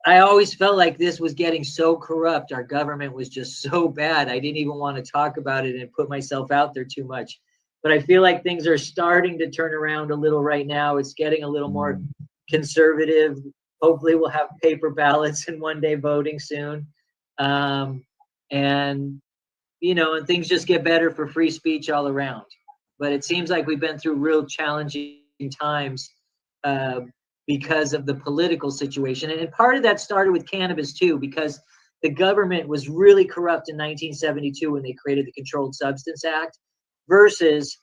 I always felt like this was getting so corrupt. Our government was just so bad. I didn't even want to talk about it and put myself out there too much. But I feel like things are starting to turn around a little right now. It's getting a little more conservative. Hopefully we'll have paper ballots and one day voting soon. And, you know, and things just get better for free speech all around. But it seems like we've been through real challenging times because of the political situation. And part of that started with cannabis too, because the government was really corrupt in 1972 when they created the Controlled Substance Act versus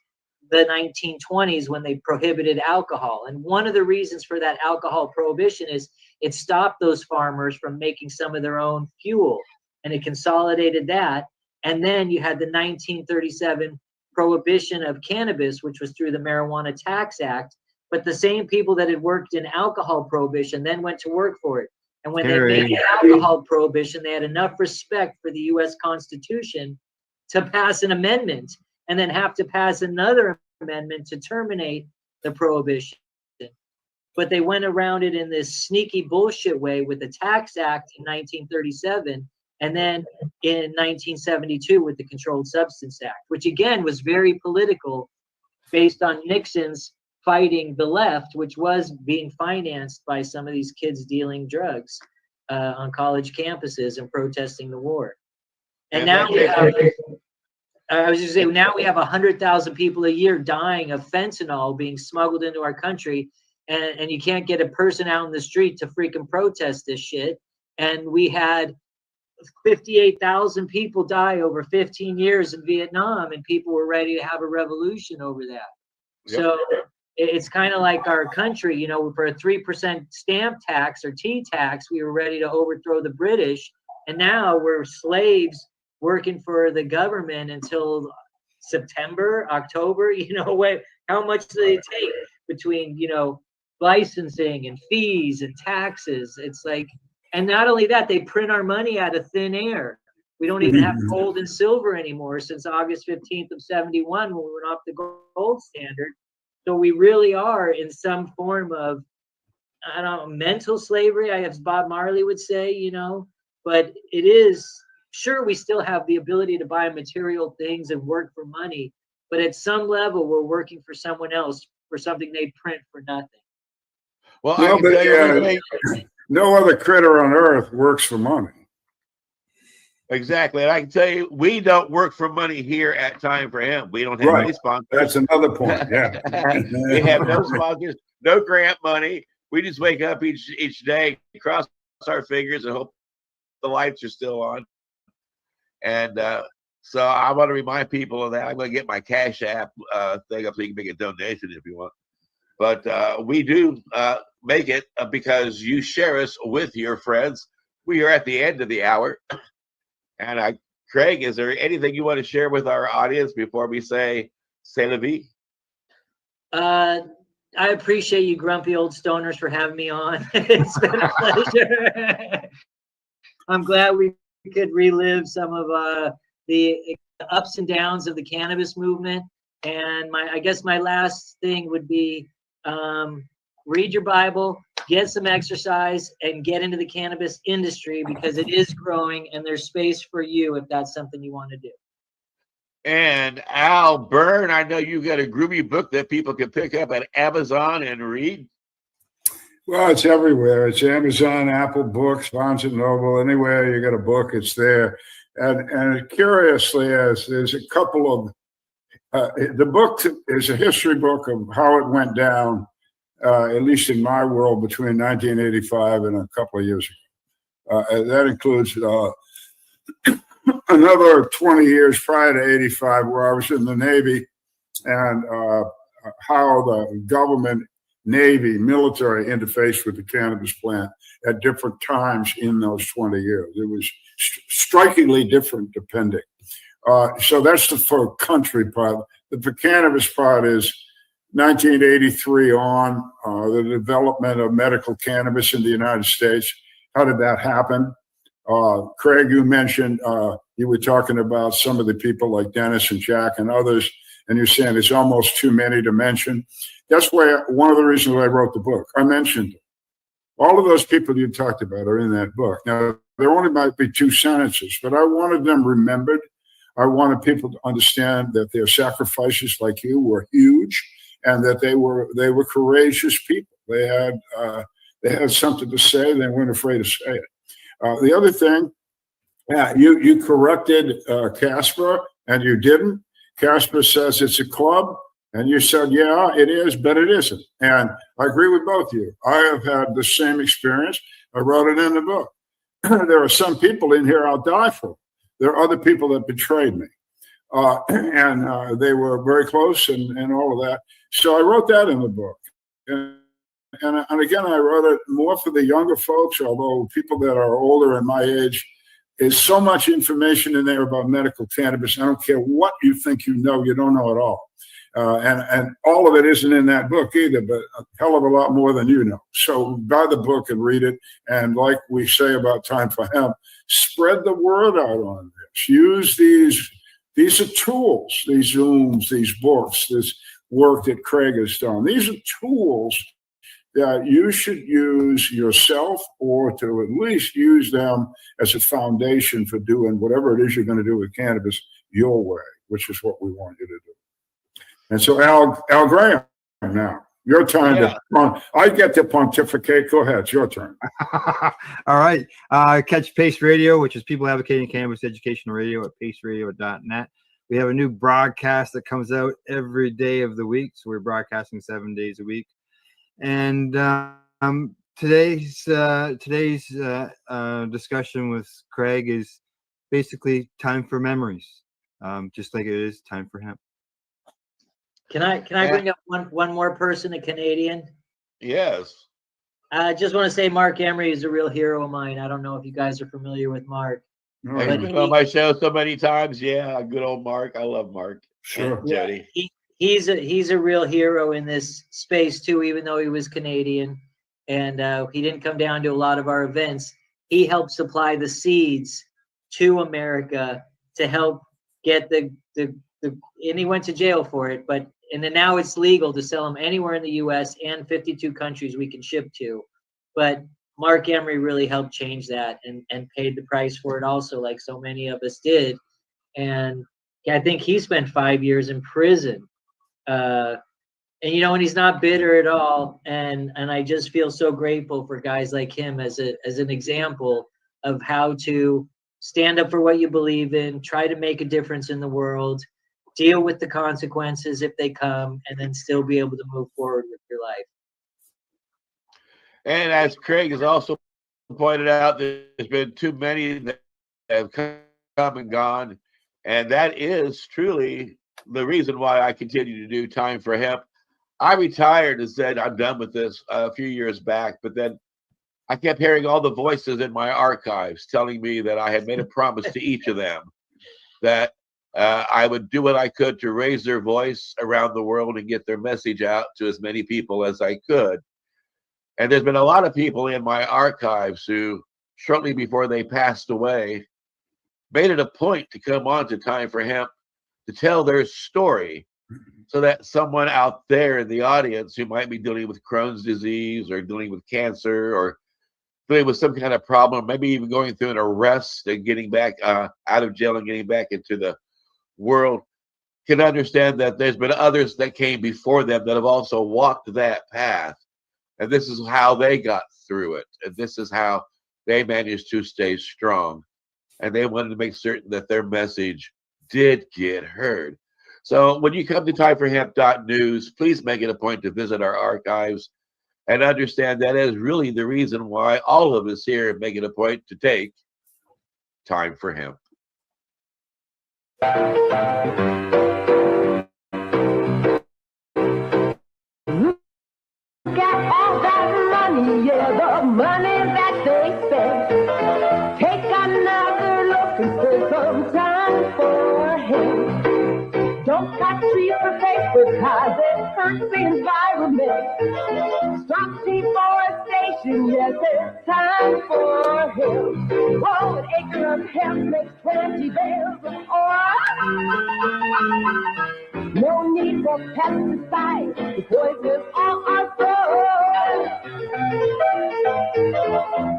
the 1920s when they prohibited alcohol. And one of the reasons for that alcohol prohibition is it stopped those farmers from making some of their own fuel, and it consolidated that. And then you had the 1937 prohibition of cannabis, which was through the Marijuana Tax Act. But the same people that had worked in alcohol prohibition then went to work for it. And when they made the alcohol prohibition, they had enough respect for the U.S. Constitution to pass an amendment and then have to pass another amendment to terminate the prohibition. But they went around it in this sneaky bullshit way with the Tax Act in 1937 and then in 1972 with the Controlled Substance Act, which again was very political based on Nixon's fighting the left, which was being financed by some of these kids dealing drugs on college campuses and protesting the war. And now we have, I was just saying, now we have 100,000 people a year dying of fentanyl being smuggled into our country, and you can't get a person out in the street to freaking protest this shit. And we had 58,000 people die over 15 years in Vietnam, and people were ready to have a revolution over that. Yep. So it's kind of like our country, you know, for a 3% stamp tax or T tax, we were ready to overthrow the British. And now we're slaves working for the government until September, October, you know, how much do they take between, you know, licensing and fees and taxes? It's like, and not only that, they print our money out of thin air. We don't even have gold and silver anymore since August 15th of 71 when we went off the gold standard. So we really are in some form of, I don't know, mental slavery, as Bob Marley would say, you know, but it is, sure, we still have the ability to buy material things and work for money, but at some level, we're working for someone else for something they print for nothing. Well, no other critter on earth works for money. Exactly. And I can tell you, we don't work for money here at Time for Him. We don't have any sponsors. That's another point. Yeah. We have no sponsors, no grant money. We just wake up each day, cross our fingers, and hope the lights are still on. And so I want to remind people of that. I'm going to get my Cash App thing up so you can make a donation if you want. But we do make it because you share us with your friends. We are at the end of the hour. And Craig, is there anything you want to share with our audience before we say la vie? I appreciate you grumpy old stoners for having me on. It's been a pleasure. I'm glad we could relive some of the ups and downs of the cannabis movement. And I guess my last thing would be, read your Bible, get some exercise, and get into the cannabis industry because it is growing and there's space for you if that's something you want to do. And Al Byrne, I know you got a groovy book that people can pick up at Amazon and read. Well, it's everywhere. It's Amazon, Apple Books, Barnes and Noble. Anywhere you get a book, it's there. And curiously, as there's a couple of the book is a history book of how it went down, at least in my world, between 1985 and a couple of years ago. That includes another 20 years prior to 85, where I was in the Navy, and how the government, Navy, military interfaced with the cannabis plant at different times in those 20 years. It was strikingly different depending. So that's the for country part. The for cannabis part is 1983 on, the development of medical cannabis in the United States. How did that happen? Craig, you mentioned, you were talking about some of the people like Dennis and Jack and others, and you're saying it's almost too many to mention. That's why one of the reasons I wrote the book. I mentioned it. All of those people you talked about are in that book. Now, there only might be 2 sentences, but I wanted them remembered. I wanted people to understand that their sacrifices, like you, were huge, and that they were courageous people. They had something to say. They weren't afraid to say it. The other thing, you corrected Casper, and you didn't. Casper says it's a club, and you said, yeah, it is, but it isn't. And I agree with both of you. I have had the same experience. I wrote it in the book. There are some people in here I'll die for. There are other people that betrayed me. And they were very close and all of that. So I wrote that in the book. And again, I wrote it more for the younger folks, although people that are older and my age, there's so much information in there about medical cannabis. I don't care what you think you know, you don't know at all. And all of it isn't in that book either, but a hell of a lot more than you know. So buy the book and read it. And like we say about Time for Hemp, spread the word out on this. Use these are tools, these Zooms, these books, this work that Craig has done. These are tools that you should use yourself, or to at least use them as a foundation for doing whatever it is you're going to do with cannabis your way, which is what we want you to do. And so Al Graham, now your time. Yeah. I get to pontificate. Go ahead. It's your turn. All right. Catch Pace Radio, which is People Advocating Cannabis Educational Radio, at paceradio.net. We have a new broadcast that comes out every day of the week. So we're broadcasting 7 days a week. And today's discussion with Craig is basically time for memories, just like it is time for hemp. Can I bring up one more person, a Canadian? Yes. I just want to say Mark Emery is a real hero of mine. I don't know if you guys are familiar with Mark. He's been on my show so many times. Yeah, good old Mark. I love Mark. Sure. Jody. He's a real hero in this space too, even though he was Canadian, and he didn't come down to a lot of our events. He helped supply the seeds to America to help get and he went to jail for it, and then now it's legal to sell them anywhere in the U.S. and 52 countries we can ship to. But Mark Emery really helped change that and paid the price for it also, like so many of us did. And I think he spent 5 years in prison. And and he's not bitter at all. And I just feel so grateful for guys like him as an example of how to stand up for what you believe in, try to make a difference in the world, deal with the consequences if they come, and then still be able to move forward with your life. And as Craig has also pointed out, there's been too many that have come and gone. And that is truly the reason why I continue to do Time for Hemp. I retired and said, I'm done with this a few years back. But then I kept hearing all the voices in my archives telling me that I had made a promise to each of them that I would do what I could to raise their voice around the world and get their message out to as many people as I could. And there's been a lot of people in my archives who, shortly before they passed away, made it a point to come on to Time for Hemp to tell their story so that someone out there in the audience who might be dealing with Crohn's disease or dealing with cancer or dealing with some kind of problem, maybe even going through an arrest and getting back out of jail and getting back into the world, can understand that there's been others that came before them that have also walked that path. And this is how they got through it. And this is how they managed to stay strong. And they wanted to make certain that their message did get heard. So when you come to timeforhemp.news, please make it a point to visit our archives and understand that is really the reason why all of us here make it a point to take time for hemp. Got all that money, yeah, the money that they spend. Take another look and spend some time for him. Don't cut trees for paper, cause it hurts the environment. Stop deforestation, yes, it's time for him. Whoa, an acre of hemp makes 20 bales of oil. No need for pesticides to poison all our soil.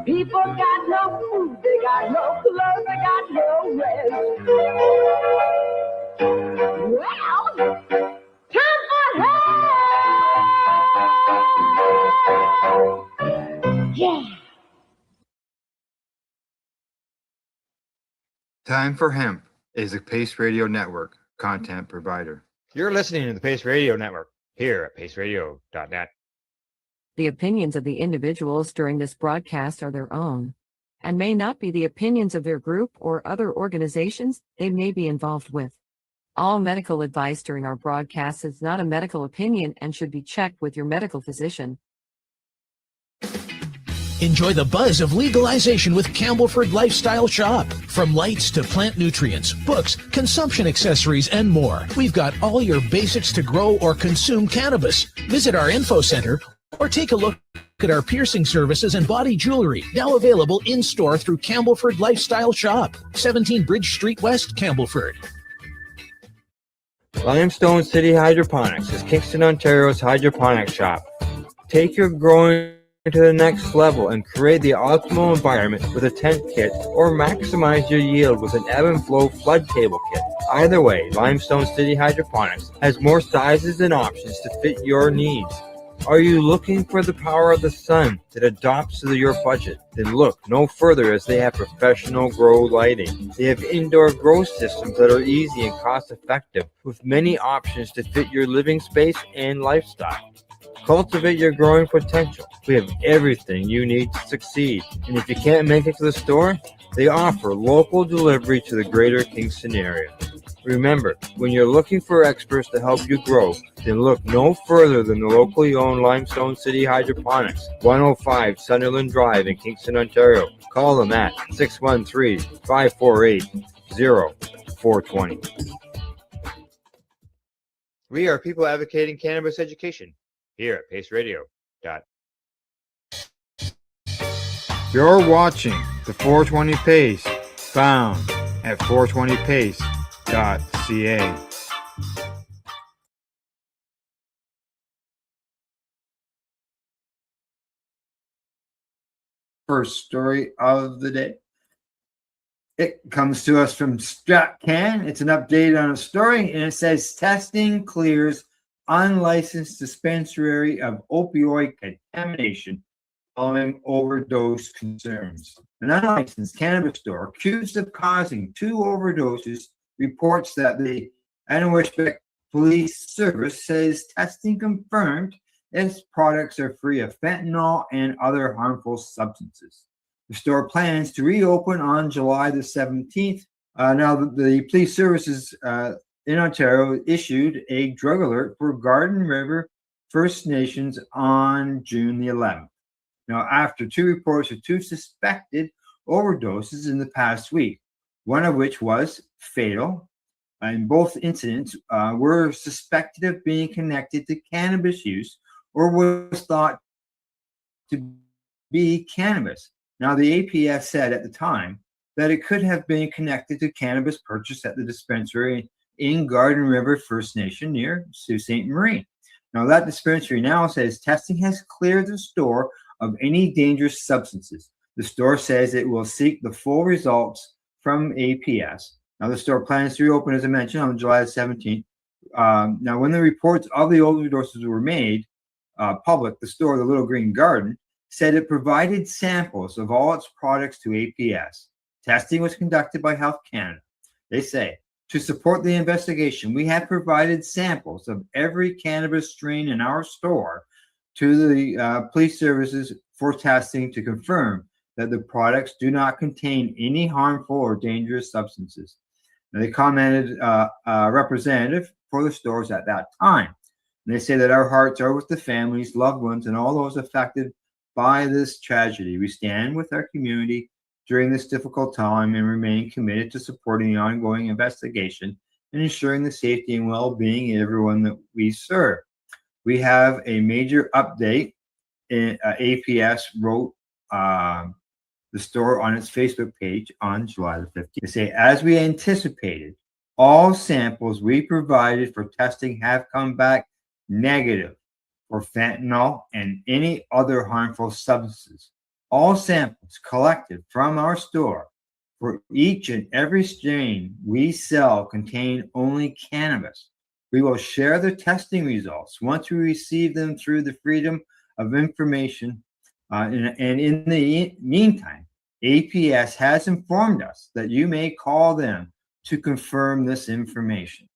People got no food, they got no clothes, they got no rest. Well, time for help! Yeah. Time for Hemp is a Pace Radio Network content provider. You're listening to the Pace Radio Network here at paceradio.net. The opinions of the individuals during this broadcast are their own and may not be the opinions of their group or other organizations they may be involved with. All medical advice during our broadcast is not a medical opinion and should be checked with your medical physician. Enjoy the buzz of legalization with Campbellford Lifestyle Shop. From lights to plant nutrients, books, consumption accessories, and more, we've got all your basics to grow or consume cannabis. Visit our info center or take a look at our piercing services and body jewelry, now available in-store through Campbellford Lifestyle Shop, 17 Bridge Street West, Campbellford. Limestone City Hydroponics is Kingston, Ontario's hydroponics shop. Take your growing to the next level and create the optimal environment with a tent kit or maximize your yield with an ebb and flow flood table kit. Either way, Limestone City Hydroponics has more sizes and options to fit your needs. Are you looking for the power of the sun that adapts to your budget? Then look no further, as they have professional grow lighting. They have indoor grow systems that are easy and cost effective with many options to fit your living space and lifestyle. Cultivate your growing potential. We have everything you need to succeed. And if you can't make it to the store, they offer local delivery to the greater Kingston area. Remember, when you're looking for experts to help you grow, then look no further than the locally owned Limestone City Hydroponics, 105 Sunderland Drive in Kingston, Ontario. Call them at 613-548-0420. We are people advocating cannabis education here at Pace Radio. You're watching the 420 Pace, found at 420pace.ca. First story of the day. It comes to us from StratCan. It's an update on a story, and it says testing clears unlicensed dispensary of opioid contamination following overdose concerns. An unlicensed cannabis store accused of causing 2 overdoses reports that the Annawichbeck Police Service says testing confirmed its products are free of fentanyl and other harmful substances. The store plans to reopen on July the 17th. Now, the police services in Ontario issued a drug alert for Garden River First Nations on June the 11th. Now, after 2 reports of 2 suspected overdoses in the past week, one of which was fatal, and both incidents were suspected of being connected to cannabis use or was thought to be cannabis. Now, the APS said at the time that it could have been connected to cannabis purchased at the dispensary in Garden River First Nation near Sault Ste. Marie. Now, that dispensary now says testing has cleared the store of any dangerous substances. The store says it will seek the full results from APS. Now, the store plans to reopen, as I mentioned, on July 17th. Now, when the reports of the overdoses were made public, the store, the Little Green Garden, said it provided samples of all its products to APS. Testing was conducted by Health Canada. They say, to support the investigation, we have provided samples of every cannabis strain in our store to the police services for testing to confirm that the products do not contain any harmful or dangerous substances. Now, they commented a representative for the stores at that time. And they say that our hearts are with the families, loved ones, and all those affected by this tragedy. We stand with our community during this difficult time and remain committed to supporting the ongoing investigation and ensuring the safety and well-being of everyone that we serve. We have a major update. APS wrote the store on its Facebook page on July the 15th. They say, as we anticipated, all samples we provided for testing have come back negative for fentanyl and any other harmful substances. All samples collected from our store for each and every strain we sell contain only cannabis. We will share the testing results once we receive them through the Freedom of Information. And in the meantime, APS has informed us that you may call them to confirm this information.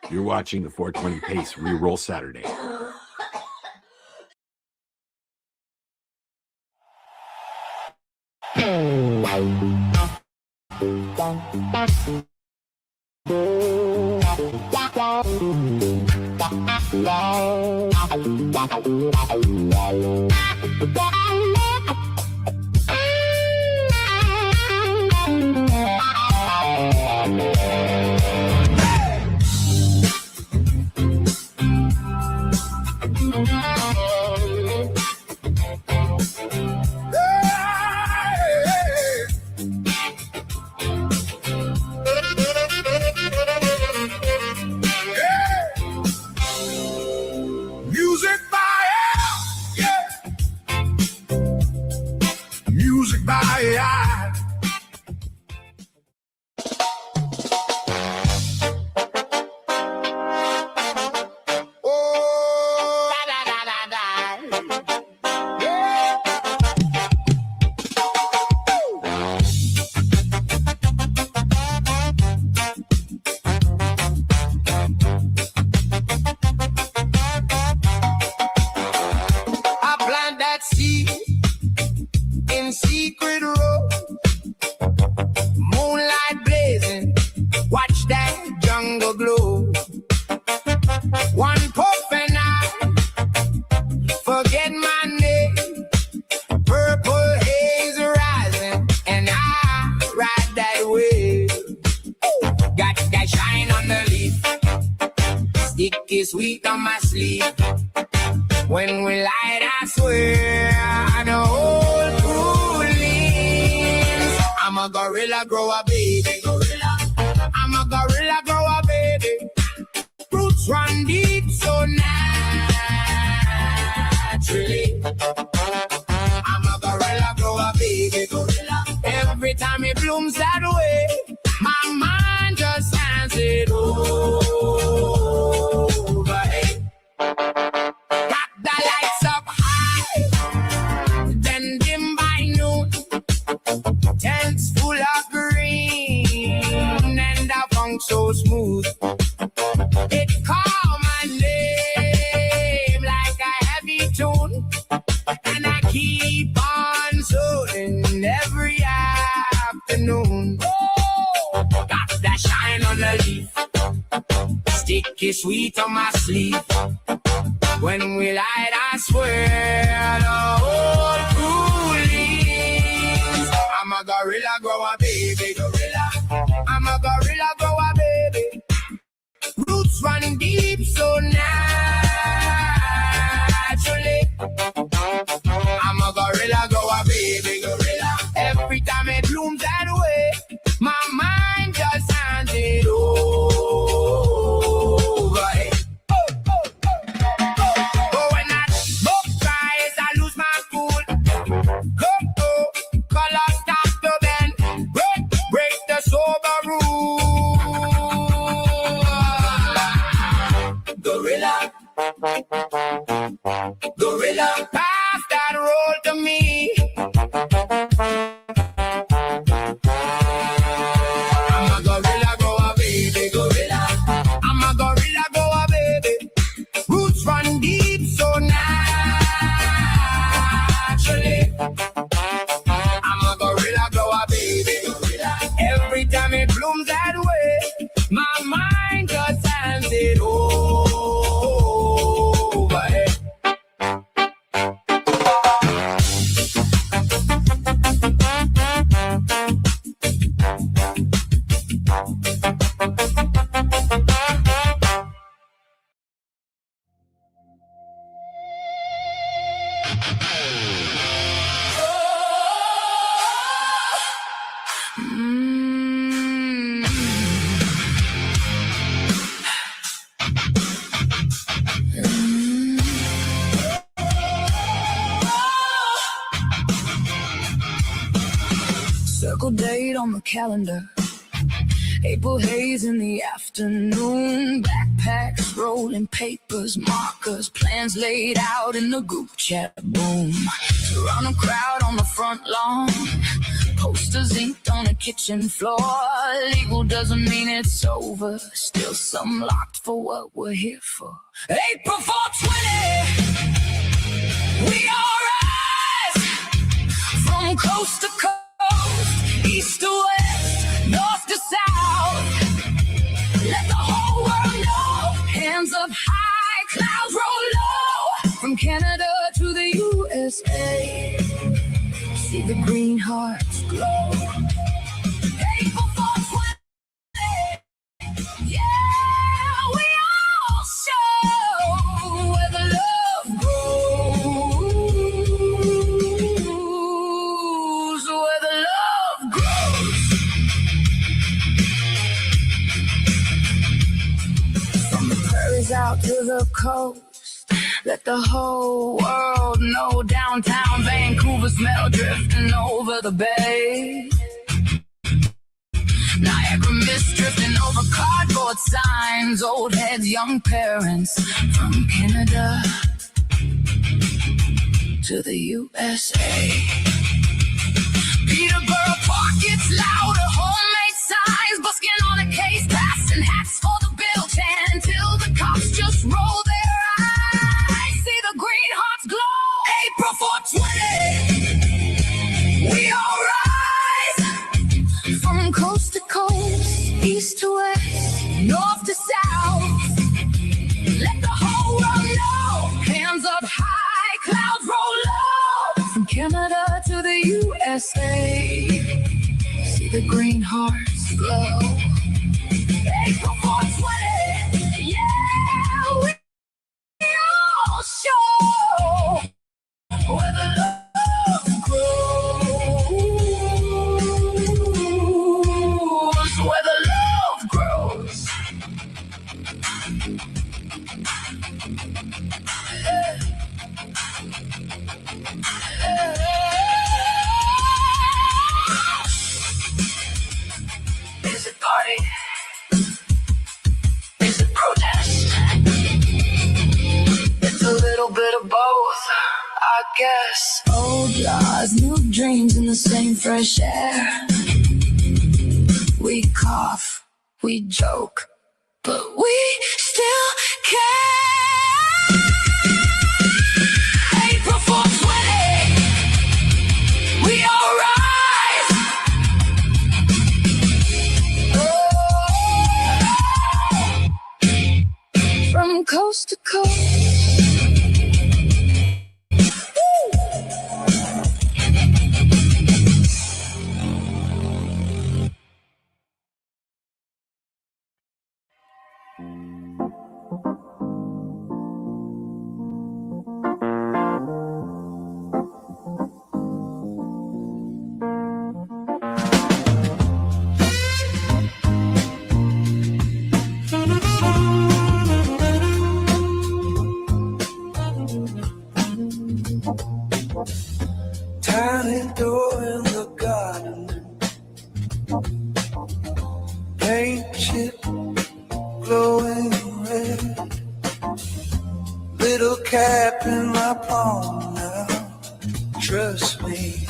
You're watching the 420 Pace Reroll Saturday. Music by yeah. Music by eye. Oh, da, da, da, da. Yeah. I plant that seed in secret row. Moonlight blazing, watch that jungle glow. One puff and I forget my name. Purple haze rising, and I ride that wave. Got that shine on the leaf, sticky sweet on my sleeve. When we light, I swear, I know old cool leaves. I'm a gorilla grower, baby. I'm a gorilla grower, baby. Roots run deep so naturally. I'm a gorilla grower, baby. Every time it blooms that way, my mind just answers over. Hey. Got the lights up high, then dim by noon. Tents full of green and the funk so smooth. It call my name like a heavy tune, and I keep on soaring every afternoon. Oh, got that shine on the leaf, sticky sweet on my sleeve. When we light, I swear, the whole coolies. I'm a gorilla grower, baby. I'm a gorilla grower, baby. Roots running deep so naturally. I'm a Circle date on the calendar. April haze in the afternoon. Backpacks, rolling papers, markers, plans laid out in the group chat. Boom. Surround a crowd on the front lawn. Posters inked on the kitchen floor. Legal doesn't mean it's over. Still some locked for what we're here for. April 420. We all rise from coast to coast. East to west, north to south. Let the whole world know. Hands up high, clouds roll low. From Canada to the USA. See the green hearts glow. April 420. Yeah, we all show where the love grows. Where the love grows. From the prairies out to the coast. Let the whole world know. Downtown Vancouver smell drifting over the bay. Niagara mist drifting over cardboard signs. Old heads, young parents. From Canada to the USA. Peterborough Park gets louder. Homemade signs, busking on a case. Passing hats for the bill tan. Till the cops just roll their eyes. See the green hearts glow. April 420. We all rise. From coast to coast. East to west. North to south. Let the whole world know. Hands up high. Clouds roll low. From Canada to the USA. See the green hearts glow. April 420. Yeah, we all show where the love grows. Where the love grows. Is it party? Is it protest? It's a little bit of both, I guess. Old laws, new dreams in the same fresh air. We cough, we joke, but we still care. April 420. We all rise. From coast to coast. Tiny door in the garden, paint chip glowing red, little cap in my palm now. Trust me,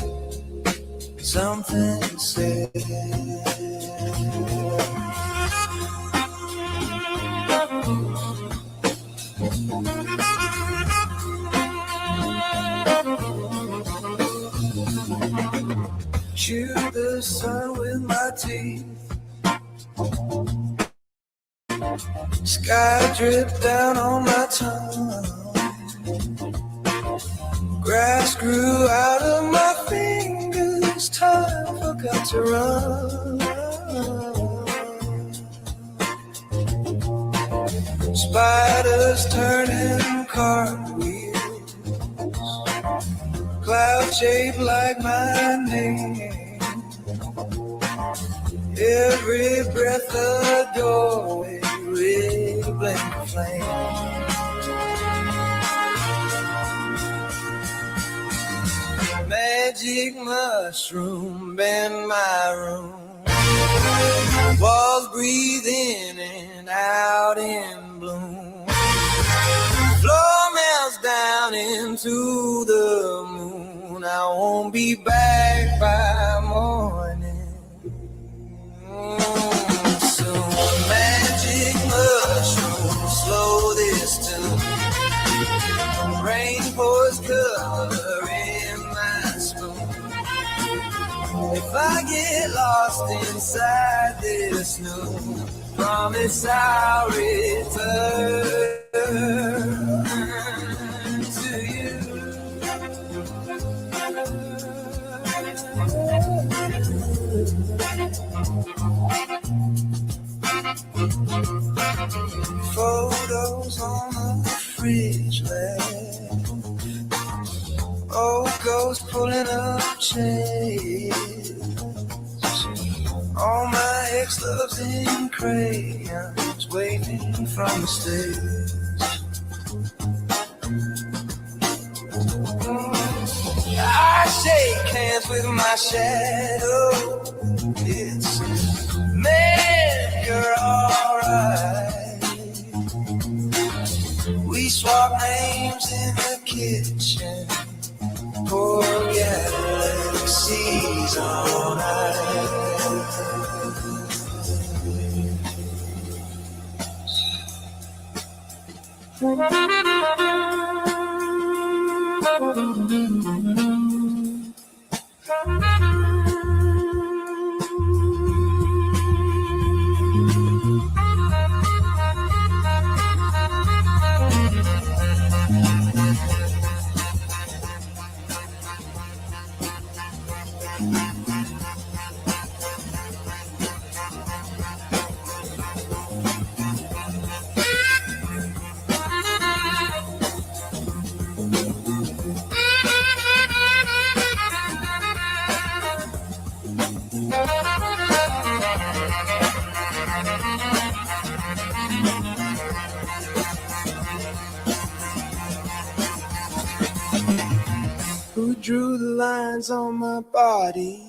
something said. Chew the sun with my teeth. Sky drip down on my tongue. Grass grew out of my fingers. Time forgot to run. Spiders turning cartwheels. shaped like my name. Every breath a doorway, red blank flame. Magic mushroom bend my room. Walls breathe in and out in bloom. Floor melts down into the moon. I won't be back by morning. Soon, magic mushroom, slow this tune. Rain pours color in my spoon. If I get lost inside this new, promise I'll return to you. Photos on the fridge rack. Old ghost pulling up chairs. All my ex-loves in crayons waving from the stage. I shake hands with my shadow. It's man, you're alright. We swap names in the kitchen. Poor galaxies on ice. Who drew the lines on my body?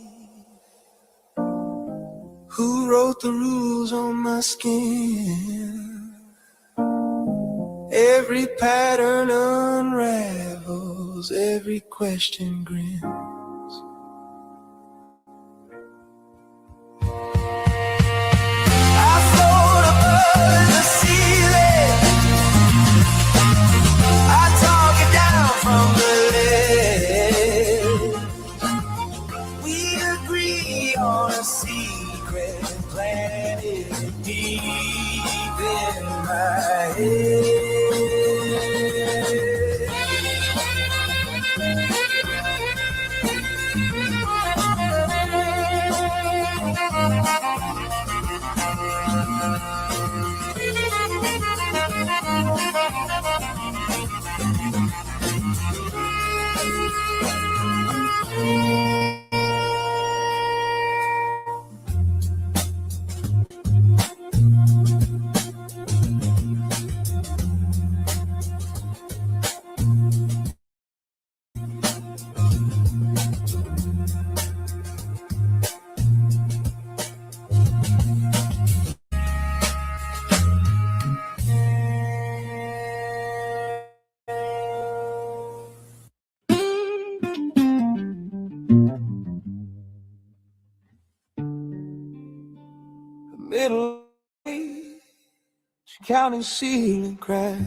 Who wrote the rules on my skin? Every pattern unravels, every question grins. I float above the ceiling. I talk it down from the lid. We agree on a secret planted deep in my head. Middle age, counting ceiling cracks.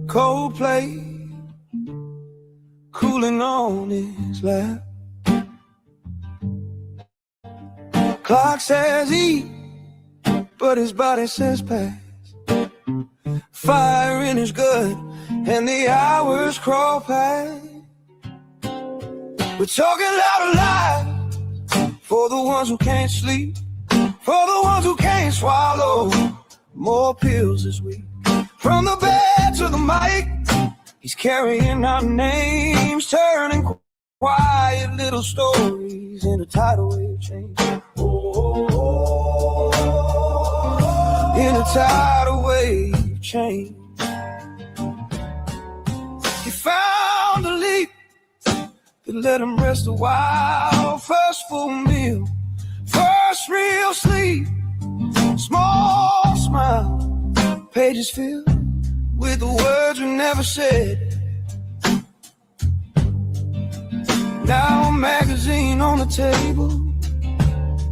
Cold plate, cooling on his lap. Clock says eat, but his body says pass. Fire in his gut, and the hours crawl past. We're talking louder lies for the ones who can't sleep, for the ones who can't swallow more pills this week. From the bed to the mic, He's carrying our names, turning quiet little stories into tidal wave change. In a tidal wave change. He found a leap that let him rest a while. First full meal, first real sleep, small smile, pages filled with the words we never said. Now a magazine on the table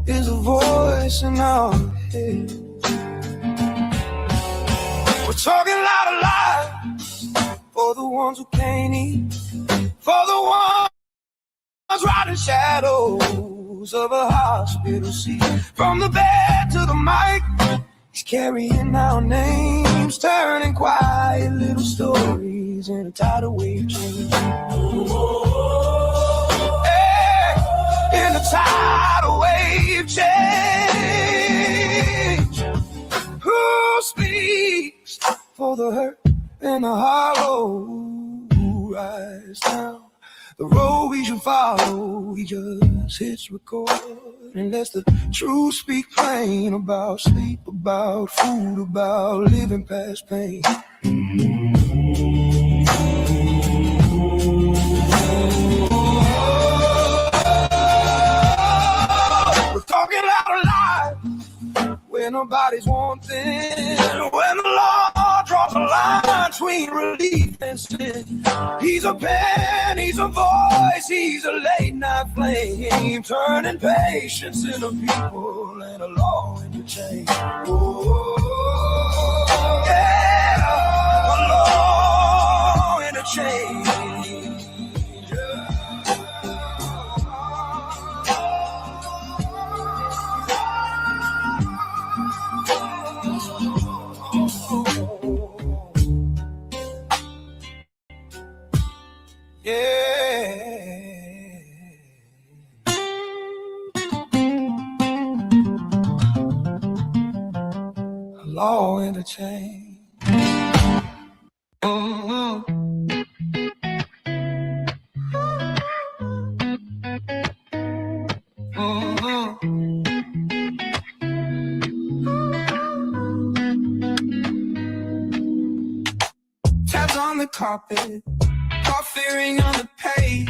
is a voice in our head. We're talking loud and loud for the ones who can't eat, for the ones riding shadows of a hospital seat. From the bed to the mic, he's carrying our names, turning quiet little stories in a tidal wave change. In a tidal wave change. Who speaks for the hurt and the hollow? Who rise down the road we should follow? He just hits record and lets the truth speak plain about sleep, about food, about living past pain. Talking loud and loud when nobody's wanting, when the law draws a line between relief and sin. He's a pen, he's a voice, he's a late night flame, turning patience into people and a law into change. Oh, yeah, a law into change. Law in the chain. Tabs on the carpet, coffee on the page.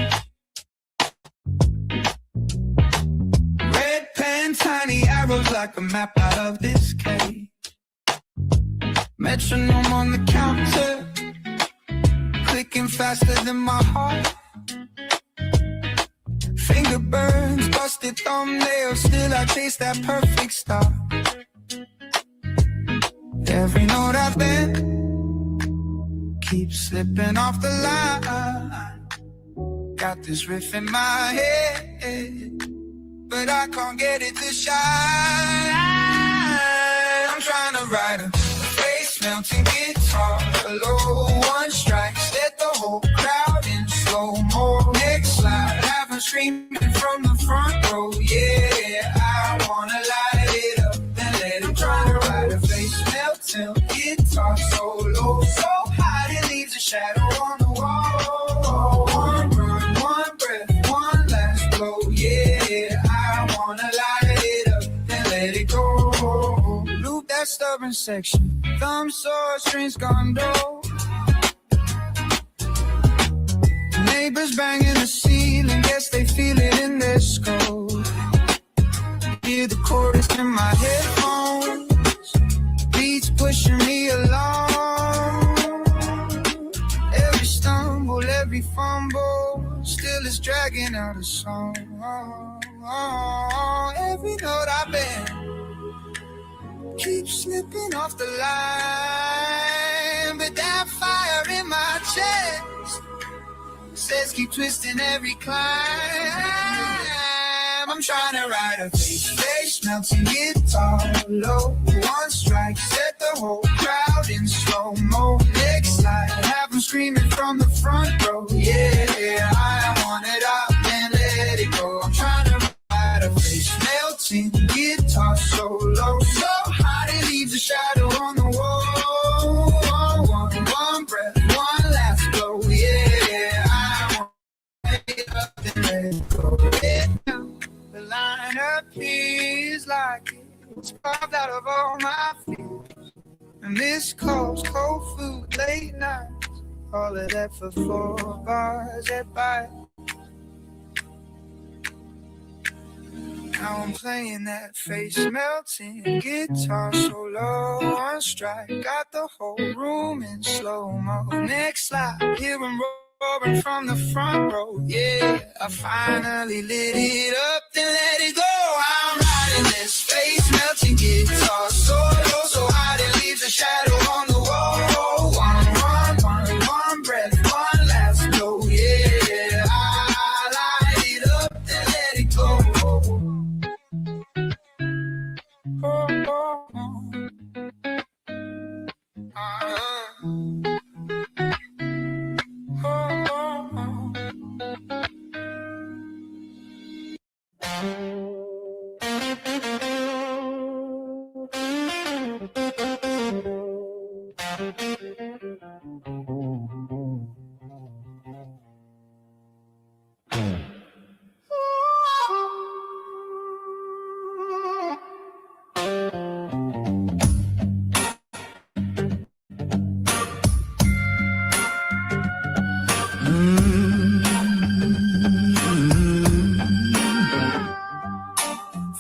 Red pen, tiny arrows like a map out of this cage. Metronome on the counter, clicking faster than my heart. Finger burns, busted thumbnails, still I chase that perfect star. Every note I bend keeps slipping off the line. Got this riff in my head, but I can't get it to shine. I'm trying to write a melting guitar, a low one strike, set the whole crowd in slow-mo. Next slide, have them screaming from the front row. Yeah, I wanna light it up and let it try to ride a face melting guitar solo, so hot it leaves a shadow on the wall. One run, one breath, one last blow. Yeah, I wanna light it up and let it go. Loop that stubborn section. Thumb sore, strings gone dull. Neighbors banging the ceiling, guess they feel it in their skull. Hear the chorus in my headphones, beats pushing me along. Every stumble, every fumble, still is dragging out a song. Every note I bend keeps slipping off the line, but that fire in my chest says keep twisting every climb. I'm trying to write a face melting guitar low. One strike, set the whole crowd in slow-mo. Next slide, have them screaming from the front row. Yeah, I want it up and let it go. I'm trying to write a face melting guitar solo, so hot it leaves a shadow on the wall. One breath, one last blow. carved out of all my fears. And missed calls, cold food, late nights. All of that for 4 bars at bite. Now I'm playing that face melting guitar solo on strike. Got the whole room in slow-mo. Next slide, hear 'em roaring from the front row. Yeah, I finally lit it up, then let it go. I'm riding this face melting guitar solo, so hot it leaves a shadow on the wall. One breath, one last blow. Yeah, I light it up, then let it go.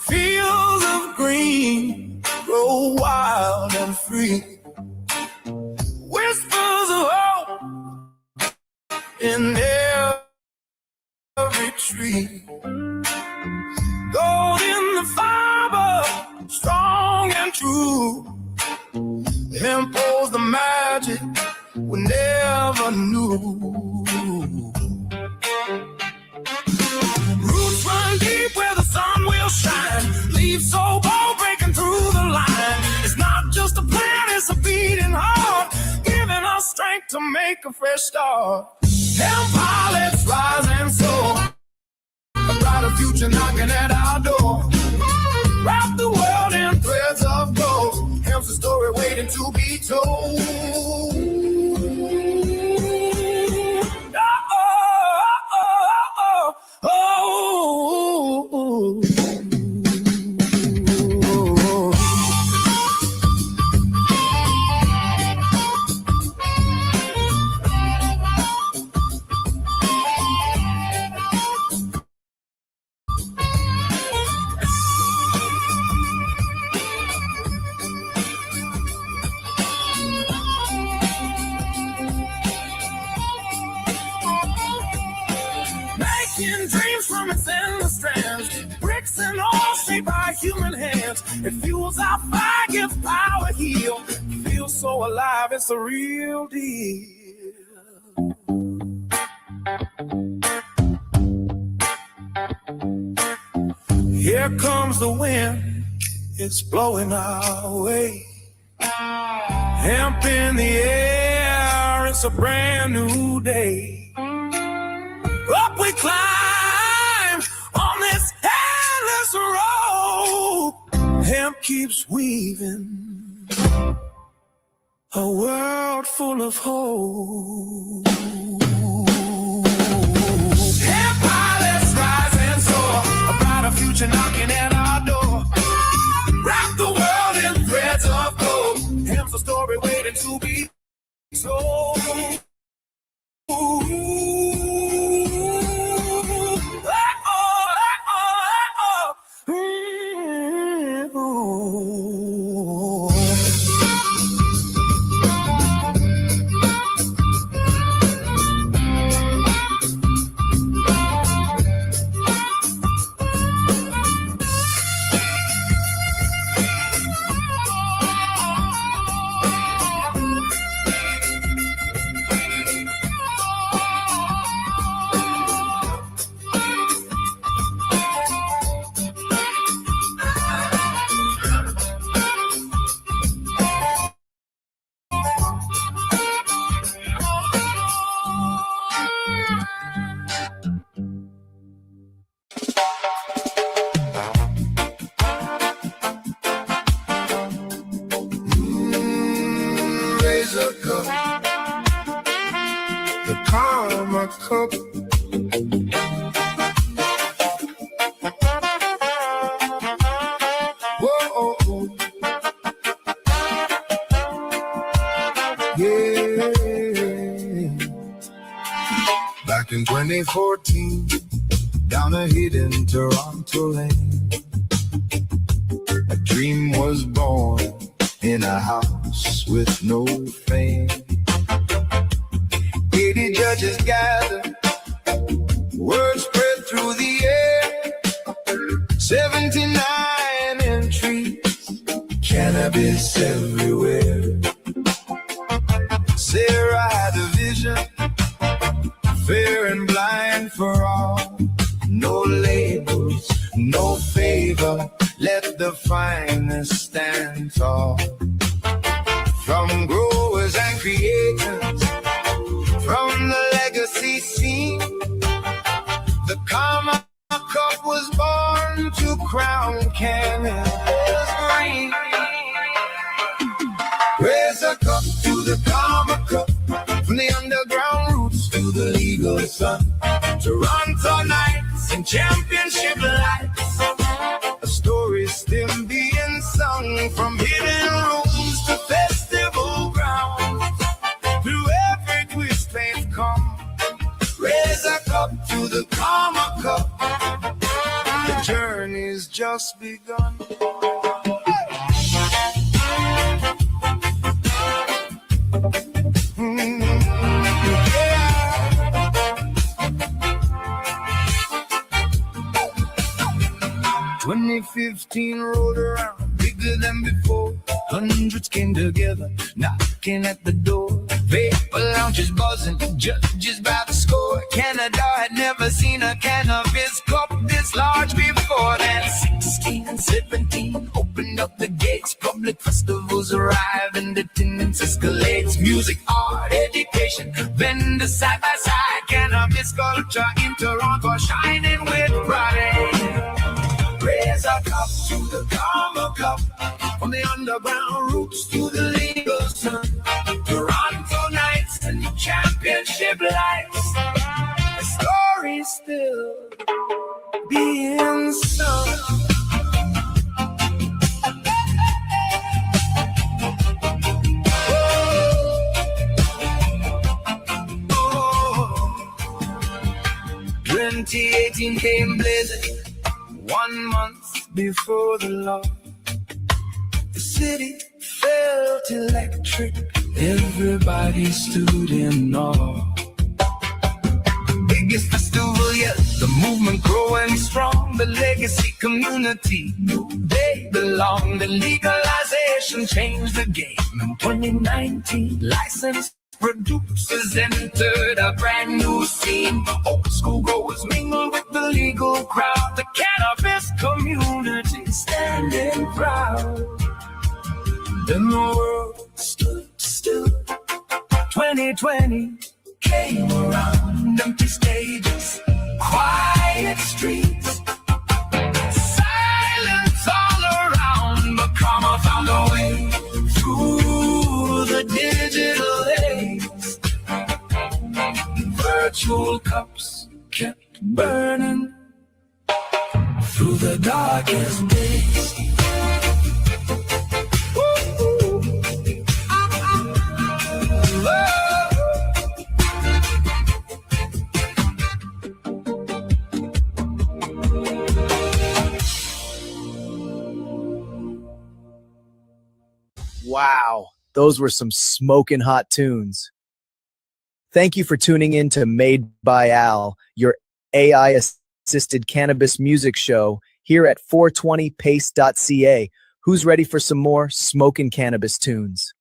Fields of green grow wild and free. Whispers of hope in every tree. Gold in the fiber, strong and true. Impose the magic we never knew. Roots run deep where the sun will shine. Leaves so bold breaking through the line. It's not just a plan, it's a beating heart, giving us strength to make a fresh start. Empire, let's rise and soar. A brighter future knocking at our door. Wrap the world in threads of gold. Here's the story waiting to be told. Making dreams from its endless strands, bricks and all shaped by human hands. It fuels our fire, gives power, heal. Feels so alive, it's a real deal. Here comes the wind, it's blowing our way. Hemp in the air, it's a brand new day. Up we climb on this endless road. Hemp keeps weaving a world full of hope. Hemp, let's rise and soar. A brighter future knocking at our door. Wrap the world in threads of gold. Hemp's a story waiting to be told. The karma cup. Whoa, in 2014 down a hidden Toronto lane. A dream was born in a house with no fame. 80 judges gathered, word spread through the air. 79 entries, cannabis everywhere. Sarah had a vision, fair and blind for all. No labels, no favor, let the finest stand tall. From growers and creators, from the legacy scene, the Karma Cup was born to crown cannabis green. Raise a cup to the Karma Cup, from the underground roots to the legal sun. Toronto nights and championship lights, a story still being sung from hidden rooms to festival grounds. Through every twist they've come, raise a cup to the Karma Cup. The journey's just begun. 2015 rolled around, bigger than before. Hundreds came together, knocking at the door. Vapor lounges buzzing, judges by the score. Canada had never seen a cannabis cup this large before. Then 16 and 17 opened up the gates. Public festivals arrive and attendance escalates. Music, art, education, vendors side by side. Cannabis culture in Toronto shining with pride. Raise a cup to the Karma Cup, from the underground roots to the legal sun. Toronto nights and championship lights, the story's still being sung. Oh, 2018 came blazing, 1 month before the law. The city felt electric, everybody stood in awe. Biggest festival yet, the movement growing strong. The legacy community knew they belong. The legalization changed the game. In 2019, licensed producers entered a brand new scene. Old school growers mingled with the legal crowd. The cannabis community standing proud. Then the world stood still. 2020 came around. Empty stages, quiet streets, silence all around. But Karma found a way through the digital haze. Virtual cups kept burning through the darkest days. Wow, those were some smoking hot tunes. Thank you for tuning in to Made by Al, your AI-assisted cannabis music show here at 420pace.ca. Who's ready for some more smoking cannabis tunes?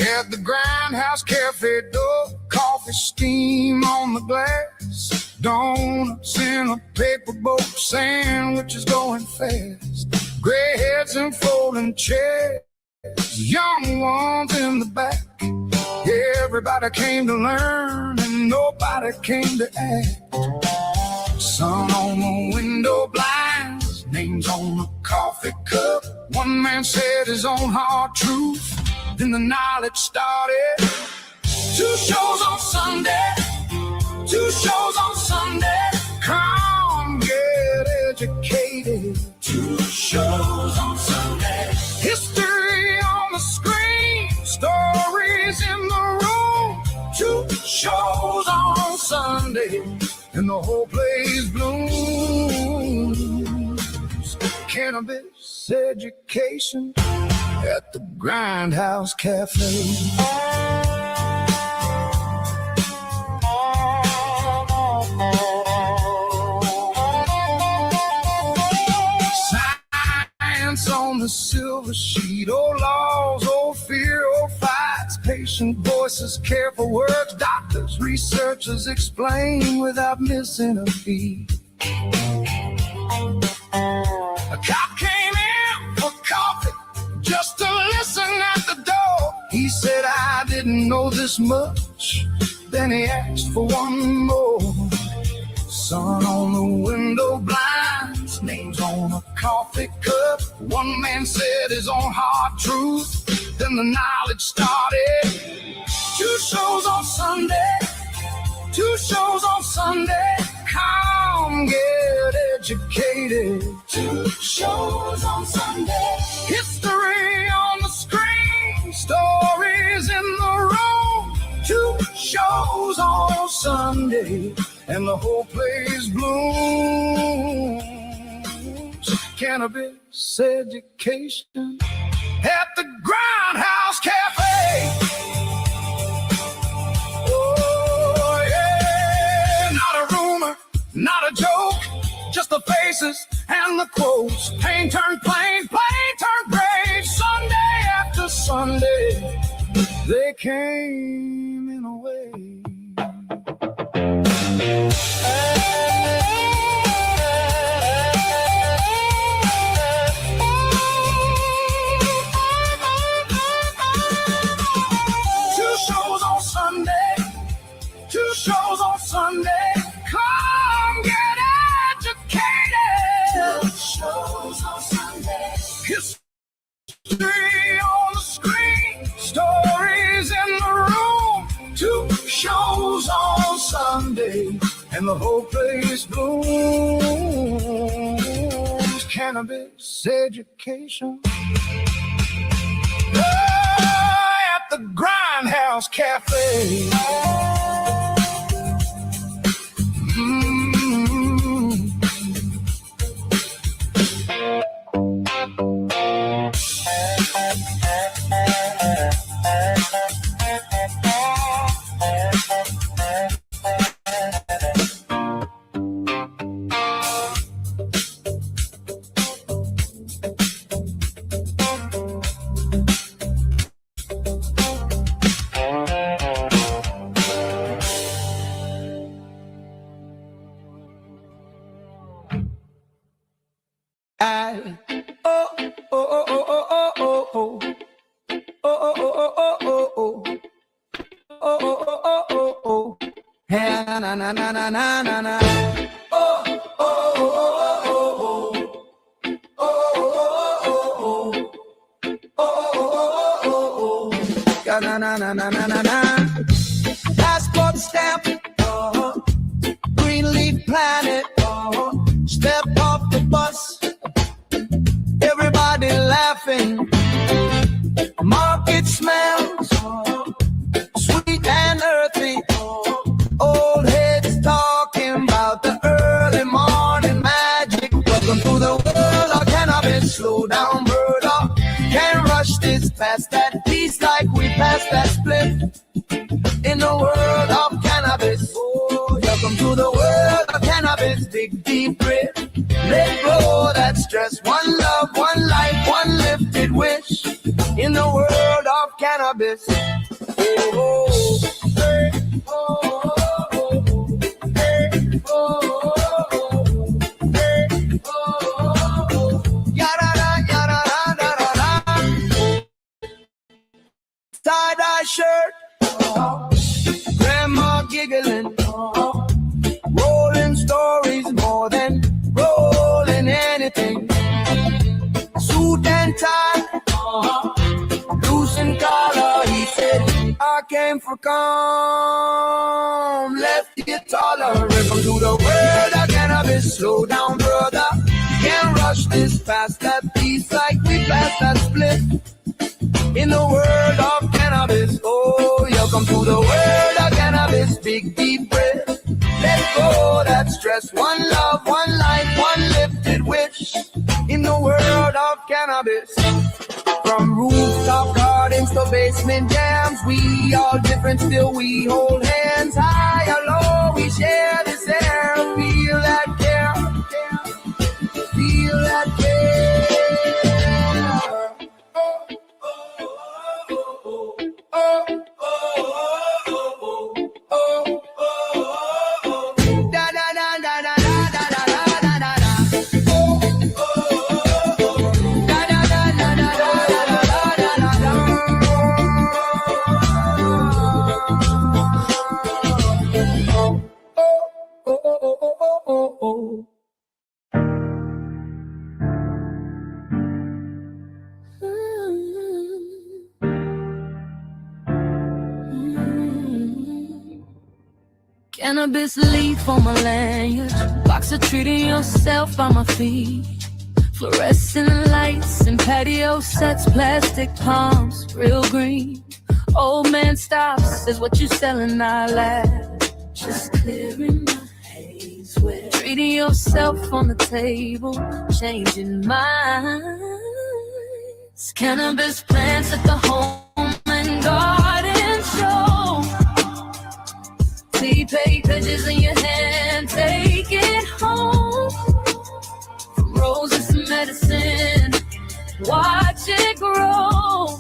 At the Grindhouse Cafe door, coffee steam on the glass, donuts in a paper boat, sandwiches going fast, gray heads and folding chairs, young ones in the back. Everybody came to learn and nobody came to act. Some Sun on the window blinds, names on the coffee cup. One man said his own hard truth, then the knowledge started. 2 shows on Sunday, 2 shows on Sunday. Come get educated. 2 shows on Sunday. History on the screen, stories in the room. 2 shows on Sunday, and the whole place blooms. Cannabis education at the Grindhouse Cafe. Science on the silver sheet, oh laws, oh fear, oh fights, patient voices, careful words, doctors, researchers explain without missing a beat. A cop came in for coffee just to listen at the door. He said, I didn't know this much. Then he asked for one more. Sun on the window blinds, names on a coffee cup. One man said his own hard truth, then the knowledge started. 2 shows on Sunday, 2 shows on Sunday. Come get educated. 2 shows on Sunday. History on the screen, stories in the room. 2 shows on Sunday, and the whole place blooms. Cannabis education at the Grindhouse Cafe. Oh yeah, not a rumor, not a joke, just the faces and the quotes. Pain turned plain, plain turned gray. Sunday after Sunday, they came in a way. 2 shows on Sunday, 2 shows on Sunday. Come get educated. 2 shows on Sunday. History on the screen, stories in the room. 2 shows on Sunday, and the whole place blooms. Cannabis education at the Grindhouse Cafe. Passport stamp, green leaf planet, step off the bus, everybody laughing, market smells, sweet and earthy, old heads talking about the early morning magic. Welcome to the world of cannabis, slow down, bird off, can't rush this past that piece like we passed that split. In the world of cannabis, oh, welcome to the world of cannabis. Dig deep breath, let go that stress. One love, one life, one lifted wish. In the world of cannabis, oh, hey, oh, hey, oh, hey, oh, yada yada yada yada. Tie-dye shirt. Grandma giggling, rolling stories more than came for calm, left it all. Welcome to the world of cannabis. Slow down, brother. Can't rush this fast. That piece like we pass that split. In the world of cannabis, oh, welcome to the world of cannabis. Big deep breath, let go that stress. One love, one life, one lifted wish. In the world of cannabis, from rooftop gardens to basement jams, we all different, still we hold hands. High or low, we share this air. Feel that care, feel that care. Cannabis leaf on my lanyard, box of treating yourself on my feet. Fluorescent lights and patio sets, plastic palms, real green. Old man stops, says what you selling, I laugh. Just clearing my haze with treating yourself on the table, changing minds. Cannabis plants at the home and garden show. See pages in your hand, take it home. From roses to medicine, watch it grow.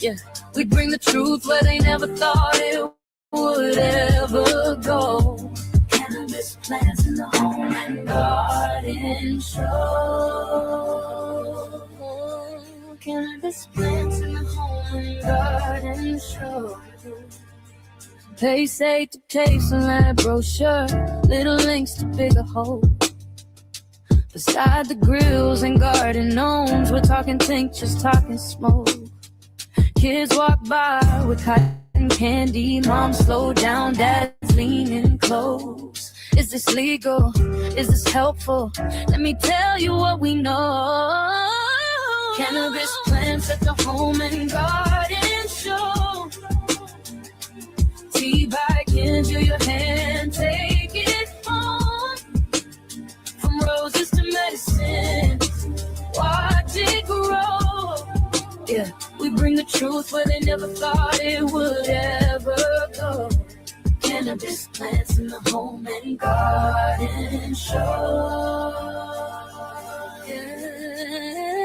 Yeah, we bring the truth where they never thought it would ever go. Cannabis plants in the home and garden show. Cannabis plants in the home and garden show. Pay say to taste a lab brochure, little links to bigger hope. Beside the grills and garden gnomes, we're talking tinctures, talking smoke. Kids walk by with cotton candy, moms slow down, dads leaning close. Is this legal? Is this helpful? Let me tell you what we know. Cannabis plants at the home and garden show. Tea bag into your hand, take it home. From roses to medicine, watch it grow. Yeah, we bring the truth where they never thought it would ever go. Cannabis plants in the home and garden show. Yeah,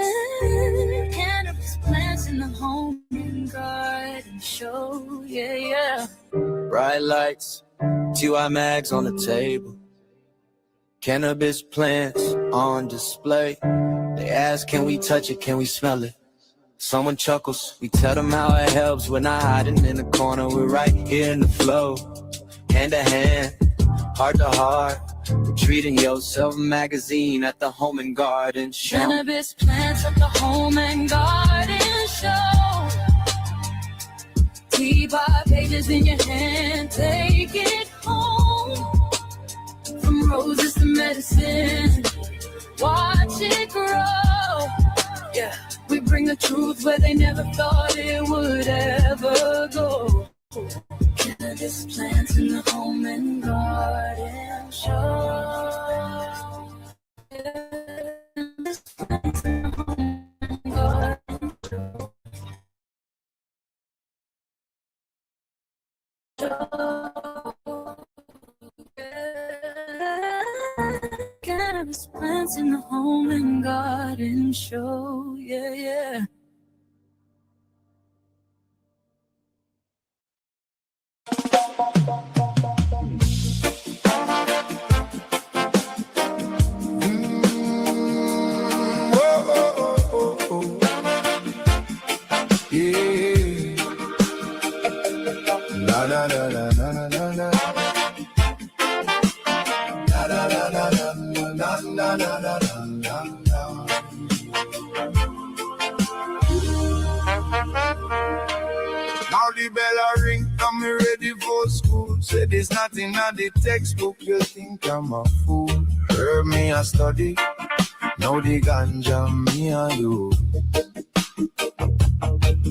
cannabis plants in the home and garden show. Yeah, yeah. Bright lights, TY mags on the table. Cannabis plants on display. They ask, can we touch it? Can we smell it? Someone chuckles, we tell them how it helps. We're not hiding in the corner, we're right here in the flow. Hand to hand, heart to heart. We're treating yourself magazine at the home and garden show. Cannabis plants at the home and garden show. Tea by pages in your hand, take it home. From roses to medicine, watch it grow. Yeah, we bring the truth where they never thought it would ever go. Cannabis plants in the home and garden show. Cannabis plants in the home and garden show. Cannabis plants in the home and garden show. Yeah, yeah. Now the bell a ring, old school. Say there's nothing on the textbook, you think I'm a fool. Heard me a study, now the ganja me and you.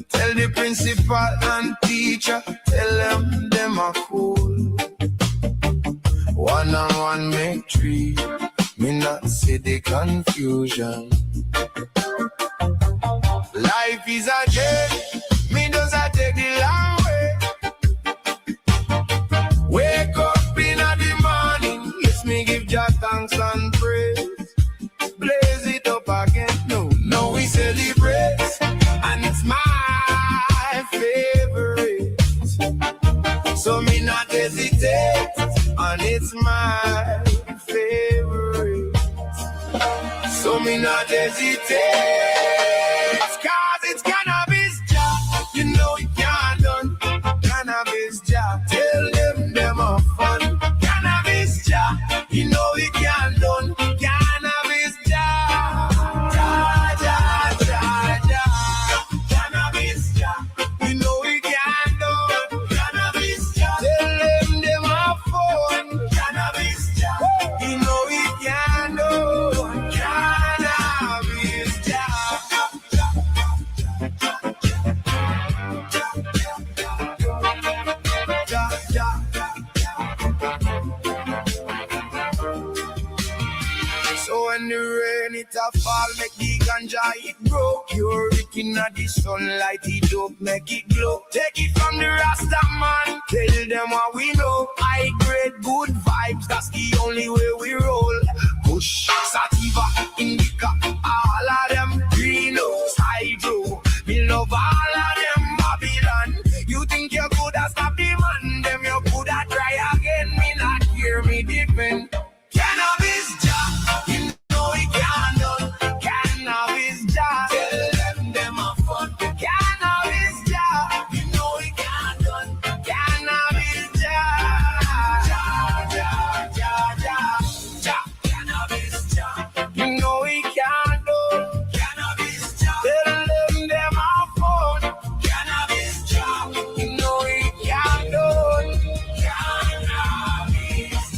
Tell the principal and teacher, tell them are cool. 1 and 1 make 3, me not see the confusion. Life is a journey, me does I take the long way. Wake up in the morning, yes me give Jah thanks and praise. Blaze it up again, no we celebrate, and it's my favorite. So me not hesitate, and it's my favorite. So me not hesitate, cause it's cannabis Jah. You know it can't done. Cannabis Jah. Tell them are fun. Cannabis Jah. You know it can't done. Cannabis Jah. Jah, Jah, Jah, Jah. Cannabis Jah. You know it can't done. Cannabis Jah. Tell them are fun. Cannabis Jah. You know it can't done. Cannabis Jah. So when the rain it a fall, make the ganja it grow. Cure it in the sunlight, it up, make it glow. Take it from the Rasta man, tell them what we know. High grade, good vibes, that's the only way we roll. Push, sativa, indica, all of them greenos, hydro. Me love all of them Babylon. You think you're good at stop the man, them you good at try again. Me not hear me depend. Cannabis Jah, you know it can't done. Cannabis Jah, tell them are fun. Cannabis Jah, you know it can't done. Cannabis Jah, Jah, Jah, Jah, Jah, Jah. Cannabis Jah, you know it can't done. Cannabis Jah, tell them are fun. Cannabis Jah, you know it can't done. Cannabis Jah.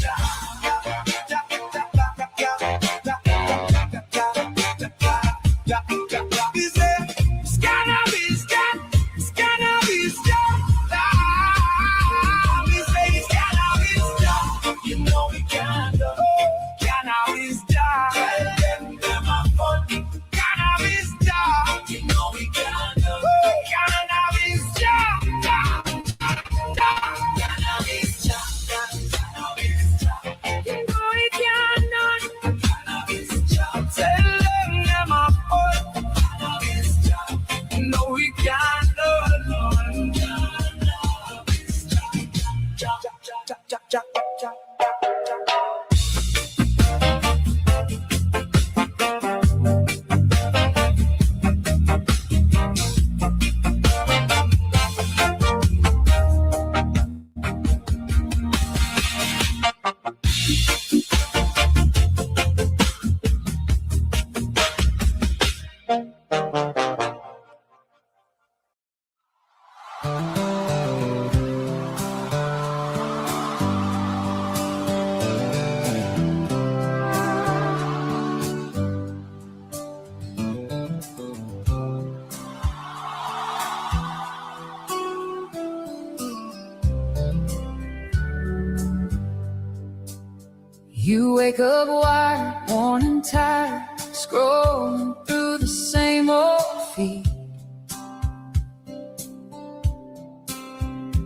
You wake up wired, worn and tired, scrolling through the same old feed.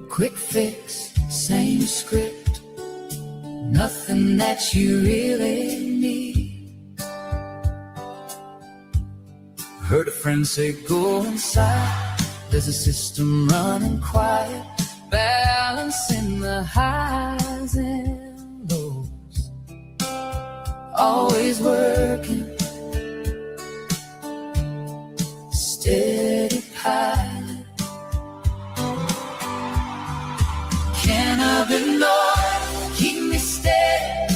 Quick fix, same script, nothing that you really need. Heard a friend say go inside, there's a system running quiet, balancing the highs and lows. Always working, steady pilot. Cannabinoid, keep me steady,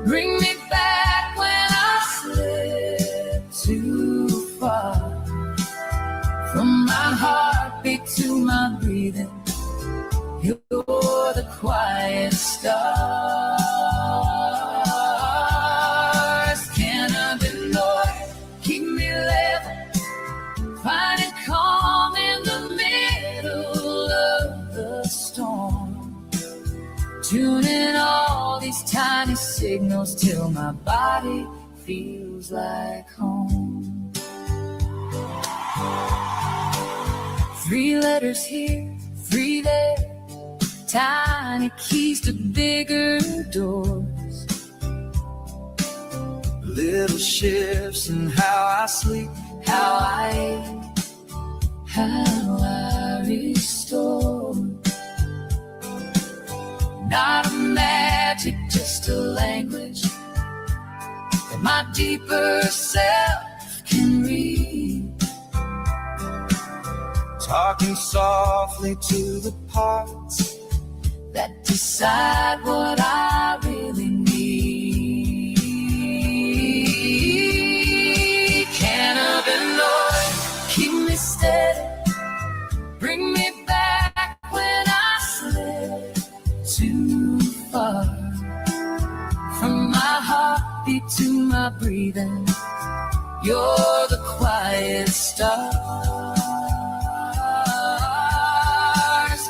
bring me back when I slip too far. From my heartbeat to my breathing, you're stars. Cannabinoid, keep me level, finding calm in the middle of the storm. Tuning all these tiny signals till my body feels like home. 3 letters here, 3 there, tiny keys to bigger doors. Little shifts in how I sleep, how I eat, how I restore. Not a magic, just a language that my deeper self can read. Talking softly to the parts that decide what I really need. Cannabinoid, keep me steady, bring me back when I slip too far. From my heartbeat to my breathing, you're the quiet stars.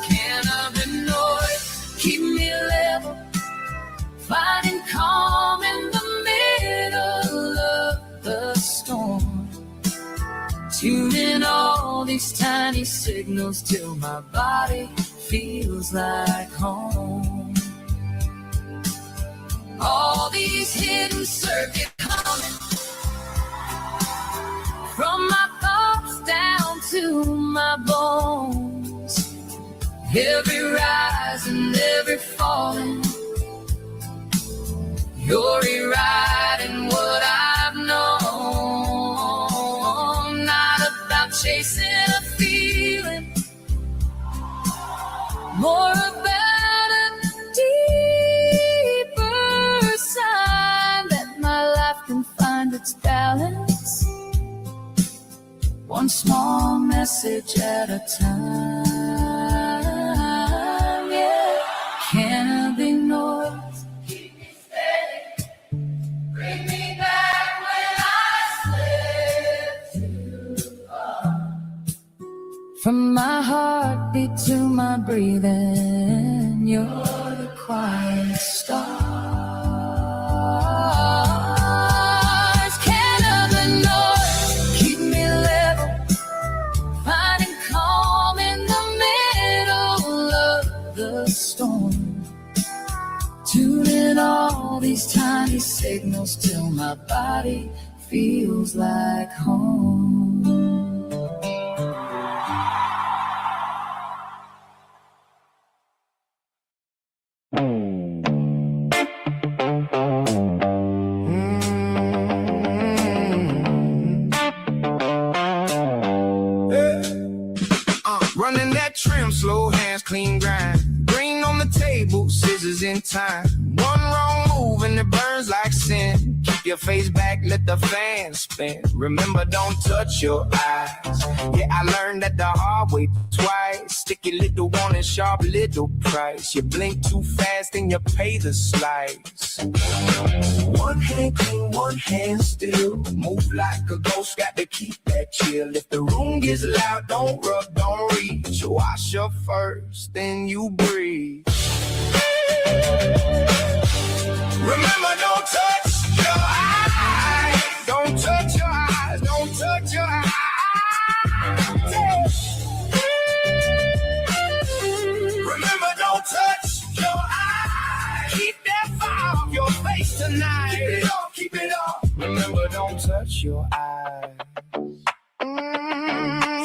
Cannabinoid, keep me level, finding calm in the middle of the storm. Tuning all these tiny signals till my body feels like home. All these hidden circuits coming from my thoughts down to my bones. Every rise and every falling, you're rewriting what I've known. Not about chasing a feeling, more about a deeper sign that my life can find its balance, one small message at a time. Yeah, cannabinoid, keep me steady, bring me back when I slip too far. From my heartbeat to my breathing, you're the quiet stars. Cannabinoid, keep me level, finding calm in the middle of the storm. Tuning all these tiny signals till my body feels like home. Running that trim, slow hands, clean grind. Green on the table, scissors in time. One wrong move and it burns like sin. Keep your face back, let the fan spin. Remember, don't touch your eyes. Yeah, I learned that the hard way twice. Sticky little one and sharp little price. You blink too fast and you pay the slice. One hand clean, one hand still. Move like a ghost, got to keep that chill. If the room gets loud, don't rub, don't reach. Wash up first, then you breathe. Remember, don't touch your eyes. Don't touch your eyes. Don't touch your eyes. Remember, don't touch your eyes. Keep that fire off your face tonight. Keep it off, keep it off. Remember, don't touch your eyes.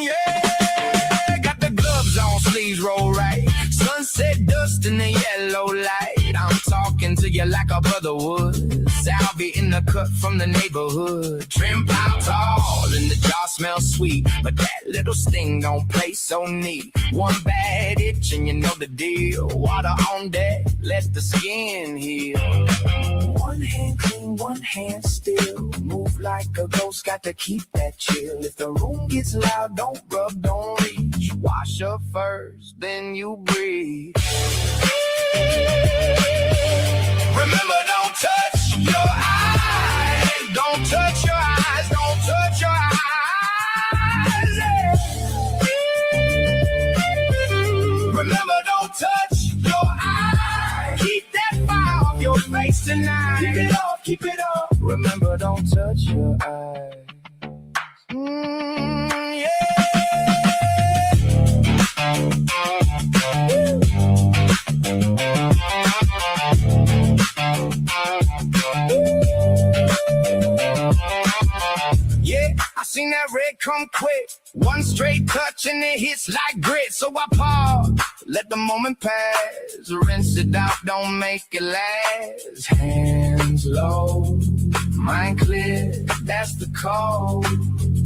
Yeah, got the gloves on, sleeves roll right. Sunset dust in the yellow light. I'm talking to you like a brother would. Salvia in the cut from the neighborhood. Trim pile tall and the jar smells sweet, but that little sting don't play so neat. One bad itch and you know the deal. Water on deck, let the skin heal. One hand clean, one hand still. Move like a ghost, got to keep that chill. If the room gets loud, don't rub, don't reach. Wash up first, then you breathe. Remember, don't touch your eyes. Don't touch your eyes. Don't touch your eyes. Yeah. Remember, don't touch your eyes. Keep that fire off your face tonight. Keep it off, keep it off. Remember, don't touch your eyes. Yeah. Yeah, I seen that red come quick. One straight touch and it hits like grit. So I pause, let the moment pass. Rinse it out, don't make it last. Hands low, mind clear, that's the code.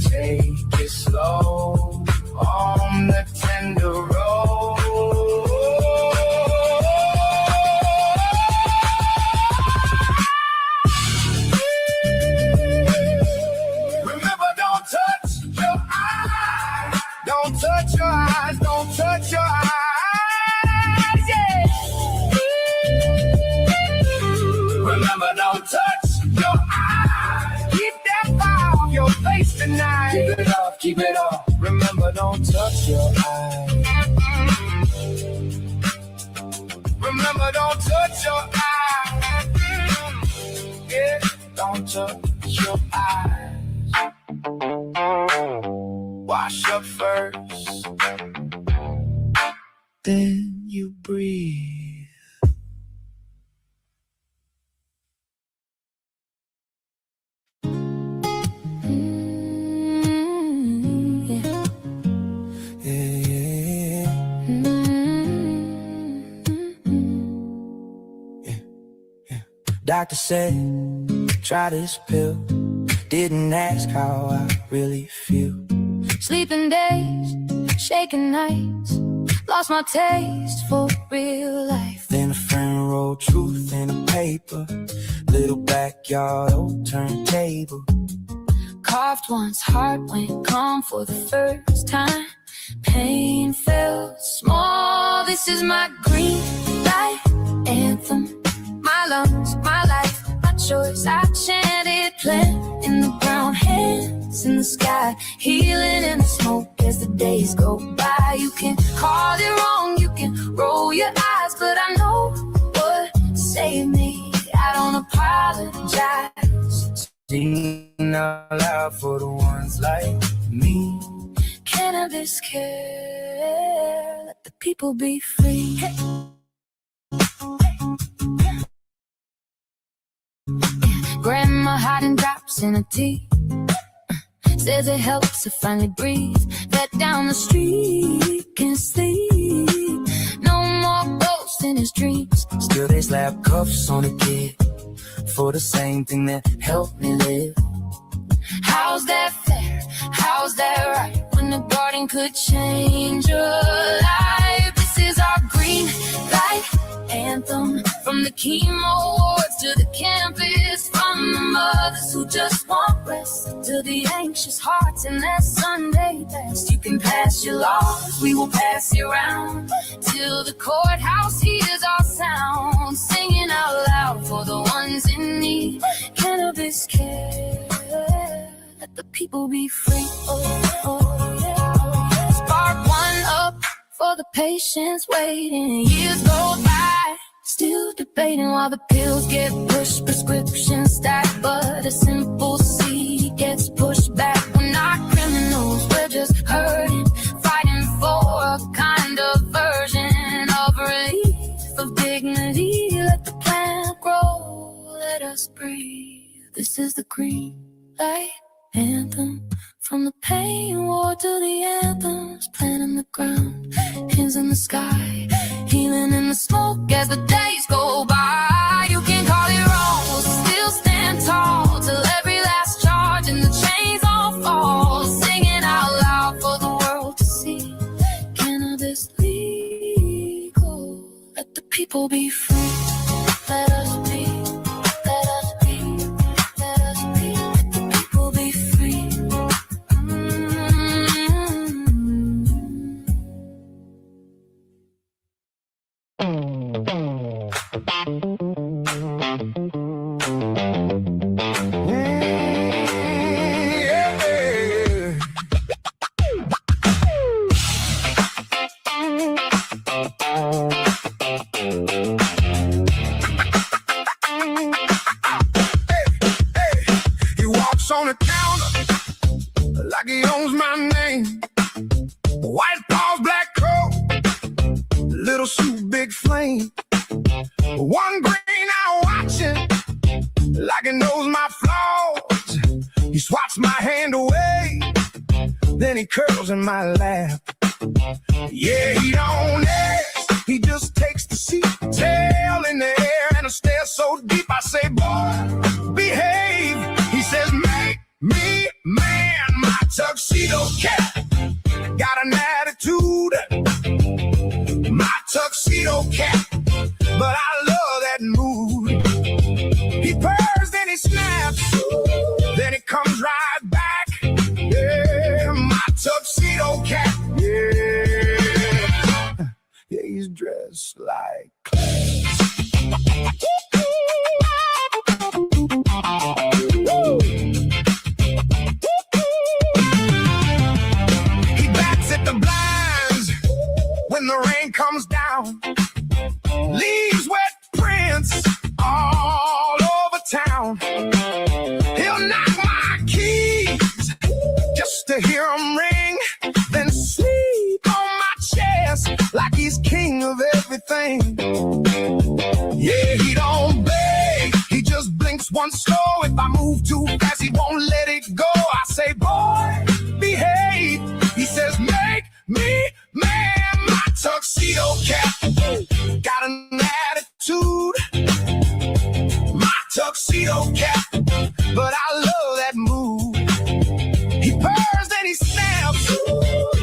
Take it slow on the tender road. Remember, don't touch your eyes. Don't touch your eyes. Don't touch your eyes. Yeah. Remember, don't touch your eyes. Keep that fire off your face tonight. Keep it off, keep it off. Remember, don't touch your eyes. Remember, don't touch your eyes. Yeah, don't touch your eyes. Wash up first, then you breathe. Doctor said, try this pill. Didn't ask how I really feel. Sleeping days, shaking nights, lost my taste for real life. Then a friend wrote truth in a paper. Little backyard old turntable. Coughed once, heart went calm for the first time. Pain felt small. This is my green light anthem. My lungs, my life, my choice. I chanted, plant in the ground, hands in the sky, healing in the smoke as the days go by. You can call it wrong, you can roll your eyes, but I know what saved me. I don't apologize. Singing out loud for the ones like me. Cannabis care, let the people be free. Hey. Grandma hiding drops in her tea. Says it helps to finally breathe. Vet down the street, can't sleep. No more ghosts in his dreams. Still they slap cuffs on a kid for the same thing that helped me live. How's that fair? How's that right? When the garden could change your life. This is our green light anthem. From the chemo wards to the campus, from the mothers who just want rest to the anxious hearts in that Sunday best. You can pass your laws, we will pass it around till the courthouse hears our sound. Singing out loud for the ones in need. Cannabis care, let the people be free. Oh, oh, yeah. Spark one up for the patients waiting. Years go by, still debating while the pills get pushed, prescriptions stack, but a simple seed gets pushed back. We're not criminals, we're just hurting, fighting for a kind of version of relief, of dignity. Let the plant grow, let us breathe. This is the green light anthem. From the pain war to the anthems, planting the ground, hands in the sky, healing in the smoke as the days go by. You can call it wrong, we'll still stand tall till every last charge and the chains all fall. Singing out loud for the world to see. Cannabis legal, let the people be free. Let us be, let us be, let us be. Let the people be free. on the counter like he owns my name. White paws, black coat, little suit, big flame. One green eye watching like he knows my flaws. He swats my hand away, then he curls in my lap. Yeah, he don't ask, he just takes the seat, tail in the air, and a stare so deep. I say, boy, behave. He says, make me man. My tuxedo cat got an attitude. My tuxedo cat, but I love that mood. He purrs, then he snaps, then he comes right back. Yeah, my tuxedo cat. Yeah, yeah, he's dressed like class. He bats at the blinds when the rain comes down, leaves wet prints all over town. He'll knock my keys just to hear them ring, then sleep on my chest like he's king of everything. Yeah, he don't beg, he just blinks once slow. If I move too fast, he won't let it go. I say, boy, behave. He says, make me man. My tuxedo cat got an attitude. My tuxedo cat, but I love that mood. He purrs, then he snaps,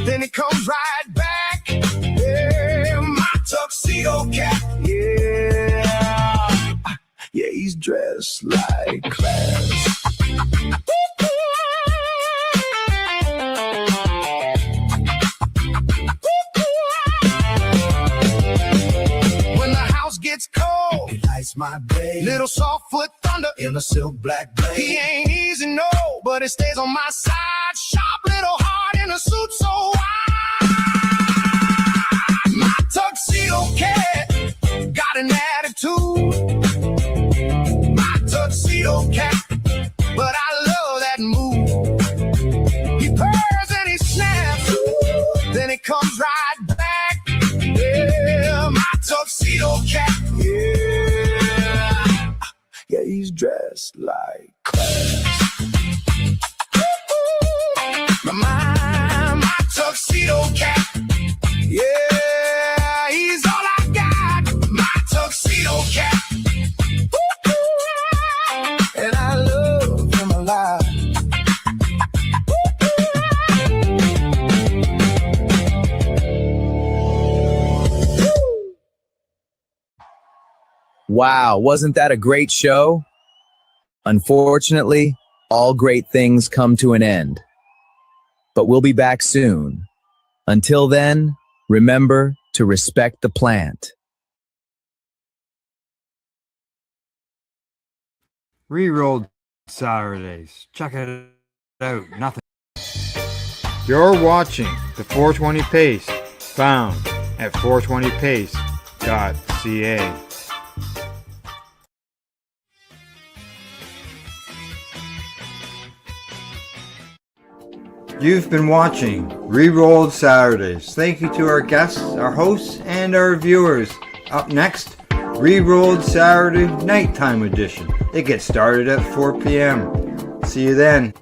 then he comes right back. Yeah, my tuxedo cat. Yeah, yeah, he's dressed like class. Gets cold, he lights my blade. Little soft foot thunder in a silk black blade. He ain't easy, no, but it stays on my side. Sharp little heart in a suit so wide. My tuxedo cat got an attitude. My tuxedo cat, but I love that mood. He purrs and he snaps, then he comes right back. Yeah, my tuxedo cat. Yeah, yeah, he's dressed like class. My tuxedo cat. Yeah, he's all I got. My tuxedo cat. And I love him a lot. Wow, wasn't that a great show? Unfortunately, all great things come to an end. But we'll be back soon. Until then, remember to respect the plant. Rerolled Saturdays. Check it out. Nothing. You're watching the 420 Pace, found at 420pace.ca. You've been watching Rerolled Saturdays. Thank you to our guests, our hosts, and our viewers. Up next, Rerolled Saturday Nighttime Edition. It gets started at 4 p.m. See you then.